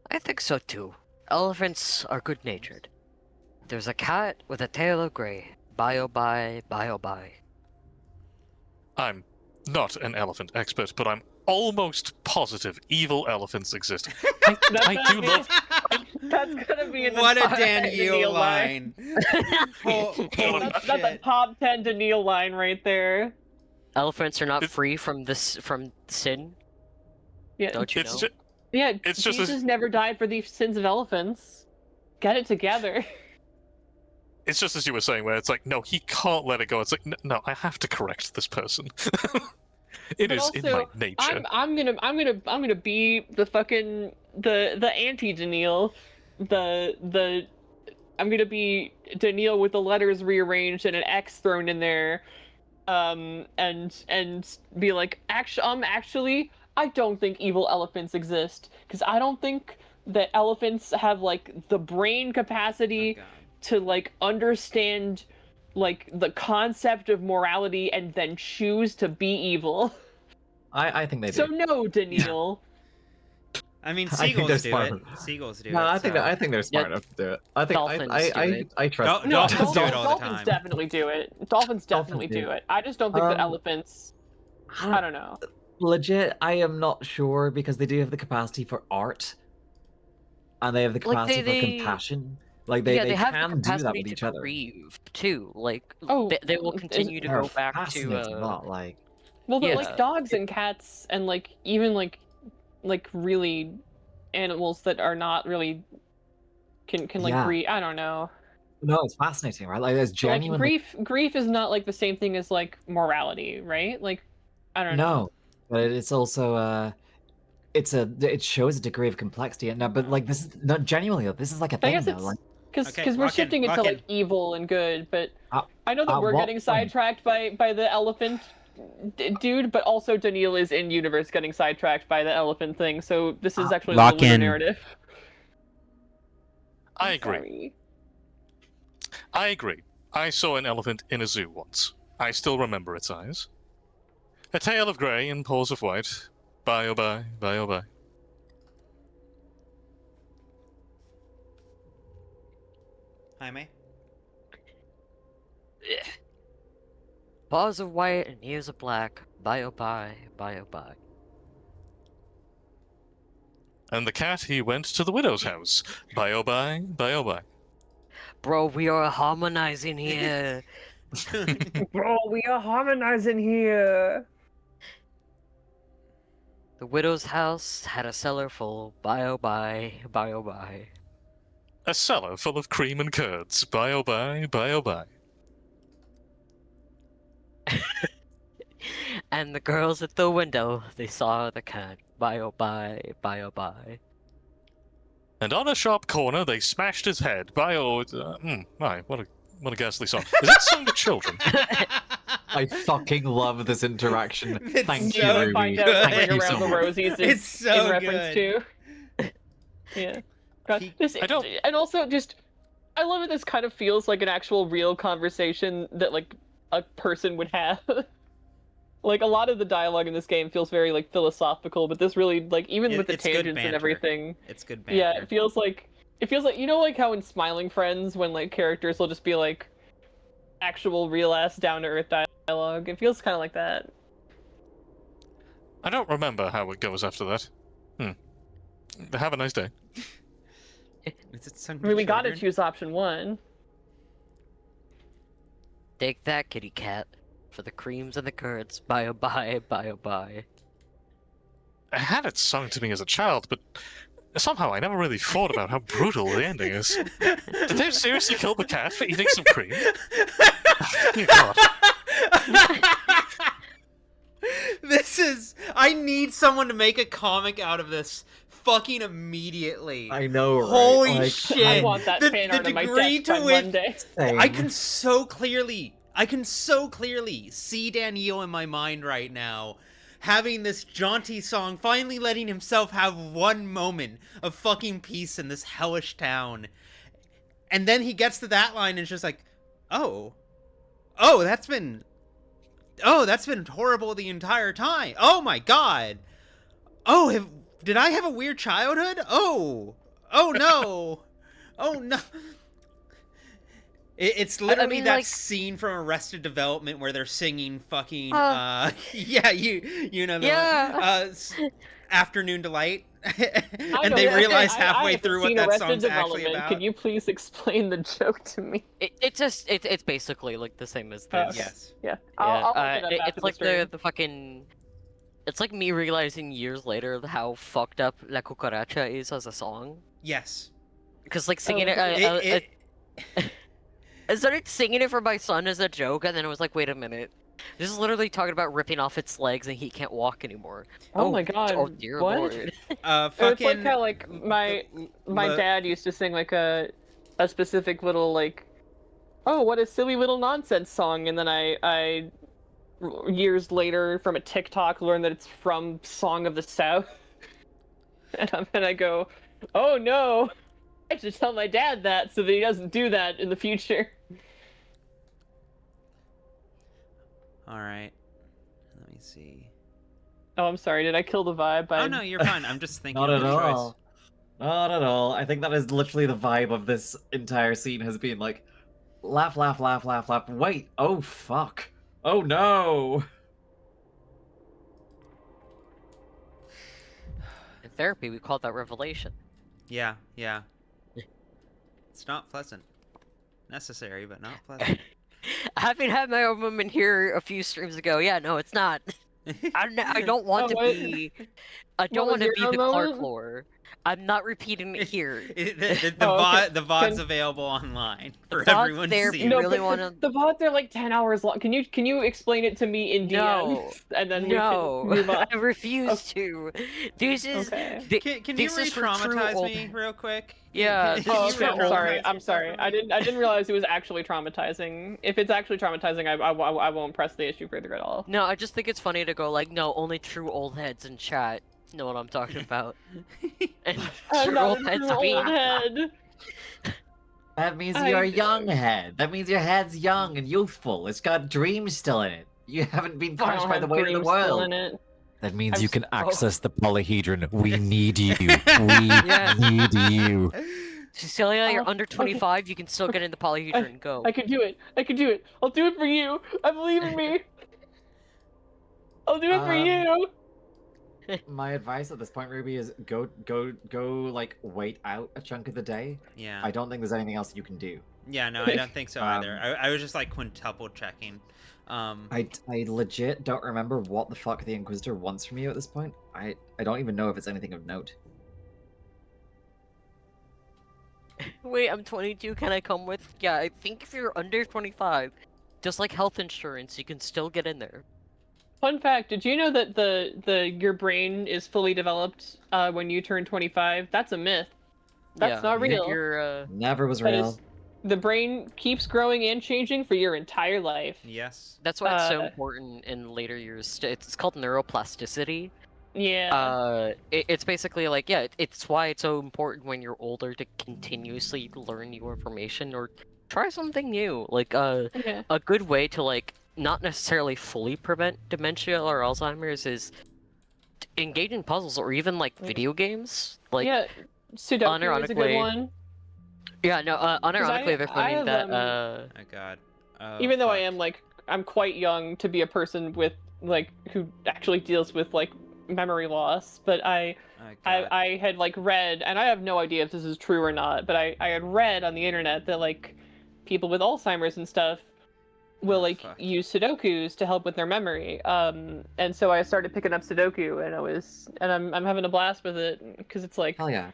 Speaker 15: I think so too. Elephants are good-natured. There's a cat with a tail of gray. Bye-oh-bye, bye-oh-bye.
Speaker 2: I'm not an elephant expert, but I'm almost positive evil elephants exist. I do love...
Speaker 10: That's gonna be in the
Speaker 1: What a
Speaker 10: top 10
Speaker 1: Daniel
Speaker 10: Daniil
Speaker 1: line.
Speaker 10: That's a top 10 Daniil line right there.
Speaker 15: Elephants are not free from sin.
Speaker 10: Yeah,
Speaker 15: Don't you know?
Speaker 10: Yeah,
Speaker 2: it's just
Speaker 10: Jesus never died for the sins of elephants. Get it together.
Speaker 2: It's just as you were saying, where it's like, no, he can't let it go. It's like, no, I have to correct this person. It is in my nature.
Speaker 10: I'm gonna be the fucking the anti Daniil, I'm gonna be Daniil with the letters rearranged and an X thrown in there, and be like, actually, I don't think evil elephants exist, because I don't think that elephants have like the brain capacity to like understand like the concept of morality and then choose to be evil.
Speaker 13: I think they do.
Speaker 10: So no, Daniil.
Speaker 1: I mean,
Speaker 13: I think
Speaker 1: seagulls
Speaker 13: they're
Speaker 1: do
Speaker 13: smart.
Speaker 1: it. Seagulls do
Speaker 13: No,
Speaker 1: it.
Speaker 13: I think they're smart enough to do it. I think
Speaker 15: Dolphins do it.
Speaker 13: I trust.
Speaker 10: No,
Speaker 1: Dolphins do it all the
Speaker 10: dolphins
Speaker 1: time.
Speaker 10: definitely do it. Dolphins definitely do it. I just don't think that elephants. I don't know.
Speaker 9: Legit, I am not sure, because they do have the capacity for art, and they have the capacity for compassion. Like they
Speaker 15: have
Speaker 9: can
Speaker 15: the
Speaker 9: do that
Speaker 15: capacity
Speaker 9: with each
Speaker 15: to
Speaker 9: other.
Speaker 15: grieve too. Like
Speaker 10: Oh,
Speaker 15: they will continue to
Speaker 9: They're
Speaker 15: go back to
Speaker 9: fascinating lot, like.
Speaker 10: Well, but
Speaker 15: yeah.
Speaker 10: like dogs and cats and like even like really animals that are not really can like
Speaker 9: Yeah.
Speaker 10: grieve. I don't know.
Speaker 9: No, it's fascinating, right? Like there's
Speaker 10: But, like,
Speaker 9: genuinely
Speaker 10: grief is not like the same thing as like morality, right? Like I don't know.
Speaker 9: no, but it's also it shows a degree of complexity. And no, but like this is not genuinely though. This is like a
Speaker 10: But I
Speaker 9: thing
Speaker 10: guess
Speaker 9: though.
Speaker 10: it's
Speaker 9: Like
Speaker 10: because we're shifting it to like evil and good, but I know that we're getting sidetracked by the elephant dude, but also Daniil is in universe getting sidetracked by the elephant thing, so this is actually
Speaker 1: Lock
Speaker 10: the lunar
Speaker 1: in.
Speaker 10: narrative.
Speaker 2: I agree. I agree. I saw an elephant in a zoo once. I still remember its eyes. A tail of grey and paws of white. Bye oh bye, bye oh bye.
Speaker 1: Jaime?
Speaker 15: paws of white and ears of black. Bye oh bye, bye oh bye.
Speaker 2: And the cat, he went to the widow's house. Bye oh bye, bye oh bye.
Speaker 15: Bro, we are harmonizing here.
Speaker 10: Bro, we are harmonizing here.
Speaker 15: The widow's house had a cellar full. Bye oh bye, bye oh bye.
Speaker 2: A cellar full of cream and curds. Bye oh bye, bye oh bye.
Speaker 15: And the girls at the window, they saw the cat. Bye oh bye, bye oh bye.
Speaker 2: And on a sharp corner, they smashed his head. Bye oh... my, what a ghastly song. Is that sung to children?
Speaker 13: I fucking love this interaction.
Speaker 1: It's
Speaker 13: Thank
Speaker 1: so
Speaker 13: you, Ruby.
Speaker 10: Find out
Speaker 13: Thank
Speaker 10: Ring
Speaker 13: you
Speaker 10: Around
Speaker 13: so
Speaker 10: the
Speaker 13: much.
Speaker 10: Rosies is
Speaker 1: It's so
Speaker 10: in reference
Speaker 1: good.
Speaker 10: to. Yeah. God,
Speaker 2: I don't...
Speaker 10: And also just I love it. This kind of feels like an actual real conversation that like a person would have. Like a lot of the dialogue in this game feels very like philosophical, but this really like even with the tangents and everything.
Speaker 1: It's good banter.
Speaker 10: Yeah, it feels like you know like how in Smiling Friends when like characters will just be like actual real ass down to earth dialogue. It feels kind of like that.
Speaker 2: I don't remember how it goes after that. Have a nice day.
Speaker 1: Is it
Speaker 10: I mean, we gotta choose option 1.
Speaker 15: Take that, kitty cat. For the creams and the curds. Bye oh bye, bye oh bye.
Speaker 2: I had it sung to me as a child, but somehow I never really thought about how brutal the ending is. Did they seriously kill the cat for eating some cream? Dear God.
Speaker 1: This is... I need someone to make a comic out of this fucking immediately.
Speaker 9: I know, right?
Speaker 1: Holy
Speaker 9: like,
Speaker 1: shit!
Speaker 10: I want that fan art on my desk by Monday.
Speaker 1: I can so clearly see Daniel in my mind right now, having this jaunty song, finally letting himself have one moment of fucking peace in this hellish town. And then he gets to that line and it's just like, oh, that's been horrible the entire time. Oh my god. Oh, did I have a weird childhood? Oh no. Oh no. It's literally that like, scene from Arrested Development where they're singing fucking yeah, you know the Afternoon Delight. And they realize halfway through what that song's actually about.
Speaker 10: Could you please explain the joke to me?
Speaker 15: It's basically like the same as this.
Speaker 1: Yes.
Speaker 10: Yeah. It's
Speaker 15: like the fucking. It's like me realizing years later how fucked up La Cucaracha is as a song.
Speaker 1: Yes.
Speaker 15: Because like singing I started singing it for my son as a joke, and then I was like, wait a minute. This is literally talking about ripping off its legs and he can't walk anymore.
Speaker 10: Oh my god.
Speaker 15: Oh dear
Speaker 10: what?
Speaker 15: lord.
Speaker 10: It's like how like my dad used to sing like a specific little like, oh what a silly little nonsense song, and then I years later from a TikTok learned that it's from Song of the South. And I go, oh no. I should tell my dad that so that he doesn't do that in the future.
Speaker 1: Alright. Let me see.
Speaker 10: Oh, I'm sorry. Did I kill the vibe?
Speaker 1: Oh, no, you're fine. I'm just thinking
Speaker 9: Not
Speaker 1: of
Speaker 9: at
Speaker 1: the
Speaker 9: all.
Speaker 1: choice.
Speaker 9: Not at all. I think that is literally the vibe of this entire scene has been like, laugh, laugh, laugh, laugh, laugh. Wait. Oh, fuck. Oh, no.
Speaker 15: In therapy, we call that revelation.
Speaker 1: Yeah. It's not pleasant. Necessary, but not pleasant.
Speaker 15: Having had my own moment here a few streams ago, yeah, no, it's not. I don't want to be. I don't want to be the Clark lore. I'm not repeating it here.
Speaker 1: The VOD's available online for everyone to see.
Speaker 10: No,
Speaker 15: really want to.
Speaker 10: The VODs are like 10 hours long. Can you explain it to me in DM?
Speaker 15: No,
Speaker 10: and then we can move on.
Speaker 15: I refuse to. This is.
Speaker 10: Okay.
Speaker 1: Can you re-traumatize me real quick?
Speaker 15: Yeah.
Speaker 10: I'm sorry. I didn't realize it was actually traumatizing. If it's actually traumatizing, I won't press the issue further at all.
Speaker 15: No, I just think it's funny to go like, no, only true old heads in chat know what I'm talking about. And true old heads
Speaker 10: head.
Speaker 9: That means you're a young head. That means your head's young and youthful. It's got dreams still in it. You haven't been crushed by the weight of the world.
Speaker 13: That means you can access the polyhedron. We need you. We need you.
Speaker 15: Cecilia, you're under 25. You can still get in the polyhedron. Go.
Speaker 10: I can do it. I'll do it for you. I believe in me. I'll do it for you.
Speaker 9: My advice at this point, Ruby, is go like wait out a chunk of the day.
Speaker 1: Yeah.
Speaker 9: I don't think there's anything else you can do.
Speaker 1: Yeah, no, I don't think so either. I was just like quintuple checking.
Speaker 9: I legit don't remember what the fuck the Inquisitor wants from you at this point. I don't even know if it's anything of note.
Speaker 15: Wait, I'm 22. Can I come with? Yeah, I think if you're under 25, just like health insurance, you can still get in there.
Speaker 10: Fun fact, did you know that your brain is fully developed when you turn 25? That's a myth. That's not real.
Speaker 9: Never was real.
Speaker 10: The brain keeps growing and changing for your entire life.
Speaker 1: Yes.
Speaker 15: That's why it's so important in later years. It's called neuroplasticity.
Speaker 10: Yeah.
Speaker 15: It's basically like, yeah, it's why it's so important when you're older to continuously learn new information or try something new. Like,
Speaker 10: Yeah.
Speaker 15: a good way to, like, not necessarily fully prevent dementia or Alzheimer's is to engage in puzzles or even, like, video games. Like,
Speaker 10: yeah, Sudoku is a good
Speaker 15: unironically-
Speaker 10: one.
Speaker 15: Yeah, no, unironically, they're
Speaker 10: I
Speaker 15: finding
Speaker 10: have,
Speaker 15: that,
Speaker 1: Oh god. Oh,
Speaker 10: even though I
Speaker 1: fuck.
Speaker 10: am like I'm quite young to be a person with like who actually deals with like memory loss, but I had like read, and I have no idea if this is true or not, but I had read on the internet that like people with Alzheimer's and stuff will like use Sudokus to help with their memory. And so I started picking up Sudoku, and I'm having a blast with it because it's like,
Speaker 9: hell yeah.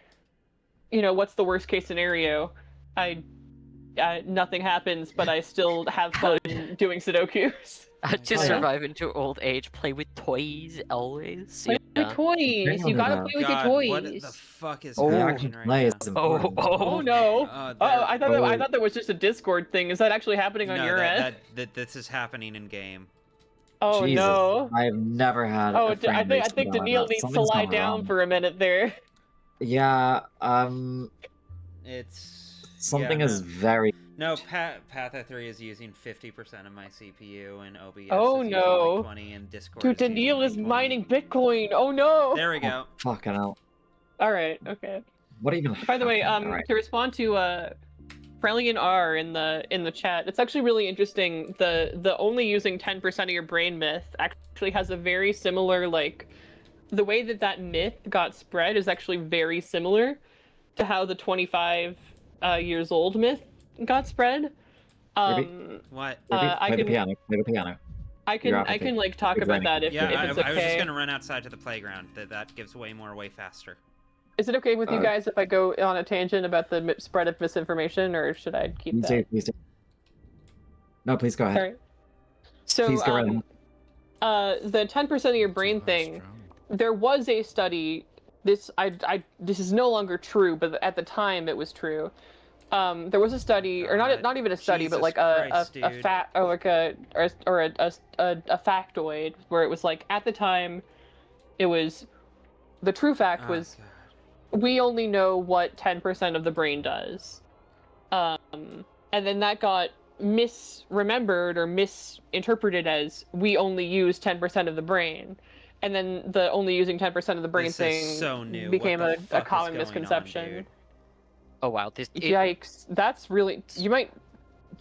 Speaker 10: You know, what's the worst case scenario? Nothing happens, but I still have fun doing Sudokus.
Speaker 15: To survive into old age, play with toys always.
Speaker 10: Play with toys. You gotta play with your toys.
Speaker 1: What the fuck is happening right now?
Speaker 10: Oh no! I thought that was just a Discord thing. Is that actually happening on
Speaker 1: No,
Speaker 10: your end?
Speaker 1: that this is happening in game.
Speaker 10: Oh
Speaker 9: Jesus,
Speaker 10: no!
Speaker 9: I have never had.
Speaker 10: Oh,
Speaker 9: a friend
Speaker 10: I think Daniil needs to lie down for a minute there.
Speaker 9: Yeah.
Speaker 1: It's
Speaker 9: something
Speaker 1: yeah,
Speaker 9: is
Speaker 1: no.
Speaker 9: very.
Speaker 1: No, Patho 3 is using 50% of my CPU, and OBS
Speaker 10: Oh
Speaker 1: is
Speaker 10: no!
Speaker 1: using like 20, and Discord
Speaker 10: Dude,
Speaker 1: is using
Speaker 10: Daniil
Speaker 1: like
Speaker 10: is
Speaker 1: 20.
Speaker 10: mining Bitcoin. Oh no!
Speaker 1: There we go.
Speaker 9: Fucking hell.
Speaker 10: All right. Okay.
Speaker 9: What even?
Speaker 10: By the way,
Speaker 9: right.
Speaker 10: to respond to Frelian R in the chat, it's actually really interesting. The only using 10% of your brain myth actually has a very similar, like, the way that myth got spread is actually very similar to how the 25 years old myth got spread.
Speaker 1: What?
Speaker 9: Play the piano. Play the piano.
Speaker 10: I can like talk about that if it's okay.
Speaker 1: I was just gonna run outside to the playground. That gives way more away faster.
Speaker 10: Is it okay with you guys if I go on a tangent about the spread of misinformation, or should I keep that?
Speaker 9: Please do. No, please go ahead.
Speaker 10: All right. So,
Speaker 9: please go ahead.
Speaker 10: The 10% of your brain thing, there was a study. This is no longer true, but at the time it was true. There was a study, or not even a study, but like a fact, or like a factoid, where it was like at the time, it was the true fact was. We only know what 10% of the brain does. And then that got misremembered or misinterpreted as we only use 10% of the brain. And then the only using 10% of the brain thing became a common misconception.
Speaker 15: Oh wow,
Speaker 10: Yikes. That's really you might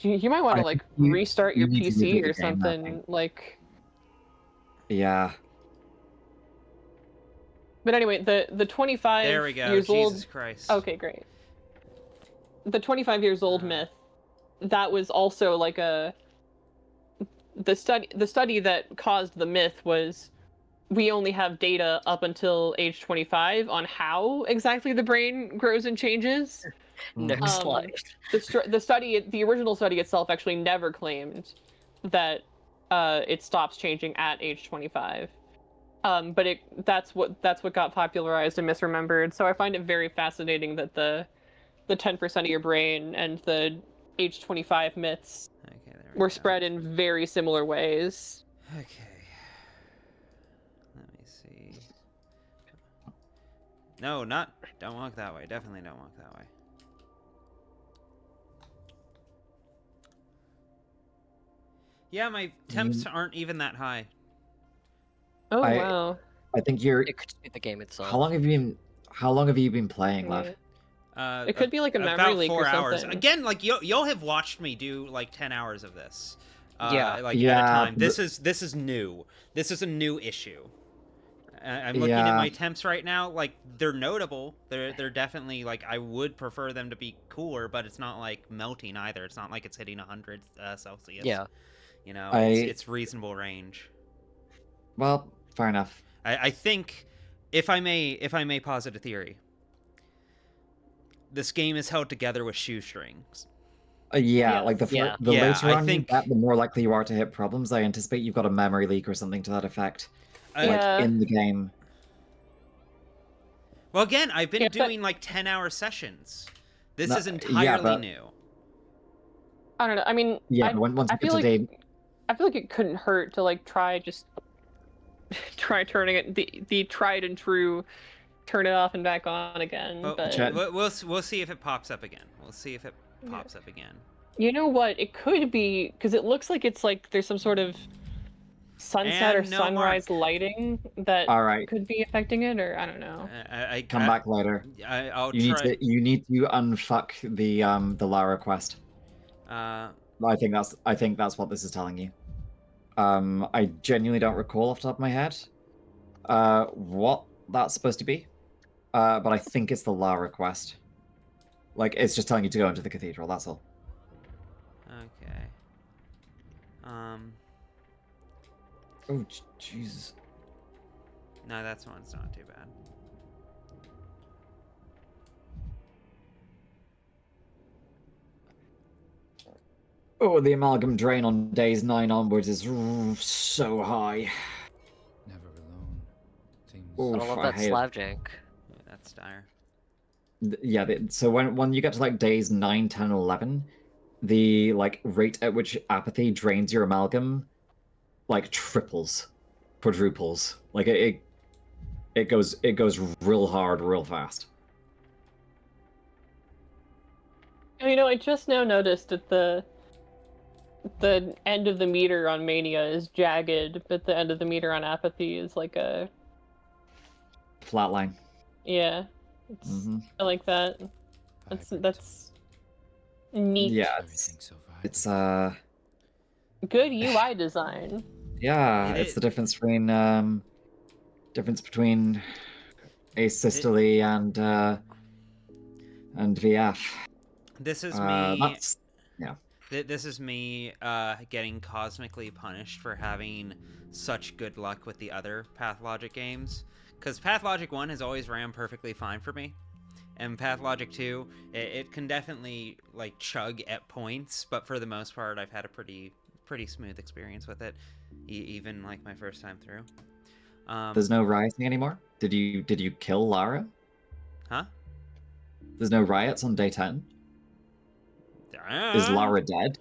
Speaker 10: want to like restart your PC or something like.
Speaker 9: Yeah.
Speaker 10: But anyway, the 25
Speaker 1: there we go.
Speaker 10: years old.
Speaker 1: Jesus Christ.
Speaker 10: Okay, great. The 25 years old myth, that was also like the study that caused the myth was we only have data up until age 25 on how exactly the brain grows and changes.
Speaker 15: Next slide.
Speaker 10: The original study itself actually never claimed that it stops changing at age 25. But that's what got popularized and misremembered. So I find it very fascinating that the 10% of your brain and the age 25 myths were spread in very similar ways.
Speaker 1: Okay. Let me see. No, don't walk that way. Definitely don't walk that way. Yeah, my temps aren't even that high.
Speaker 10: Oh wow!
Speaker 9: I think you're.
Speaker 15: It could be the game itself.
Speaker 9: How long have you been playing, Lev?
Speaker 10: It could be like a memory leak or something.
Speaker 1: About 4 hours. Again, like y'all have watched me do like 10 hours of this.
Speaker 15: Yeah.
Speaker 1: Like at a time. This is new. This is a new issue. I'm looking at my temps right now. Like they're notable. They're definitely like I would prefer them to be cooler, but it's not like melting either. It's not like it's hitting 100 Celsius.
Speaker 15: Yeah.
Speaker 1: You know, it's reasonable range.
Speaker 9: Well, fair enough.
Speaker 1: I think, if I may posit a theory, this game is held together with shoestrings.
Speaker 9: Like the later on
Speaker 1: you get,
Speaker 9: the more likely you are to hit problems. I anticipate you've got a memory leak or something to that effect, like in the game.
Speaker 1: Well, again, I've been doing like 10-hour sessions. This is entirely new.
Speaker 10: I don't know. I mean,
Speaker 9: once
Speaker 10: I feel like it couldn't hurt to like try just try turning it the tried and true turn it off and back on again.
Speaker 1: Well,
Speaker 10: but
Speaker 1: we'll see if it pops up again. We'll see if it pops up again.
Speaker 10: You know what? It could be because it looks like it's like there's some sort of sunset or sunrise lighting that could be affecting it, or I don't know.
Speaker 13: Come back later.
Speaker 1: I'll
Speaker 13: you
Speaker 1: try.
Speaker 13: You need to unfuck the Lara quest. I think that's what this is telling you. I genuinely don't recall off the top of my head what that's supposed to be, but I think it's the Lara quest. Like, it's just telling you to go into the cathedral. That's all.
Speaker 1: Okay.
Speaker 13: Oh, Jesus.
Speaker 1: No, that's one. It's not too bad.
Speaker 13: Oh, the amalgam drain on days 9 onwards is so high.
Speaker 5: Never alone.
Speaker 15: I love that slab jank.
Speaker 1: Yeah, that's dire.
Speaker 13: Yeah, so when you get to like days 9, 10, 11, the like rate at which apathy drains your amalgam like triples, quadruples. Like it goes real hard, real fast.
Speaker 10: You know, I just now noticed that the end of the meter on Mania is jagged, but the end of the meter on Apathy is like a
Speaker 13: flat line.
Speaker 10: Yeah, I like that. That's neat.
Speaker 13: Yeah, it's
Speaker 10: good UI design.
Speaker 13: Yeah, it's the difference between asystole and VF.
Speaker 1: This is me.
Speaker 13: Yeah.
Speaker 1: This is me getting cosmically punished for having such good luck with the other Pathologic games. Because Pathologic 1 has always ran perfectly fine for me. And Pathologic 2, it can definitely like chug at points, but for the most part I've had a pretty smooth experience with it, even like my first time through.
Speaker 13: There's no rioting anymore? Did you kill Lara?
Speaker 1: Huh?
Speaker 13: There's no riots on day 10? Is Lara dead?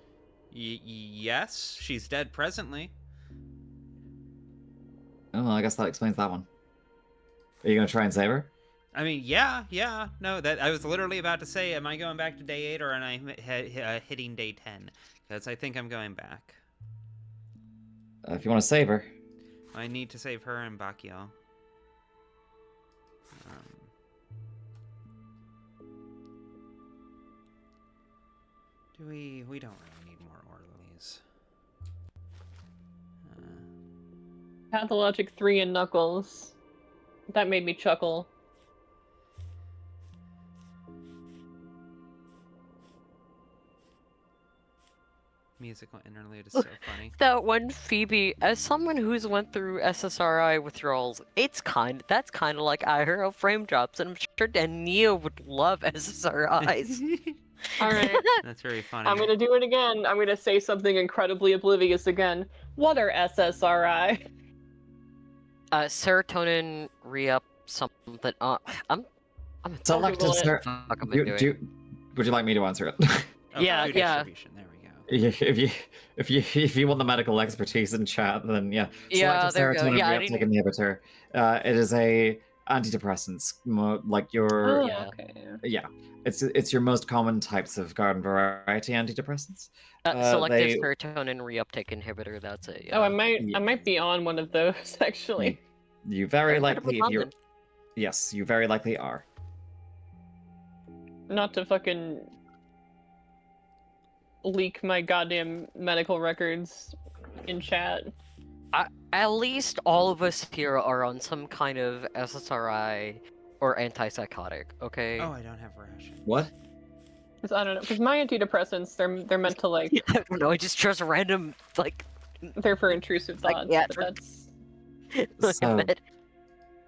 Speaker 1: Yes, she's dead presently.
Speaker 13: Oh, well, I guess that explains that one. Are you gonna try and save her?
Speaker 1: I mean, yeah. No, that I was literally about to say, am I going back to day 8 or am I hitting day 10? Because I think I'm going back.
Speaker 13: If you want to save her.
Speaker 1: I need to save her and Bakio. We don't really need more orderlies.
Speaker 10: Pathologic 3 and Knuckles. That made me chuckle.
Speaker 1: Musical interlude is so funny.
Speaker 15: That one Phoebe, as someone who's went through SSRI withdrawals, that's kind of like IRL frame drops, and I'm sure Dan Neo would love SSRIs.
Speaker 10: All right.
Speaker 1: That's very funny.
Speaker 10: I'm gonna do it again. I'm gonna say something incredibly oblivious again. What are SSRI?
Speaker 15: Serotonin re-up something. I'm
Speaker 13: Selected would you like me to answer it?
Speaker 1: Oh,
Speaker 15: yeah.
Speaker 1: There we go.
Speaker 13: If you want the medical expertise in chat, then yeah.
Speaker 15: Yeah, there we go.
Speaker 13: Serotonin
Speaker 15: Yeah,
Speaker 13: reuptake inhibitor. It is a antidepressants, like your it's your most common types of garden variety antidepressants.
Speaker 15: Selective serotonin reuptake inhibitor. That's it. Yeah.
Speaker 10: Oh, I might be on one of those actually.
Speaker 13: You very likely if you're. Yes, you very likely are.
Speaker 10: Not to fucking leak my goddamn medical records in chat.
Speaker 15: At least all of us here are on some kind of SSRI or antipsychotic, okay?
Speaker 1: Oh, I don't have ration.
Speaker 13: What?
Speaker 10: I don't know, because my antidepressants, they're meant to like...
Speaker 15: I don't know, I just trust random, like...
Speaker 10: They're for intrusive thoughts,
Speaker 15: like, yeah,
Speaker 10: but that's...
Speaker 13: So,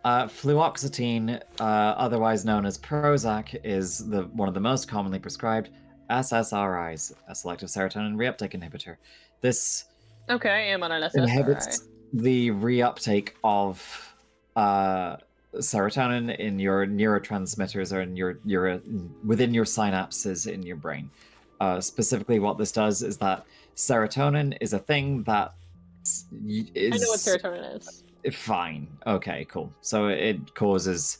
Speaker 13: fluoxetine, otherwise known as Prozac, is one of the most commonly prescribed SSRIs, a selective serotonin reuptake inhibitor. This
Speaker 10: okay, I am on an SSRI.
Speaker 13: Inhibits the reuptake of serotonin in your neurotransmitters or in within your synapses in your brain. Specifically, what this does is that serotonin is a thing that is.
Speaker 10: I know what serotonin is.
Speaker 13: Fine. Okay, cool. So it causes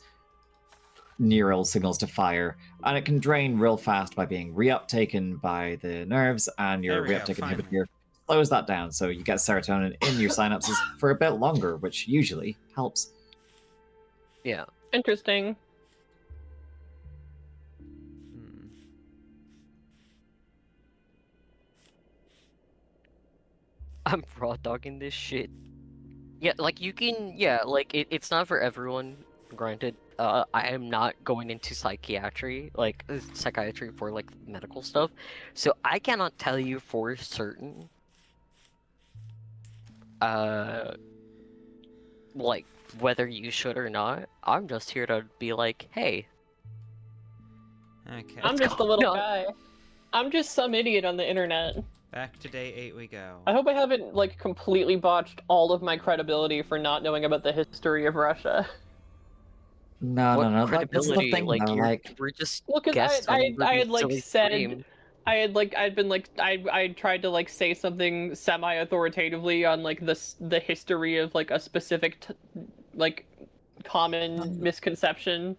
Speaker 13: neural signals to fire, and it can drain real fast by being reuptaken by the nerves, and your reuptake inhibitor slows that down, so you get serotonin in your synapses for a bit longer, which usually helps.
Speaker 15: Yeah.
Speaker 10: Interesting.
Speaker 15: I'm raw dogging this shit. Yeah, like you can, yeah, like it's not for everyone, granted. I am not going into psychiatry for like medical stuff, so I cannot tell you for certain, like whether you should or not. I'm just here to be like, hey.
Speaker 1: Okay.
Speaker 10: I'm just a little guy. I'm just some idiot on the internet.
Speaker 1: Back to day 8 we go.
Speaker 10: I hope I haven't, like, completely botched all of my credibility for not knowing about the history of Russia.
Speaker 13: No. Like, that's the
Speaker 15: Credibility?
Speaker 13: thing,
Speaker 15: Like,
Speaker 13: though. Like,
Speaker 15: we're just
Speaker 10: Well, because
Speaker 15: guests
Speaker 10: I
Speaker 15: on
Speaker 10: had,
Speaker 15: Ruby's
Speaker 10: like,
Speaker 15: silly
Speaker 10: said...
Speaker 15: stream.
Speaker 10: I'd been, like, I tried to, like, say something semi-authoritatively on, like, the history of, like, a specific, like, common misconception.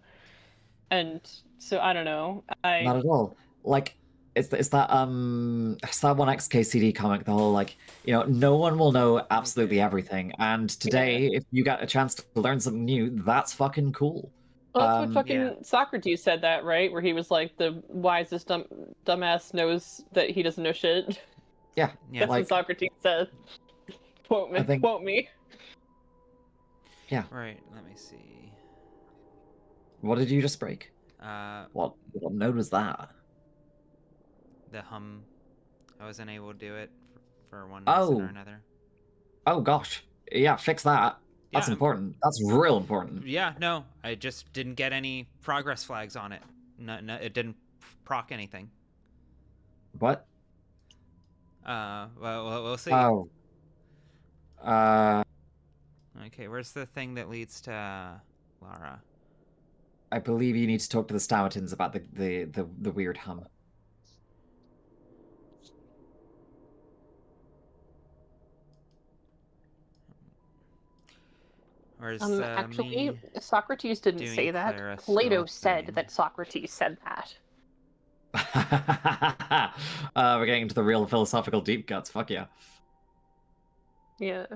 Speaker 10: And so, I don't know.
Speaker 13: not at all. Like, it's that one XKCD comic, the whole, like, no one will know absolutely everything, and today, if you get a chance to learn something new, that's fucking cool.
Speaker 10: Well, that's what fucking Socrates said that, right? Where he was like, the wisest dumbass knows that he doesn't know shit.
Speaker 13: Yeah.
Speaker 10: That's what Socrates said. Quote me. Quote me.
Speaker 13: Yeah.
Speaker 1: Right, let me see.
Speaker 13: What did you just break?
Speaker 1: What
Speaker 13: node was that?
Speaker 1: The hum. I wasn't able to do it for one reason or another.
Speaker 13: Oh gosh. Yeah, fix that. That's
Speaker 1: Yeah.
Speaker 13: important. That's real important.
Speaker 1: Yeah, no, I just didn't get any progress flags on it. No, it didn't proc anything.
Speaker 13: What?
Speaker 1: Well, we'll see.
Speaker 13: Oh.
Speaker 1: Okay, where's the thing that leads to Lara?
Speaker 13: I believe you need to talk to the Stamatins about the weird hum.
Speaker 1: Where's
Speaker 10: actually, Socrates didn't say that. Plato said that Socrates said that.
Speaker 13: We're getting into the real philosophical deep cuts. Fuck yeah.
Speaker 10: Yeah.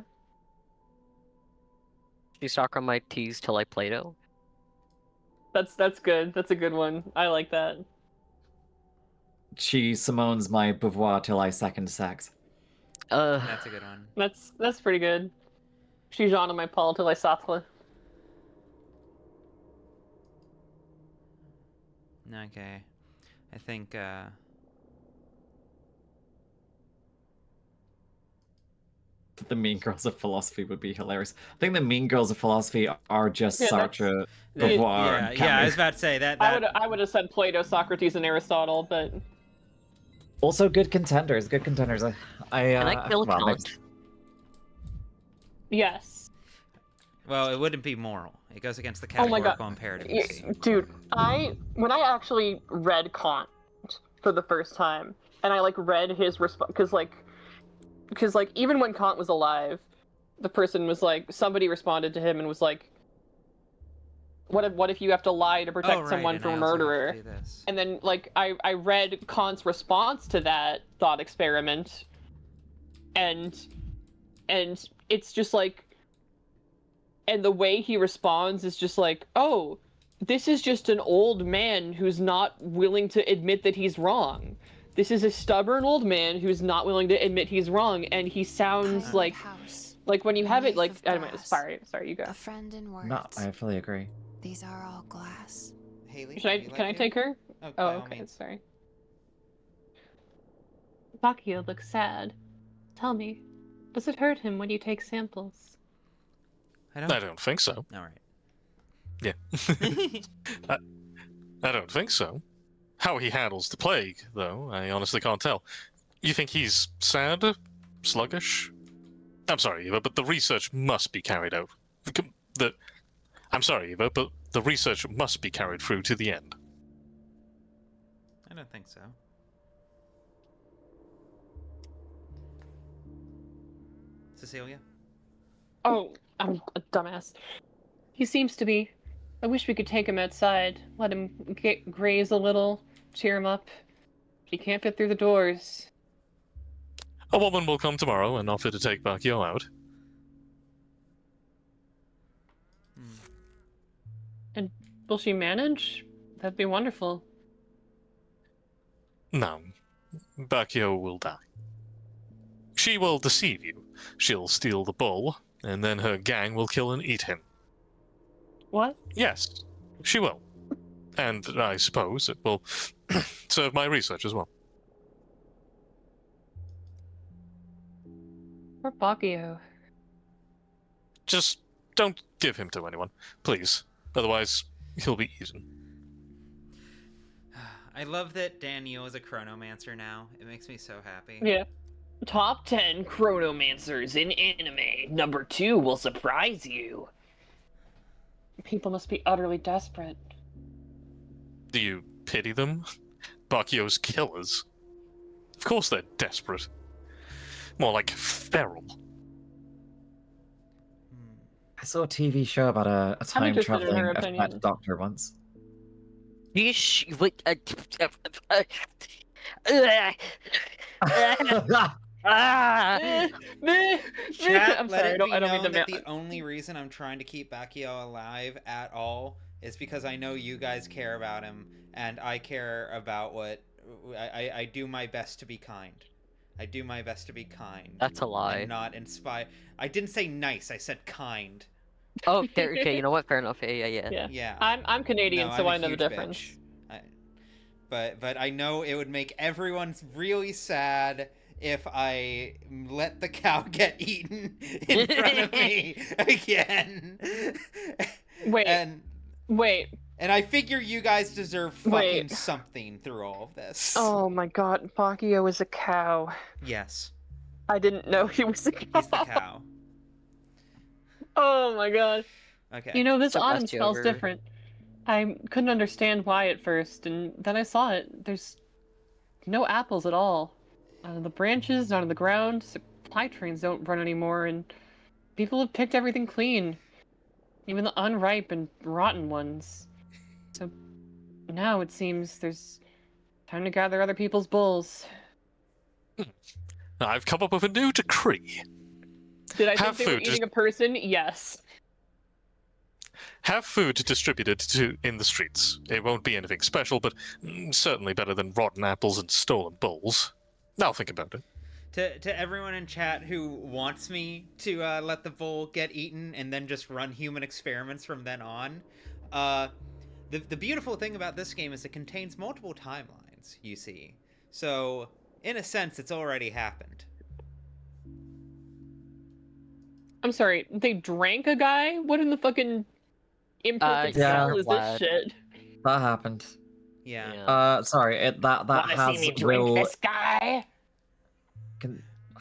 Speaker 15: You suck on my teas till I Plato.
Speaker 10: That's good. That's a good one. I like that.
Speaker 13: She Simone's my Beauvoir till I second sex.
Speaker 1: That's a good one.
Speaker 10: That's pretty good. She's on my Paul till I Sartre.
Speaker 1: Okay. I think
Speaker 13: the Mean Girls of Philosophy would be hilarious. I think the Mean Girls of Philosophy are just Sartre, Beauvoir,
Speaker 1: yeah, I was about to say that.
Speaker 10: I would have said Plato, Socrates, and Aristotle, but
Speaker 13: also good contenders. Good contenders.
Speaker 15: Can I kill Kant?
Speaker 10: Yes.
Speaker 1: Well, it wouldn't be moral. It goes against the
Speaker 10: Oh my
Speaker 1: categorical
Speaker 10: God.
Speaker 1: imperative.
Speaker 10: Dude, when I actually read Kant for the first time, and I like read his response, because even when Kant was alive, the person was like, somebody responded to him and was like, what if you have to lie to protect someone from a murderer? And then like I read Kant's response to that thought experiment, and it's just like, and the way he responds is just like, oh, this is just an old man who's not willing to admit that he's wrong. This is a stubborn old man who's not willing to admit he's wrong, and he sounds like when you have it like, sorry, you go.
Speaker 6: A friend in words.
Speaker 13: No, I fully agree.
Speaker 6: These are all glass.
Speaker 1: Haley,
Speaker 10: can I take her? Oh, okay, sorry. Bakio looks sad. Tell me, does it hurt him when you take samples?
Speaker 2: I don't think so.
Speaker 1: All right.
Speaker 2: Yeah. I don't think so. How he handles the plague, though, I honestly can't tell. You think he's sad? Sluggish? I'm sorry, Eva, but the research must be carried out. I'm sorry, Eva, but the research must be carried through to the end.
Speaker 1: I don't think so. Cecilia?
Speaker 10: Oh, I'm a dumbass. He seems to be. I wish we could take him outside, let him graze a little, cheer him up. He can't fit through the doors.
Speaker 2: A woman will come tomorrow and offer to take Bakio out.
Speaker 10: And will she manage? That'd be wonderful.
Speaker 2: No. Bakio will die. She will deceive you. She'll steal the bull, and then her gang will kill and eat him.
Speaker 10: What?
Speaker 2: Yes, she will. And I suppose it will serve my research as well.
Speaker 10: Poor Bakio.
Speaker 2: Just don't give him to anyone, please. Otherwise, he'll be eaten.
Speaker 1: I love that Daniel is a chronomancer now. It makes me so happy.
Speaker 10: Yeah. Top 10 chronomancers in anime. Number 2 will surprise you. People must be utterly desperate.
Speaker 2: Do you pity them? Bakio's killers. Of course they're desperate. More like feral.
Speaker 13: I saw a TV show about a time traveling effect doctor once.
Speaker 1: Chat,
Speaker 10: I'm
Speaker 1: let
Speaker 10: sorry,
Speaker 1: it be
Speaker 10: I don't mean
Speaker 1: known
Speaker 10: to
Speaker 1: that the only reason I'm trying to keep Bakio alive at all is because I know you guys care about him, and I care about what... I do my best to be kind. I do my best to be kind.
Speaker 15: That's a lie.
Speaker 1: And not inspire... I didn't say nice, I said kind.
Speaker 15: Oh, okay, you know what? Fair enough. Yeah.
Speaker 1: Yeah.
Speaker 10: I'm Canadian,
Speaker 1: No,
Speaker 10: so
Speaker 1: I'm a
Speaker 10: I know the
Speaker 1: huge
Speaker 10: difference.
Speaker 1: bitch. But I know it would make everyone really sad if I let the cow get eaten in front of me again.
Speaker 10: Wait.
Speaker 1: And I figure you guys deserve fucking something through all of this.
Speaker 10: Oh my god, Bakio is a cow.
Speaker 1: Yes.
Speaker 10: I didn't know he was a cow.
Speaker 1: He's the cow.
Speaker 10: Oh my god.
Speaker 1: Okay.
Speaker 10: You know, this
Speaker 15: So
Speaker 10: autumn
Speaker 15: that's
Speaker 10: smells
Speaker 15: yogurt.
Speaker 10: different. I couldn't understand why at first, and then I saw it. There's no apples at all. Not on the branches, not on the ground. Supply trains don't run anymore, and people have picked everything clean. Even the unripe and rotten ones. So now it seems there's time to gather other people's bulls.
Speaker 2: I've come up with a new decree.
Speaker 10: Did I
Speaker 2: Have
Speaker 10: think they were
Speaker 2: food
Speaker 10: eating a person? Yes.
Speaker 2: Have food distributed in the streets. It won't be anything special, but certainly better than rotten apples and stolen bulls. I'll think about it.
Speaker 1: To everyone in chat who wants me to let the bull get eaten and then just run human experiments from then on, the beautiful thing about this game is it contains multiple timelines, you see. So, in a sense, it's already happened.
Speaker 10: I'm sorry, they drank a guy? What in the fucking imperfect hell is this shit?
Speaker 13: That happened.
Speaker 1: Yeah.
Speaker 13: Sorry, that
Speaker 10: Wanna
Speaker 13: has
Speaker 10: see me drink
Speaker 13: will
Speaker 10: this guy?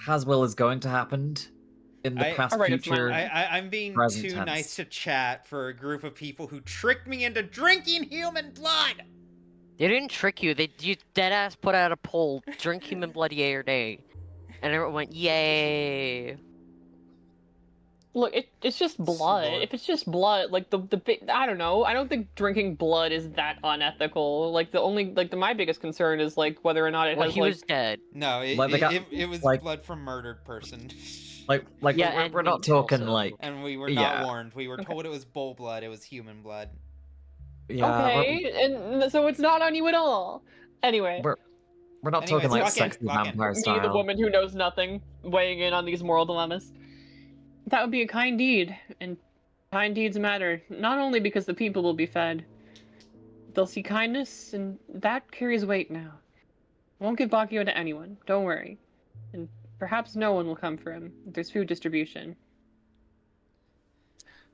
Speaker 13: has will is going to happen in the past future.
Speaker 1: I'm being
Speaker 13: present
Speaker 1: too
Speaker 13: tense.
Speaker 1: nice to chat for a group of people who tricked me into drinking human blood.
Speaker 15: They didn't trick you. You deadass put out a poll, drink human blood, yay or nay, and everyone went yay.
Speaker 10: Look, it's just blood. If it's just blood, like the big, I don't know. I don't think drinking blood is that unethical. Like my biggest concern is like whether or not it has
Speaker 15: he was dead.
Speaker 1: No, it was
Speaker 13: like-
Speaker 1: blood from murdered person.
Speaker 15: Yeah,
Speaker 13: we're not talking
Speaker 15: also.
Speaker 13: like.
Speaker 1: And we were not warned. We were told it was bull blood. It was human blood.
Speaker 13: Yeah,
Speaker 10: okay, and so it's not on you at all. Anyway,
Speaker 13: we're not talking like sexy vampire
Speaker 10: me,
Speaker 13: style.
Speaker 10: the woman who knows nothing, weighing in on these moral dilemmas. That would be a kind deed, and kind deeds matter, not only because the people will be fed. They'll see kindness, and that carries weight now. I won't give Bakio to anyone, don't worry. And perhaps no one will come for him. There's food distribution.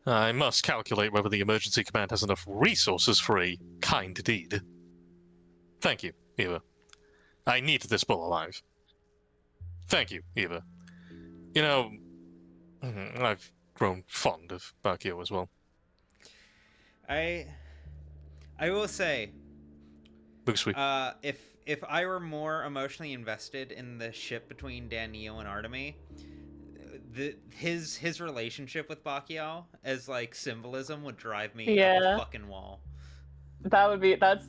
Speaker 2: I must calculate whether the emergency command has enough resources for a kind deed. Thank you, Eva. I need this bull alive. Thank you, Eva. You know, I've grown fond of Bakio as well.
Speaker 1: I will say, if I were more emotionally invested in the ship between Daniel and Artemy, his relationship with Bacchial as like symbolism would drive me up a fucking wall.
Speaker 10: That would be that's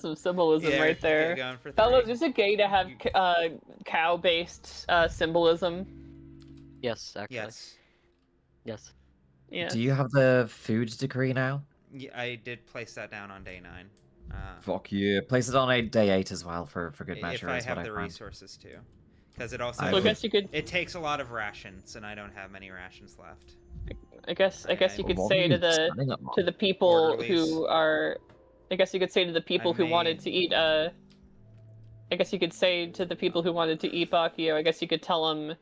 Speaker 10: some symbolism right there. That was just a gay to have cow-based symbolism.
Speaker 15: Yes, actually.
Speaker 1: Yes.
Speaker 15: Yes.
Speaker 10: Yeah.
Speaker 13: Do you have the food decree now?
Speaker 1: Yeah, I did place that down on day 9.
Speaker 13: Fuck you. Place it on day 8 as well for good measure.
Speaker 1: If I
Speaker 13: is
Speaker 1: have
Speaker 13: what
Speaker 1: the
Speaker 13: found.
Speaker 1: resources to, because it also
Speaker 10: I guess you could.
Speaker 1: It takes a lot of rations, and I don't have many rations left.
Speaker 10: I guess you could say to the people who are. I guess you could say to the people who wanted to eat. I guess you could say to the people who wanted to eat Bacchio. I guess you could tell them,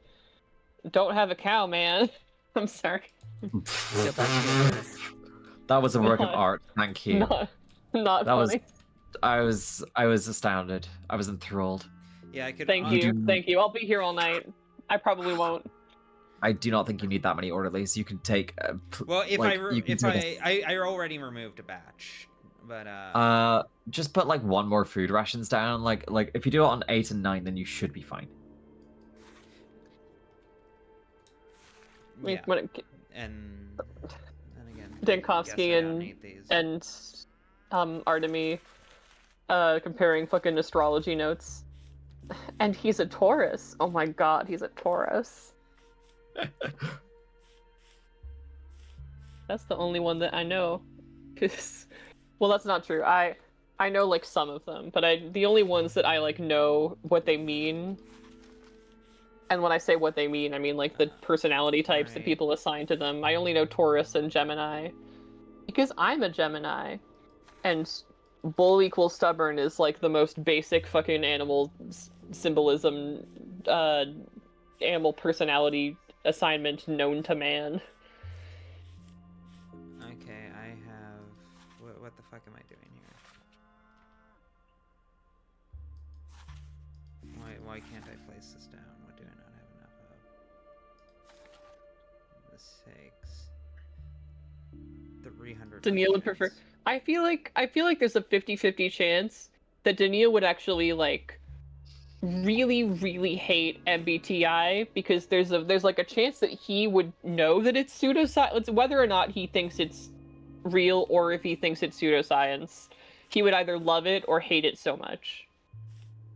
Speaker 10: "Don't have a cow, man." I'm sorry.
Speaker 13: That was a work of art. Thank you.
Speaker 10: Not funny.
Speaker 13: I was astounded. I was enthralled.
Speaker 1: Yeah, I could.
Speaker 10: Thank you. I'll be here all night. I probably won't.
Speaker 13: I do not think you need that many orderlies. You can take.
Speaker 1: Well, if
Speaker 13: like,
Speaker 1: I already removed a batch, but
Speaker 13: just put like 1 more food rations down. Like if you do it on 8 and 9, then you should be fine.
Speaker 1: Yeah. And again,
Speaker 10: Dankovsky and Artemy comparing fucking astrology notes. And he's a Taurus. Oh my god, he's a Taurus. That's the only one that I know. Well, that's not true. I know like some of them, but the only ones that I like know what they mean. And when I say what they mean, I mean like the personality types that people assign to them. I only know Taurus and Gemini. Because I'm a Gemini. And bull equals stubborn is like the most basic fucking animal symbolism, animal personality assignment known to man.
Speaker 1: Okay, I have... What the fuck am I doing here? Why can't I place this down? What do I not have enough of? This takes 300.
Speaker 10: Daniil would prefer. I feel like there's a 50-50 chance that Daniil would actually like really, really hate MBTI because there's like a chance that he would know that it's pseudoscience, whether or not he thinks it's real or if he thinks it's pseudoscience. He would either love it or hate it so much.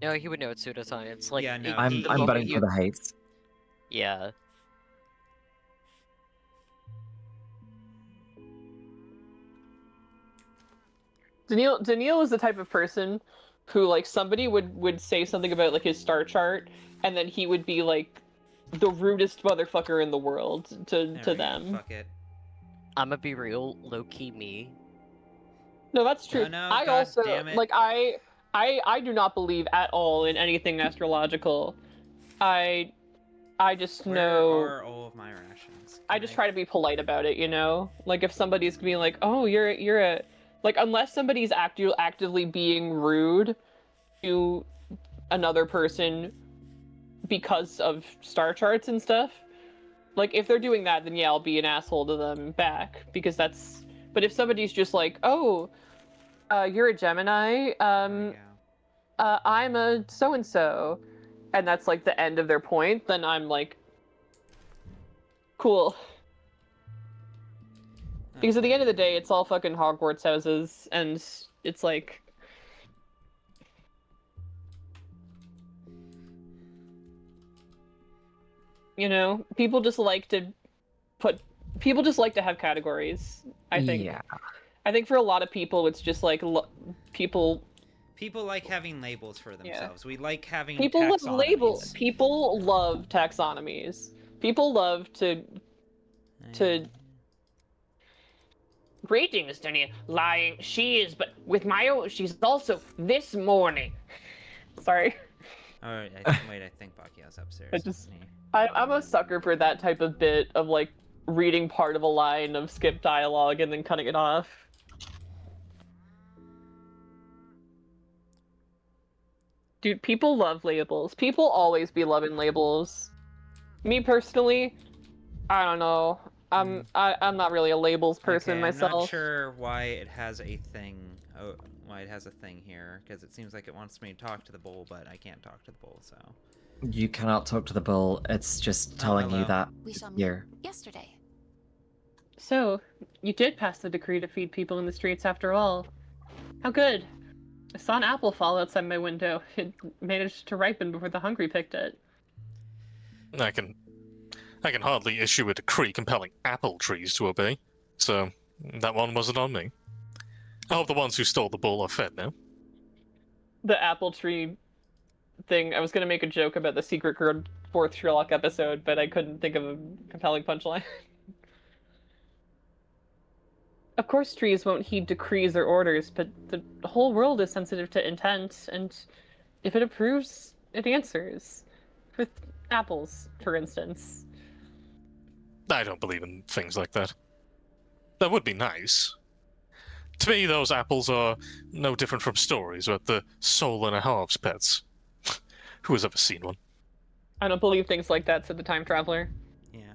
Speaker 15: No, he would know it's pseudoscience. Like,
Speaker 1: yeah, no,
Speaker 13: I'm betting for the hate.
Speaker 15: Yeah.
Speaker 10: Daniil is the type of person who like somebody would say something about like his star chart and then he would be like the rudest motherfucker in the world to them.
Speaker 1: Fuck it.
Speaker 15: I'ma be real, low-key me.
Speaker 10: No, that's true.
Speaker 1: No,
Speaker 10: I
Speaker 1: God
Speaker 10: also
Speaker 1: damn it.
Speaker 10: like I do not believe at all in anything astrological. I just know.
Speaker 1: Where are all of my rations?
Speaker 10: I just try to be polite about it, you know? Like if somebody's being like, "Oh, you're a," like unless somebody's actively being rude to another person because of star charts and stuff. Like if they're doing that, then yeah, I'll be an asshole to them back because that's. But if somebody's just like, "Oh, you're a Gemini," I'm a so and so, and that's like the end of their point, then I'm like, cool. Because at the end of the day, it's all fucking Hogwarts houses, and it's like. You know, people just like to have categories, I think.
Speaker 13: Yeah.
Speaker 10: I think for a lot of people, it's just like people
Speaker 1: like having labels for themselves. Yeah. We like having
Speaker 10: people
Speaker 1: taxonomies.
Speaker 10: love labels. People love taxonomies. People love to. Greetings, Dania. Lying, she is, but with my own, she's also this morning. Sorry.
Speaker 1: All right. Wait, I think Bacchia's upstairs.
Speaker 10: I'm a sucker for that type of bit of like reading part of a line of skip dialogue and then cutting it off. Dude, people love labels. People always be loving labels. Me personally, I don't know. I'm not really a labels person myself.
Speaker 1: I'm not sure why it has a thing. Why it has a thing here? Because it seems like it wants me to talk to the bull, but I can't talk to the bull. So.
Speaker 13: You cannot talk to the bull. It's just telling you
Speaker 1: hello.
Speaker 13: that
Speaker 16: We saw me
Speaker 13: you're...
Speaker 16: yesterday.
Speaker 10: So, you did pass the decree to feed people in the streets after all. How good. I saw an apple fall outside my window. It managed to ripen before the hungry picked it.
Speaker 2: I can hardly issue a decree compelling apple trees to obey, so that one wasn't on me. I hope the ones who stole the bull are fed now.
Speaker 10: The apple tree thing, I was going to make a joke about the secret code 4th Sherlock episode, but I couldn't think of a compelling punchline. Of course trees won't heed decrees or orders, but the whole world is sensitive to intent, and if it approves, it answers. With apples, for instance.
Speaker 2: I don't believe in things like that. That would be nice. To me, those apples are no different from stories about the soul and a half's pets. Who has ever seen one?
Speaker 10: I don't believe things like that, said the time traveler.
Speaker 1: Yeah.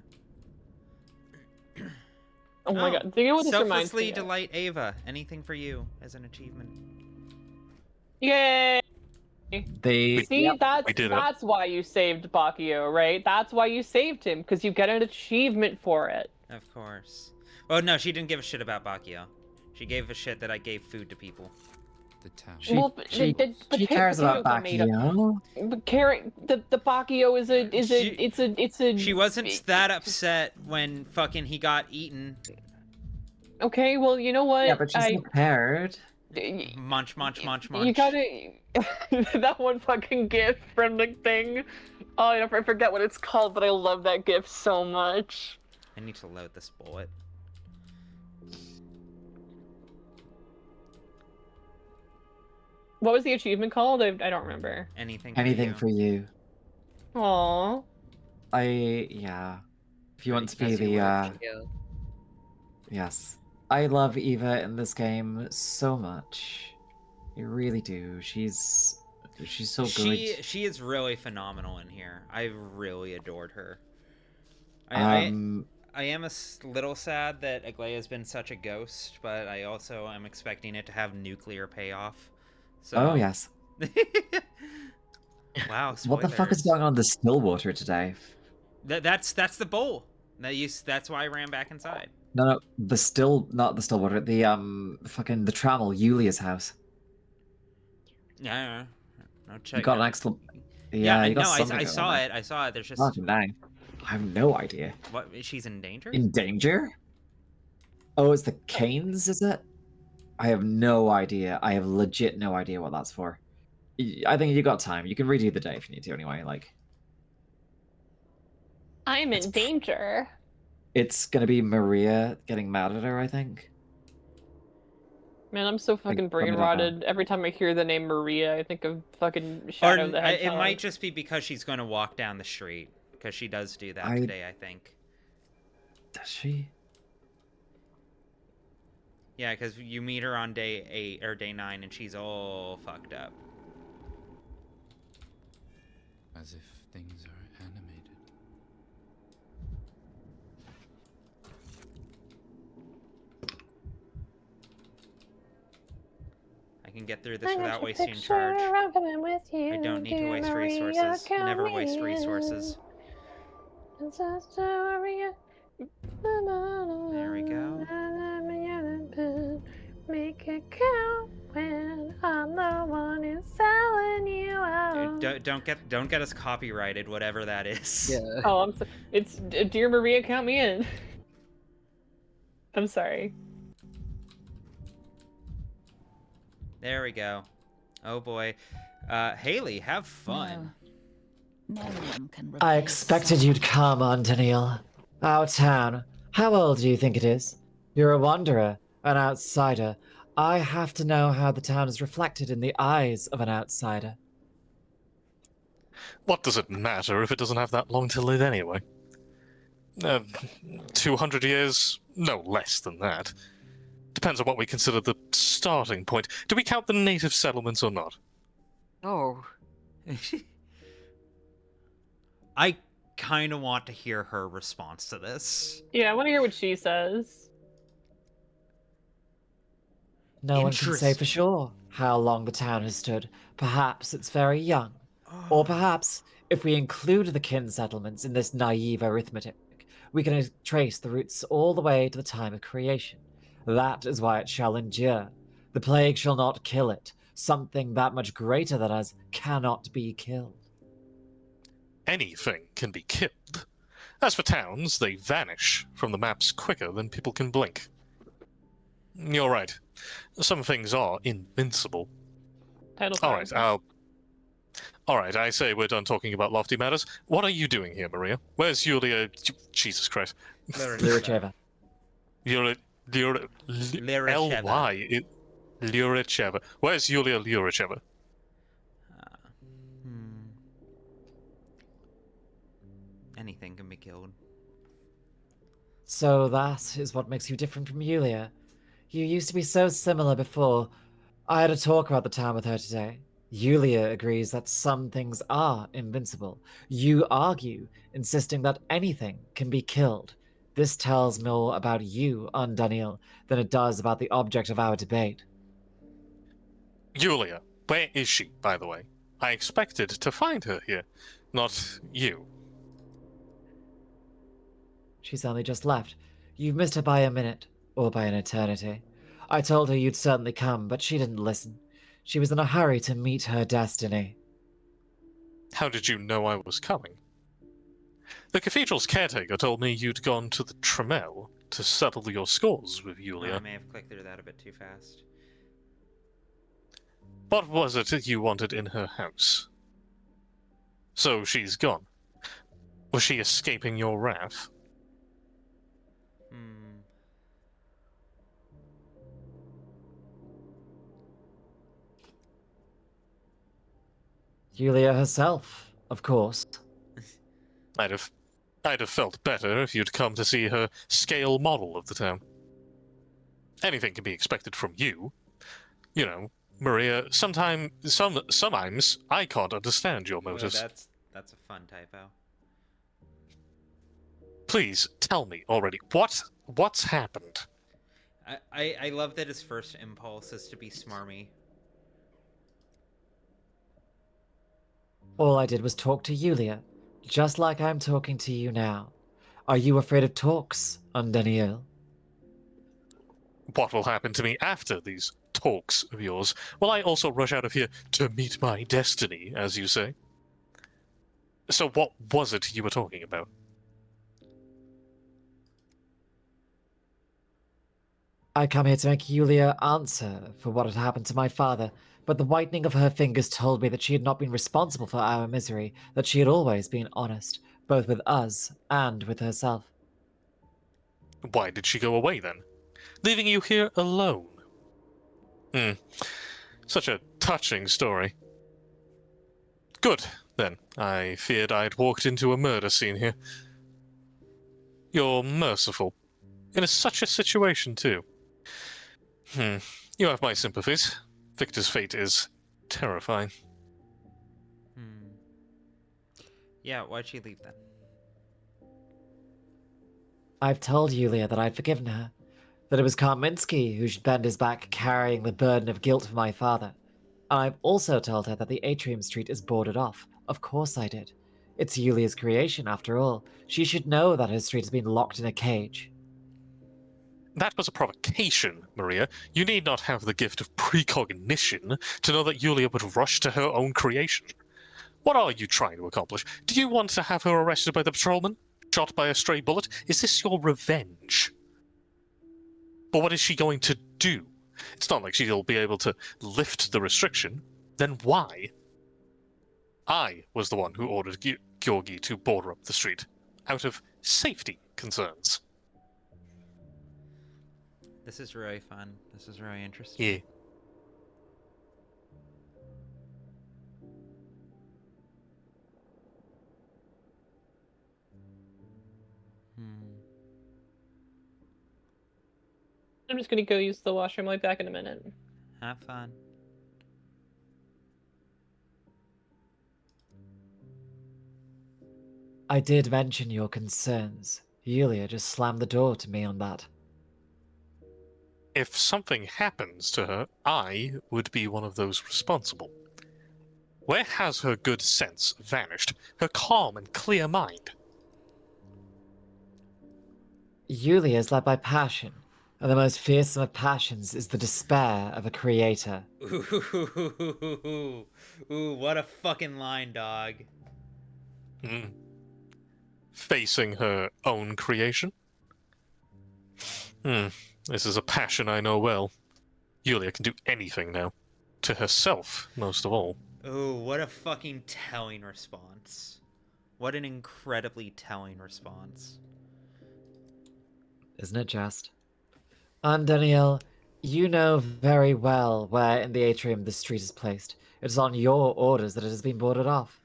Speaker 10: Oh my god. Do you know what this reminds me
Speaker 1: Selflessly
Speaker 10: of?
Speaker 1: delight Ava. Anything for you as an achievement.
Speaker 10: Yay!
Speaker 13: They...
Speaker 10: See,
Speaker 13: Yep.
Speaker 10: that's why you saved Bacchio, right? That's why you saved him, because you get an achievement for it.
Speaker 1: Of course. Well, no, she didn't give a shit about Bacchio. She gave a shit that I gave food to people.
Speaker 5: The town.
Speaker 13: She cares about Bacchio.
Speaker 10: But the Bacchio is a.
Speaker 1: She wasn't that upset when fucking he got eaten.
Speaker 10: Okay, well, you know what?
Speaker 13: Yeah, but she's prepared.
Speaker 1: Munch, munch, munch, munch.
Speaker 10: You gotta that one fucking gif from the thing. Oh, I forget what it's called, but I love that gif so much.
Speaker 1: I need to load this bullet.
Speaker 10: What was the achievement called? I don't remember.
Speaker 1: Anything.
Speaker 13: Anything for you.
Speaker 10: Aww.
Speaker 13: Yeah. If you want to be the Yes. I love Eva in this game so much. I really do. She's so good.
Speaker 1: She is really phenomenal in here. I really adored her. I am a little sad that Aglaya's been such a ghost, but I also am expecting it to have nuclear payoff. So...
Speaker 13: Oh yes.
Speaker 1: Wow.
Speaker 13: What the fuck is going on in the Stillwater today?
Speaker 1: That's the bowl. That's why I ran back inside.
Speaker 13: No, not the Stillwater. The fucking the Trammel, Yulia's house.
Speaker 1: Yeah. No, check.
Speaker 13: You got an excellent.
Speaker 1: Yeah,
Speaker 13: you got
Speaker 1: no,
Speaker 13: something
Speaker 1: I
Speaker 13: going
Speaker 1: saw
Speaker 13: on
Speaker 1: it. I saw it. There's just.
Speaker 13: Fucking dang. I have no idea.
Speaker 1: What? She's in danger?
Speaker 13: In danger? Oh, it's the Canes, is it? I have no idea. I have legit no idea what that's for. I think you got time. You can redo the day if you need to anyway. Like,
Speaker 10: I'm in danger.
Speaker 13: it's gonna be Maria getting mad at her, I think.
Speaker 10: Man, I'm so fucking brain rotted. Every time I hear the name Maria, I think of fucking Shadow the Hedgehog.
Speaker 1: It might just be because she's going to walk down the street. Because she does do that today, I think.
Speaker 13: Does she?
Speaker 1: Yeah, because you meet her on day 8 or day 9 and she's all fucked up.
Speaker 5: As if things are animated.
Speaker 1: I can get through this without wasting charge. I don't need to waste resources. Never waste resources. There we go.
Speaker 11: Make it count when I'm the one who's selling you out.
Speaker 1: Dude, don't get us copyrighted, whatever that is.
Speaker 10: Yeah. Oh, it's Dear Maria, count me in. I'm sorry.
Speaker 1: There we go. Oh boy. Haley, have fun.
Speaker 4: No one can
Speaker 9: I expected you'd come, Antonil. Our town. How old do you think it is? You're a wanderer, an outsider. I have to know how the town is reflected in the eyes of an outsider.
Speaker 2: What does it matter if it doesn't have that long to live anyway? 200 years? No less than that. Depends on what we consider the starting point. Do we count the native settlements or not?
Speaker 15: Oh.
Speaker 1: I kind of want to hear her response to this.
Speaker 10: Yeah, I want to hear what she says.
Speaker 9: No one can say for sure how long the town has stood. Perhaps it's very young. Or perhaps If we include the kin settlements in this naive arithmetic, we can trace the roots all the way to the time of creation. That is why it shall endure. The plague shall not kill it. Something that much greater than us cannot be killed.
Speaker 2: Anything can be killed. As for towns, they vanish from the maps quicker than people can blink. You're right. Some things are invincible. Alright, Alright, I say we're done talking about lofty matters. What are you doing here, Maria? Where's Yulia... Jesus Christ.
Speaker 9: Lyracheva.
Speaker 2: L-Y... Lyracheva. Where's Yulia Lyracheva?
Speaker 1: Anything can be killed.
Speaker 9: So that is what makes you different from Yulia. You used to be so similar before. I had a talk about the town with her today. Yulia agrees that some things are invincible. You argue, insisting that anything can be killed. This tells more about you, Undaniel, than it does about the object of our debate.
Speaker 2: Yulia, where is she, by the way? I expected to find her here, not you.
Speaker 9: She's only just left. You've missed her by a minute, or by an eternity. I told her you'd certainly come, but she didn't listen. She was in a hurry to meet her destiny.
Speaker 2: How did you know I was coming? The cathedral's caretaker told me you'd gone to the Tremel to settle your scores with Yulia.
Speaker 1: I may have clicked through that a bit too fast.
Speaker 2: What was it you wanted in her house? So she's gone. Was she escaping your wrath?
Speaker 9: Yulia herself, of course.
Speaker 2: I'd have felt better if you'd come to see her scale model of the town. Anything can be expected from you. You know, Maria, sometimes I can't understand your motives.
Speaker 1: Well, that's a fun typo.
Speaker 2: Please tell me already, what's happened?
Speaker 1: I love that his first impulse is to be smarmy.
Speaker 9: All I did was talk to Yulia, just like I'm talking to you now. Are you afraid of talks, Undaniel?
Speaker 2: What will happen to me after these talks of yours? Will I also rush out of here to meet my destiny, as you say? So what was it you were talking about?
Speaker 9: I come here to make Yulia answer for what had happened to my father, but the whitening of her fingers told me that she had not been responsible for our misery, that she had always been honest, both with us and with herself.
Speaker 2: Why did she go away then? Leaving you here alone? Such a touching story. Good, then. I feared I'd walked into a murder scene here. You're merciful. In such a situation, too. You have my sympathies. Victor's fate is terrifying.
Speaker 1: Yeah, why'd she leave then?
Speaker 9: I've told Yulia that I'd forgiven her, that it was Karminski who should bend his back carrying the burden of guilt for my father. And I've also told her that the atrium street is boarded off. Of course I did. It's Yulia's creation, after all. She should know that her street has been locked in a cage.
Speaker 2: That was a provocation, Maria. You need not have the gift of precognition to know that Yulia would rush to her own creation. What are you trying to accomplish? Do you want to have her arrested by the patrolman? Shot by a stray bullet? Is this your revenge? But what is she going to do? It's not like she'll be able to lift the restriction. Then why? I was the one who ordered Georgi to border up the street, out of safety concerns.
Speaker 1: This is really fun. This is really interesting.
Speaker 2: Yeah.
Speaker 10: I'm just gonna go use the washroom. I'll be back in a minute.
Speaker 1: Have fun.
Speaker 9: I did mention your concerns. Yulia just slammed the door to me on that.
Speaker 2: If something happens to her, I would be one of those responsible. Where has her good sense vanished? Her calm and clear mind?
Speaker 9: Yulia is led by passion, and the most fearsome of passions is the despair of a creator.
Speaker 1: Ooh, what a fucking line, dog.
Speaker 2: Facing her own creation? This is a passion I know well. Yulia can do anything now. To herself, most of all.
Speaker 1: Ooh, what a fucking telling response. What an incredibly telling response.
Speaker 9: Isn't it just? And Danielle, you know very well where in the atrium the street is placed. It is on your orders that it has been boarded off.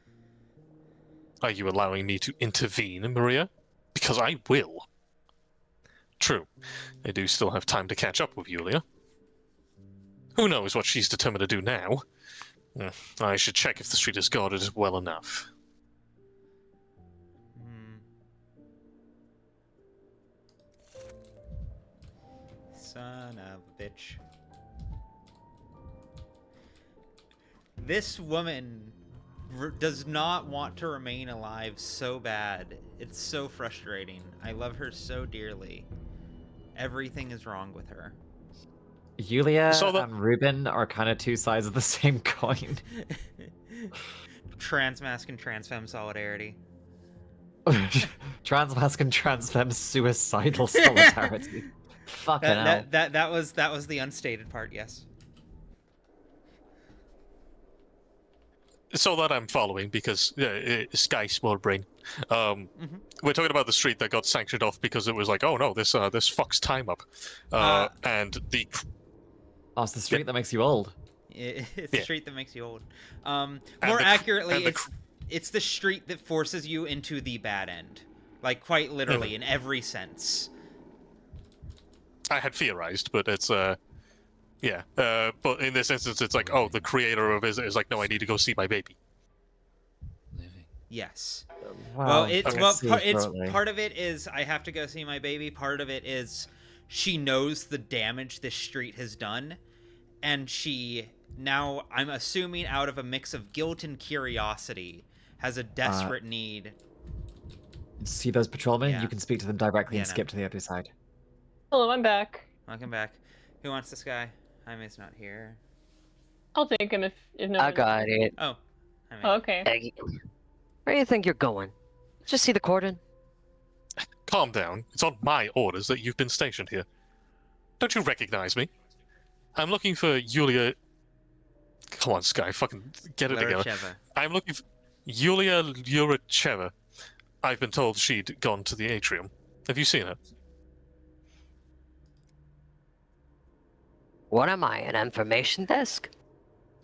Speaker 2: Are you allowing me to intervene, Maria? Because I will. True, I do still have time to catch up with Yulia. Who knows what she's determined to do now? I should check if the street is guarded well enough.
Speaker 1: Son of a bitch. This woman does not want to remain alive so bad. It's so frustrating. I love her so dearly. Everything is wrong with her.
Speaker 9: Yulia and Ruben are kind of two sides of the same coin.
Speaker 1: Transmask and transfemme solidarity.
Speaker 9: Transmask and transfemme suicidal solidarity. Fucking hell.
Speaker 1: That was the unstated part, yes.
Speaker 2: So that I'm following, because Sky Small Brain. We're talking about the street that got sanctioned off because it was like, oh no, this fucks time up. And the...
Speaker 9: Oh, it's the street that makes you old.
Speaker 1: It's the street that makes you old. More accurately, it's the street that forces you into the bad end. Like, quite literally, in every sense.
Speaker 2: I had theorized, but it's, yeah. But in this instance, it's like, oh, the creator of it is like, no, I need to go see my baby.
Speaker 1: Yes.
Speaker 9: Wow,
Speaker 1: it's part of it is I have to go see my baby. Part of it is she knows the damage this street has done, and she now, I'm assuming, out of a mix of guilt and curiosity, has a desperate need.
Speaker 9: See those patrolmen? You can speak to them directly and skip to the other side.
Speaker 10: Hello, I'm back.
Speaker 1: Welcome back. Who wants this guy? Jaime's not here.
Speaker 10: I'll take him if no.
Speaker 15: I got it.
Speaker 1: Oh.
Speaker 10: Okay.
Speaker 15: Where do you think you're going? Just see the cordon.
Speaker 2: Calm down. It's on my orders that you've been stationed here. Don't you recognize me? I'm looking for Yulia... Come on, Sky, fucking get it together. I'm looking for Yulia Yuracheva. I've been told she'd gone to the atrium. Have you seen her?
Speaker 15: What am I, an information desk?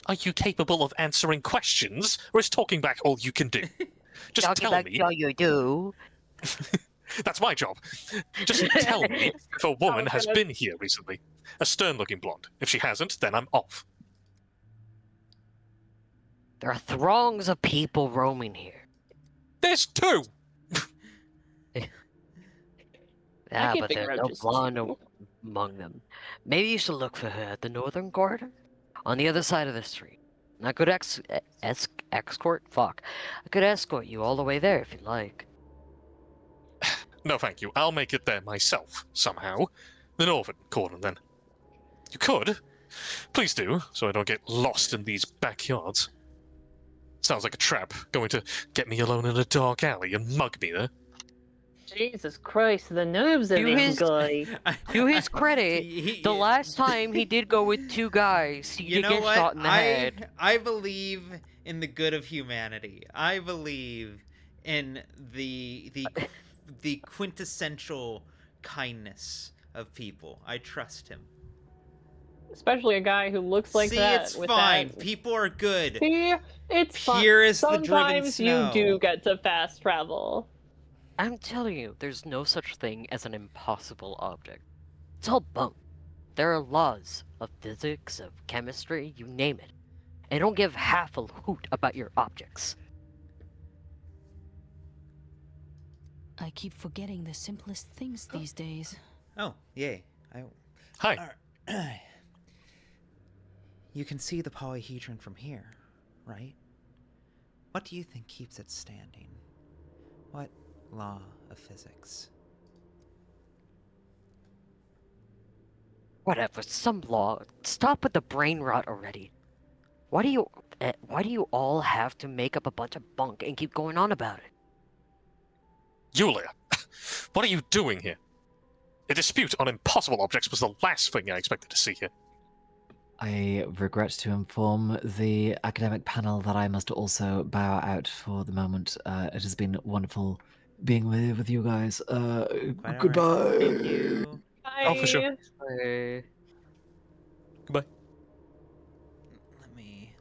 Speaker 2: Are you capable of answering questions, or is talking back all you can do? Just tell me.
Speaker 15: All you do.
Speaker 2: That's my job. Just tell me if a woman has been here recently. A stern-looking blonde. If she hasn't, then I'm off.
Speaker 15: There are throngs of people roaming here.
Speaker 2: There's two!
Speaker 15: Yeah, but there's no blonde among them. Maybe you should look for her at the northern corridor, on the other side of the street. And I could escort? Fuck. I could escort you all the way there if you'd like.
Speaker 2: No, thank you. I'll make it there myself, somehow. The northern corner, then. You could. Please do, so I don't get lost in these backyards. Sounds like a trap, going to get me alone in a dark alley and mug me there.
Speaker 10: Jesus Christ, the nerves of this guy.
Speaker 15: To his credit, the last time he did go with two guys, he did get shot in the head.
Speaker 1: I believe in the good of humanity. I believe in the quintessential kindness of people. I trust him.
Speaker 10: Especially a guy who looks like that.
Speaker 1: See, it's fine. People are good.
Speaker 10: See, it's fine.
Speaker 1: Here is the driven
Speaker 10: Sometimes
Speaker 1: snow.
Speaker 10: you do get to fast travel.
Speaker 15: I'm telling you, there's no such thing as an impossible object. It's all bunk. There are laws of physics, of chemistry, you name it. And don't give half a hoot about your objects.
Speaker 4: I keep forgetting the simplest things these days.
Speaker 1: Oh, yay.
Speaker 2: Hi.
Speaker 1: You can see the polyhedron from here, right? What do you think keeps it standing? What law of physics?
Speaker 15: Whatever, some law. Stop with the brain rot already. Why do you all have to make up a bunch of bunk and keep going on about it?
Speaker 2: Yulia, what are you doing here? A dispute on impossible objects was the last thing I expected to see here.
Speaker 9: I regret to inform the academic panel that I must also bow out for the moment. It has been wonderful being with you guys. Goodbye.
Speaker 1: Right. Thank you.
Speaker 10: Bye.
Speaker 2: Oh, for sure.
Speaker 15: Bye.
Speaker 2: Goodbye.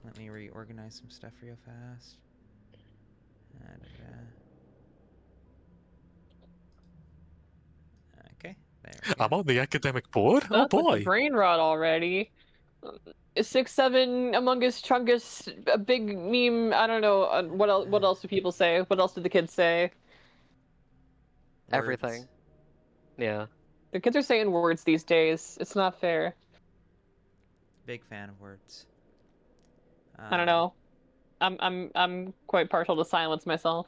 Speaker 1: Let me reorganize some stuff real fast. Okay, there we go.
Speaker 2: I'm on the academic board. Oh
Speaker 10: That's with
Speaker 2: boy.
Speaker 10: the brain rot already. 6'7" Among Us Chungus, a big meme. I don't know what else. What else do people say? What else did the kids say?
Speaker 15: Everything. Yeah.
Speaker 10: The kids are saying words these days. It's not fair.
Speaker 1: Big fan of words.
Speaker 10: I don't know. I'm quite partial to silence myself.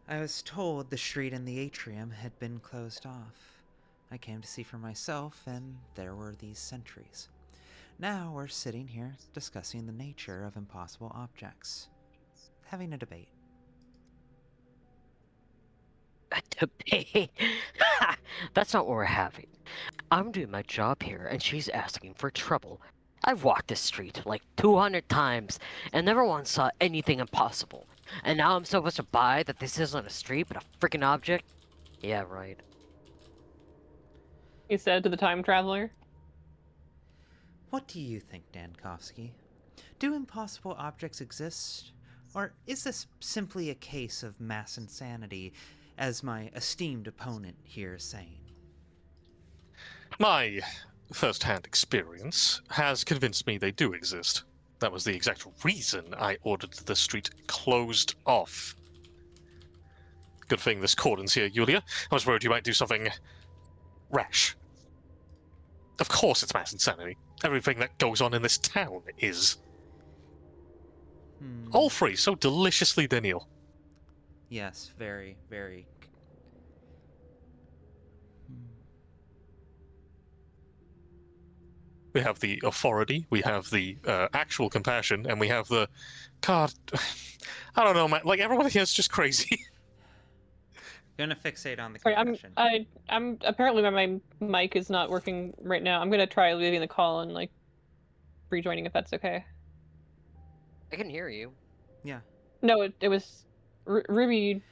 Speaker 1: I was told the street in the atrium had been closed off. I came to see for myself, and there were these sentries. Now we're sitting here discussing the nature of impossible objects. Having a debate.
Speaker 15: A debate? That's not what we're having. I'm doing my job here, and she's asking for trouble. I've walked this street like 200 times, and never once saw anything impossible. And now I'm supposed to buy that this isn't a street, but a freaking object? Yeah, right.
Speaker 10: He said to the time traveler.
Speaker 1: What do you think, Dankovsky? Do impossible objects exist? Or is this simply a case of mass insanity, as my esteemed opponent here is saying?
Speaker 2: My first-hand experience has convinced me they do exist. That was the exact reason I ordered the street closed off. Good thing this cordon's here, Yulia. I was worried you might do something rash. Of course it's mass insanity. Everything that goes on in this town is. All three so deliciously denial.
Speaker 1: Yes, very, very.
Speaker 2: We have the authority, we have the actual compassion, and we have the... God, I don't know, man. Like, everyone here is just crazy.
Speaker 1: Gonna fixate on the
Speaker 10: Sorry,
Speaker 1: compassion.
Speaker 10: I'm apparently my mic is not working right now. I'm gonna try leaving the call and like rejoining if that's okay.
Speaker 15: I can hear you.
Speaker 1: Yeah.
Speaker 10: No, it was Ruby.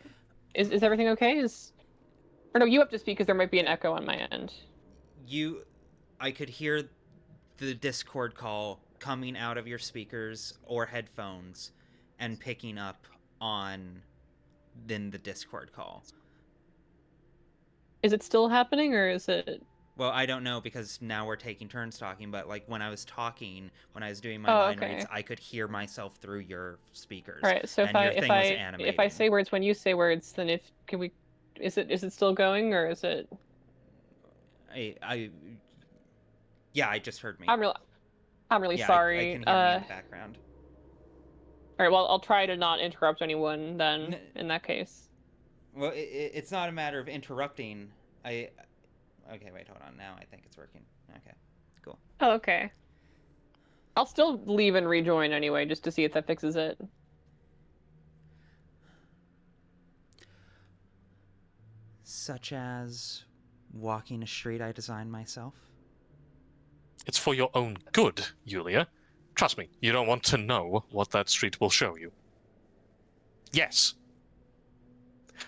Speaker 10: Is everything okay? Or no, you have to speak because there might be an echo on my end.
Speaker 1: I could hear the Discord call coming out of your speakers or headphones and picking up on then the Discord call.
Speaker 10: Is it still happening or is it?
Speaker 1: Well, I don't know because now we're taking turns talking, but like when I was talking, when I was doing my line reads, I could hear myself through your speakers.
Speaker 10: All right, so if I say words when you say words, then is it still going or is it?
Speaker 1: Yeah, I just heard me.
Speaker 10: I'm really sorry.
Speaker 1: I can hear me in the background.
Speaker 10: All right, well, I'll try to not interrupt anyone then. In that case.
Speaker 1: Well, it's not a matter of interrupting. Okay, wait, hold on. Now I think it's working. Okay, cool.
Speaker 10: Oh, okay. I'll still leave and rejoin anyway, just to see if that fixes it.
Speaker 1: Such as walking a street I designed myself?
Speaker 2: It's for your own good, Yulia. Trust me, you don't want to know what that street will show you. Yes.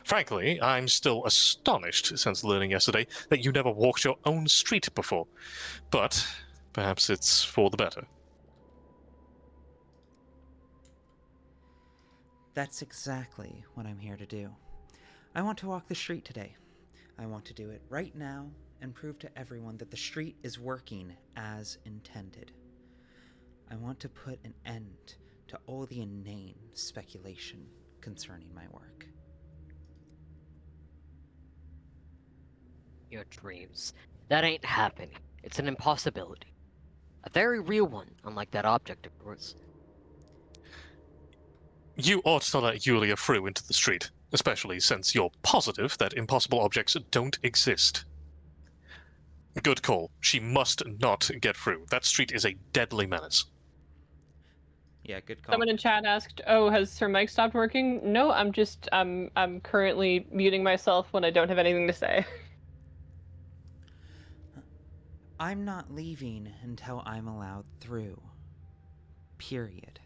Speaker 2: Frankly, I'm still astonished since learning yesterday that you never walked your own street before. But perhaps it's for the better.
Speaker 1: That's exactly what I'm here to do. I want to walk the street today. I want to do it right now and prove to everyone that the street is working as intended. I want to put an end to all the inane speculation concerning my work.
Speaker 15: Your dreams. That ain't happening. It's an impossibility. A very real one, unlike that object of yours.
Speaker 2: You ought to let Yulia through into the street, especially since you're positive that impossible objects don't exist. Good call. She must not get through. That street is a deadly menace.
Speaker 1: Yeah, good call.
Speaker 10: Someone in chat asked, "Oh, has her mic stopped working?" No, I'm currently muting myself when I don't have anything to say.
Speaker 1: I'm not leaving until I'm allowed through. Period.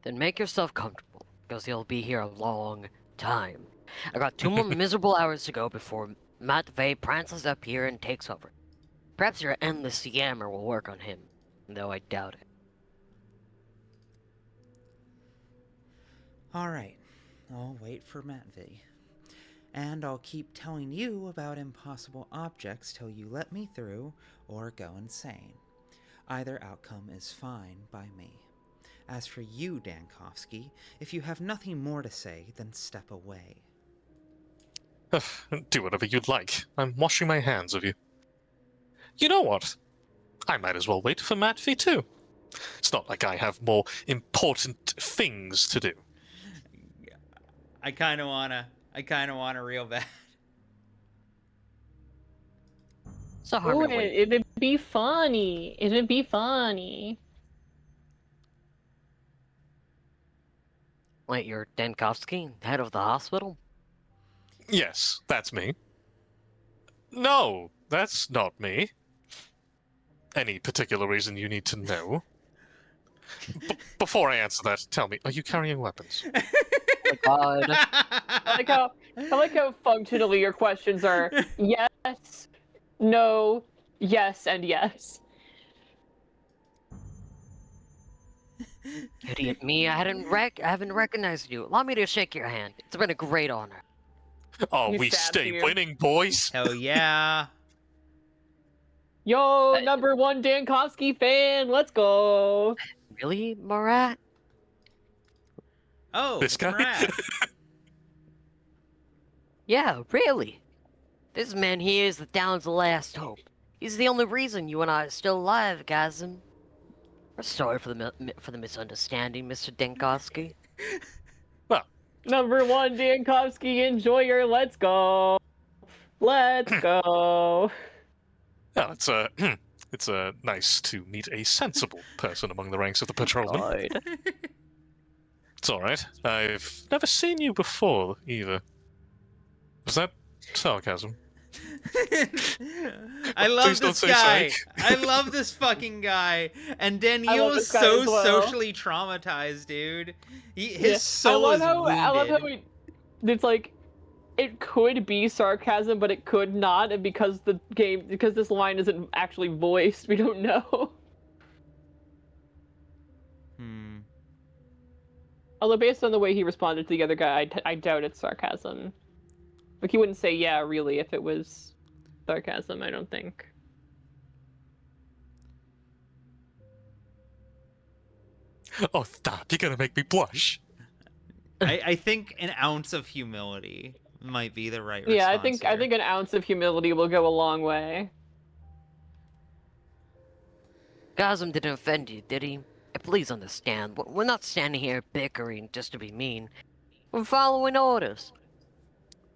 Speaker 15: Then make yourself comfortable, because you'll be here a long time. I got 2 more miserable hours to go before Matvey prances up here and takes over. Perhaps your endless yammer will work on him, though I doubt it.
Speaker 1: Alright, I'll wait for Matvey. And I'll keep telling you about impossible objects till you let me through or go insane. Either outcome is fine by me. As for you, Dankovsky, if you have nothing more to say, then step away.
Speaker 2: Do whatever you'd like. I'm washing my hands of you. You know what? I might as well wait for Matvey too. It's not like I have more important things to do.
Speaker 1: I kinda wanna real bad.
Speaker 15: So
Speaker 10: Ooh, it'd be funny. It'd be funny.
Speaker 15: Wait, you're Dankovsky, head of the hospital?
Speaker 2: Yes, that's me. No, that's not me. Any particular reason you need to know? Before I answer that, tell me, are you carrying weapons?
Speaker 15: Oh my god.
Speaker 10: I like how functionally your questions are yes, no, yes, and yes.
Speaker 15: Idiot me, I haven't recognized you. Allow me to shake your hand. It's been a great honor.
Speaker 2: Oh,
Speaker 10: He
Speaker 2: we
Speaker 10: stabs
Speaker 2: stay
Speaker 10: you.
Speaker 2: winning, boys.
Speaker 1: Hell yeah.
Speaker 10: Yo, #1 Dankovsky fan, let's go.
Speaker 15: Really, Marat?
Speaker 1: Oh,
Speaker 2: This guy?
Speaker 1: Marat.
Speaker 15: Yeah, really. This man here is the town's last hope. He's the only reason you and I are still alive, Gazim. We're sorry for the misunderstanding, Mr. Dankovsky.
Speaker 2: Well,
Speaker 10: #1 Dankovsky, enjoy your let's go. Let's go.
Speaker 2: yeah, it's nice to meet a sensible person among the ranks of the patrolmen. It's all right. I've never seen you before either. Was that sarcasm?
Speaker 1: I love
Speaker 2: Please don't
Speaker 1: this
Speaker 2: say
Speaker 1: guy.
Speaker 2: psych.
Speaker 1: I love this fucking guy. And
Speaker 10: I
Speaker 1: Daniel
Speaker 10: love
Speaker 1: is
Speaker 10: this guy
Speaker 1: so
Speaker 10: as well.
Speaker 1: socially traumatized, dude. His soul
Speaker 10: I
Speaker 1: is
Speaker 10: love how
Speaker 1: wounded.
Speaker 10: it's like it could be sarcasm, but it could not, and because this line isn't actually voiced, we don't know. Although based on the way he responded to the other guy, I doubt it's sarcasm. Like he wouldn't say yeah really if it was sarcasm, I don't think.
Speaker 2: Oh, stop! You're gonna make me blush.
Speaker 1: I think an ounce of humility might be the right response.
Speaker 10: Yeah, I think an ounce of humility will go a long way.
Speaker 15: Gazim didn't offend you, did he? Please understand, we're not standing here bickering just to be mean. We're following orders.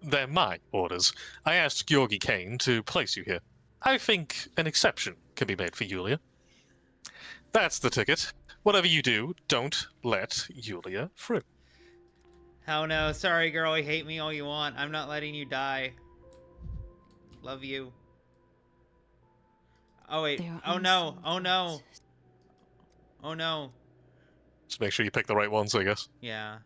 Speaker 2: They're my orders. I asked Georgi Kane to place you here. I think an exception can be made for Yulia. That's the ticket. Whatever you do, don't let Yulia through.
Speaker 1: Oh no, sorry girl, hate me all you want. I'm not letting you die. Love you. Oh wait, oh no, oh no. Oh no.
Speaker 2: Just make sure you pick the right ones, I guess.
Speaker 1: Yeah.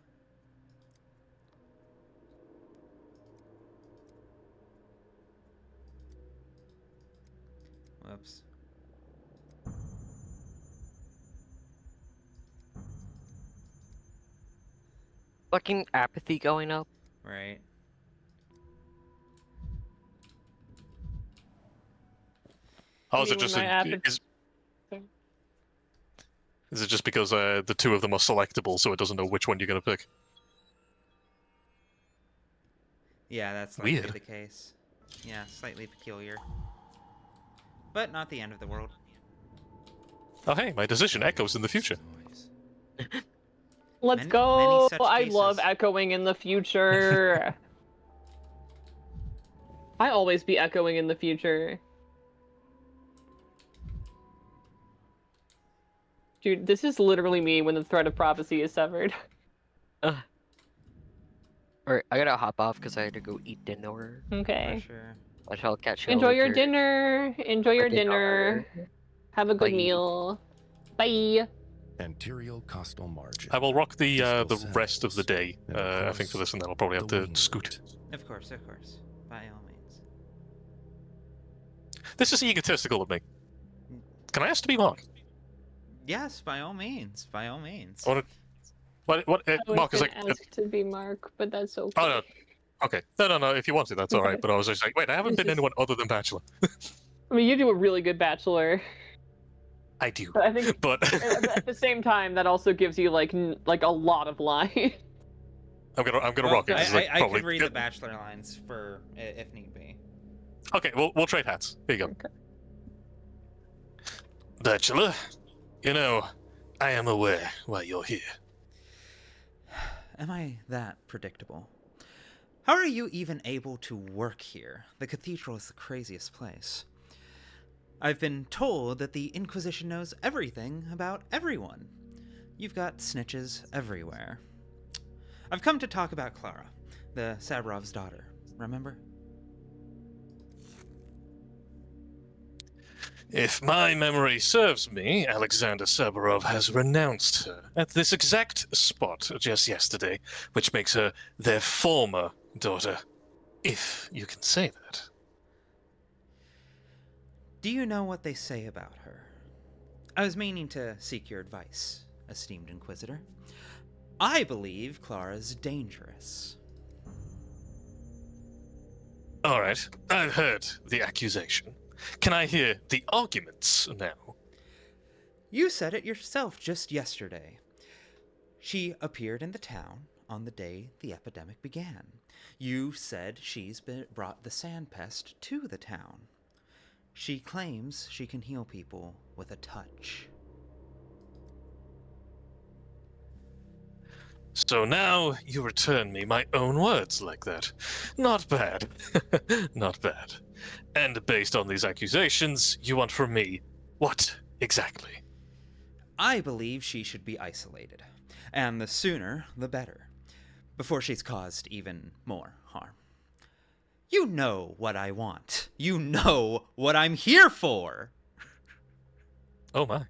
Speaker 1: Whoops.
Speaker 15: Fucking apathy going up.
Speaker 1: Right.
Speaker 2: Oh, is it just is it just because the two of them are selectable, so it doesn't know which one you're gonna pick?
Speaker 1: Yeah, that's likely
Speaker 2: Weird.
Speaker 1: the case. Yeah, slightly peculiar. but not the end of the world.
Speaker 2: Oh hey, my decision echoes in the future.
Speaker 10: Let's
Speaker 1: Many
Speaker 10: go!
Speaker 1: such
Speaker 10: I
Speaker 1: cases.
Speaker 10: love echoing in the future. I always be echoing in the future. Dude, this is literally me when the thread of prophecy is severed.
Speaker 15: Alright, I gotta hop off because I had to go eat dinner.
Speaker 10: Okay.
Speaker 1: For sure.
Speaker 15: I shall catch you
Speaker 10: Enjoy your
Speaker 15: later.
Speaker 10: dinner. Enjoy your dinner. Have a good
Speaker 15: Bye.
Speaker 10: meal. Bye.
Speaker 16: Anterior costal margin.
Speaker 2: I will rock the
Speaker 16: Distal
Speaker 2: rest of the day,
Speaker 16: and of
Speaker 2: I think, for
Speaker 16: course,
Speaker 2: this, and then I'll probably have
Speaker 16: the
Speaker 2: to
Speaker 16: wing
Speaker 2: scoot.
Speaker 1: Of course, by all means.
Speaker 2: This is egotistical of me. Can I ask to be Mark?
Speaker 1: Yes, by all means, by all means.
Speaker 2: What?
Speaker 10: I was
Speaker 2: Mark is
Speaker 10: gonna
Speaker 2: like.
Speaker 10: ask to be Mark, but that's okay.
Speaker 2: Oh no. Okay. No. If you want to, that's all right. But I was just like, wait, I haven't
Speaker 10: It's
Speaker 2: been
Speaker 10: just-
Speaker 2: anyone other than Bachelor.
Speaker 10: I mean, you do a really good bachelor.
Speaker 2: I do.
Speaker 10: But I think,
Speaker 2: But
Speaker 10: at the same time, that also gives you like a lot of lines.
Speaker 2: I'm gonna
Speaker 1: Well,
Speaker 2: rock it.
Speaker 1: I could read the Bachelor lines for if need be.
Speaker 2: Okay, we'll trade hats. Here you go.
Speaker 10: Okay.
Speaker 2: Bachelor, you know, I am aware why you're here.
Speaker 1: Am I that predictable? How are you even able to work here? The cathedral is the craziest place. I've been told that the Inquisition knows everything about everyone. You've got snitches everywhere. I've come to talk about Clara, the Saburov's daughter. Remember?
Speaker 2: If my memory serves me, Alexander Saburov has renounced her at this exact spot just yesterday, which makes her their former daughter, if you can say that.
Speaker 1: Do you know what they say about her? I was meaning to seek your advice, esteemed Inquisitor. I believe Clara's dangerous.
Speaker 2: All right, I've heard the accusation. Can I hear the arguments now?
Speaker 1: You said it yourself just yesterday. She appeared in the town on the day the epidemic began. You said she's brought the sand pest to the town. She claims she can heal people with a touch.
Speaker 2: So now you return me my own words like that. Not bad. Not bad. And based on these accusations, you want from me what exactly?
Speaker 1: I believe she should be isolated, and the sooner the better, before she's caused even more harm. You know what I want. You know what I'm here for.
Speaker 2: Oh my.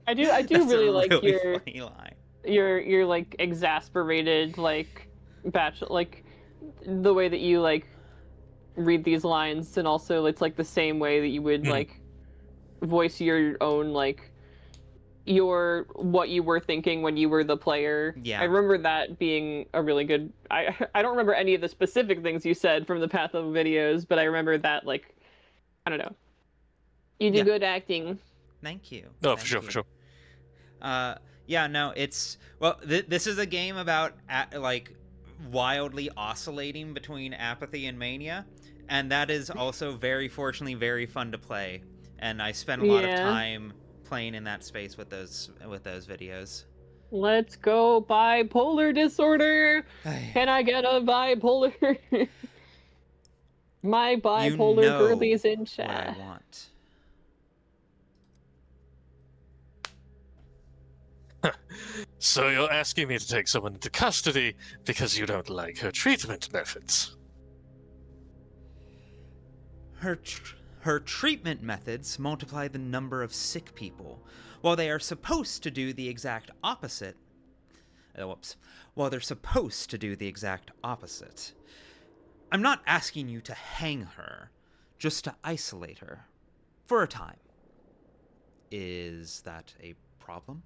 Speaker 10: I do
Speaker 1: That's
Speaker 10: really
Speaker 1: a
Speaker 10: like
Speaker 1: really
Speaker 10: your
Speaker 1: funny line.
Speaker 10: your like exasperated like like the way that you like read these lines, and also it's like the same way that you would like voice your own like what you were thinking when you were the player.
Speaker 1: Yeah.
Speaker 10: I remember that being a really good I don't remember any of the specific things you said from the Patho videos, but I remember that like I don't know. You do good acting.
Speaker 1: Thank you.
Speaker 2: No,
Speaker 1: Thank
Speaker 2: for sure,
Speaker 1: you.
Speaker 2: for sure.
Speaker 1: Yeah, no, it's well. This is a game about like wildly oscillating between apathy and mania, and that is also very fortunately very fun to play. And I spent a lot of time playing in that space with those videos.
Speaker 10: Let's go bipolar disorder. Can I get a bipolar? My bipolar girlies in chat.
Speaker 1: What I want.
Speaker 2: So you're asking me to take someone into custody because you don't like her treatment methods?
Speaker 1: Her treatment methods multiply the number of sick people, while they are supposed to do the exact opposite. While they're supposed to do the exact opposite. I'm not asking you to hang her, just to isolate her. For a time. Is that a problem?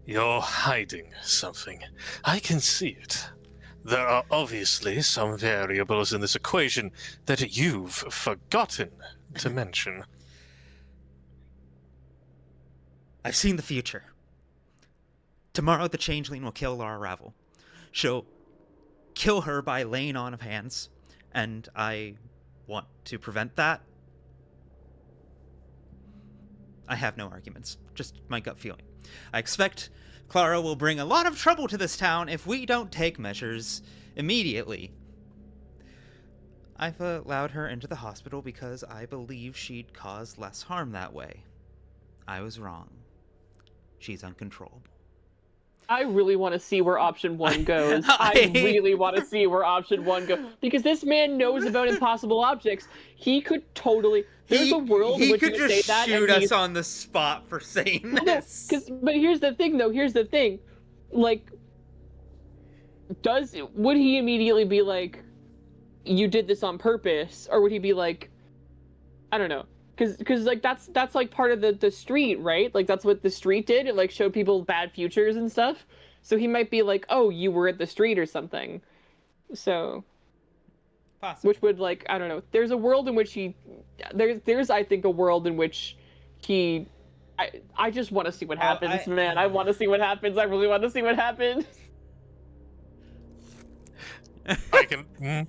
Speaker 2: You're hiding something. I can see it. There are obviously some variables in this equation that you've forgotten to mention.
Speaker 1: I've seen the future. Tomorrow the changeling will kill Lara Ravel. She'll kill her by laying on of hands, and I want to prevent that. I have no arguments, just my gut feeling. I expect Clara will bring a lot of trouble to this town if we don't take measures immediately. I've allowed her into the hospital because I believe she'd cause less harm that way. I was wrong. She's uncontrollable.
Speaker 10: I really want to see where option 1 goes. I really want to see where option 1 goes. Because this man knows about impossible objects. He could totally... There's a world in which you could say that.
Speaker 1: He could just shoot us on the spot for saying this.
Speaker 10: But here's the thing, though. Here's the thing. Like, would he immediately be like, you did this on purpose? Or would he be like, I don't know. Because like, that's like part of the street, right? Like, that's what the street did. It, like, showed people bad futures and stuff. So he might be like, oh, you were at the street or something. So... Possibly. Which would, like, I don't know. There's a world in which there's I think a world in which I just want to see what happens, man. I want to see what happens. I really want to see what happens.
Speaker 2: I can...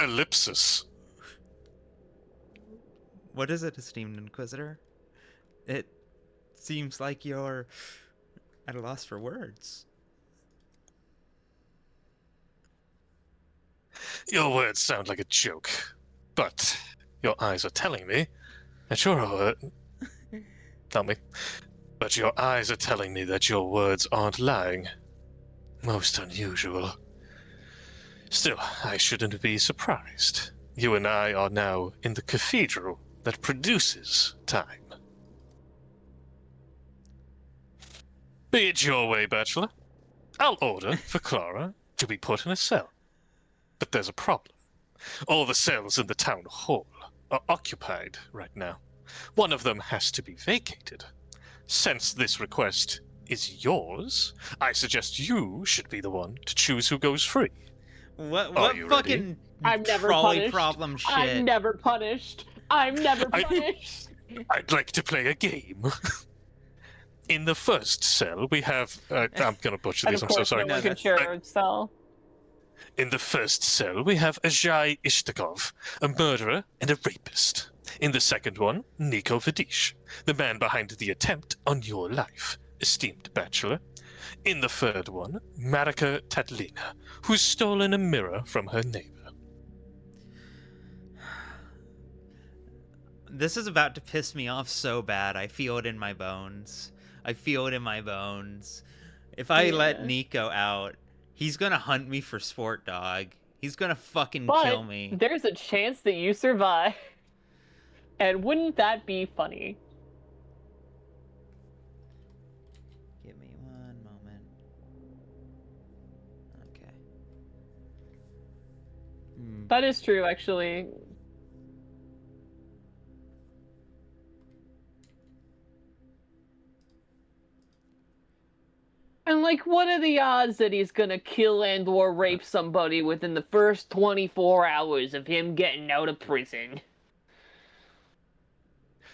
Speaker 2: Ellipsis.
Speaker 1: What is it, esteemed Inquisitor? It seems like you're at a loss for words.
Speaker 2: Your words sound like a joke, but your eyes are telling me that your tell me. But your eyes are telling me that your words aren't lying. Most unusual. Still, I shouldn't be surprised. You and I are now in the cathedral that produces time. Be it your way, Bachelor. I'll order for Clara to be put in a cell. But there's a problem. All the cells in the town hall are occupied right now. One of them has to be vacated. Since this request is yours, I suggest you should be the one to choose who goes free.
Speaker 1: What fucking
Speaker 10: I'm never
Speaker 1: trolley
Speaker 10: punished.
Speaker 1: problem shit?
Speaker 10: I'm never punished. I'm never punished.
Speaker 2: I'd like to play a game. In the first cell, we have... I'm going to butcher these, I'm so sorry.
Speaker 10: No one can share a cell.
Speaker 2: In the first cell, we have Ajay Ishtakov, a murderer and a rapist. In the second one, Niko Vidish, the man behind the attempt on your life, esteemed Bachelor. In the third one, Marika Tatlina, who's stolen a mirror from her neighbor.
Speaker 1: This is about to piss me off so bad. I feel it in my bones. I feel it in my bones. If I let Niko out, he's gonna hunt me for sport, dog. He's gonna fucking kill me.
Speaker 10: There's a chance that you survive. And wouldn't that be funny?
Speaker 1: Give me one moment. Okay.
Speaker 10: That is true, actually. And, like, what are the odds that he's gonna kill and or rape somebody within the first 24 hours of him getting out of prison?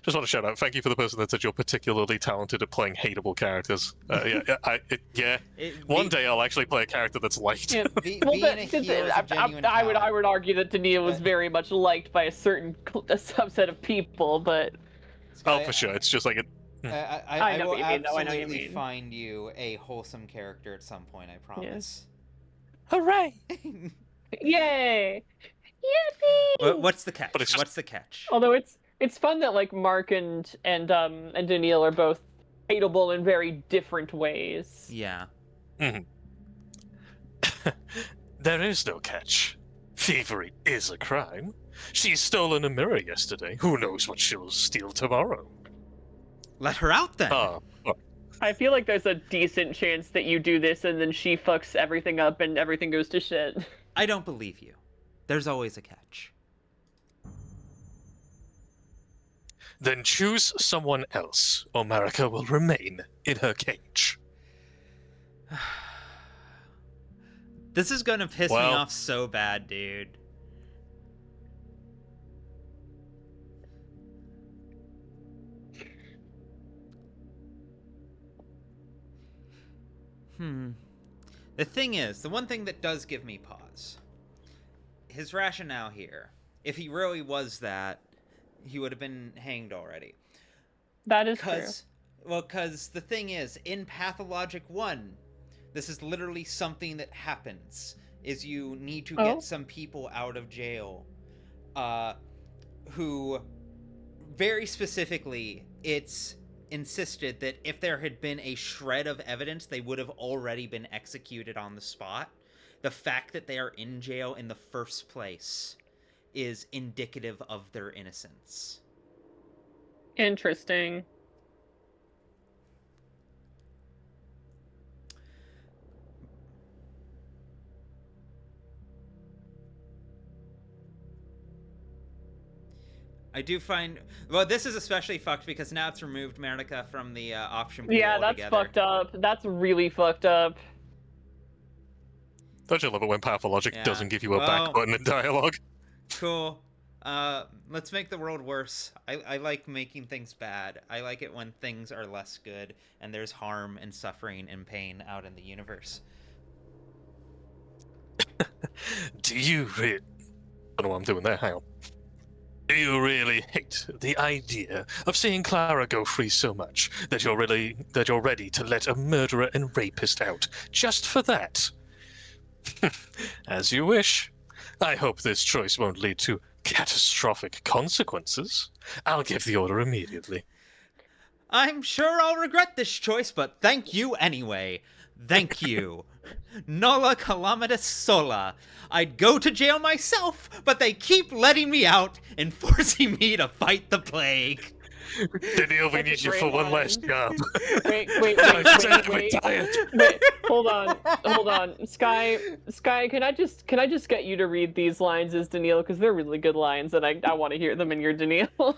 Speaker 2: Just want to shout out, thank you for the person that said you're particularly talented at playing hateable characters. One day I'll actually play a character that's liked.
Speaker 10: Yeah. I would argue that Dania was very much liked by a certain subset of people, but...
Speaker 2: Oh, for sure. It's just like...
Speaker 1: I
Speaker 10: know
Speaker 1: will
Speaker 10: what you mean, though. I know what you
Speaker 1: absolutely
Speaker 10: mean.
Speaker 1: find you a wholesome character at some point, I promise.
Speaker 2: Hooray!
Speaker 10: Yay! Yippee!
Speaker 1: What's the catch? What's the catch?
Speaker 10: Although it's fun that, like, Mark and Daniil are both hateable in very different ways.
Speaker 1: Yeah.
Speaker 2: Mm-hmm. There is no catch. Thievery is a crime. She stolen a mirror yesterday. Who knows what she'll steal tomorrow?
Speaker 1: Let her out then.
Speaker 10: I feel like there's a decent chance that you do this and then she fucks everything up and everything goes to shit.
Speaker 1: I don't believe you. There's always a catch.
Speaker 2: Then choose someone else, or Marika will remain in her cage.
Speaker 1: This is gonna piss me off so bad, dude. The thing is, the one thing that does give me pause, his rationale here, if he really was that, he would have been hanged already.
Speaker 10: That is true.
Speaker 1: Well, because the thing is, in Pathologic 1, this is literally something that happens, is you need to get some people out of jail, who, very specifically, it's insisted that if there had been a shred of evidence, they would have already been executed on the spot. The fact that they are in jail in the first place is indicative of their innocence.
Speaker 10: Interesting.
Speaker 1: I do find... Well, this is especially fucked because now it's removed Manica from the option pool
Speaker 10: Yeah, that's
Speaker 1: altogether.
Speaker 10: fucked up. That's really fucked up.
Speaker 2: Don't you love it when Pathologic doesn't give you a back button in dialogue?
Speaker 1: Cool. Let's make the world worse. I like making things bad. I like it when things are less good and there's harm and suffering and pain out in the universe.
Speaker 2: Do you really... I don't know what I'm doing there, hang on. Do you really hate the idea of seeing Clara go free so much that you're ready to let a murderer and rapist out just for that? As you wish. I hope this choice won't lead to catastrophic consequences. I'll give the order immediately.
Speaker 1: I'm sure I'll regret this choice, but thank you anyway. Thank you. Nolla Calamitas Sola. I'd go to jail myself, but they keep letting me out and forcing me to fight the plague.
Speaker 2: Daniel, we need you for one last job.
Speaker 10: Wait, hold on. Sky, can I just get you to read these lines as Daniil, because they're really good lines, and I want to hear them in your Daniil.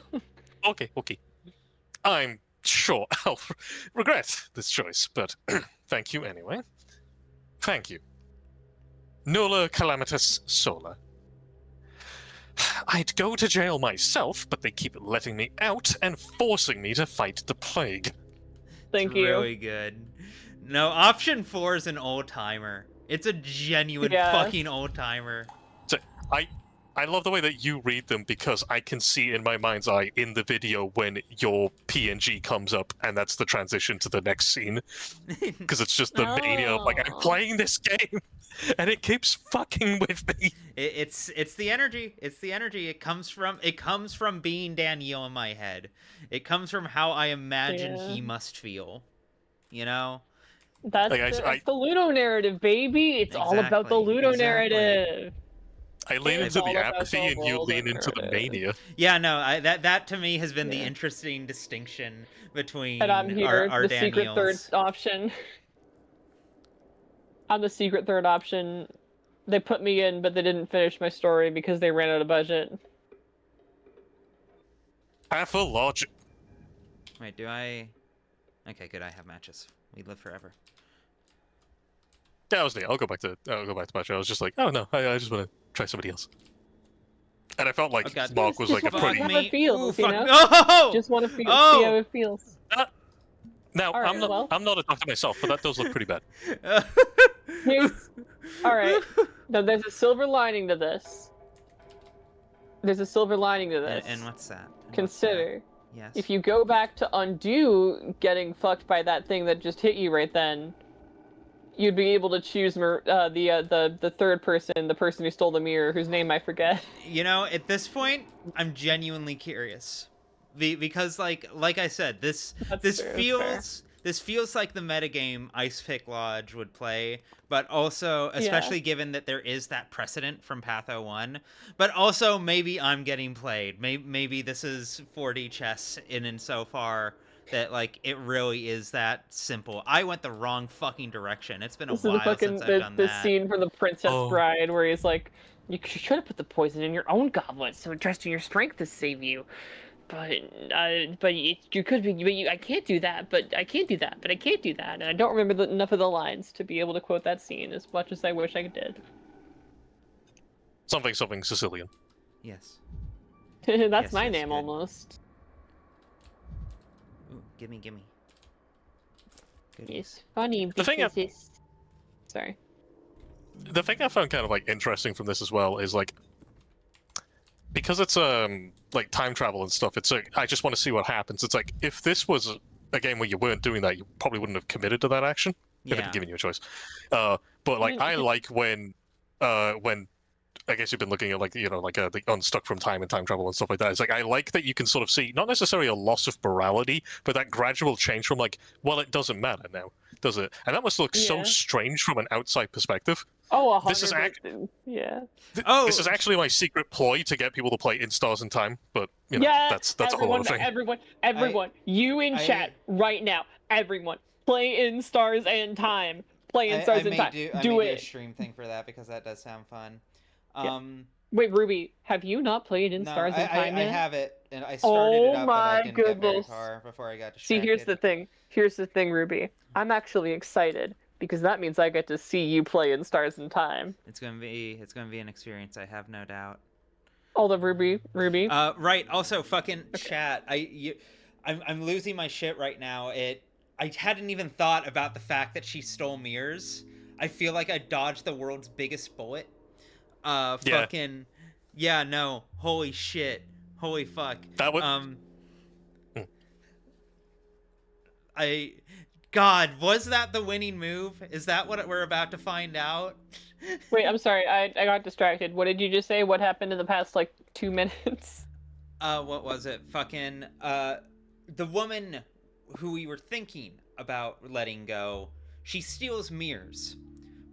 Speaker 2: Okay. I'm sure I'll regret this choice, but thank you anyway. Thank you. Nolla Calamitas Sola. I'd go to jail myself, but they keep letting me out and forcing me to fight the plague.
Speaker 10: Thank you.
Speaker 1: Really good. No, option 4 is an old-timer. It's a genuine fucking old-timer.
Speaker 2: So, I love the way that you read them because I can see in my mind's eye in the video when your PNG comes up and that's the transition to the next scene. Because it's just the mania of like, I'm playing this game and it keeps fucking with me.
Speaker 1: It's the energy. It's the energy. It comes from being Daniel in my head. It comes from how I imagine he must feel. You know?
Speaker 10: That's the Ludo narrative, baby. It's all about the Ludo narrative.
Speaker 2: I lean into the apathy and you lean into the mania.
Speaker 1: Yeah, no, that to me has been the interesting distinction between
Speaker 10: and I'm here,
Speaker 1: our
Speaker 10: the
Speaker 1: Daniels.
Speaker 10: secret third option. I'm the secret third option. They put me in, but they didn't finish my story because they ran out of budget.
Speaker 2: Pathologic.
Speaker 1: Wait, do I... Okay, good, I have matches. We live forever.
Speaker 2: Yeah, I was neat. I'll go back to match. I was just like, oh no, I just want to try somebody else. And I felt like Mark was like a pretty...
Speaker 10: How it feels, you know?
Speaker 1: Oh!
Speaker 10: Just want to see how it feels.
Speaker 2: Now, I'm not a doctor myself, but that does look pretty bad.
Speaker 10: Alright. Now, there's a silver lining to this. And
Speaker 1: what's that?
Speaker 10: Consider.
Speaker 1: Yes.
Speaker 10: If you go back to undo getting fucked by that thing that just hit you right then, you'd be able to choose the third person, the person who stole the mirror, whose name I forget.
Speaker 1: You know, at this point, I'm genuinely curious, because like I said, this feels like the metagame Ice Pick Lodge would play, but also especially given that there is that precedent from Patho 1, but also maybe I'm getting played. Maybe this is 4D chess in so far that like it really is that simple. I went the wrong fucking direction. It's been a while since I've done that.
Speaker 10: The scene from The Princess Bride where he's like, you should have put the poison in your own goblet, so trusting your strength to save you. But you could be. But I can't do that. But I can't do that. But I can't do that. And I don't remember enough of the lines to be able to quote that scene as much as I wish I did.
Speaker 2: Something Sicilian.
Speaker 1: Yes.
Speaker 10: That's my name almost.
Speaker 1: Ooh, gimme.
Speaker 10: It's funny
Speaker 2: the thing
Speaker 10: because it's Sorry.
Speaker 2: The thing I found kind of like interesting from this as well is like, because it's like time travel and stuff. It's like, I just want to see what happens. It's like, if this was a game where you weren't doing that, you probably wouldn't have committed to that action if it had given you a choice. But like, I like when I guess you've been looking at like, you know, like the Unstuck from Time and time travel and stuff like that. It's like, I like that you can sort of see not necessarily a loss of morality, but that gradual change from like, well, it doesn't matter now, does it? And that must look so strange from an outside perspective.
Speaker 10: Oh, 100%.
Speaker 2: This is this is actually my secret ploy to get people to play In Stars and Time, but you know, that's a whole other thing.
Speaker 10: Everyone, you in chat right now, everyone, play In Stars and Time. Play In Stars and Time.
Speaker 1: Do a stream thing for that because that does sound fun.
Speaker 10: Wait, Ruby, have you not played In Stars and Time yet?
Speaker 1: I have it, and I started it up, but I didn't get very
Speaker 10: goodness.
Speaker 1: far before I got distracted.
Speaker 10: See, here's the thing. Here's the thing, Ruby. I'm actually excited because that means I get to see you play In Stars and Time.
Speaker 1: It's gonna be an experience. I have no doubt.
Speaker 10: All the Ruby.
Speaker 1: Right. Also, fucking chat. I'm losing my shit right now. I hadn't even thought about the fact that she stole mirrors. I feel like I dodged the world's biggest bullet. Fucking, yeah, no, holy shit, holy fuck.
Speaker 2: That would.
Speaker 1: God, was that the winning move? Is that what we're about to find out?
Speaker 10: Wait, I'm sorry, I got distracted. What did you just say? What happened in the past, like, 2 minutes?
Speaker 1: What was it? Fucking, the woman who we were thinking about letting go, she steals mirrors.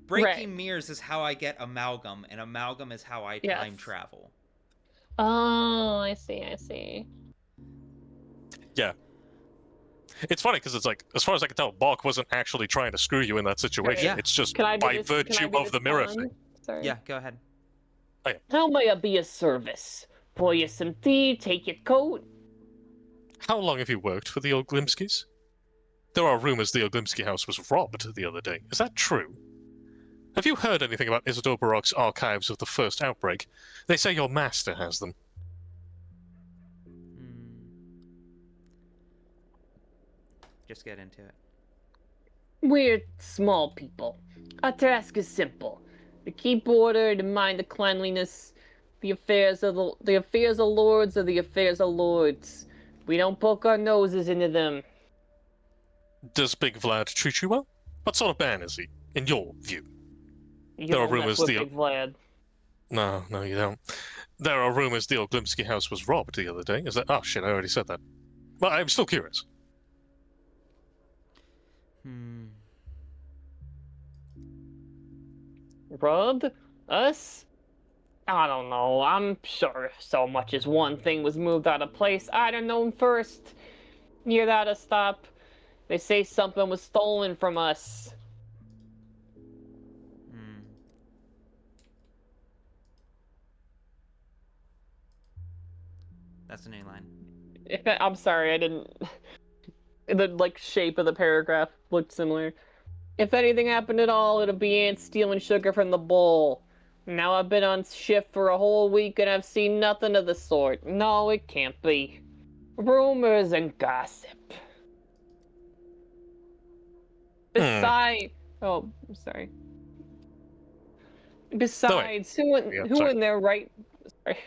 Speaker 1: Breaking mirrors is how I get amalgam, and amalgam is how I time travel.
Speaker 10: Oh, I see.
Speaker 2: Yeah. It's funny because it's like, as far as I can tell, Bach wasn't actually trying to screw you in that situation.
Speaker 1: Yeah.
Speaker 2: It's just by virtue of the mirror thing.
Speaker 10: Sorry.
Speaker 1: Yeah, go ahead.
Speaker 2: Oh, yeah.
Speaker 10: How may I be of service? Pour you some tea, take your coat.
Speaker 2: How long have you worked for the Oglimskis? There are rumors the Oglimsky house was robbed the other day. Is that true? Have you heard anything about Isidore Baroque's archives of the first outbreak? They say your master has them.
Speaker 1: Just get into it.
Speaker 11: We're small people. Our task is simple: to keep order, to mind the cleanliness. The affairs of lords are the affairs of lords. We don't poke our noses into them.
Speaker 2: Does Big Vlad treat you well? What sort of man is he, in your view?
Speaker 11: There are rumors Big Vlad.
Speaker 2: No, you don't. There are rumors the Oglimsky house was robbed the other day. Is that? Oh shit, I already said that. Well, I'm still curious.
Speaker 11: Robbed? Us? I don't know. I'm sure so much as one thing was moved out of place, I'd have known first. Near that a stop. They say something was stolen from us.
Speaker 1: That's a new line.
Speaker 10: I'm sorry, I didn't... The, like, shape of the paragraph looked similar. If anything happened at all, it'll be ants stealing sugar from the bowl. Now I've been on shift for a whole week and I've seen nothing of the sort. No, it can't be. Rumors and gossip. Besides... Oh, I'm sorry. Besides, who in their right... Sorry.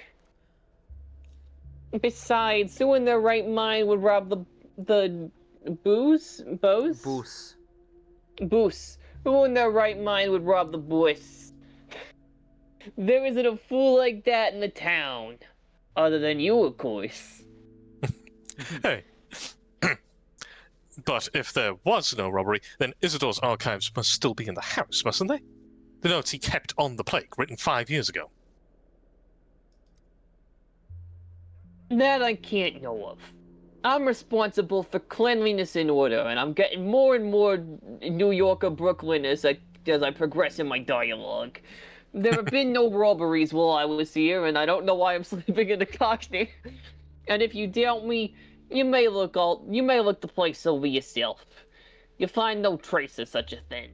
Speaker 10: Besides, who in their right mind would rob the booze? Booze? Who in their right mind would rob the booze? There isn't a fool like that in the town. Other than you, of course.
Speaker 2: Hey. But if there was no robbery, then Isidore's archives must still be in the house, mustn't they? The notes he kept on the plague, written 5 years ago.
Speaker 11: That I can't know of. I'm responsible for cleanliness and order, and I'm getting more and more New Yorker Brooklyn as I progress in my dialogue. There have been no robberies while I was here, and I don't know why I'm sleeping in the Cockney. And if you doubt me, you may look the place over yourself. You'll find no trace of such a thing.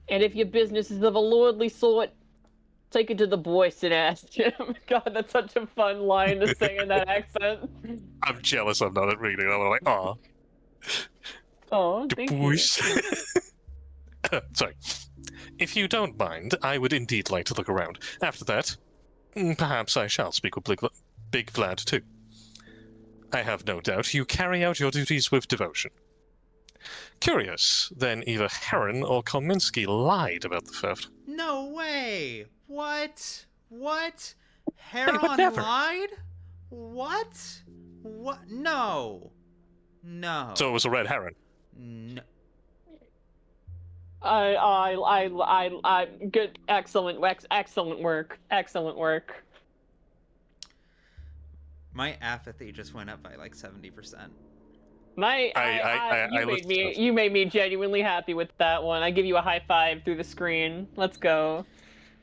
Speaker 11: And if your business is of a lordly sort, take it to the boys and ask him. God, that's such a fun line to say in that accent.
Speaker 2: I'm jealous I'm not reading it. I'm like, aw.
Speaker 11: Oh, thank you.
Speaker 2: Sorry. If you don't mind, I would indeed like to look around. After that, perhaps I shall speak with Big Vlad too. I have no doubt you carry out your duties with devotion. Curious, then either Heron or Kominsky lied about the theft.
Speaker 1: No way! What? What?
Speaker 2: They would
Speaker 1: Heron
Speaker 2: never.
Speaker 1: lied? What? What? No. No.
Speaker 2: So it was a red heron.
Speaker 1: No.
Speaker 10: Good, excellent work, excellent work.
Speaker 1: My apathy just went up by like 70%.
Speaker 10: You made me genuinely happy with that one. I give you a high five through the screen. Let's go.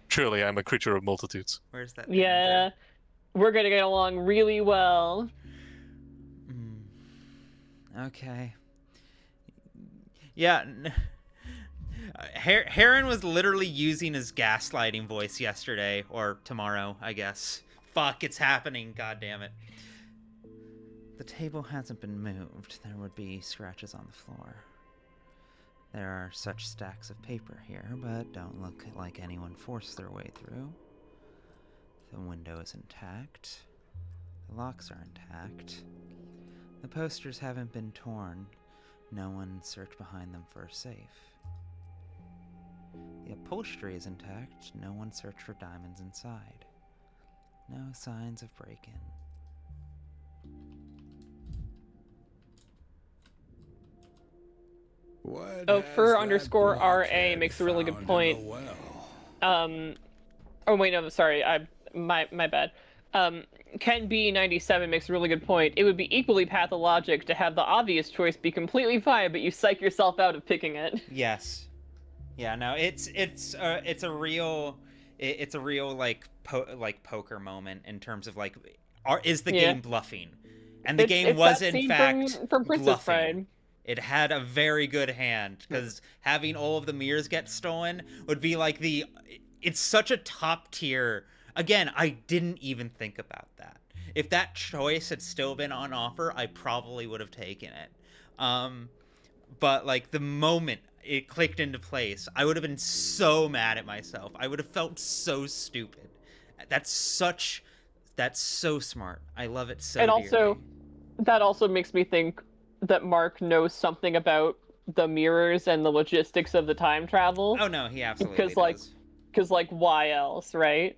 Speaker 2: Truly, I'm a creature of multitudes.
Speaker 1: Where's that?
Speaker 10: Yeah, we're gonna get along really well.
Speaker 1: Okay. Yeah. Heron was literally using his gaslighting voice yesterday, or tomorrow, I guess. Fuck, it's happening, god damn it. The table hasn't been moved. There would be scratches on the floor. There are such stacks of paper here, but don't look like anyone forced their way through. The window is intact. The locks are intact. The posters haven't been torn. No one searched behind them for a safe. The upholstery is intact. No one searched for diamonds inside. No signs of break-in.
Speaker 10: Fur_RA makes a really good point. Oh wait, no, sorry, my bad. Ken B97 makes a really good point. It would be equally pathologic to have the obvious choice be completely fine, but you psych yourself out of picking it.
Speaker 1: Yes. Yeah. No. It's a real like poker moment in terms of like, is the game bluffing? And the game was in fact
Speaker 10: from Princess
Speaker 1: bluffing.
Speaker 10: Bride.
Speaker 1: It had a very good hand, because having all of the mirrors get stolen would be like it's such a top tier. Again, I didn't even think about that. If that choice had still been on offer, I probably would have taken it. But like the moment it clicked into place, I would have been so mad at myself. I would have felt so stupid. That's so smart. I love it so dearly.
Speaker 10: That also makes me think that Mark knows something about the mirrors and the logistics of the time travel.
Speaker 1: Oh no, he absolutely does.
Speaker 10: Because like, why else, right?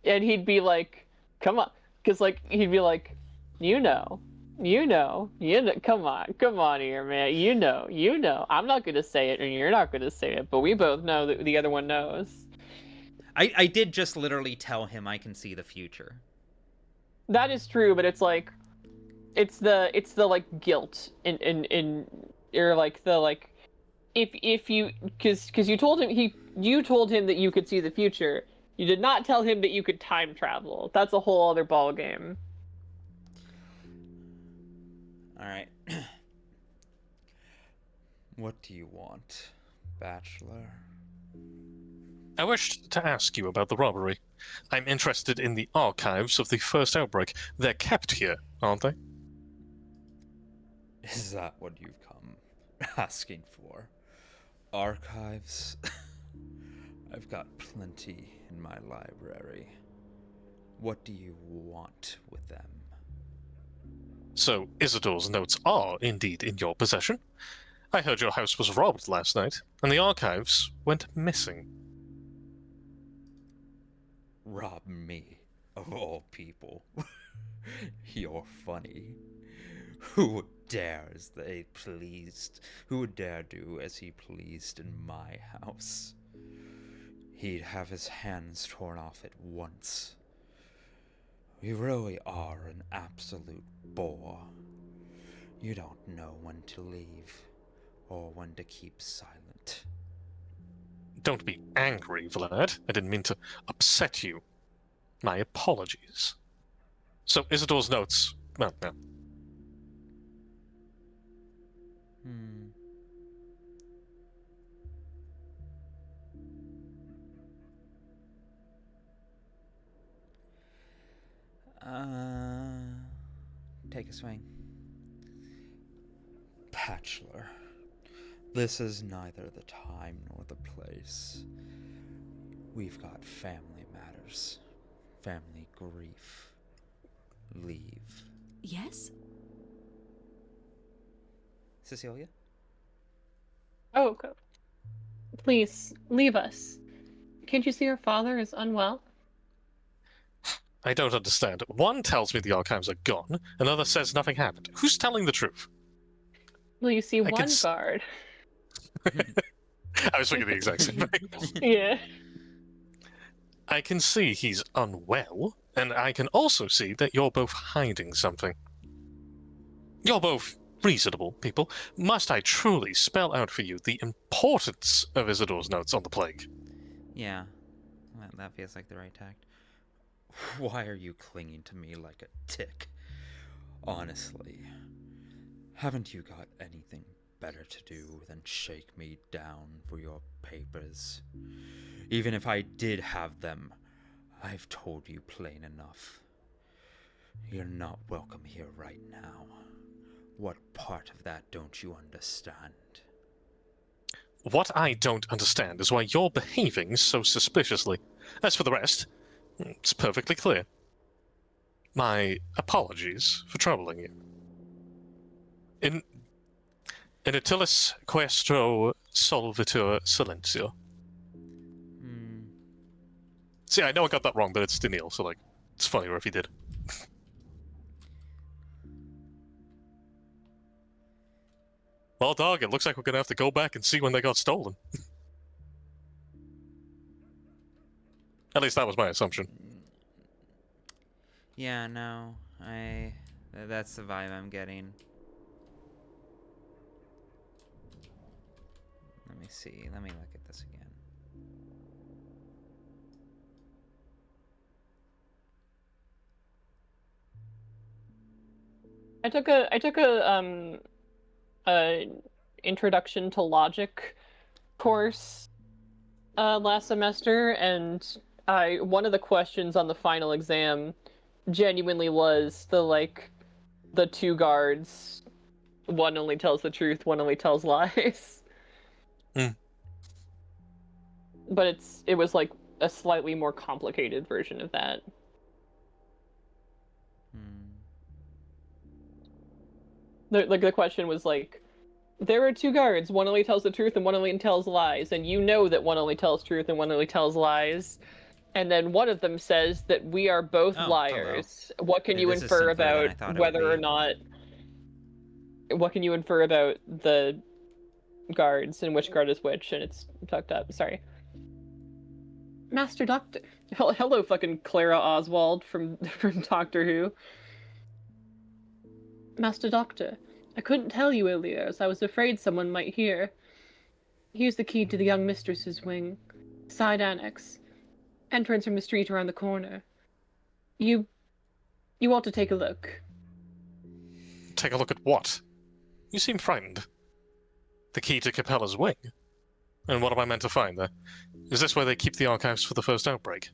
Speaker 10: And he'd be like, come on. Because like, he'd be like, you know, come on here, man. You know. I'm not going to say it and you're not going to say it, but we both know that the other one knows.
Speaker 1: I did just literally tell him I can see the future.
Speaker 10: That is true, but it's like, it's the like guilt in or like the like, if you, because you told him that you could see the future. You did not tell him that you could time travel. That's a whole other ball game.
Speaker 1: All right. What do you want, Bachelor?
Speaker 2: I wished to ask you about the robbery. I'm interested in the archives of the first outbreak. They're kept here, aren't they?
Speaker 1: Is that what you've come asking for? Archives? I've got plenty in my library. What do you want with them?
Speaker 2: So, Isidore's notes are indeed in your possession. I heard your house was robbed last night, and the archives went missing.
Speaker 1: Rob me, of all people. You're funny. Who would dare who would dare do as he pleased in my house? He'd have his hands torn off at once. You really are an absolute bore. You don't know when to leave, or when to keep silent.
Speaker 2: Don't be angry, Vlad. I didn't mean to upset you. My apologies. So, Isidore's notes... Well, no.
Speaker 1: Take a swing. Bachelor, This is neither the time nor the place. We've got family matters. Family grief. Leave.
Speaker 4: Yes?
Speaker 1: Cecilia?
Speaker 10: Oh, go. Please, leave us. Can't you see our father is unwell?
Speaker 2: I don't understand. One tells me the archives are gone, another says nothing happened. Who's telling the truth?
Speaker 10: Well, you see
Speaker 2: I
Speaker 10: one
Speaker 2: can
Speaker 10: guard.
Speaker 2: I was thinking the exact same thing.
Speaker 10: Yeah.
Speaker 2: I can see he's unwell, and I can also see that you're both hiding something. You're both reasonable people. Must I truly spell out for you the importance of Isidore's notes on the plague?
Speaker 1: Yeah, that feels like the right tact. Why are you clinging to me like a tick? Honestly, haven't you got anything better to do than shake me down for your papers? Even if I did have them, I've told you plain enough. You're not welcome here right now. What part of that don't you understand?
Speaker 2: What I don't understand is why you're behaving so suspiciously. As for the rest, it's perfectly clear. My apologies for troubling you. In utilis quaestro solvitur silentio. See, I know I got that wrong, but it's Daniil, so like, it's funnier if he did. Well, dog, it looks like we're gonna have to go back and see when they got stolen. At least that was my assumption.
Speaker 1: Yeah, no, that's the vibe I'm getting. Let me see, let me look at this again.
Speaker 10: I took a introduction to logic course last semester, and one of the questions on the final exam genuinely was the two guards, one only tells the truth, one only tells lies. But it was like a slightly more complicated version of that. The question was like, there are two guards, one only tells the truth and one only tells lies, and you know that one only tells truth and one only tells lies. And then one of them says that we are both liars.
Speaker 1: Hello.
Speaker 10: What can you infer about whether or not... What can you infer about the guards and which guard is which? And it's tucked up. Sorry. Master Doctor. Hello, fucking Clara Oswald from Doctor Who. Master Doctor, I couldn't tell you earlier, as I was afraid someone might hear. Here's the key to the young mistress's wing. Side annex. Entrance from the street around the corner. You ought to take a look.
Speaker 2: Take a look at what? You seem frightened. The key to Capella's wing? And what am I meant to find there? Is this where they keep the archives for the first outbreak?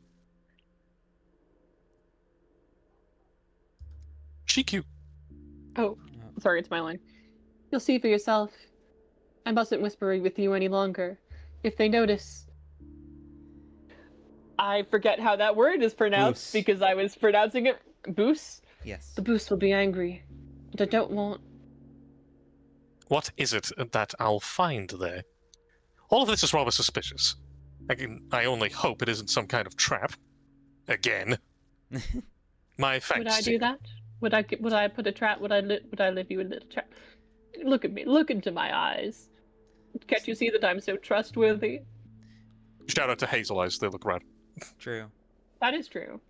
Speaker 2: GQ.
Speaker 10: Oh, sorry, it's my line. You'll see for yourself. I mustn't whisper with you any longer. If they notice... I forget how that word is pronounced because I was pronouncing it Boos?
Speaker 1: Yes.
Speaker 10: The Boos will be angry. And I don't want...
Speaker 2: What is it that I'll find there? All of this is rather suspicious. I only hope it isn't some kind of trap. Again. My thanks.
Speaker 10: Would I do that? Would I put a trap? Would I leave you in a little trap? Look at me. Look into my eyes. Can't you see that I'm so trustworthy?
Speaker 2: Shout out to Hazel Eyes. They look rad.
Speaker 1: True.
Speaker 10: That is true.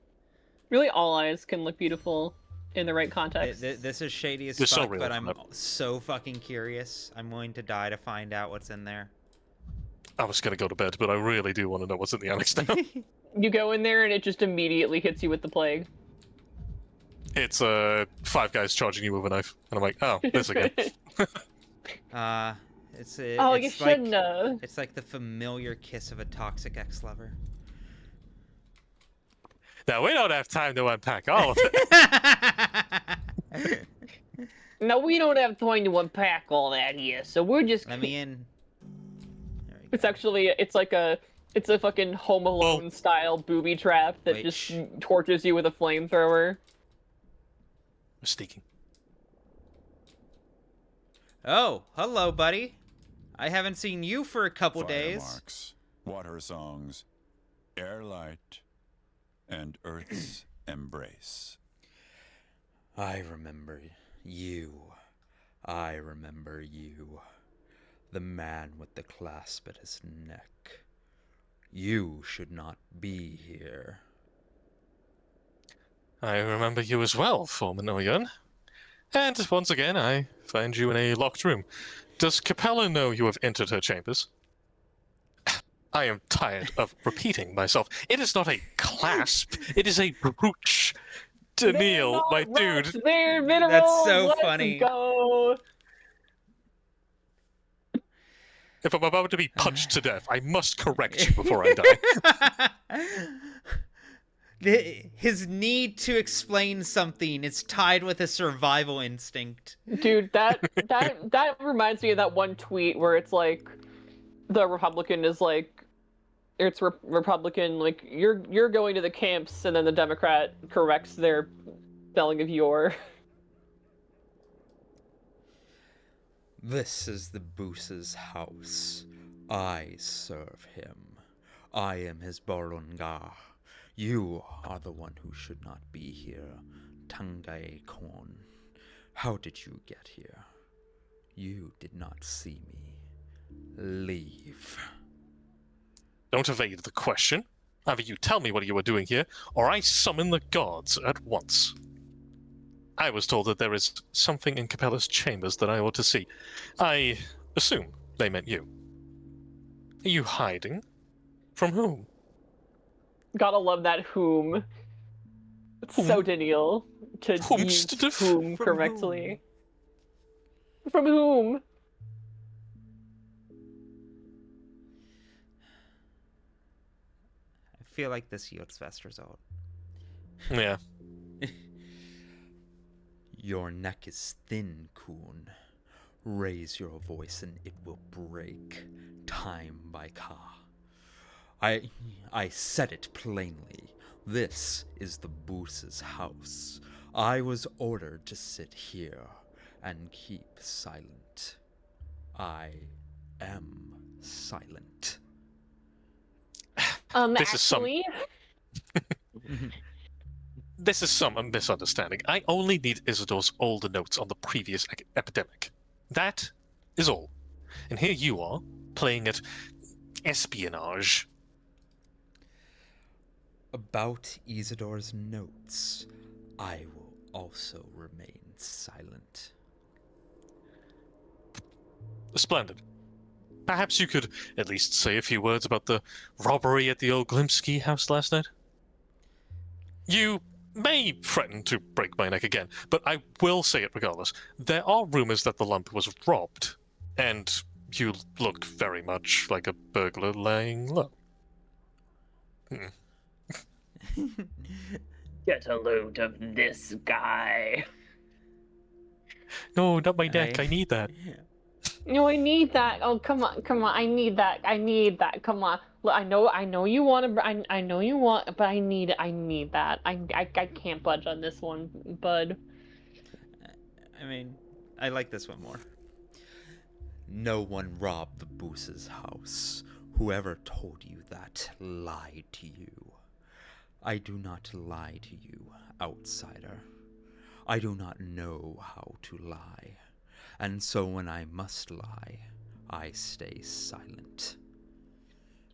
Speaker 10: Really, all eyes can look beautiful in the right context.
Speaker 1: This is shady as
Speaker 2: You're
Speaker 1: fuck,
Speaker 2: so real,
Speaker 1: but I'm so fucking curious. I'm willing to die to find out what's in there.
Speaker 2: I was gonna go to bed, but I really do want to know what's in the annex now.
Speaker 10: You go in there and it just immediately hits you with the plague.
Speaker 2: It's 5 guys charging you with a knife, and I'm like, oh, this again.
Speaker 1: It's
Speaker 10: you
Speaker 1: like,
Speaker 10: shouldn't have.
Speaker 1: It's like the familiar kiss of a toxic ex-lover.
Speaker 2: Now, we don't have time to unpack all of it.
Speaker 10: No, we don't have time to unpack all that here, so we're just...
Speaker 1: Let me in.
Speaker 10: It's actually it's a fucking Home Alone style booby trap that just tortures you with a flamethrower.
Speaker 2: Mistaken.
Speaker 1: Oh, hello, buddy. I haven't seen you for a couple
Speaker 17: Fire
Speaker 1: days.
Speaker 17: marks, water songs, air light, and Earth's embrace.
Speaker 1: I remember you. I remember you. The man with the clasp at his neck. You should not be here.
Speaker 2: I remember you as well, Foreman Oyun. And once again, I find you in a locked room. Does Capella know you have entered her chambers? I am tired of repeating myself. It is not a clasp. It is a brooch. Daniil, my dude.
Speaker 10: They're minerals.
Speaker 1: That's so
Speaker 10: Let's
Speaker 1: funny.
Speaker 10: Go.
Speaker 2: If I'm about to be punched to death, I must correct you before I die.
Speaker 1: His need to explain something is tied with a survival instinct.
Speaker 10: Dude, that reminds me of that one tweet where it's like, the Republican is like, it's Republican like you're going to the camps, and then the Democrat corrects their spelling of your.
Speaker 1: This is the Boose's house. I serve him. I am his Borungar. You are the one who should not be here, Tangae Kon. How did you get here? You did not see me. Leave.
Speaker 2: Don't evade the question. Either you tell me what you were doing here, or I summon the gods at once. I was told that there is something in Capella's chambers that I ought to see. I assume they meant you. Are you hiding? From whom?
Speaker 10: Gotta love that whom. It's so Daniil to use whom correctly. From whom?
Speaker 1: I feel like this yields best result.
Speaker 2: Yeah.
Speaker 1: Your neck is thin, Kun. Raise your voice and it will break, time by Ka. I said it plainly. This is the Boose's house. I was ordered to sit here and keep silent. I am silent.
Speaker 2: This
Speaker 10: actually...
Speaker 2: This is some misunderstanding. I only need Isidore's older notes on the previous epidemic. That is all. And here you are, playing at espionage.
Speaker 1: About Isidore's notes, I will also remain silent.
Speaker 2: Splendid. Perhaps you could at least say a few words about the robbery at the old Glimsky house last night? You may threaten to break my neck again, but I will say it regardless. There are rumors that the lump was robbed, and you look very much like a burglar laying low.
Speaker 11: Get a load of this guy.
Speaker 2: No, not my neck. I need that.
Speaker 10: No, I need that. Oh, come on. I need that. Come on. Look, I know you want to. I know you want, but I need that. I can't budge on this one, bud.
Speaker 1: I mean, I like this one more. No one robbed the Boose's house. Whoever told you that lied to you. I do not lie to you, outsider. I do not know how to lie. And so when I must lie, I stay silent.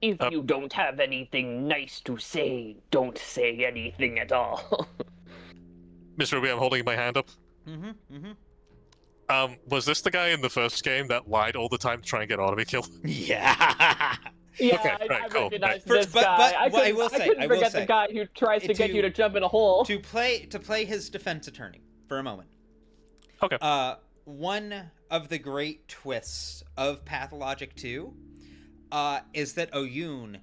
Speaker 11: If you don't have anything nice to say, don't say anything at all.
Speaker 2: Miss Ruby, I'm holding my hand up. Was this the guy in the first game that lied all the time to try and get Automate killed?
Speaker 1: Yeah.
Speaker 10: Yeah,
Speaker 2: okay,
Speaker 10: I
Speaker 2: cool.
Speaker 10: recognize this guy. I couldn't forget the guy who tries to get you to jump in a hole.
Speaker 1: To play his defense attorney for a moment.
Speaker 2: Okay.
Speaker 1: One of the great twists of Pathologic 2 is that Oyun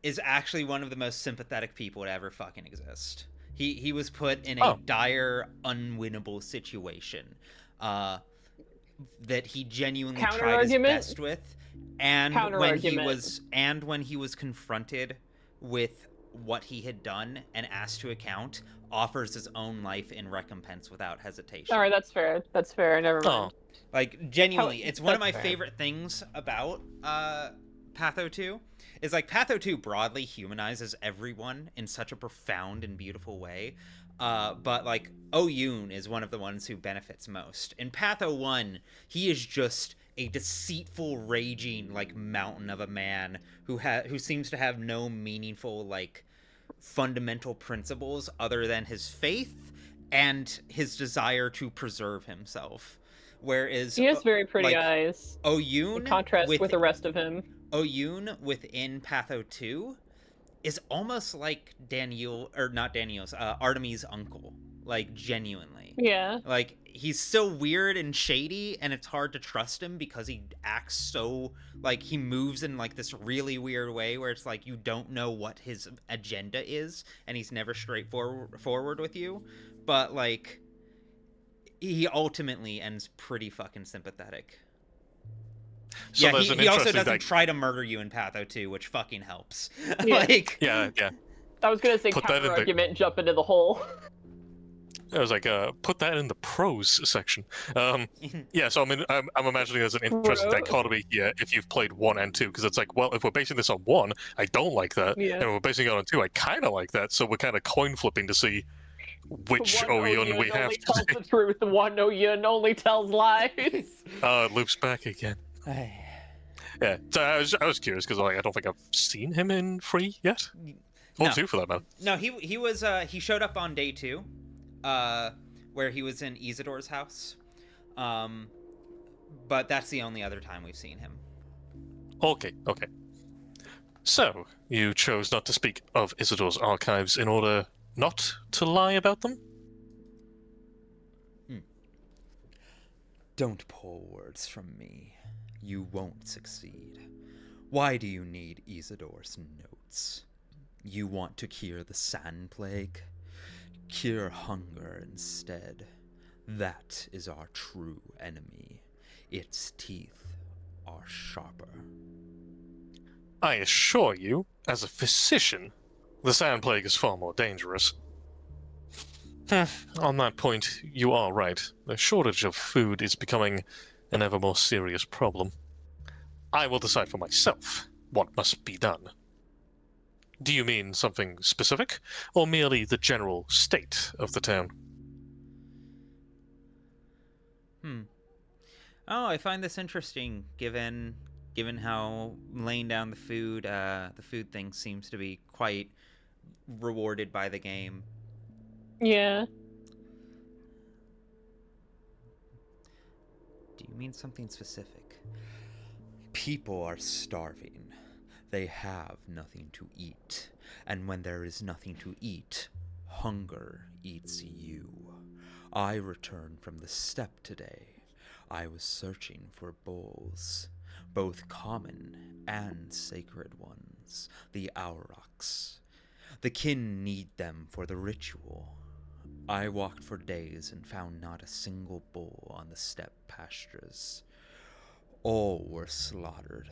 Speaker 1: is actually one of the most sympathetic people to ever fucking exist. He was put in a dire, unwinnable situation that he genuinely tried his best with. and
Speaker 10: Counter-argument.
Speaker 1: when he was confronted with what he had done and asked to account, offers his own life in recompense without hesitation.
Speaker 10: All right, that's fair. That's fair. Never mind.
Speaker 1: Like, genuinely, it's one of my favorite things about Patho 2 is, like, Patho 2 broadly humanizes everyone in such a profound and beautiful way. But, like, Oyun is one of the ones who benefits most. In Patho 1, he is just a deceitful, raging, like, mountain of a man who seems to have no meaningful, like, fundamental principles other than his faith and his desire to preserve himself. Whereas
Speaker 10: he has very pretty eyes.
Speaker 1: Oyun,
Speaker 10: in contrast with the rest of him.
Speaker 1: Oyun within Patho 2 is almost like Artemis' uncle. Like, genuinely.
Speaker 10: Yeah.
Speaker 1: Like, he's so weird and shady, and it's hard to trust him because he acts so, like, he moves in, like, this really weird way where it's like you don't know what his agenda is, and he's never straightforward with you. But, like, he ultimately ends pretty fucking sympathetic.
Speaker 2: So
Speaker 1: yeah, he also doesn't try to murder you in Patho 2, which fucking helps.
Speaker 10: Yeah.
Speaker 1: Like,
Speaker 2: yeah.
Speaker 10: I was gonna say counter-argument, jump into the hole.
Speaker 2: I was like, put that in the pros section. Yeah, so I mean, I'm imagining there's an interesting dichotomy here if you've played 1 and 2, because it's like, well, if we're basing this on 1, I don't like that, and if we're basing it on 2, I kind of like that, so we're kind of coin flipping to see which Oyun we have
Speaker 10: only tells the truth, and one Oyun only tells lies.
Speaker 2: It loops back again. Yeah, so I was curious, because like, I don't think I've seen him in 3 yet. Or 2 for that matter.
Speaker 1: No, he showed up on day 2. Where he was in Isidor's house. But that's the only other time we've seen him.
Speaker 2: Okay. So, you chose not to speak of Isidor's archives in order not to lie about them?
Speaker 1: Don't pull words from me. You won't succeed. Why do you need Isidor's notes? You want to cure the sand plague? Cure hunger instead. That is our true enemy. Its teeth are sharper.
Speaker 2: I assure you, as a physician, the sand plague is far more dangerous. On that point, you are right. The shortage of food is becoming an ever more serious problem. I will decide for myself what must be done. Do you mean something specific, or merely the general state of the town?
Speaker 1: Oh, I find this interesting, given how laying down the food thing seems to be quite rewarded by the game.
Speaker 10: Yeah.
Speaker 1: Do you mean something specific? People are starving. They have nothing to eat. And when there is nothing to eat, hunger eats you. I returned from the steppe today. I was searching for bowls, both common and sacred ones, the aurochs. The kin need them for the ritual. I walked for days and found not a single bull on the steppe pastures. All were slaughtered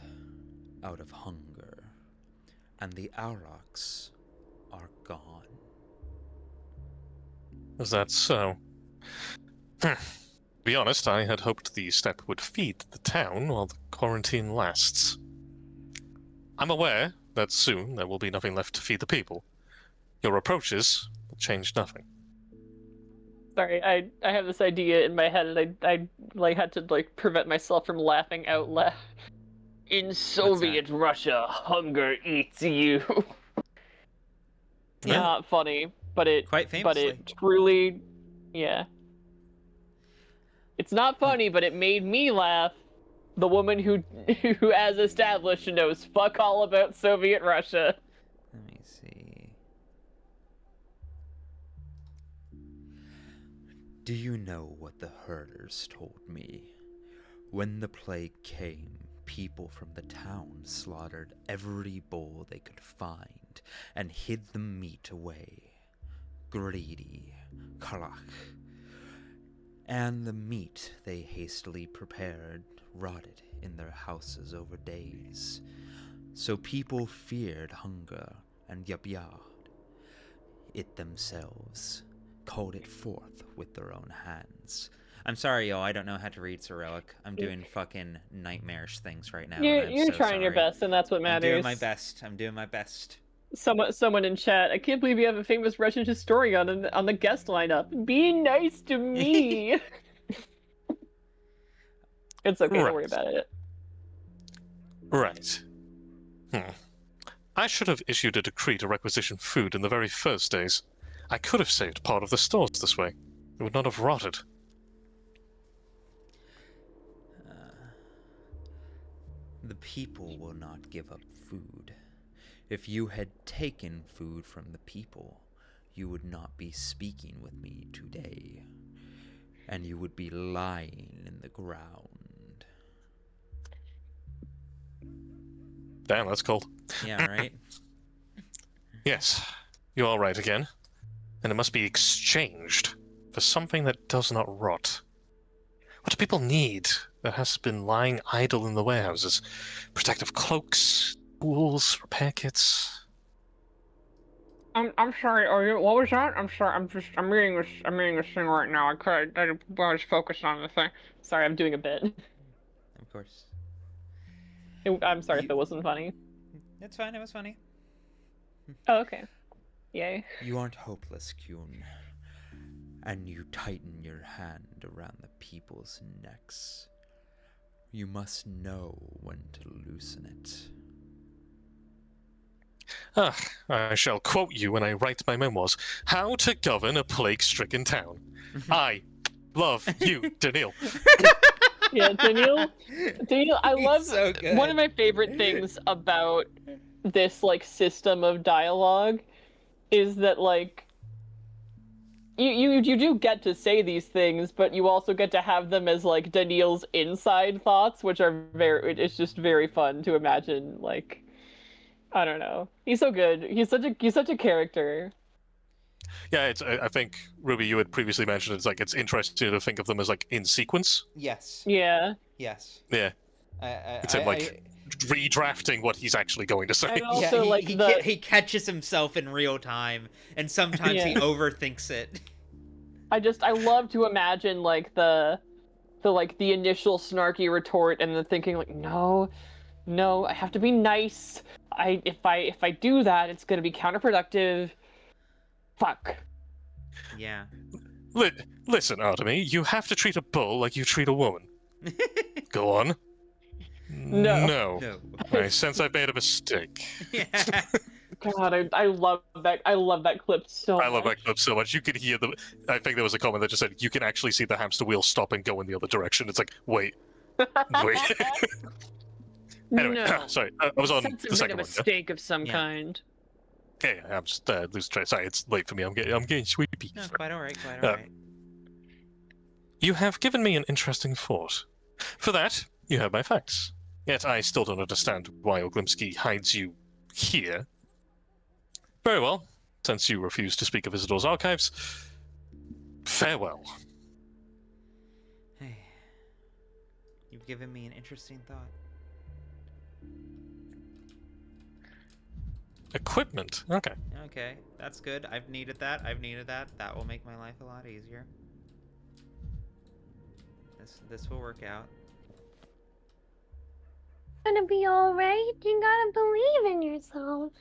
Speaker 1: out of hunger, and the aurochs are gone.
Speaker 2: Is that so? To be honest, I had hoped the steppe would feed the town while the quarantine lasts. I'm aware that soon there will be nothing left to feed the people. Your approaches will change nothing.
Speaker 10: Sorry, I have this idea in my head, and I like had to like prevent myself from laughing out loud. In Soviet Russia, hunger eats you.
Speaker 1: Yeah.
Speaker 10: Not funny, but it truly, yeah. It's not funny, but it made me laugh. The woman who as established, knows fuck all about Soviet Russia.
Speaker 1: Let me see. Do you know what the herders told me? When the plague came, people from the town slaughtered every bull they could find and hid the meat away. Greedy, Karach. And the meat they hastily prepared rotted in their houses over days. So people feared hunger and Yabyad. It themselves called it forth with their own hands. I'm sorry, y'all, I don't know how to read Cyrillic. I'm doing fucking nightmarish things right now.
Speaker 10: You're trying your best, and that's what matters.
Speaker 1: I'm doing my best. I'm doing my best.
Speaker 10: Someone in chat, I can't believe you have a famous Russian historian on the guest lineup. Be nice to me. It's okay, don't worry about it.
Speaker 2: Right. I should have issued a decree to requisition food in the very first days. I could have saved part of the stores this way. It would not have rotted.
Speaker 1: The people will not give up food. If you had taken food from the people, you would not be speaking with me today. And you would be lying in the ground.
Speaker 2: Damn, that's cold.
Speaker 1: Yeah, right?
Speaker 2: Yes, you are right again. And it must be exchanged for something that does not rot. What do people need that has been lying idle in the warehouses? Protective cloaks, tools, repair kits.
Speaker 10: I'm sorry. What was that? I'm sorry. I'm reading this thing right now. I was focused on the thing. Sorry, I'm doing a bit.
Speaker 1: Of course.
Speaker 10: I'm sorry if it wasn't funny.
Speaker 1: It's fine. It was funny.
Speaker 10: Oh, okay. Yay.
Speaker 1: You aren't hopeless, Kyun. And you tighten your hand around the people's necks. You must know when to loosen it.
Speaker 2: I shall quote you when I write my memoirs. How to govern a plague-stricken town. I love you, Daniil.
Speaker 10: Yeah, Daniil, I love
Speaker 1: so good.
Speaker 10: One of my favorite things about this system of dialogue is that you do get to say these things, but you also get to have them as Daniil's inside thoughts, which are it's just very fun to imagine. I don't know. He's so good. He's such a character.
Speaker 2: Yeah, I think, Ruby, you had previously mentioned it's interesting to think of them as in sequence.
Speaker 1: Yes.
Speaker 10: Yeah.
Speaker 1: Yes.
Speaker 2: Yeah. It's him redrafting what he's actually going to say.
Speaker 10: And also,
Speaker 1: he catches himself in real time, and sometimes he overthinks it.
Speaker 10: I love to imagine the initial snarky retort and the thinking no, I have to be nice. If I do that, it's gonna be counterproductive. Fuck.
Speaker 1: Yeah.
Speaker 2: Listen, Artemy, you have to treat a bull like you treat a woman. Go on.
Speaker 10: No.
Speaker 2: I sense I've made a mistake.
Speaker 1: Yeah.
Speaker 10: God, I love that. I love that clip so much.
Speaker 2: I love that clip so much. You can hear the. I think there was a comment that just said you can actually see the hamster wheel stop and go in the other direction. It's wait. Anyway,
Speaker 10: no.
Speaker 2: Sorry, I was on
Speaker 10: Sense
Speaker 2: the second
Speaker 10: made a mistake of some kind.
Speaker 2: Yeah, I'm just losing track. Sorry, it's late for me. I'm getting sleepy.
Speaker 1: No, quite alright. Quite alright.
Speaker 2: You have given me an interesting thought. For that, you have my facts. Yet I still don't understand why Oglimsky hides you here. Very well. Since you refuse to speak of Isidor's archives, farewell.
Speaker 1: Hey, you've given me an interesting thought.
Speaker 2: Equipment. Okay.
Speaker 1: Okay, that's good. I've needed that. That will make my life a lot easier. This will work out.
Speaker 11: Gonna be alright. You gotta believe in yourself.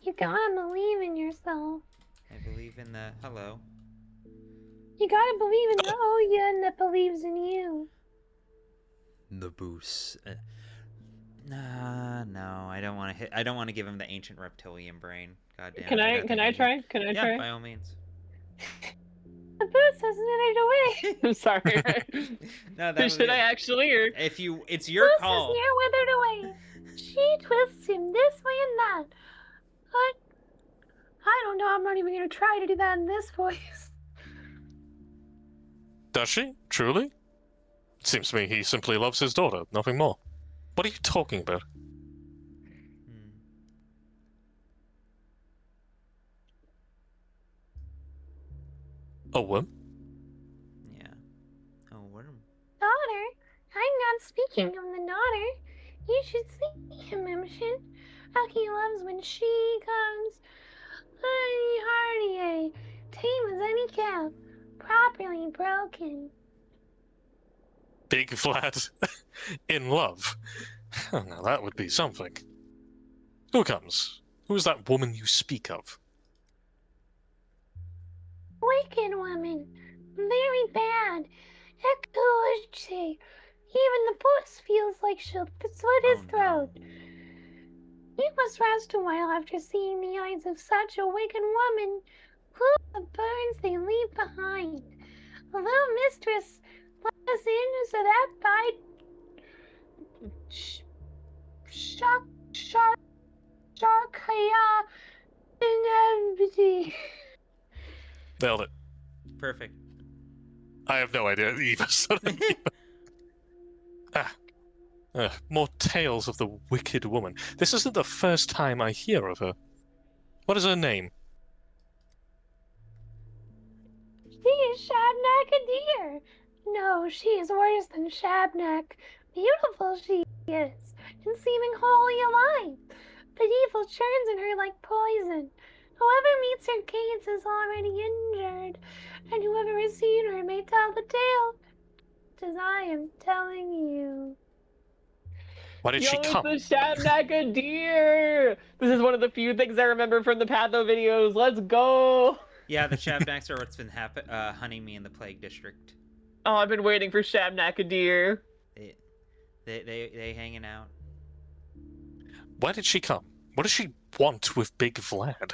Speaker 11: You gotta believe in yourself.
Speaker 1: I believe in the hello.
Speaker 11: You gotta believe in the Oya that believes in you.
Speaker 1: The boost. No, I don't want to hit. I don't want to give him the ancient reptilian brain. God damn.
Speaker 10: Can I try? Can I try?
Speaker 1: Yeah, by all means.
Speaker 11: The boost has withered away.
Speaker 10: I'm sorry.
Speaker 1: No, that
Speaker 10: Should I actually? Or
Speaker 1: it's your
Speaker 11: Boost
Speaker 1: call.
Speaker 11: is near withered away. She twists him this way and that. But I don't know. I'm not even gonna try to do that in this voice.
Speaker 2: Does she? Truly? It seems to me he simply loves his daughter, nothing more. What are you talking about? A worm?
Speaker 1: Yeah. A worm.
Speaker 11: Daughter, I'm not speaking of the daughter, you should see him, Emshin. How he loves when she comes. Hardy, tame as any cow, properly broken.
Speaker 2: Big Vlad in love. Oh, now that would be something. Who comes? Who is that woman you speak of?
Speaker 11: Wicked woman. Very bad. Ecology. Even the puss feels like she'll slit his throat. You must rest a while after seeing the eyes of such a wicked woman. Who the burns they leave behind. A little mistress let us in so that by
Speaker 2: Nailed it.
Speaker 1: Perfect.
Speaker 2: I have no idea either. More tales of the wicked woman. This isn't the first time I hear of her. What is her name?
Speaker 11: She is Shabnak a deer. No, she is worse than Shabnak. Beautiful she is, and seeming wholly alive. But evil churns in her like poison. Whoever meets her gates is already injured, and whoever has seen her may tell the tale, as I am telling you.
Speaker 2: Why did she come?
Speaker 10: It's the Shabnak deer! This is one of the few things I remember from the Patho videos. Let's go!
Speaker 1: Yeah, the Shabnaks are what's been hunting me in the Plague District.
Speaker 10: Oh, I've been waiting for Shabnak deer.
Speaker 1: They hanging out.
Speaker 2: Why did she come? What does she want with Big Vlad?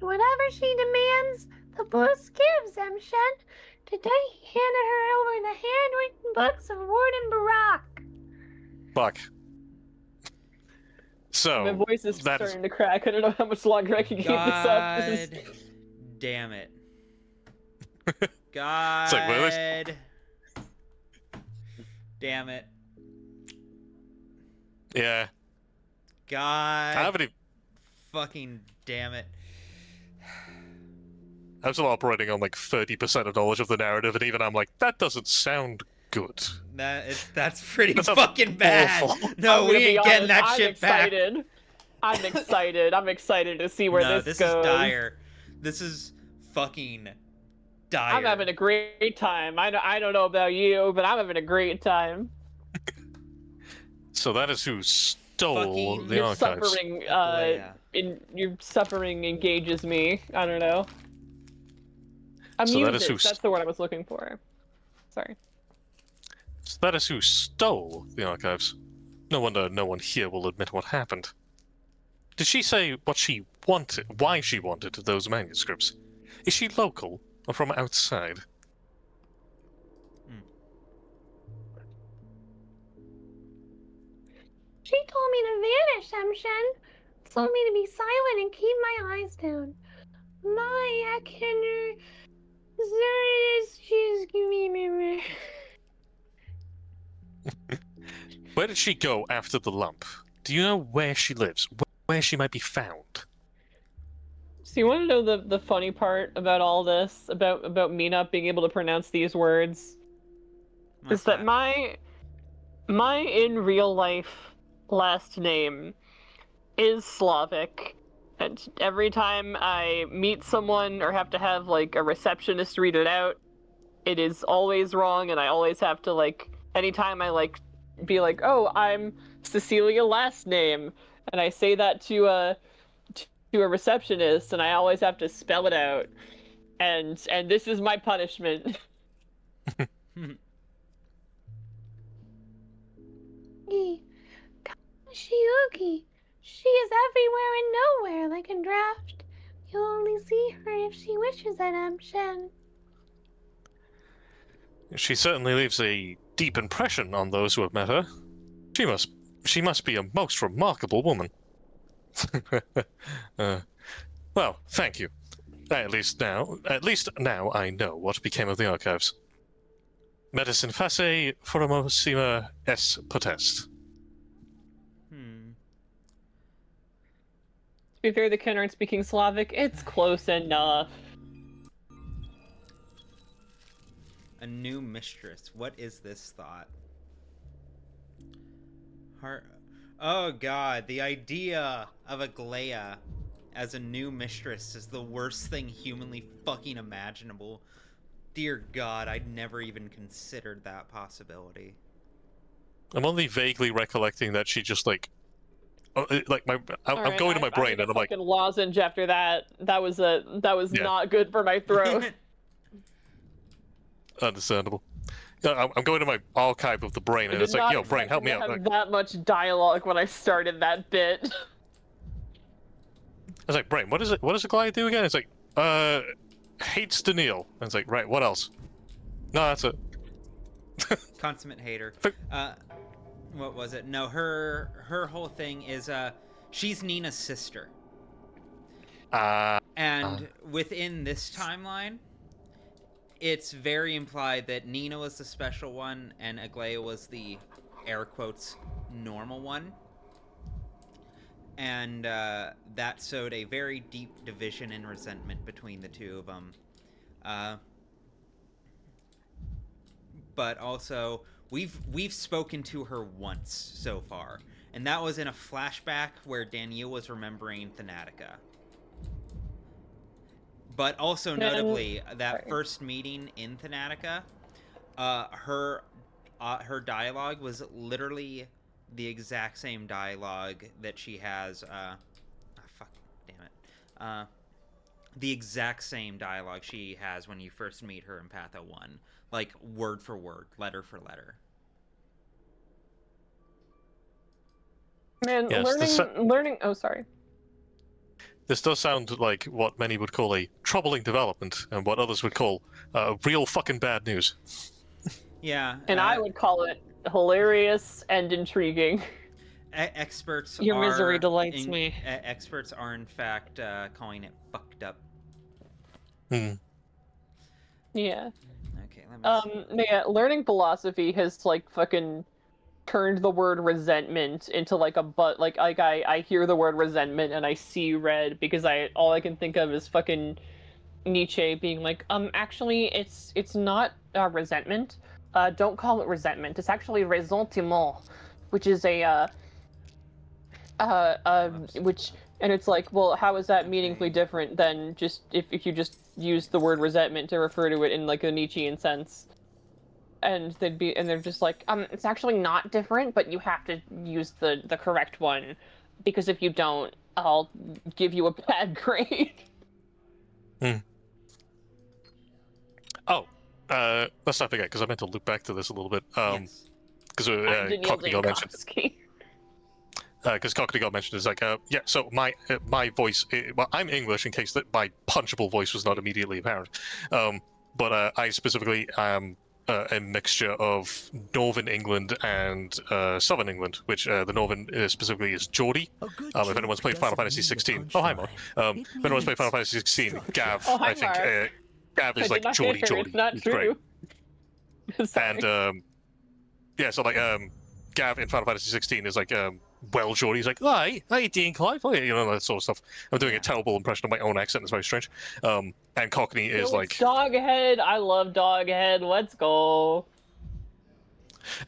Speaker 11: Whatever she demands, the boss gives, Emshen. Today he handed her over the handwritten books of Warden Barak.
Speaker 2: Fuck. So,
Speaker 10: my voice is starting to crack. I don't know how much longer I can keep this up. This is...
Speaker 1: Damn it. God. Damn it.
Speaker 2: Yeah.
Speaker 1: God.
Speaker 2: I haven't even...
Speaker 1: Fucking damn it.
Speaker 2: I'm still operating on like 30% of knowledge of the narrative, and even I'm like, that doesn't sound good.
Speaker 1: That's pretty fucking bad.
Speaker 2: Awful.
Speaker 1: No, we ain't getting that
Speaker 10: I'm
Speaker 1: shit
Speaker 10: excited.
Speaker 1: back.
Speaker 10: I'm excited. I'm excited to see where this goes.
Speaker 1: Is dire. This is fucking dire.
Speaker 10: I'm having a great time. I don't know about you, but I'm having a great time.
Speaker 2: So that is who stole the
Speaker 10: your
Speaker 2: archives.
Speaker 10: Suffering, your suffering engages me. I don't know. Amuses. That's the word I was looking for. Sorry.
Speaker 2: So that is who stole the archives. No wonder no one here will admit what happened. Did she say what she wanted, why she wanted those manuscripts? Is she local or from outside?
Speaker 11: She told me to vanish, Emshen. Told me to be silent and keep my eyes down. My Akender...
Speaker 2: Where did she go after the lump? Do you know where she lives? Where she might be found?
Speaker 10: So you want to know the funny part about all this, about me not being able to pronounce these words? Is that my in real life last name is Slavic. And every time I meet someone or have to have, like, a receptionist read it out, it is always wrong, and I always have to, like, anytime I, like, be like, oh, I'm Cecilia last name, and I say that to a receptionist, and I always have to spell it out. And this is my punishment.
Speaker 11: Shiuki. She is everywhere and nowhere, like a draft. You'll only see her if she wishes it, Emshen.
Speaker 2: She certainly leaves a deep impression on those who have met her. She must be a most remarkable woman. Well, thank you. At least now I know what became of the archives. Medicine face forumosima es potest.
Speaker 10: To be fair, the Ken aren't speaking Slavic. It's close enough.
Speaker 1: A new mistress. What is this thought? Oh god, the idea of Aglaia as a new mistress is the worst thing humanly fucking imaginable. Dear god, I'd never even considered that possibility.
Speaker 2: I'm only vaguely recollecting that she just like I'm going to my brain and I'm like,
Speaker 10: fucking lozenge after that. That was
Speaker 2: Yeah.
Speaker 10: not good for my throat.
Speaker 2: understandable. I'm going to my archive of the brain and it's like, yo, brain, help me out.
Speaker 10: I
Speaker 2: Like,
Speaker 10: had that much dialogue when I started that bit.
Speaker 2: I was like, brain, what is it? What does Aglaia do again? It's like, hates Daniil. And it's like, right, what else? No, that's it.
Speaker 1: Consummate hater. What was it? No, her whole thing is she's Nina's sister. And within this timeline, it's very implied that Nina was the special one and Aglaia was the air quotes normal one. And that sowed a very deep division and resentment between the two of them. But also, we've spoken to her once so far, and that was in a flashback where Daniel was remembering Thanatica. But also notably, that first meeting in Thanatica, her dialogue was literally the exact same dialogue that she has. The exact same dialogue she has when you first meet her in Patho 1. Like, word for word, letter for letter.
Speaker 10: Man,
Speaker 2: yes,
Speaker 10: learning. Oh, sorry.
Speaker 2: This does sound like what many would call a troubling development, and what others would call real fucking bad news.
Speaker 1: Yeah.
Speaker 10: And I would call it hilarious and intriguing.
Speaker 1: Experts
Speaker 10: Your misery delights me.
Speaker 1: Experts are, in fact, calling it fucked up.
Speaker 10: Yeah.
Speaker 1: Okay, let me
Speaker 10: Yeah, learning philosophy has, like, fucking turned the word resentment into, like, I hear the word resentment and I see red because all I can think of is fucking Nietzsche being like, actually, it's not resentment. Don't call it resentment. It's actually ressentiment, which is and it's like, well, how is that meaningfully different than just if you just use the word resentment to refer to it in like a Nietzschean sense? And they're just like, it's actually not different, but you have to use the correct one, because if you don't, I'll give you a bad grade.
Speaker 2: Oh, let's not forget, because I meant to loop back to this a little bit. Because Cockney got mentioned. Because Cockney got mentioned is like, yeah. So my voice, well, I'm English in case that my punchable voice was not immediately apparent. But I specifically am a mixture of Northern England and Southern England, which the Northern specifically is Geordie. If anyone's played Final Fantasy 16, oh hi Mark. If anyone's played Final Fantasy 16, Gav,
Speaker 10: oh, hi,
Speaker 2: I think Gav is like
Speaker 10: Mark.
Speaker 2: Geordie.
Speaker 10: It's not
Speaker 2: He's
Speaker 10: true.
Speaker 2: Great. And yeah, so like Gav in Final Fantasy 16 is like well Geordie. He's like, hi Dean Clive, that sort of stuff. I'm doing a terrible impression of my own accent. It's very strange. And Cockney is like
Speaker 10: Doghead. I love Doghead. Let's go.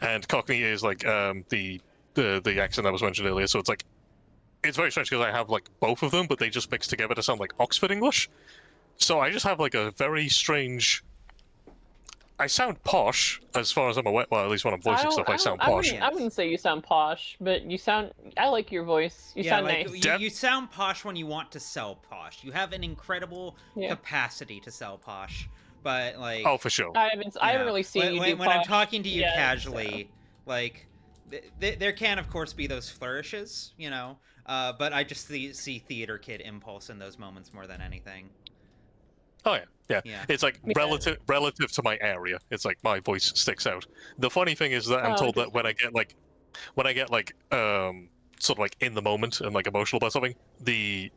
Speaker 2: And Cockney is like the accent that was mentioned earlier. So it's very strange because I have like both of them, but they just mix together to sound like Oxford English. So I just have like a very strange. I sound posh as far as I'm aware. Well, at least when I'm voicing stuff, I sound posh.
Speaker 10: I wouldn't say you sound posh, but you sound. I like your voice. You sound
Speaker 1: like,
Speaker 10: nice.
Speaker 1: You sound posh when you want to sell posh. You have an incredible capacity to sell posh, but like.
Speaker 2: Oh, for sure.
Speaker 10: I haven't really seen you do
Speaker 1: when
Speaker 10: posh.
Speaker 1: I'm talking to you casually, like, there can of course be those flourishes, but I just see theater kid impulse in those moments more than anything.
Speaker 2: Oh yeah. It's like relative to my area. It's like my voice sticks out. The funny thing is that I'm told that when I get sort of like in the moment and like emotional about something, the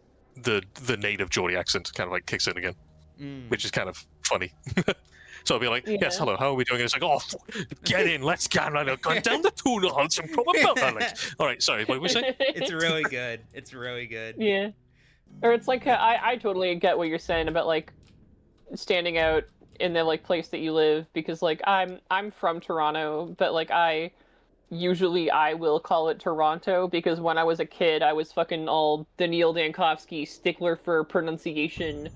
Speaker 2: native Geordie accent kind of like kicks in again, which is kind of funny. So I'll be like, yes, hello, how are we doing? And it's like, oh, get in, let's go down the tuna hunts and proper all right, sorry, what were we saying?
Speaker 1: It's really good. It's really good.
Speaker 10: Yeah. Or it's like, I totally get what you're saying about like standing out in the like place that you live, because like I'm from Toronto, but like I will call it Toronto because when I was a kid I was fucking all Daniil Dankovsky stickler for pronunciation.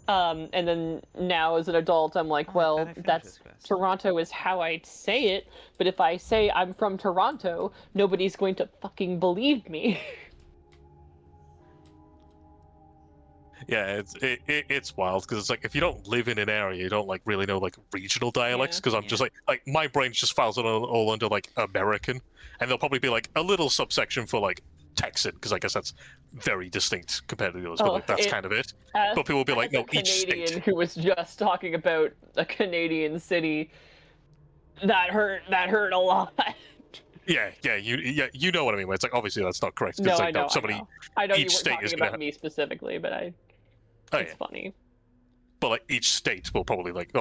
Speaker 10: And then now as an adult I'm like, well, that's Toronto is how I say it, but if I say I'm from Toronto, nobody's going to fucking believe me.
Speaker 2: Yeah, it's wild because it's like if you don't live in an area, you don't like really know like regional dialects. Because I'm just like my brain just files it all under like American, and there'll probably be like a little subsection for like Texan because I guess that's very distinct compared to the others. But like, that's kind of it. But people will be like, no, each
Speaker 10: Canadian
Speaker 2: state.
Speaker 10: who was just talking about a Canadian city, that hurt a lot.
Speaker 2: Yeah, you know what I mean. It's like obviously that's not correct.
Speaker 10: No,
Speaker 2: Like,
Speaker 10: I know,
Speaker 2: somebody,
Speaker 10: I know you
Speaker 2: each
Speaker 10: weren't
Speaker 2: state
Speaker 10: talking
Speaker 2: is
Speaker 10: about
Speaker 2: gonna
Speaker 10: me specifically, but it's funny.
Speaker 2: But like each state will probably like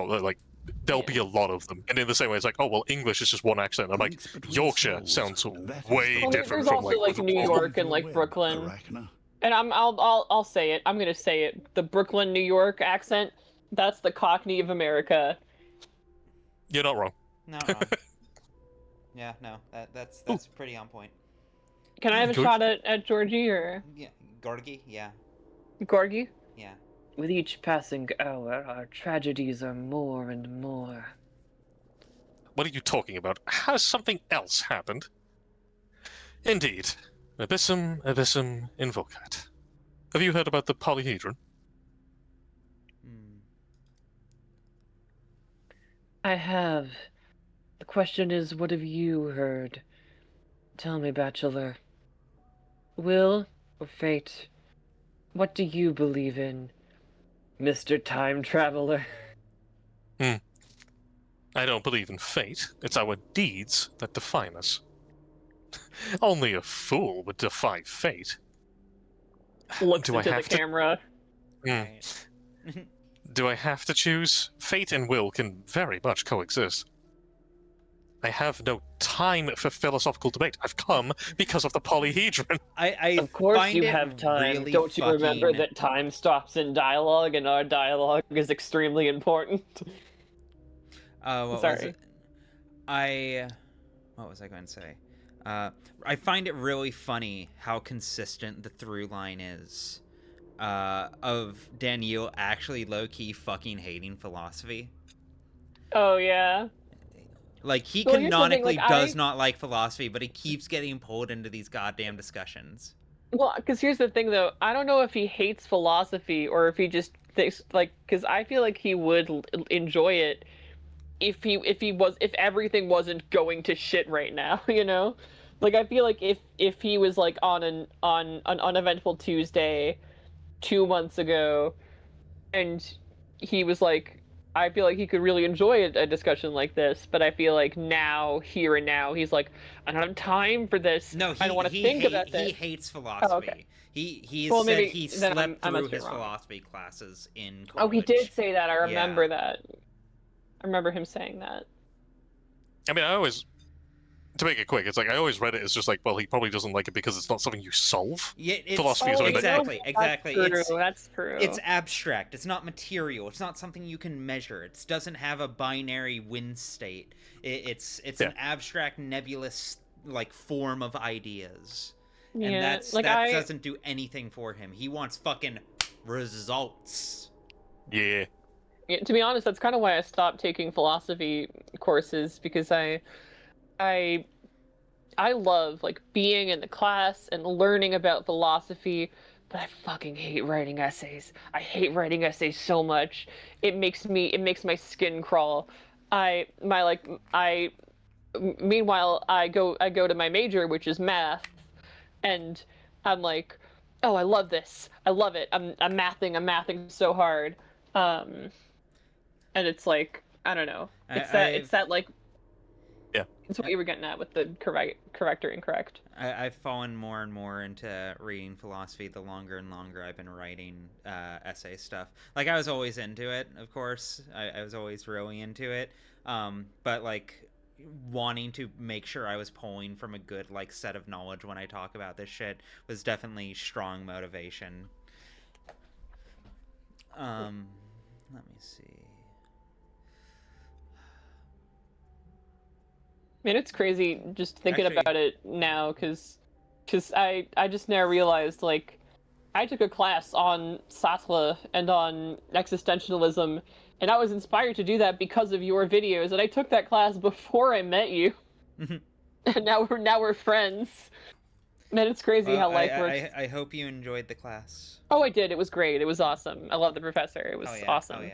Speaker 2: there'll be a lot of them, and in the same way it's like, oh well, English is just one accent. I'm like, Yorkshire sounds way different
Speaker 10: There's
Speaker 2: from
Speaker 10: also like New York and like Brooklyn, and I'll say it. I'm gonna say it. The Brooklyn, New York accent, that's the Cockney of America.
Speaker 2: You're not wrong.
Speaker 1: Not wrong. Yeah, no, that's pretty on point.
Speaker 10: Can I have a shot at Georgie or?
Speaker 1: Yeah, Gorgie. Yeah.
Speaker 10: Gorgie.
Speaker 1: Yeah.
Speaker 11: With each passing hour, our tragedies are more and more.
Speaker 2: What are you talking about? Has something else happened? Indeed. Abyssum invocat. Have you heard about the polyhedron?
Speaker 11: I have. The question is, what have you heard? Tell me, Bachelor. Will or fate? What do you believe in, Mr. Time Traveler?
Speaker 2: I don't believe in fate. It's our deeds that define us. Only a fool would defy fate.
Speaker 10: Looks into the camera.
Speaker 2: Do I have to choose? Fate and will can very much coexist. I have no time for philosophical debate. I've come because of the polyhedron.
Speaker 11: Of course you have time.
Speaker 1: Really
Speaker 11: Don't you remember that time stops in dialogue, and our dialogue is extremely important?
Speaker 1: What
Speaker 11: Sorry.
Speaker 1: was it? What was I going to say? I find it really funny how consistent the through line is of Daniel actually low-key fucking hating philosophy.
Speaker 10: Oh, yeah.
Speaker 1: Like, he canonically does not like philosophy, but he keeps getting pulled into these goddamn discussions.
Speaker 10: Well, because here's the thing, though. I don't know if he hates philosophy or if he just thinks, like, because I feel like he would enjoy it if everything wasn't going to shit right now, you know? Like, I feel like if he was, like, on an uneventful Tuesday 2 months ago, and he was like, I feel like he could really enjoy a discussion like this, but I feel like now, here and now, he's like, I don't have time for this.
Speaker 1: No,
Speaker 10: I don't want to think about this.
Speaker 1: He hates philosophy.
Speaker 10: Oh, okay.
Speaker 1: He
Speaker 10: Well,
Speaker 1: said
Speaker 10: maybe
Speaker 1: he
Speaker 10: then
Speaker 1: slept
Speaker 10: I
Speaker 1: through
Speaker 10: must be
Speaker 1: his
Speaker 10: wrong.
Speaker 1: philosophy classes in college.
Speaker 10: Oh, he did say that. I remember
Speaker 1: Yeah.
Speaker 10: that. I remember him saying that.
Speaker 2: I mean, to make it quick, it's like I always read it as just like, well, he probably doesn't like it because it's not something you solve.
Speaker 1: Yeah,
Speaker 2: philosophy is something
Speaker 1: exactly.
Speaker 10: That's true.
Speaker 1: It's abstract. It's not material. It's not something you can measure. It doesn't have a binary win state. It's an abstract, nebulous like form of ideas, and that doesn't do anything for him. He wants fucking results.
Speaker 2: Yeah.
Speaker 10: To be honest, that's kind of why I stopped taking philosophy courses, because I love like being in the class and learning about philosophy, but I fucking hate writing essays. I hate writing essays so much. It makes my skin crawl. Meanwhile, I go to my major, which is math, and I'm like, oh, I love this. I love it. I'm mathing so hard. And it's like, I don't know. It's that like.
Speaker 2: Yeah.
Speaker 10: It's what you were getting at with the correct or incorrect.
Speaker 1: I've fallen more and more into reading philosophy the longer and longer I've been writing essay stuff. Like, I was always into it, of course. I was always really into it. But, like, wanting to make sure I was pulling from a good, like, set of knowledge when I talk about this shit was definitely strong motivation. Let me see.
Speaker 10: Man, it's crazy just thinking
Speaker 1: Actually-
Speaker 10: about it now, because I just now realized, like, I took a class on Sattva and on existentialism, and I was inspired to do that because of your videos, and I took that class before I met you. And now we're friends. Man, it's crazy how life works.
Speaker 1: I hope you enjoyed the class.
Speaker 10: Oh, I did. It was great. It was awesome. I love the professor. It was awesome.
Speaker 1: Oh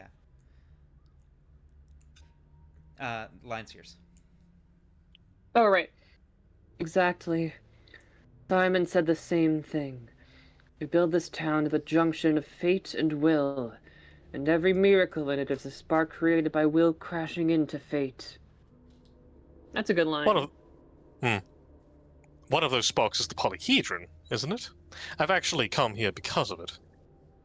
Speaker 1: yeah. Line's yours.
Speaker 10: Oh, right. Exactly. Simon said the same thing. We build this town at the junction of fate and will, and every miracle in it is a spark created by will crashing into fate. That's a good line.
Speaker 2: One of those sparks is the polyhedron, isn't it? I've actually come here because of it.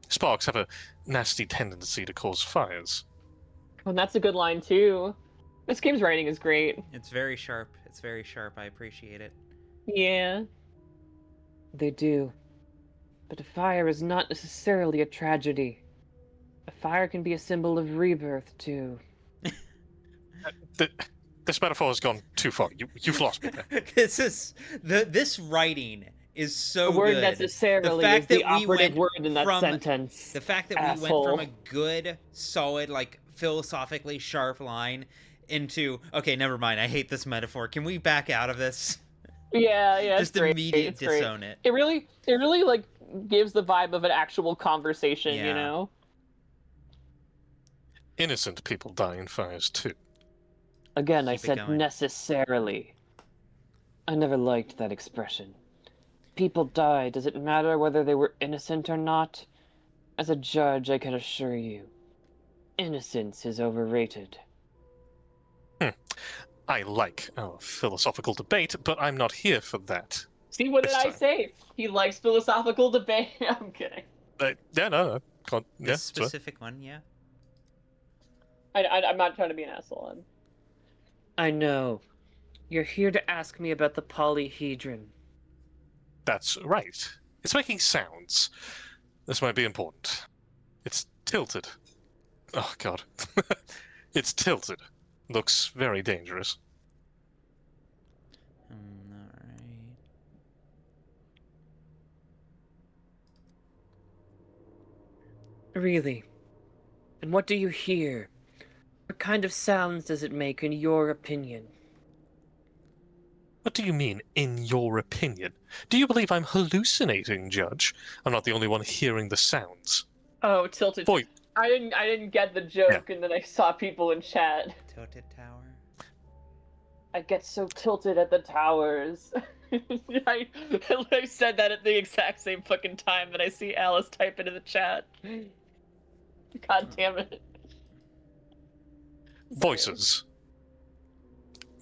Speaker 2: Sparks have a nasty tendency to cause fires.
Speaker 10: Oh, and that's a good line, too. This game's writing is great.
Speaker 1: It's very sharp. It's very sharp. I appreciate it.
Speaker 10: Yeah. They do. But a fire is not necessarily a tragedy. A fire can be a symbol of rebirth, too.
Speaker 2: This metaphor has gone too far. You've lost me there.
Speaker 1: This writing is so
Speaker 10: The word
Speaker 1: good.
Speaker 10: necessarily is the operative word in that sentence.
Speaker 1: The fact that we went from a good, solid, like, philosophically sharp line into, okay, never mind, I hate this metaphor. Can we back out of this?
Speaker 10: Yeah,
Speaker 1: Just immediate disown it.
Speaker 10: It really like gives the vibe of an actual conversation, you know?
Speaker 2: Innocent people die in fires too.
Speaker 10: Again, I said necessarily. I never liked that expression. People die. Does it matter whether they were innocent or not? As a judge, I can assure you, innocence is overrated.
Speaker 2: I like our philosophical debate, but I'm not here for that.
Speaker 10: See, what did I say? He likes philosophical debate. I'm kidding.
Speaker 2: No.
Speaker 1: This specific one, yeah.
Speaker 10: I'm not trying to be an asshole. I know. You're here to ask me about the polyhedron.
Speaker 2: That's right. It's making sounds. This might be important. It's tilted. Oh, God. It's tilted. Looks very dangerous.
Speaker 1: Alright.
Speaker 10: Really? And what do you hear? What kind of sounds does it make, in your opinion?
Speaker 2: What do you mean, in your opinion? Do you believe I'm hallucinating, Judge? I'm not the only one hearing the sounds.
Speaker 10: Oh, tilted. I didn't get the joke, and then I saw people in chat.
Speaker 1: Tilted tower.
Speaker 10: I get so tilted at the towers. I said that at the exact same fucking time that I see Alice type into the chat. God damn it.
Speaker 2: Voices.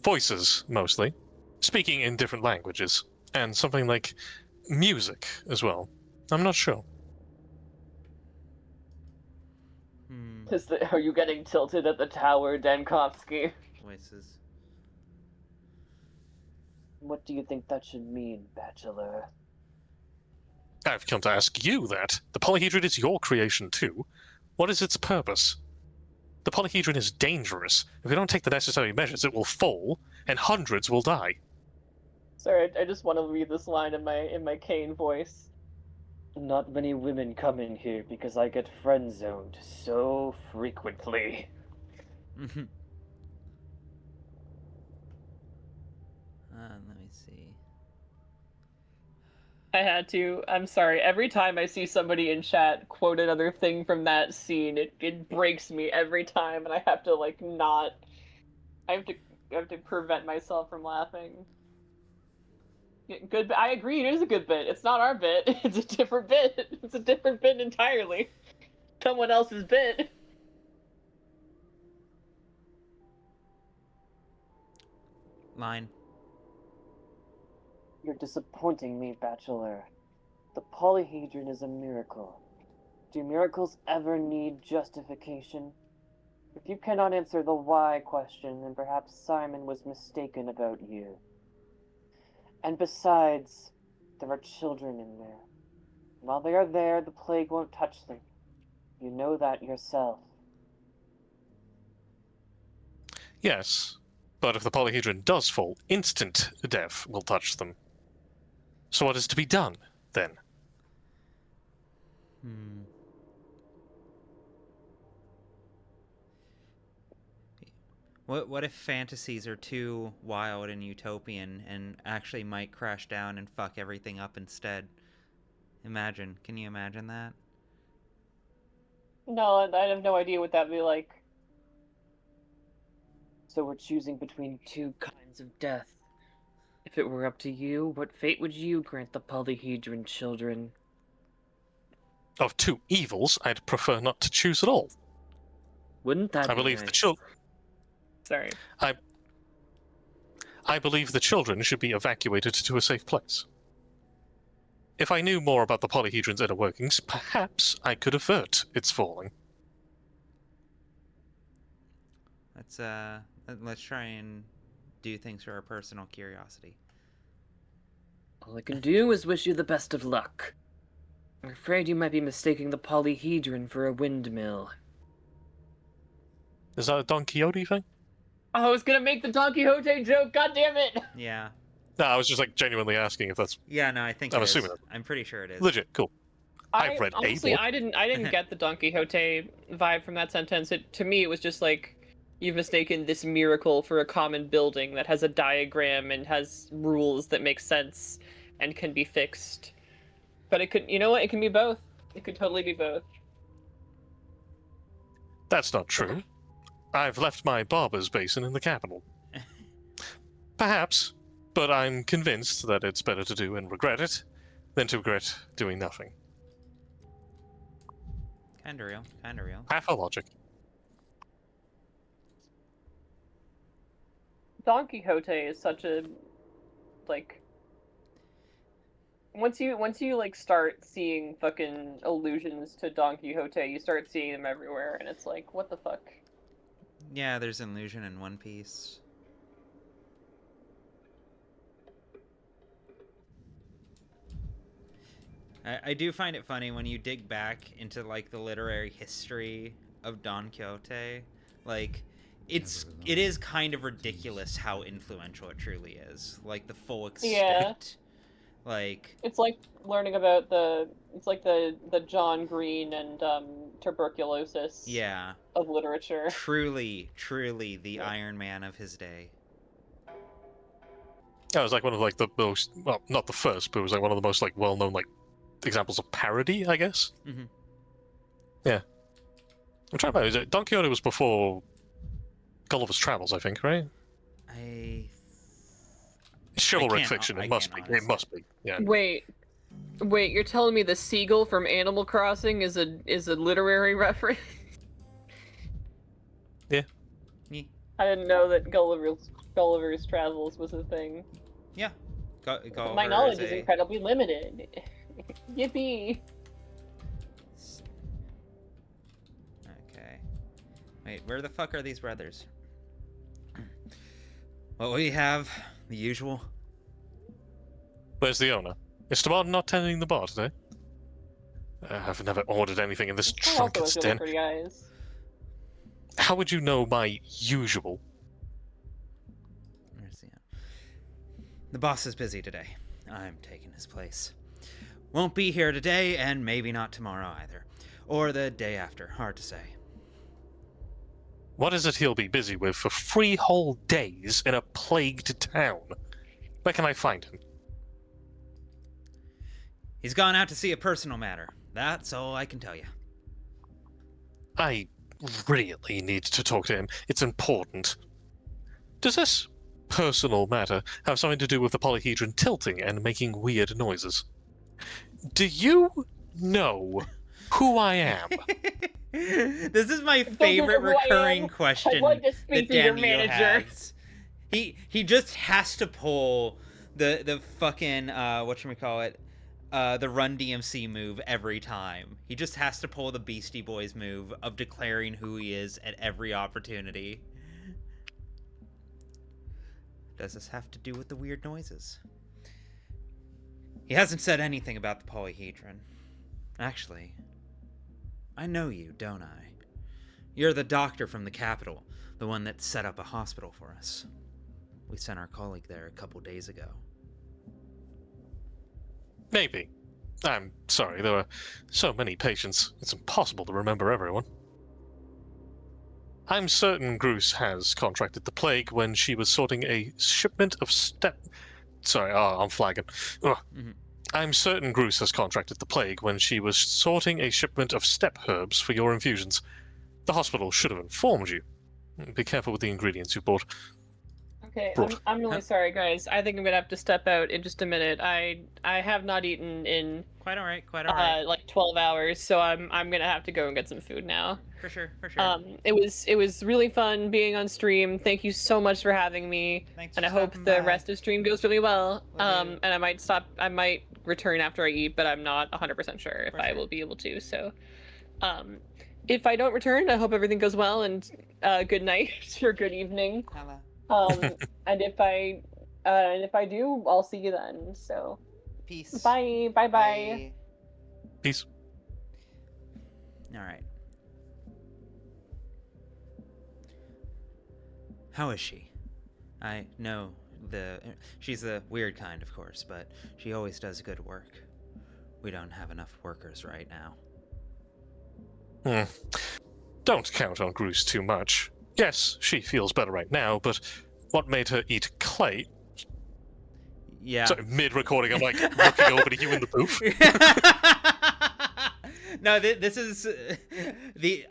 Speaker 2: Voices, mostly. Speaking in different languages. And something like music as well. I'm not sure.
Speaker 10: Are you getting tilted at the tower, Dankovsky?
Speaker 1: Voices.
Speaker 10: What do you think that should mean, Bachelor?
Speaker 2: I've come to ask you that. The polyhedron is your creation too. What is its purpose? The polyhedron is dangerous. If we don't take the necessary measures, it will fall, and hundreds will die.
Speaker 10: Sorry, I just want to read this line in my Kane voice. Not many women come in here because I get friend-zoned so frequently.
Speaker 1: Let me see.
Speaker 10: I had to. I'm sorry. Every time I see somebody in chat quote another thing from that scene, it breaks me every time, and I have to like not. I have to prevent myself from laughing. Good. I agree. It is a good bit. It's not our bit. It's a different bit. It's a different bit entirely. Someone else's bit.
Speaker 1: Line.
Speaker 10: You're disappointing me, Bachelor. The polyhedron is a miracle. Do miracles ever need justification? If you cannot answer the why question, then perhaps Simon was mistaken about you. And besides, there are children in there. While they are there, the plague won't touch them. You know that yourself.
Speaker 2: Yes, But if the polyhedron does fall, instant death will touch them. So what is to be done, then?
Speaker 1: What if fantasies are too wild and utopian and actually might crash down and fuck everything up instead? Can you imagine that?
Speaker 10: No, I have no idea what that'd be like. So we're choosing between two kinds of death. If it were up to you, what fate would you grant the polyhedron children?
Speaker 2: Of two evils, I'd prefer not to choose at all.
Speaker 10: Wouldn't that
Speaker 2: I
Speaker 10: be
Speaker 2: believe
Speaker 10: nice?
Speaker 2: the children.
Speaker 10: Sorry.
Speaker 2: I believe the children should be evacuated to a safe place. If I knew more about the polyhedron's inner workings, perhaps I could avert its falling.
Speaker 1: Let's try and do things for our personal curiosity.
Speaker 10: All I can do is wish you the best of luck. I'm afraid you might be mistaking the polyhedron for a windmill.
Speaker 2: Is that a Don Quixote thing?
Speaker 10: I was gonna make the Don Quixote joke, god damn it!
Speaker 1: Yeah.
Speaker 2: No, I was just like genuinely asking if that's.
Speaker 1: Yeah, no, I think
Speaker 2: I'm
Speaker 1: it is.
Speaker 2: assuming that.
Speaker 1: I'm pretty sure it is.
Speaker 2: Legit, cool. I've read
Speaker 10: honestly,
Speaker 2: Abel.
Speaker 10: I didn't get the Don Quixote vibe from that sentence. To me, it was just like, you've mistaken this miracle for a common building that has a diagram and has rules that make sense and can be fixed. But it could, you know what? It can be both. It could totally be both.
Speaker 2: That's not true. I've left my barber's basin in the capital. Perhaps, but I'm convinced that it's better to do and regret it than to regret doing nothing.
Speaker 1: Kinda real.
Speaker 2: Pathologic.
Speaker 10: Don Quixote is such a, like, once you like start seeing fucking allusions to Don Quixote, you start seeing them everywhere, and it's like, what the fuck?
Speaker 1: Yeah, there's an illusion in One Piece. I do find it funny when you dig back into like the literary history of Don Quixote. Like, it is kind of ridiculous how influential it truly is. Like the full extent.
Speaker 10: Yeah.
Speaker 1: Like,
Speaker 10: it's like learning about the John Green and tuberculosis.
Speaker 1: Yeah.
Speaker 10: Of literature.
Speaker 1: Truly the Iron Man of his day.
Speaker 2: That was like one of like the most, well, not the first, but it was like one of the most like well-known like examples of parody, I guess.
Speaker 1: Mm-hmm.
Speaker 2: Yeah. I'm trying to remember. Don Quixote was before Gulliver's Travels, I think, right? Chivalric fiction. It must be. It must be. Yeah.
Speaker 10: Wait, you're telling me the seagull from Animal Crossing is a literary reference?
Speaker 2: Yeah.
Speaker 10: I didn't know that Gulliver's Travels was a thing.
Speaker 1: Yeah.
Speaker 10: My knowledge is incredibly limited. Yippee!
Speaker 1: Okay. Wait, where the fuck are these brothers? Well, we have the usual.
Speaker 2: Where's the owner? Is Stamard not tending the bar today? I've never ordered anything in this drunkard's den.
Speaker 10: Pretty eyes.
Speaker 2: How would you know my usual?
Speaker 1: The boss is busy today. I'm taking his place. Won't be here today, and maybe not tomorrow either. Or the day after. Hard to say.
Speaker 2: What is it he'll be busy with for 3 whole days in a plagued town? Where can I find him?
Speaker 1: He's gone out to see a personal matter. That's all I can tell you.
Speaker 2: I really need to talk to him. It's important. Does this personal matter have something to do with the polyhedron tilting and making weird noises? Do you know who I am?
Speaker 1: This is my favorite recurring question that Daniel has. He just has to pull the fucking whatchamacallit, the Run DMC move every time. He just has to pull the Beastie Boys move of declaring who he is at every opportunity. Does this have to do with the weird noises? He hasn't said anything about the polyhedron. Actually, I know you, don't I? You're the doctor from the capital, the one that set up a hospital for us. We sent our colleague there a couple days ago.
Speaker 2: Maybe. I'm sorry, there were so many patients. It's impossible to remember everyone. I'm certain Bruce has contracted the plague when she was sorting a shipment of Sorry, I'm flagging. I'm certain Bruce has contracted the plague when she was sorting a shipment of step herbs for your infusions. The hospital should have informed you. Be careful with the ingredients you bought.
Speaker 10: Okay, I'm really sorry, guys. I think I'm gonna have to step out in just a minute. I have not eaten in
Speaker 1: quite all right.
Speaker 10: Like 12 hours, so I'm gonna have to go and get some food now.
Speaker 1: For sure.
Speaker 10: It was really fun being on stream. Thank you so much for having me.
Speaker 1: Thanks
Speaker 10: and I
Speaker 1: for
Speaker 10: hope
Speaker 1: stopping
Speaker 10: the
Speaker 1: by.
Speaker 10: rest of stream goes really well. And I might return after I eat, but I'm not 100% sure if I will be able to. So, if I don't return, I hope everything goes well and good night or good evening. And if I do, I'll see you then. So,
Speaker 1: peace.
Speaker 10: Bye.
Speaker 2: Peace.
Speaker 1: All right. How is she? I know she's the weird kind, of course, but she always does good work. We don't have enough workers right now.
Speaker 2: Don't count on Bruce too much. Yes, she feels better right now, but what made her eat clay?
Speaker 1: Yeah.
Speaker 2: Sorry, mid-recording, I'm like looking over to you in the booth.
Speaker 1: No, this is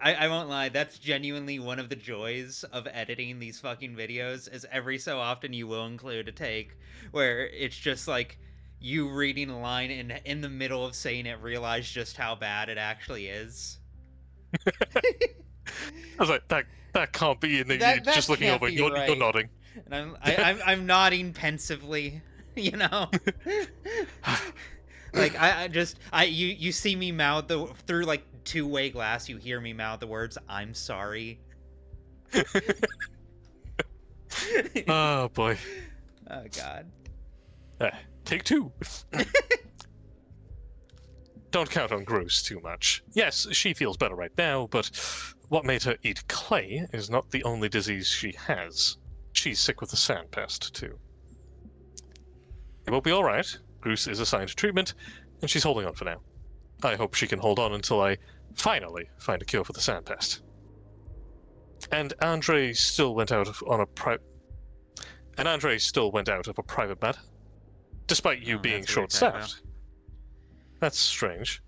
Speaker 1: I won't lie, that's genuinely one of the joys of editing these fucking videos, is every so often you will include a take where it's just like you reading a line and in the middle of saying it realize just how bad it actually is.
Speaker 2: I was like, that can't be, and then you're just looking over, you're nodding.
Speaker 1: And I'm nodding pensively, you know. Like you see me mouth through like two-way glass. You hear me mouth the words "I'm sorry."
Speaker 2: Oh boy.
Speaker 1: Oh god.
Speaker 2: Take two. Don't count on Bruce too much. Yes, she feels better right now, but what made her eat clay is not the only disease she has. She's sick with the sand pest too. It will be all right. Bruce is assigned treatment, and she's holding on for now. I hope she can hold on until I finally find a cure for the sand pest. And Andre still went out of a private matter, despite you being short-staffed. That's strange.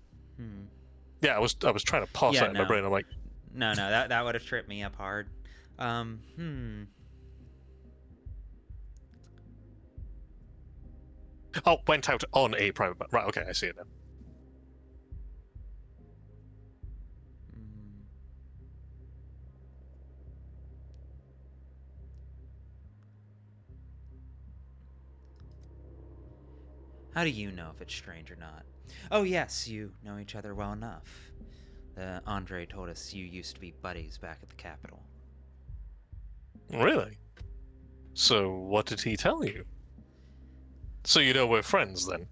Speaker 2: Yeah, I was trying to parse that in my brain. I'm like,
Speaker 1: no, that would have tripped me up hard.
Speaker 2: Oh, went out on a private matter. Right, okay, I see it now.
Speaker 1: How do you know if it's strange or not? Oh yes, you know each other well enough. Andre told us you used to be buddies back at the Capitol.
Speaker 2: Really? So what did he tell you? So you know we're friends then?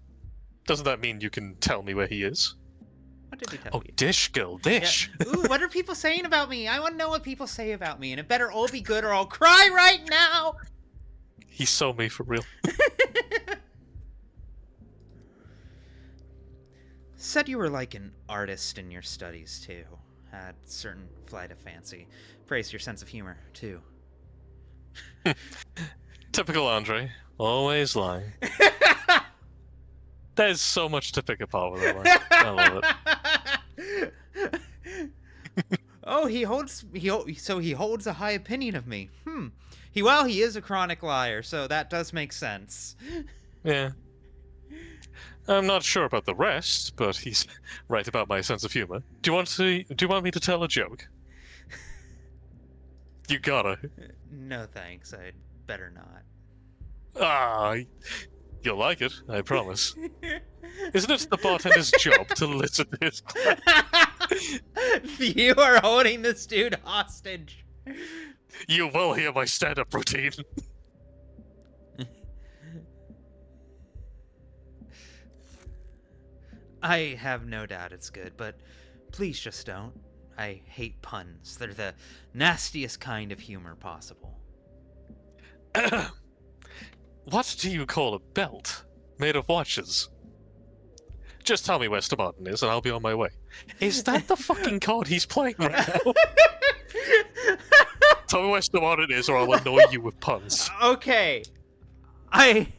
Speaker 2: Doesn't that mean you can tell me where he is?
Speaker 1: What did he tell you?
Speaker 2: Oh, Dish girl, Dish!
Speaker 1: Yeah. Ooh, what are people saying about me? I want to know what people say about me, and it better all be good or I'll cry right now!
Speaker 2: He saw me for real.
Speaker 1: Said you were like an artist in your studies, too. Had certain flight of fancy. Praised your sense of humor, too.
Speaker 2: Typical Andre. Always lying. There's so much to pick apart with that one. I love it.
Speaker 1: Oh, he holds a high opinion of me. He is a chronic liar, so that does make sense.
Speaker 2: Yeah. I'm not sure about the rest, but he's right about my sense of humor. Do you want me to tell a joke? You gotta.
Speaker 1: No thanks, I'd better not.
Speaker 2: You'll like it, I promise. Isn't it the bartender's job to listen to his client?
Speaker 1: You are holding this dude hostage.
Speaker 2: You will hear my stand-up routine.
Speaker 1: I have no doubt it's good, but please just don't. I hate puns. They're the nastiest kind of humor possible.
Speaker 2: What do you call a belt made of watches? Just tell me where Martin is, and I'll be on my way. Is that the fucking card he's playing right now? Tell me where Martin is, or I'll annoy you with puns.
Speaker 1: Okay. I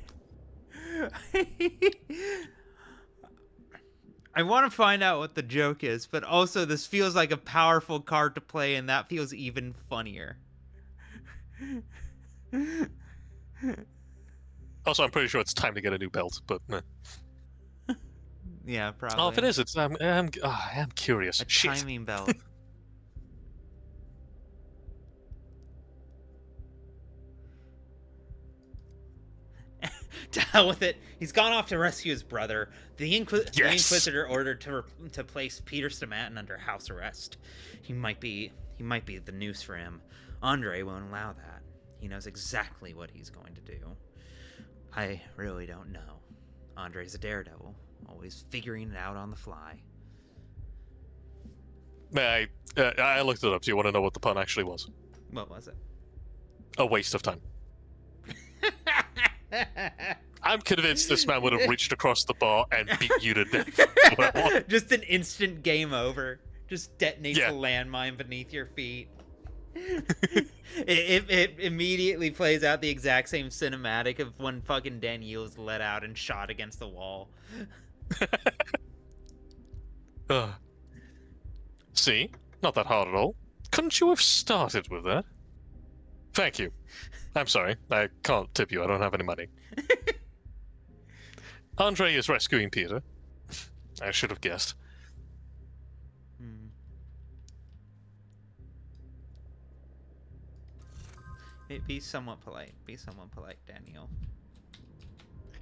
Speaker 1: want to find out what the joke is, but also this feels like a powerful card to play, and that feels even funnier.
Speaker 2: Also, I'm pretty sure it's time to get a new belt, but...
Speaker 1: Yeah, probably.
Speaker 2: Oh, if it is, I'm curious.
Speaker 1: A timing belt. To hell with it. He's gone off to rescue his brother. The Inquisitor ordered to place Peter Stomatin under house arrest. He might be the noose for him. Andre won't allow that. He knows exactly what he's going to do. I really don't know. Andre's a daredevil, always figuring it out on the fly.
Speaker 2: I looked it up. Do you want to know what the pun actually was?
Speaker 1: What was it?
Speaker 2: A waste of time. I'm convinced this man would have reached across the bar and beat you to death.
Speaker 1: Just an instant game over. Just detonates a landmine beneath your feet. it immediately plays out the exact same cinematic of when fucking Daniel's let out and shot against the wall.
Speaker 2: See? Not that hard at all. Couldn't you have started with that? Thank you. I'm sorry. I can't tip you. I don't have any money. Andre is rescuing Peter. I should have guessed.
Speaker 1: Be somewhat polite. Be somewhat polite, Daniel.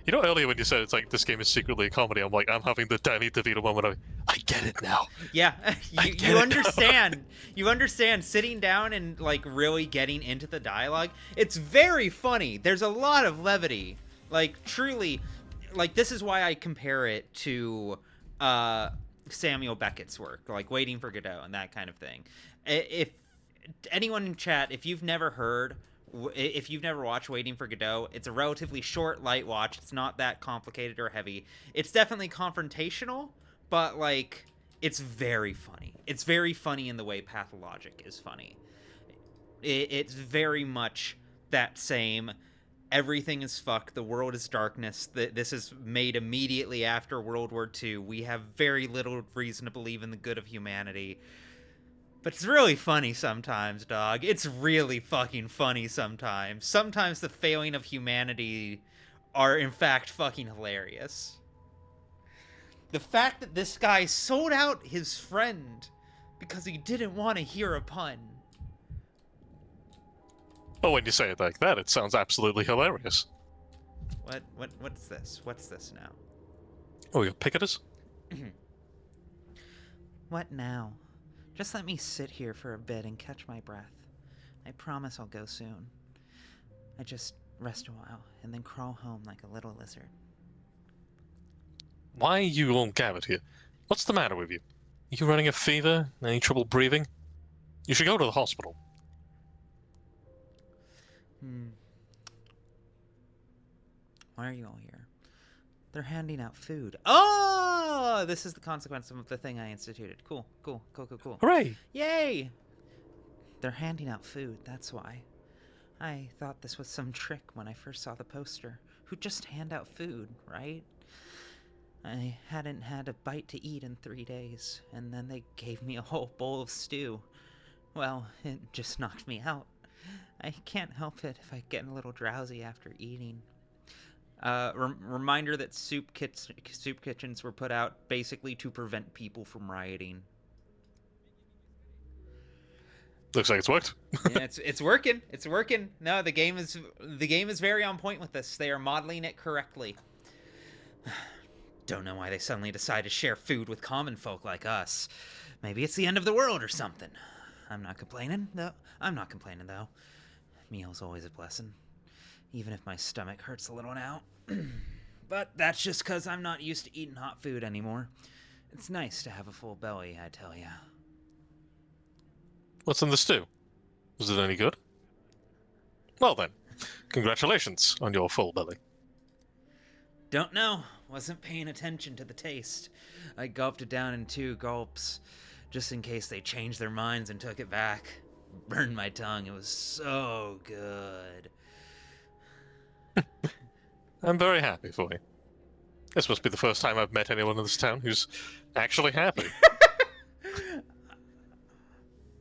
Speaker 2: You know, earlier when you said it's like this game is secretly a comedy, I'm like, I'm having the Danny DeVito moment. I get it now.
Speaker 1: Yeah, you understand. You understand sitting down and like really getting into the dialogue. It's very funny. There's a lot of levity. Like truly, like this is why I compare it to Samuel Beckett's work, like Waiting for Godot and that kind of thing. If anyone in chat, if you've never watched Waiting for Godot, it's a relatively short, light watch. It's not that complicated or heavy. It's definitely confrontational, but, like, it's very funny. It's very funny in the way Pathologic is funny. It's very much that same, everything is fucked, the world is darkness. This is made immediately after World War II. We have very little reason to believe in the good of humanity. But it's really funny sometimes, dog. It's really fucking funny sometimes. Sometimes the failing of humanity are, in fact, fucking hilarious. The fact that this guy sold out his friend because he didn't want to hear a pun.
Speaker 2: Oh, when you say it like that, it sounds absolutely hilarious.
Speaker 1: What's this? What's this now?
Speaker 2: Oh, you're picketers?
Speaker 1: What now? Just let me sit here for a bit and catch my breath. I promise I'll go soon. I just rest a while and then crawl home like a little lizard.
Speaker 2: Why are you all gathered here? What's the matter with you? Are you running a fever? Any trouble breathing? You should go to the hospital.
Speaker 1: Why are you all here? They're handing out food. Oh! This is the consequence of the thing I instituted. Cool.
Speaker 2: Hooray!
Speaker 1: Yay! They're handing out food, that's why. I thought this was some trick when I first saw the poster. Who'd just hand out food, right? I hadn't had a bite to eat in 3 days, and then they gave me a whole bowl of stew. Well, it just knocked me out. I can't help it if I get a little drowsy after eating. Reminder that soup kitchens were put out basically to prevent people from rioting.
Speaker 2: Looks like it's worked.
Speaker 1: Yeah, it's working. It's working. No, the game is very on point with this. They are modeling it correctly. Don't know why they suddenly decide to share food with common folk like us. Maybe it's the end of the world or something. I'm not complaining, though. Meal's always a blessing. Even if my stomach hurts a little now. But that's just because I'm not used to eating hot food anymore. It's nice to have a full belly, I tell ya.
Speaker 2: What's in the stew? Was it any good? Well then, Congratulations on your full belly.
Speaker 1: Don't know. Wasn't paying attention to the taste. I gulped it down in 2 gulps, just in case they changed their minds and took it back. Burned my tongue. It was so good.
Speaker 2: I'm very happy for you. This must be the first time I've met anyone in this town who's actually happy.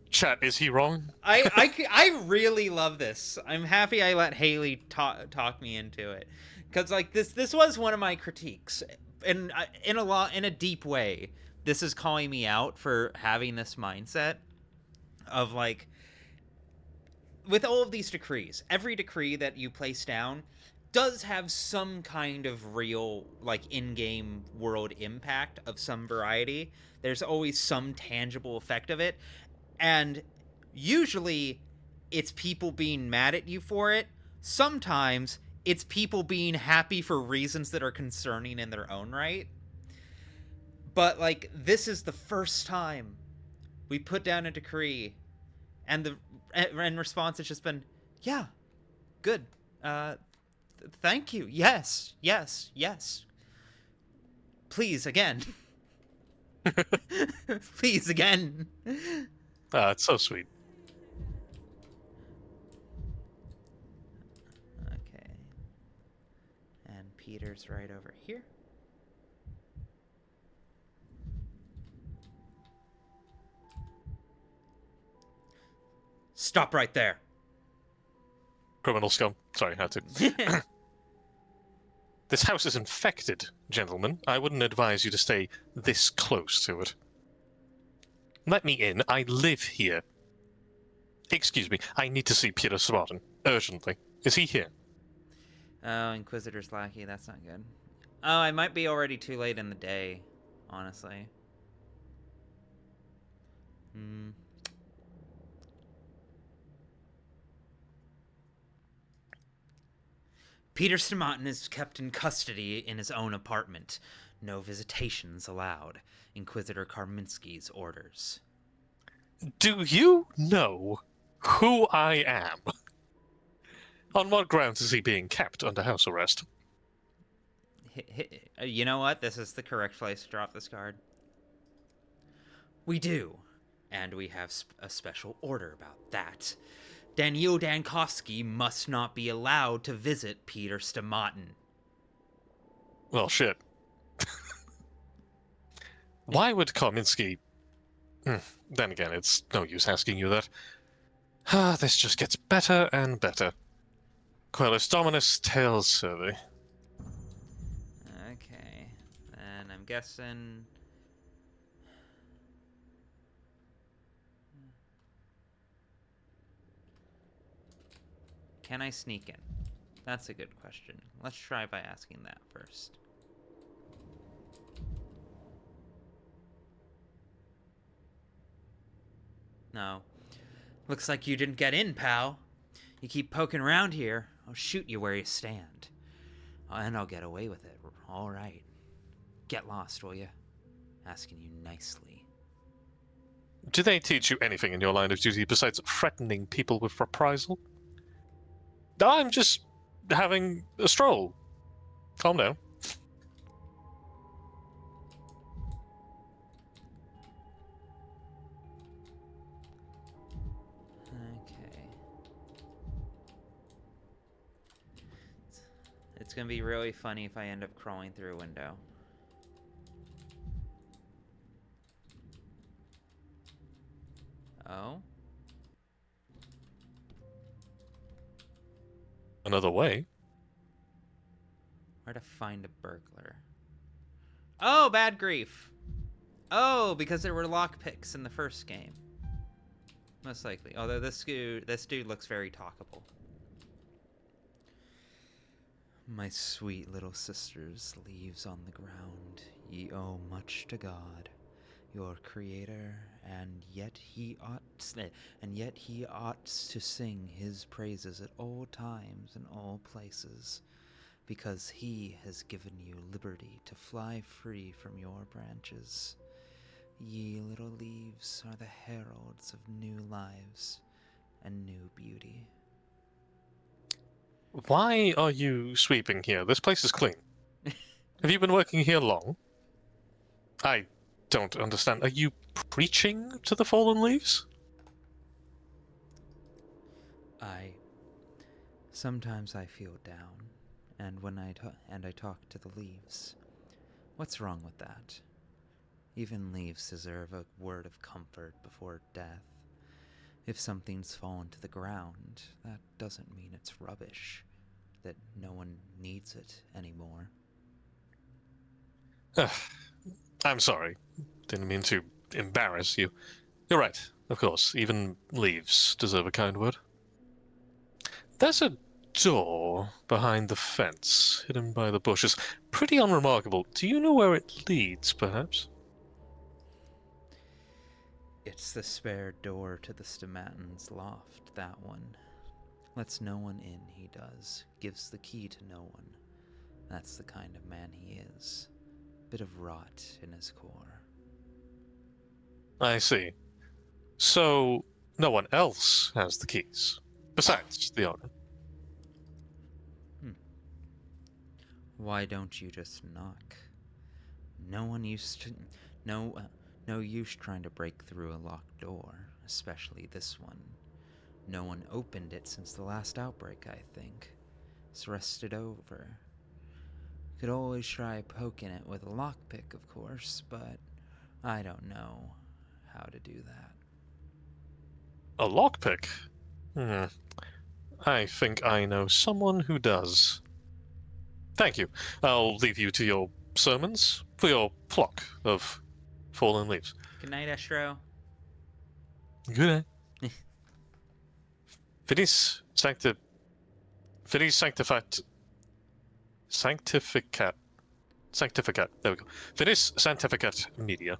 Speaker 2: Chat, is he wrong?
Speaker 1: I really love this. I'm happy I let Haley talk me into it, because like this was one of my critiques, and in a deep way, this is calling me out for having this mindset of like, with all of these decrees, every decree that you place down does have some kind of real, like, in-game world impact of some variety. There's always some tangible effect of it, and usually it's people being mad at you for it. Sometimes it's people being happy for reasons that are concerning in their own right. But like, this is the first time we put down a decree and the response has just been, yeah, good, thank you, yes, yes, yes, please again. Please again.
Speaker 2: It's so sweet.
Speaker 1: Okay. And Peter's right over here. Stop right there.
Speaker 2: Criminal scum. Sorry, had to. This house is infected, gentlemen. I wouldn't advise you to stay this close to it. Let me in. I live here. Excuse me. I need to see Peter Spartan. Urgently. Is he here?
Speaker 1: Oh, Inquisitor's lackey. That's not good. Oh, I might be already too late in the day, honestly. Peter Stomatin is kept in custody in his own apartment. No visitations allowed. Inquisitor Karminski's orders.
Speaker 2: Do you know who I am? On what grounds is he being kept under house arrest?
Speaker 1: You know what? This is the correct place to drop this card. We do. And we have a special order about that. Daniil Dankovsky must not be allowed to visit Peter Stomatin.
Speaker 2: Well, shit. Why would Karminski... Then again, it's no use asking you that. This just gets better and better. Quellis Dominus Tales Survey.
Speaker 1: Okay. And I'm guessing... Can I sneak in? That's a good question. Let's try by asking that first. No. Looks like you didn't get in, pal. You keep poking around here, I'll shoot you where you stand. And I'll get away with it. All right. Get lost, will you? Asking you nicely.
Speaker 2: Do they teach you anything in your line of duty besides threatening people with reprisal? I'm just having a stroll. Calm down.
Speaker 1: Okay. It's gonna be really funny if I end up crawling through a window. Oh?
Speaker 2: Another way?
Speaker 1: Where to find a burglar? Oh, bad grief. Oh, because there were lockpicks in the first game. Most likely. Although this dude looks very talkable. My sweet little sisters, leaves on the ground, ye owe much to God, your Creator, and yet he ought to sing his praises at all times and all places, because he has given you liberty to fly free from your branches. Ye little leaves are the heralds of new lives and new beauty.
Speaker 2: Why are you sweeping here? This place is clean. Have you been working here long? I don't understand. Are you preaching to the fallen leaves?
Speaker 1: Sometimes I feel down, and when I talk to the leaves. What's wrong with that? Even leaves deserve a word of comfort before death. If something's fallen to the ground, that doesn't mean it's rubbish, that no one needs it anymore.
Speaker 2: I'm sorry. Didn't mean to embarrass you. You're right, of course. Even leaves deserve a kind word. There's a door behind the fence, hidden by the bushes. Pretty unremarkable. Do you know where it leads, perhaps?
Speaker 1: It's the spare door to the Stomatin's loft, that one. Lets no one in, he does. Gives the key to no one. That's the kind of man he is. Bit of rot in his core.
Speaker 2: I see. So, no one else has the keys, besides the owner?
Speaker 1: Why don't you just knock? No use trying to break through a locked door, especially this one. No one opened it since the last outbreak, I think. It's rusted over. Could always try poking it with a lockpick, of course, but I don't know how to do that.
Speaker 2: A lockpick? I think I know someone who does. Thank you. I'll leave you to your sermons for your flock of fallen leaves.
Speaker 1: Good night, Estro.
Speaker 2: Good night. Finis sanctificat. There we go. Finis sanctificat media.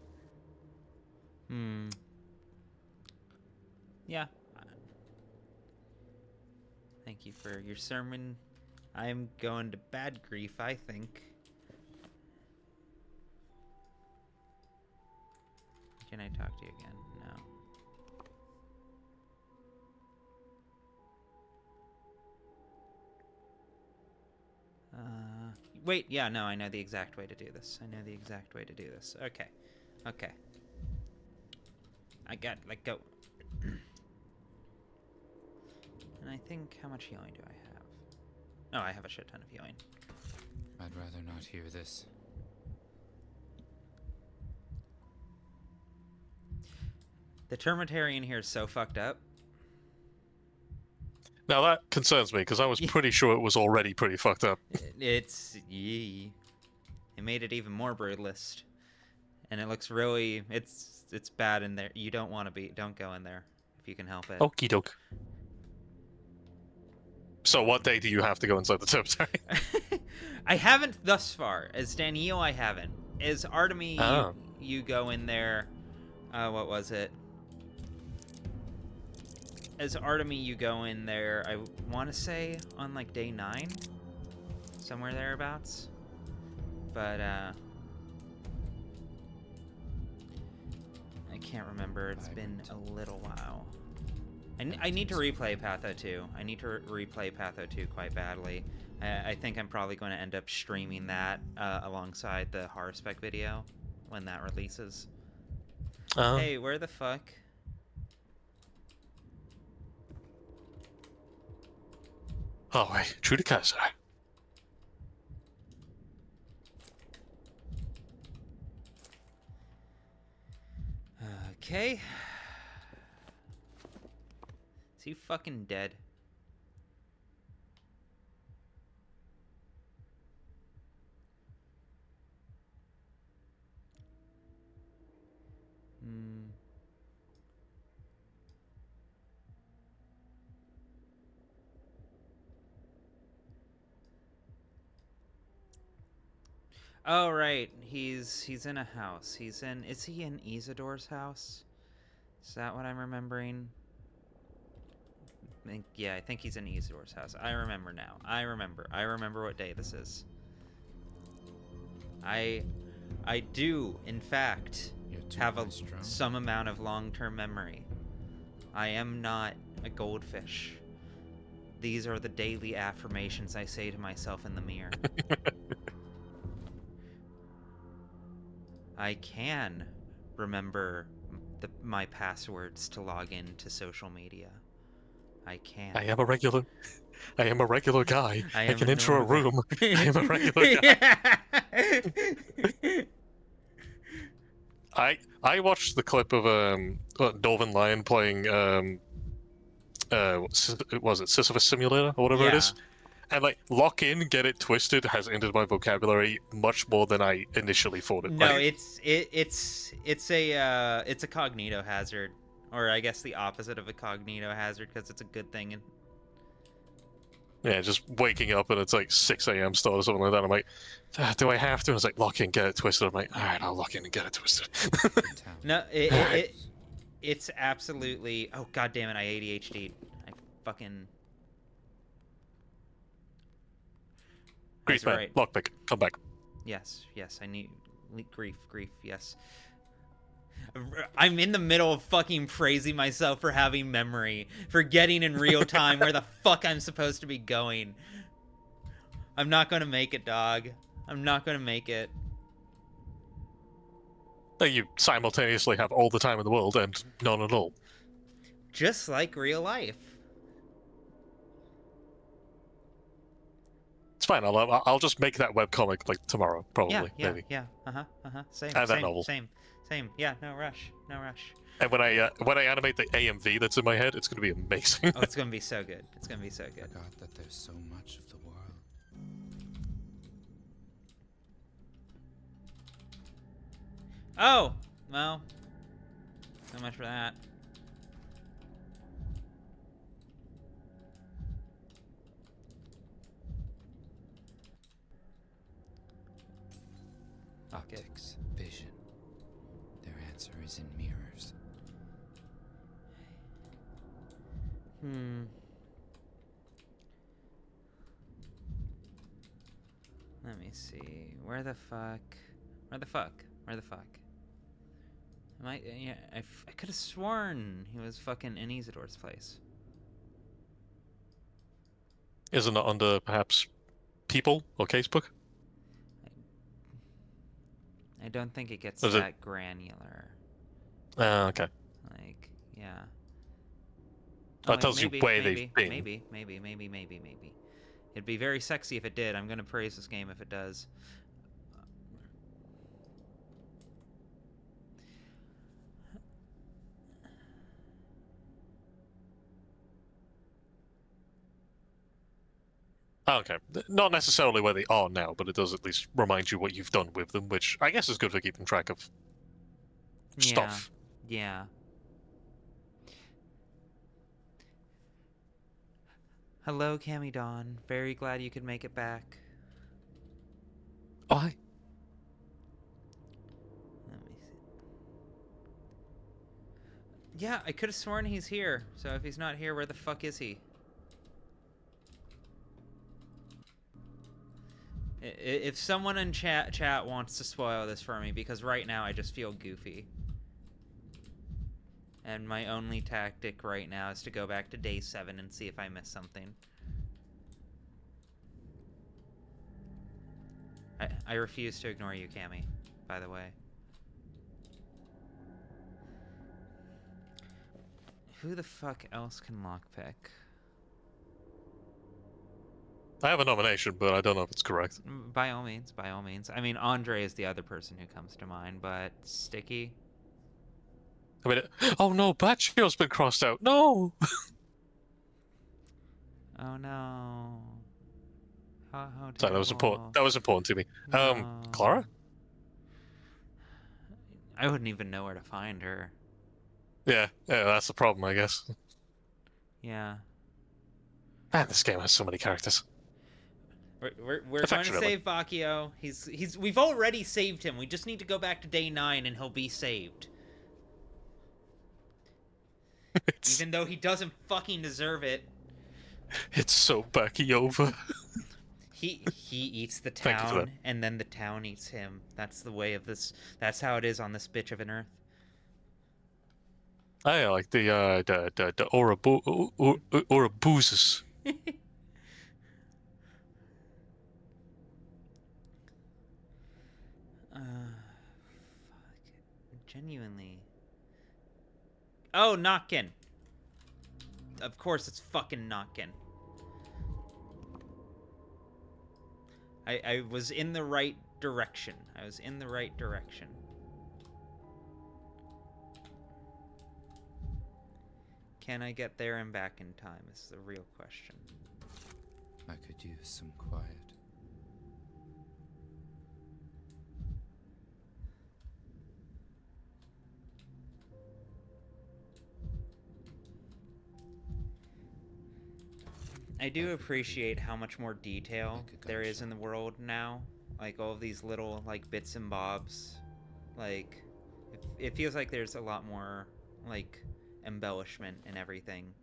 Speaker 1: Yeah. Thank you for your sermon. I'm going to bad grief, I think. Can I talk to you again? No. Wait, yeah, no, I know the exact way to do this. Okay. Let go. And I think, how much healing do I have? Oh, I have a shit ton of healing.
Speaker 5: I'd rather not hear this.
Speaker 1: The Termitarian here is so fucked up.
Speaker 2: Now that concerns me, because I was pretty sure it was already pretty fucked up.
Speaker 1: It made it even more brutalist. And it looks really, it's bad in there. You don't want to don't go in there if you can help it.
Speaker 2: Okie doke. So what day do you have to go inside the Termitarian?
Speaker 1: I haven't thus far. As Daniel, I haven't. As Artemy, you go in there, what was it? As Artemy, you go in there, I want to say on like day 9, somewhere thereabouts. But I can't remember. It's been a little while. I need to replay Patho 2. I need to replay Patho 2 quite badly. I think I'm probably going to end up streaming that alongside the horror spec video when that releases. Hey, where the fuck?
Speaker 2: Oh, wait. True to Kaiser.
Speaker 1: Okay. Is he fucking dead? Oh right, he's in a house. Is he in Isidor's house? Is that what I'm remembering? I think he's in Isidor's house. I remember now. I remember what day this is. I do, in fact, have some amount of long-term memory. I am not a goldfish. These are the daily affirmations I say to myself in the mirror. I can remember my passwords to log into social media. I can.
Speaker 2: I am a regular guy. I can enter a room. I am a regular guy. I watched the clip of Dolphin Lion playing was it Sisyphus Simulator or whatever it is, and like lock in, get it twisted has entered my vocabulary much more than I initially thought it.
Speaker 1: No,
Speaker 2: like,
Speaker 1: it's a cognito hazard, or I guess the opposite of a cognito hazard, because it's a good thing. And
Speaker 2: yeah, just waking up and it's like 6 a.m. still or something like that. I'm like, do I have to? And it's like, lock in, get it twisted. I'm like, all right, I'll lock in and get it twisted.
Speaker 1: No, it's absolutely. Oh god damn it! I ADHD'd. I fucking.
Speaker 2: Grief, man. Right. Lockpick, come back.
Speaker 1: Yes, I need grief. Yes. I'm in the middle of fucking praising myself for having memory, forgetting in real time where the fuck I'm supposed to be going. I'm not gonna make it, dog. I'm not gonna make it.
Speaker 2: You simultaneously have all the time in the world and none at all.
Speaker 1: Just like real life.
Speaker 2: It's fine. I'll just make that webcomic like tomorrow, probably. Maybe.
Speaker 1: Yeah. Same.
Speaker 2: And that novel.
Speaker 1: Same. Yeah. No rush.
Speaker 2: And when I animate the AMV that's in my head, it's gonna be amazing.
Speaker 1: Oh, it's gonna be so good. It's gonna be so good.
Speaker 5: I forgot that there's so much of the world.
Speaker 1: Oh, well, so much for that.
Speaker 5: Optics, vision. Their answer is in mirrors.
Speaker 1: Let me see. Where the fuck? Am I? Yeah, I could have sworn he was fucking in Isidor's place.
Speaker 2: Isn't it under perhaps people or casebook?
Speaker 1: I don't think it gets that granular.
Speaker 2: Okay.
Speaker 1: Like, yeah.
Speaker 2: That tells you where they've been.
Speaker 1: Maybe. It'd be very sexy if it did. I'm gonna praise this game if it does.
Speaker 2: Okay. Not necessarily where they are now, but it does at least remind you what you've done with them, which I guess is good for keeping track of stuff.
Speaker 1: Yeah. Hello, Cammy Dawn. Very glad you could make it back.
Speaker 2: Oh, hi.
Speaker 1: Let me see. Yeah, I could have sworn he's here. So if he's not here, where the fuck is he? If someone in chat wants to spoil this for me, because right now I just feel goofy. And my only tactic right now is to go back to day 7 and see if I missed something. I refuse to ignore you, Cammy, by the way. Who the fuck else can lockpick?
Speaker 2: I have a nomination, but I don't know if it's correct.
Speaker 1: By all means. I mean, Andre is the other person who comes to mind, but Sticky?
Speaker 2: I mean, oh no, Bacchio's been crossed out. No!
Speaker 1: Oh no. How
Speaker 2: Sorry, that was important. That was important to me.
Speaker 1: No.
Speaker 2: Clara?
Speaker 1: I wouldn't even know where to find her.
Speaker 2: Yeah, that's the problem, I guess.
Speaker 1: Yeah.
Speaker 2: Man, this game has so many characters.
Speaker 1: We're going to save Bacchio. We've already saved him. We just need to go back to day 9 and he'll be saved. Even though he doesn't fucking deserve it.
Speaker 2: It's so Bacchio-over.
Speaker 1: He eats the town, and then the town eats him. That's the way of this. That's how it is on this bitch of an earth.
Speaker 2: I like the Ourobooses.
Speaker 1: Fuck. Genuinely. Oh, Notkin. Of course it's fucking Notkin. I was in the right direction. I was in the right direction. Can I get there and back in time is the real question.
Speaker 5: I could use some quiet.
Speaker 1: I do appreciate how much more detail there is in the world now. Like, all of these little, like, bits and bobs. Like, it feels like there's a lot more, like, embellishment and everything.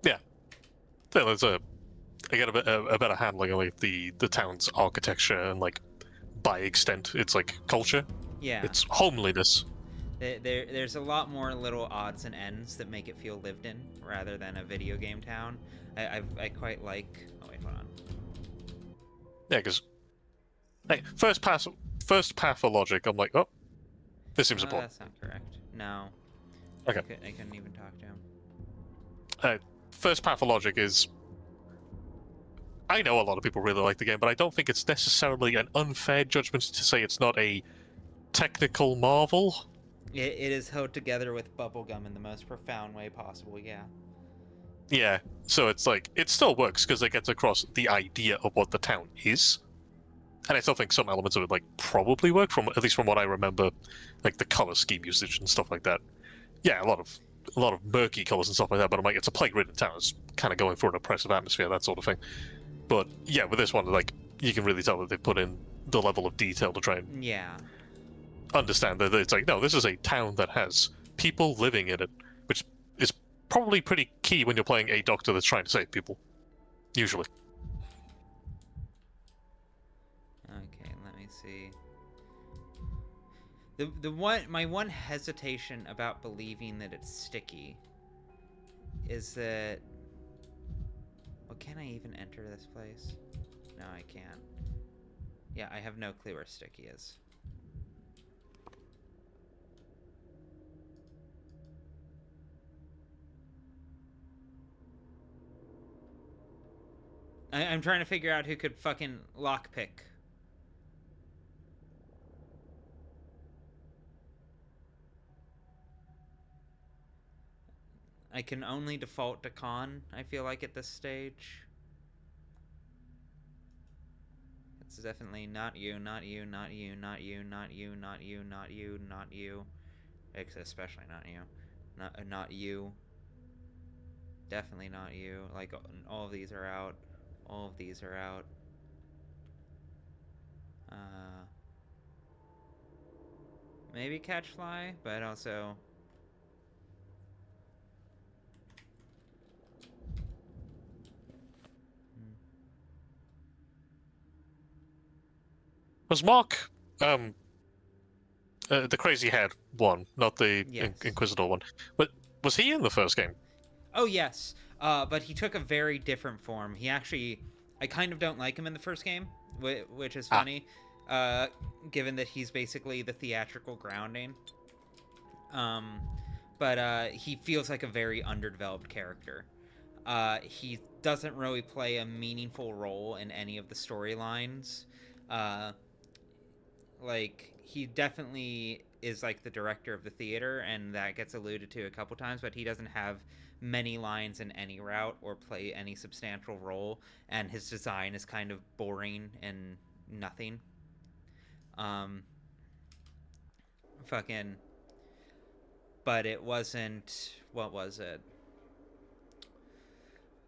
Speaker 2: Yeah. So there's I get a better handling of like the town's architecture and like by extent its like culture.
Speaker 1: Yeah.
Speaker 2: Its homeliness.
Speaker 1: There's a lot more little odds and ends that make it feel lived in rather than a video game town. I quite like. Oh wait, hold on.
Speaker 2: Yeah, because hey, first Pathologic, I'm like, oh, this seems important.
Speaker 1: That's not correct. No.
Speaker 2: Okay.
Speaker 1: I couldn't even talk to him.
Speaker 2: First Pathologic is. I know a lot of people really like the game, but I don't think it's necessarily an unfair judgment to say it's not a technical marvel.
Speaker 1: It is held together with bubblegum in the most profound way possible, yeah.
Speaker 2: Yeah, so it's like, it still works because it gets across the idea of what the town is. And I still think some elements of it like probably work, from at least from what I remember, like the color scheme usage and stuff like that. Yeah, a lot of murky colors and stuff like that, but I'm like, it's a plague-ridden town, it's kind of going for an oppressive atmosphere, that sort of thing. But yeah, with this one, like, you can really tell that they put in the level of detail to try and understand that it's like, no, this is a town that has people living in it, which is probably pretty key when you're playing a doctor that's trying to save people, usually.
Speaker 1: Okay, let me see. My one hesitation about believing that it's sticky is that. Well, can I even enter this place? No, I can't. Yeah, I have no clue where sticky is. I'm trying to figure out who could fucking lockpick. I can only default to Con, I feel like, at this stage. It's definitely not you, not you, not you, not you, not you, not you, not you, not you. Especially not you. Not you. Definitely not you. Like, all of these are out. All of these are out. Maybe Catchfly, but also...
Speaker 2: Was Mark, the crazy-haired one, not the Inquisitor one, but was he in the first game?
Speaker 1: Oh, yes. But he took a very different form. He actually... I kind of don't like him in the first game, which is funny, given that he's basically the theatrical grounding. But he feels like a very underdeveloped character. He doesn't really play a meaningful role in any of the storylines. Like, he definitely is like the director of the theater, and that gets alluded to a couple times, but he doesn't have many lines in any route or play any substantial role, and his design is kind of boring and nothing. But it wasn't, what was it?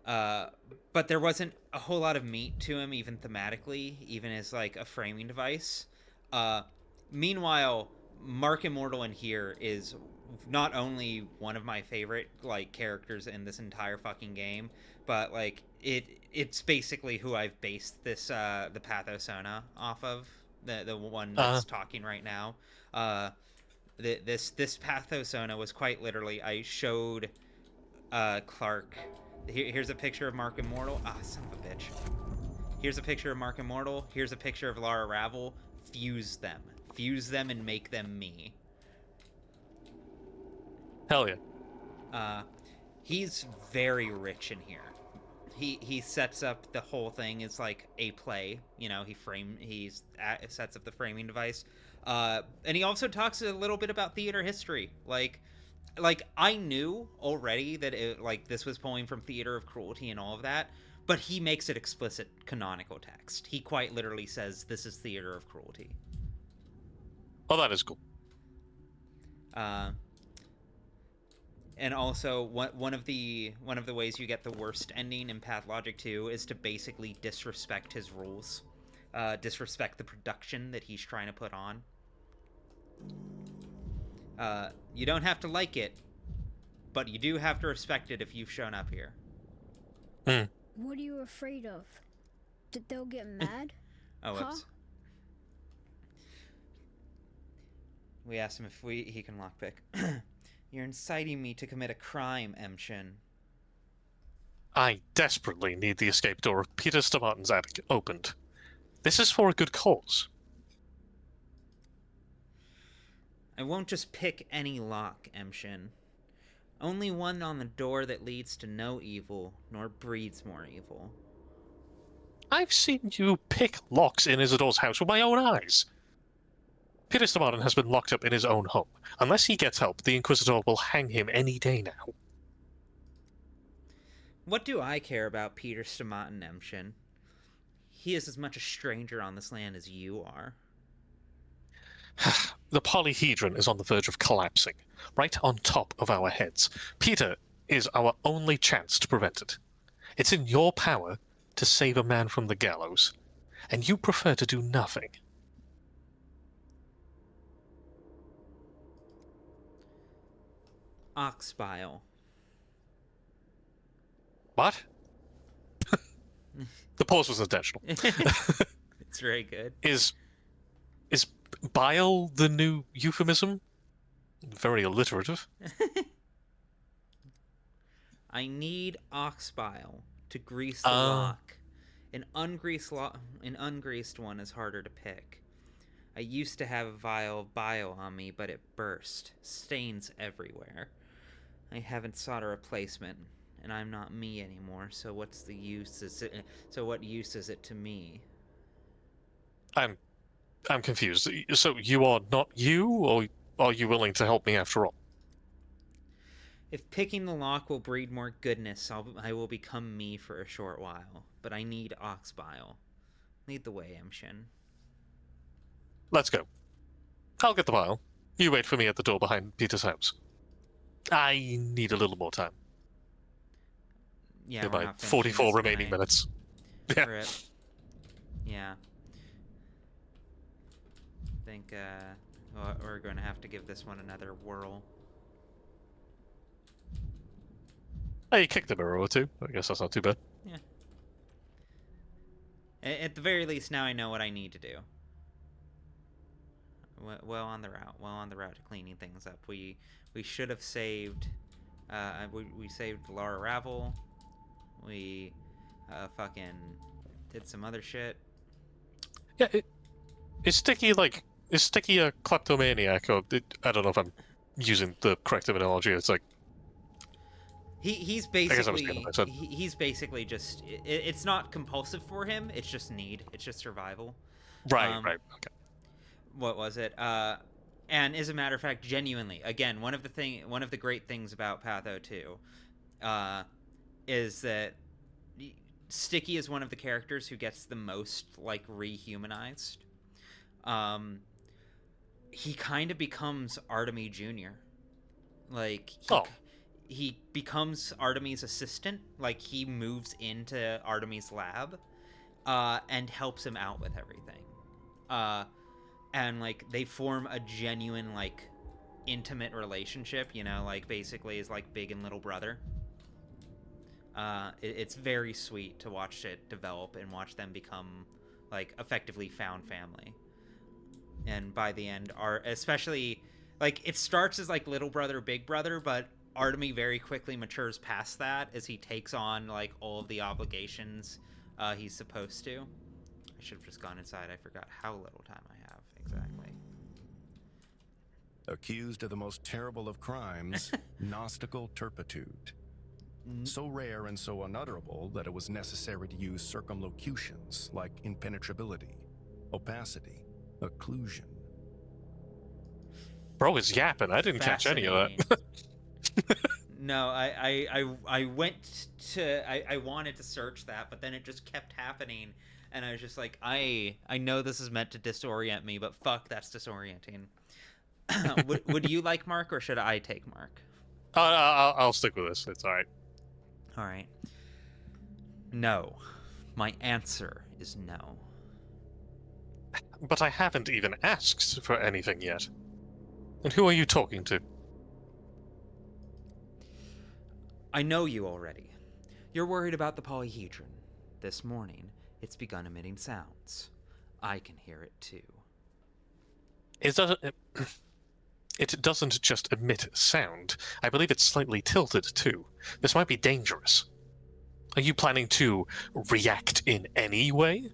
Speaker 1: But there wasn't a whole lot of meat to him, even thematically, even as like a framing device. Meanwhile, Mark Immortal in here is not only one of my favorite like characters in this entire fucking game, but like it's basically who I've based this the Pathosona off of, the one that's talking right now. This Pathosona was quite literally, I showed Clark Here's a picture of Mark Immortal. Ah, son of a bitch. Here's a picture of Mark Immortal. Here's a picture of Lara Ravel. Fuse them. Fuse them and make them me.
Speaker 2: Hell yeah.
Speaker 1: He's very rich in here. He sets up the whole thing as like a play. You know, he sets up the framing device. And he also talks a little bit about theater history. Like I knew already that this was pulling from Theater of Cruelty and all of that, but he makes it explicit canonical text. He quite literally says this is Theater of Cruelty.
Speaker 2: Oh, that is cool.
Speaker 1: And also one of the ways you get the worst ending in Pathologic 2 is to basically disrespect his rules, disrespect the production that he's trying to put on. You don't have to like it, but you do have to respect it if you've shown up here.
Speaker 18: What are you afraid of? That they'll get mad?
Speaker 1: Oh, whoops. We asked him if he can lockpick. You're inciting me to commit a crime, Emshin.
Speaker 2: I desperately need the escape door of Peter Stomartin's attic opened. This is for a good cause.
Speaker 1: I won't just pick any lock, Emshin. Only one on the door that leads to no evil, nor breeds more evil.
Speaker 2: I've seen you pick locks in Isidore's house with my own eyes. Peter Stomartin has been locked up in his own home. Unless he gets help, the Inquisitor will hang him any day now.
Speaker 1: What do I care about Peter Stomartin, Emshin? He is as much a stranger on this land as you are.
Speaker 2: The polyhedron is on the verge of collapsing, right on top of our heads. Peter is our only chance to prevent it. It's in your power to save a man from the gallows, and you prefer to do nothing.
Speaker 1: Ox bile.
Speaker 2: What? The pause was intentional.
Speaker 1: It's very good.
Speaker 2: Is bile the new euphemism? Very alliterative.
Speaker 1: I need ox bile to grease the lock. An ungreased one is harder to pick. I used to have a vial of bile on me, but it burst. Stains everywhere. I haven't sought a replacement, and I'm not me anymore, so what use is it to me?
Speaker 2: I'm confused. So you are not you, or are you willing to help me after all?
Speaker 1: If picking the lock will breed more goodness, I will become me for a short while. But I need ox bile. Lead the way, Emshin.
Speaker 2: Let's go. I'll get the bile. You wait for me at the door behind Peter's house. I need a little more time.
Speaker 1: Yeah,
Speaker 2: my 44 remaining minutes. Yeah.
Speaker 1: Rip. Yeah. I think we're going to have to give this one another whirl.
Speaker 2: Hey, you kicked a mirror or two. I guess that's not too bad.
Speaker 1: Yeah. At the very least, now I know what I need to do. Well on the route to cleaning things up. We should have saved. We saved Lara Ravel. We fucking did some other shit.
Speaker 2: Yeah, is Sticky a kleptomaniac, or I don't know if I'm using the correct terminology. It's like
Speaker 1: he's basically just it's not compulsive for him. It's just need. It's just survival.
Speaker 2: Right. Okay.
Speaker 1: What was it? And as a matter of fact, genuinely, again, one of the great things about Patho 2 is that Sticky is one of the characters who gets the most like rehumanized. He kind of becomes Artemy Jr. Like he becomes Artemy's assistant. Like he moves into Artemy's lab and helps him out with everything. And like they form a genuine like intimate relationship, you know, like basically is like big and little brother. It's very sweet to watch it develop and watch them become like effectively found family. And by the end are especially like it starts as like little brother, big brother, but Artemy very quickly matures past that as he takes on like all of the obligations he's supposed to. I should have just gone inside. I forgot how little time I have exactly.
Speaker 16: Accused of the most terrible of crimes, Gnostical turpitude. So rare and so unutterable that it was necessary to use circumlocutions like impenetrability, opacity, occlusion.
Speaker 2: Bro is yapping. I didn't catch any of that.
Speaker 1: No, I went to I wanted to search that, but then it just kept happening, and I was just like, I know this is meant to disorient me, but fuck, that's disorienting. would you like Mark, or should I take Mark?
Speaker 2: I'll stick with this. It's all right.
Speaker 1: All right. No, my answer is no.
Speaker 2: But I haven't even asked for anything yet. And who are you talking to?
Speaker 1: I know you already. You're worried about the polyhedron. This morning, it's begun emitting sounds. I can hear it too.
Speaker 2: It doesn't just emit sound. I believe it's slightly tilted too. This might be dangerous. Are you planning to react in any way?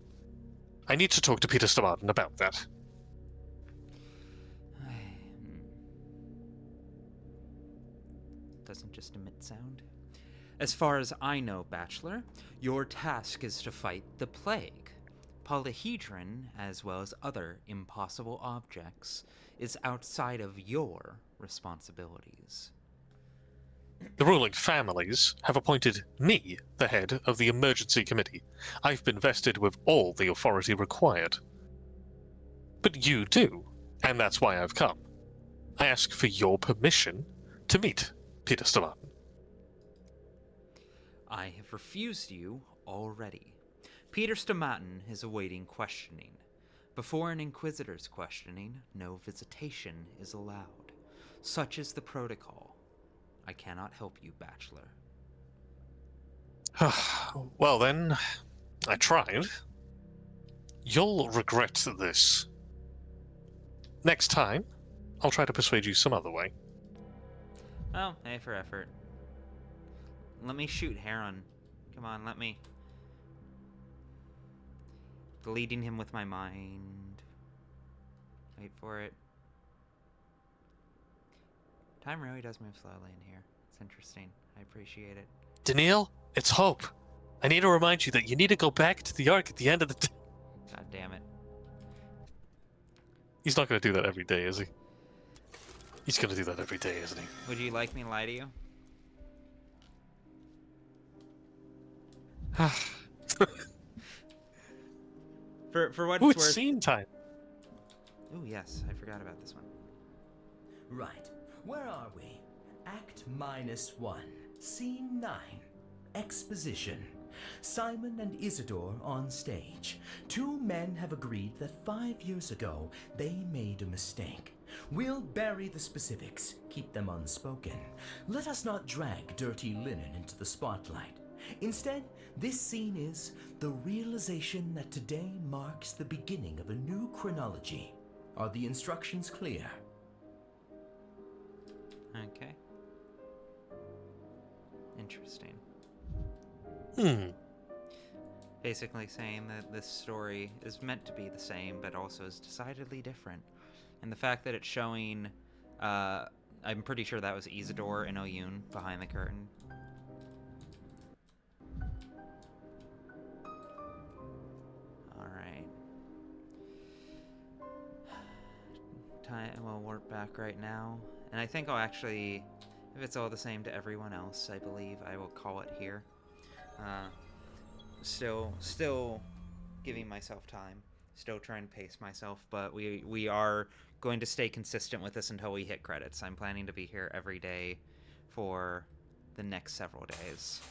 Speaker 2: I need to talk to Peter Stamartin about that.
Speaker 1: Doesn't just emit sound. As far as I know, Bachelor, your task is to fight the plague. Polyhedron, as well as other impossible objects, is outside of your responsibilities.
Speaker 2: The ruling families have appointed me the head of the emergency committee. I've been vested with all the authority required. But you do, and that's why I've come. I ask for your permission to meet Peter Stamartin.
Speaker 1: I have refused you already. Peter Stamartin is awaiting questioning. Before an Inquisitor's questioning, no visitation is allowed. Such is the protocol. I cannot help you, Bachelor.
Speaker 2: Well then, I tried. You'll regret this. Next time, I'll try to persuade you some other way.
Speaker 1: Oh, A for effort. Let me shoot Heron. Come on, let me. Leading him with my mind. Wait for it. Time really does move slowly in here. It's interesting. I appreciate it.
Speaker 2: Daniil, it's Hope. I need to remind you that you need to go back to the Ark at the end of the day.
Speaker 1: God damn it.
Speaker 2: He's not going to do that every day, is he? He's going to do that every day, isn't he?
Speaker 1: Would you like me to lie to you? For what it's worth.
Speaker 2: Scene time.
Speaker 1: Oh yes, I forgot about this one.
Speaker 19: Right. Where are we? Act -1, Scene 9. Exposition. Simon and Isidore on stage. Two men have agreed that 5 years ago they made a mistake. We'll bury the specifics, keep them unspoken. Let us not drag dirty linen into the spotlight. Instead, this scene is the realization that today marks the beginning of a new chronology. Are the instructions clear?
Speaker 1: Okay. Interesting. Basically saying that this story is meant to be the same, but also is decidedly different. And the fact that it's showing, I'm pretty sure that was Isidore and Oyun behind the curtain. Alright. We'll warp back right now. And I think I'll actually, if it's all the same to everyone else, I believe I will call it here. Still giving myself time. Still trying to pace myself, but we are going to stay consistent with this until we hit credits. I'm planning to be here every day for the next several days.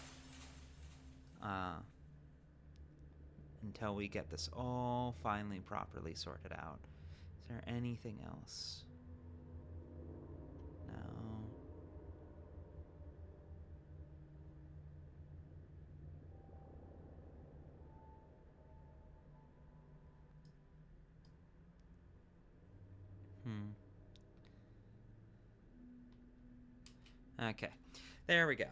Speaker 1: Until we get this all finally properly sorted out. Is there anything else? No. Okay, there we go.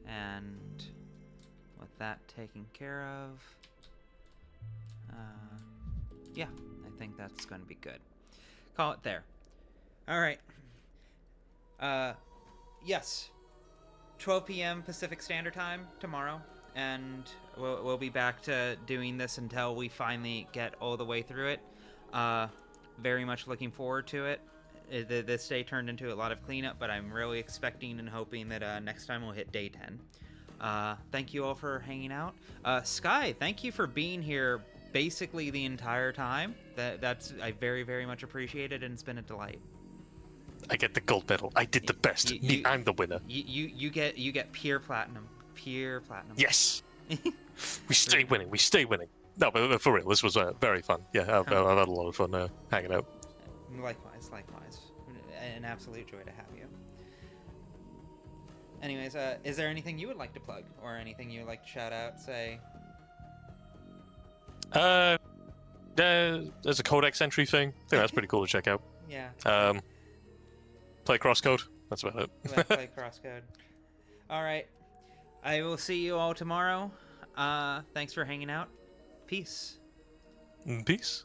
Speaker 1: And with that taken care of, yeah, I think that's going to be good. Call it there. All right. Yes. 12 p.m. Pacific Standard Time tomorrow, and we'll be back to doing this until we finally get all the way through it. Very much looking forward to it. This day turned into a lot of cleanup, but I'm really expecting and hoping that next time we'll hit day 10. Thank you all for hanging out. Sky, thank you for being here basically the entire time. I very, very much appreciate it, and it's been a delight.
Speaker 2: I get the gold medal. I did the best. I'm the winner.
Speaker 1: You get pure platinum. Pure platinum.
Speaker 2: Yes. We stay winning. We stay winning. No, but for real, this was very fun. Yeah, I've had a lot of fun hanging out.
Speaker 1: Likewise. An absolute joy to have you. Anyways, is there anything you would like to plug, or anything you would like to shout out, say?
Speaker 2: There's a codex entry thing. I think that's pretty cool to check out.
Speaker 1: Yeah.
Speaker 2: Play Crosscode. That's about it.
Speaker 1: Play Crosscode. All right. I will see you all tomorrow. Thanks for hanging out. Peace.
Speaker 2: Peace.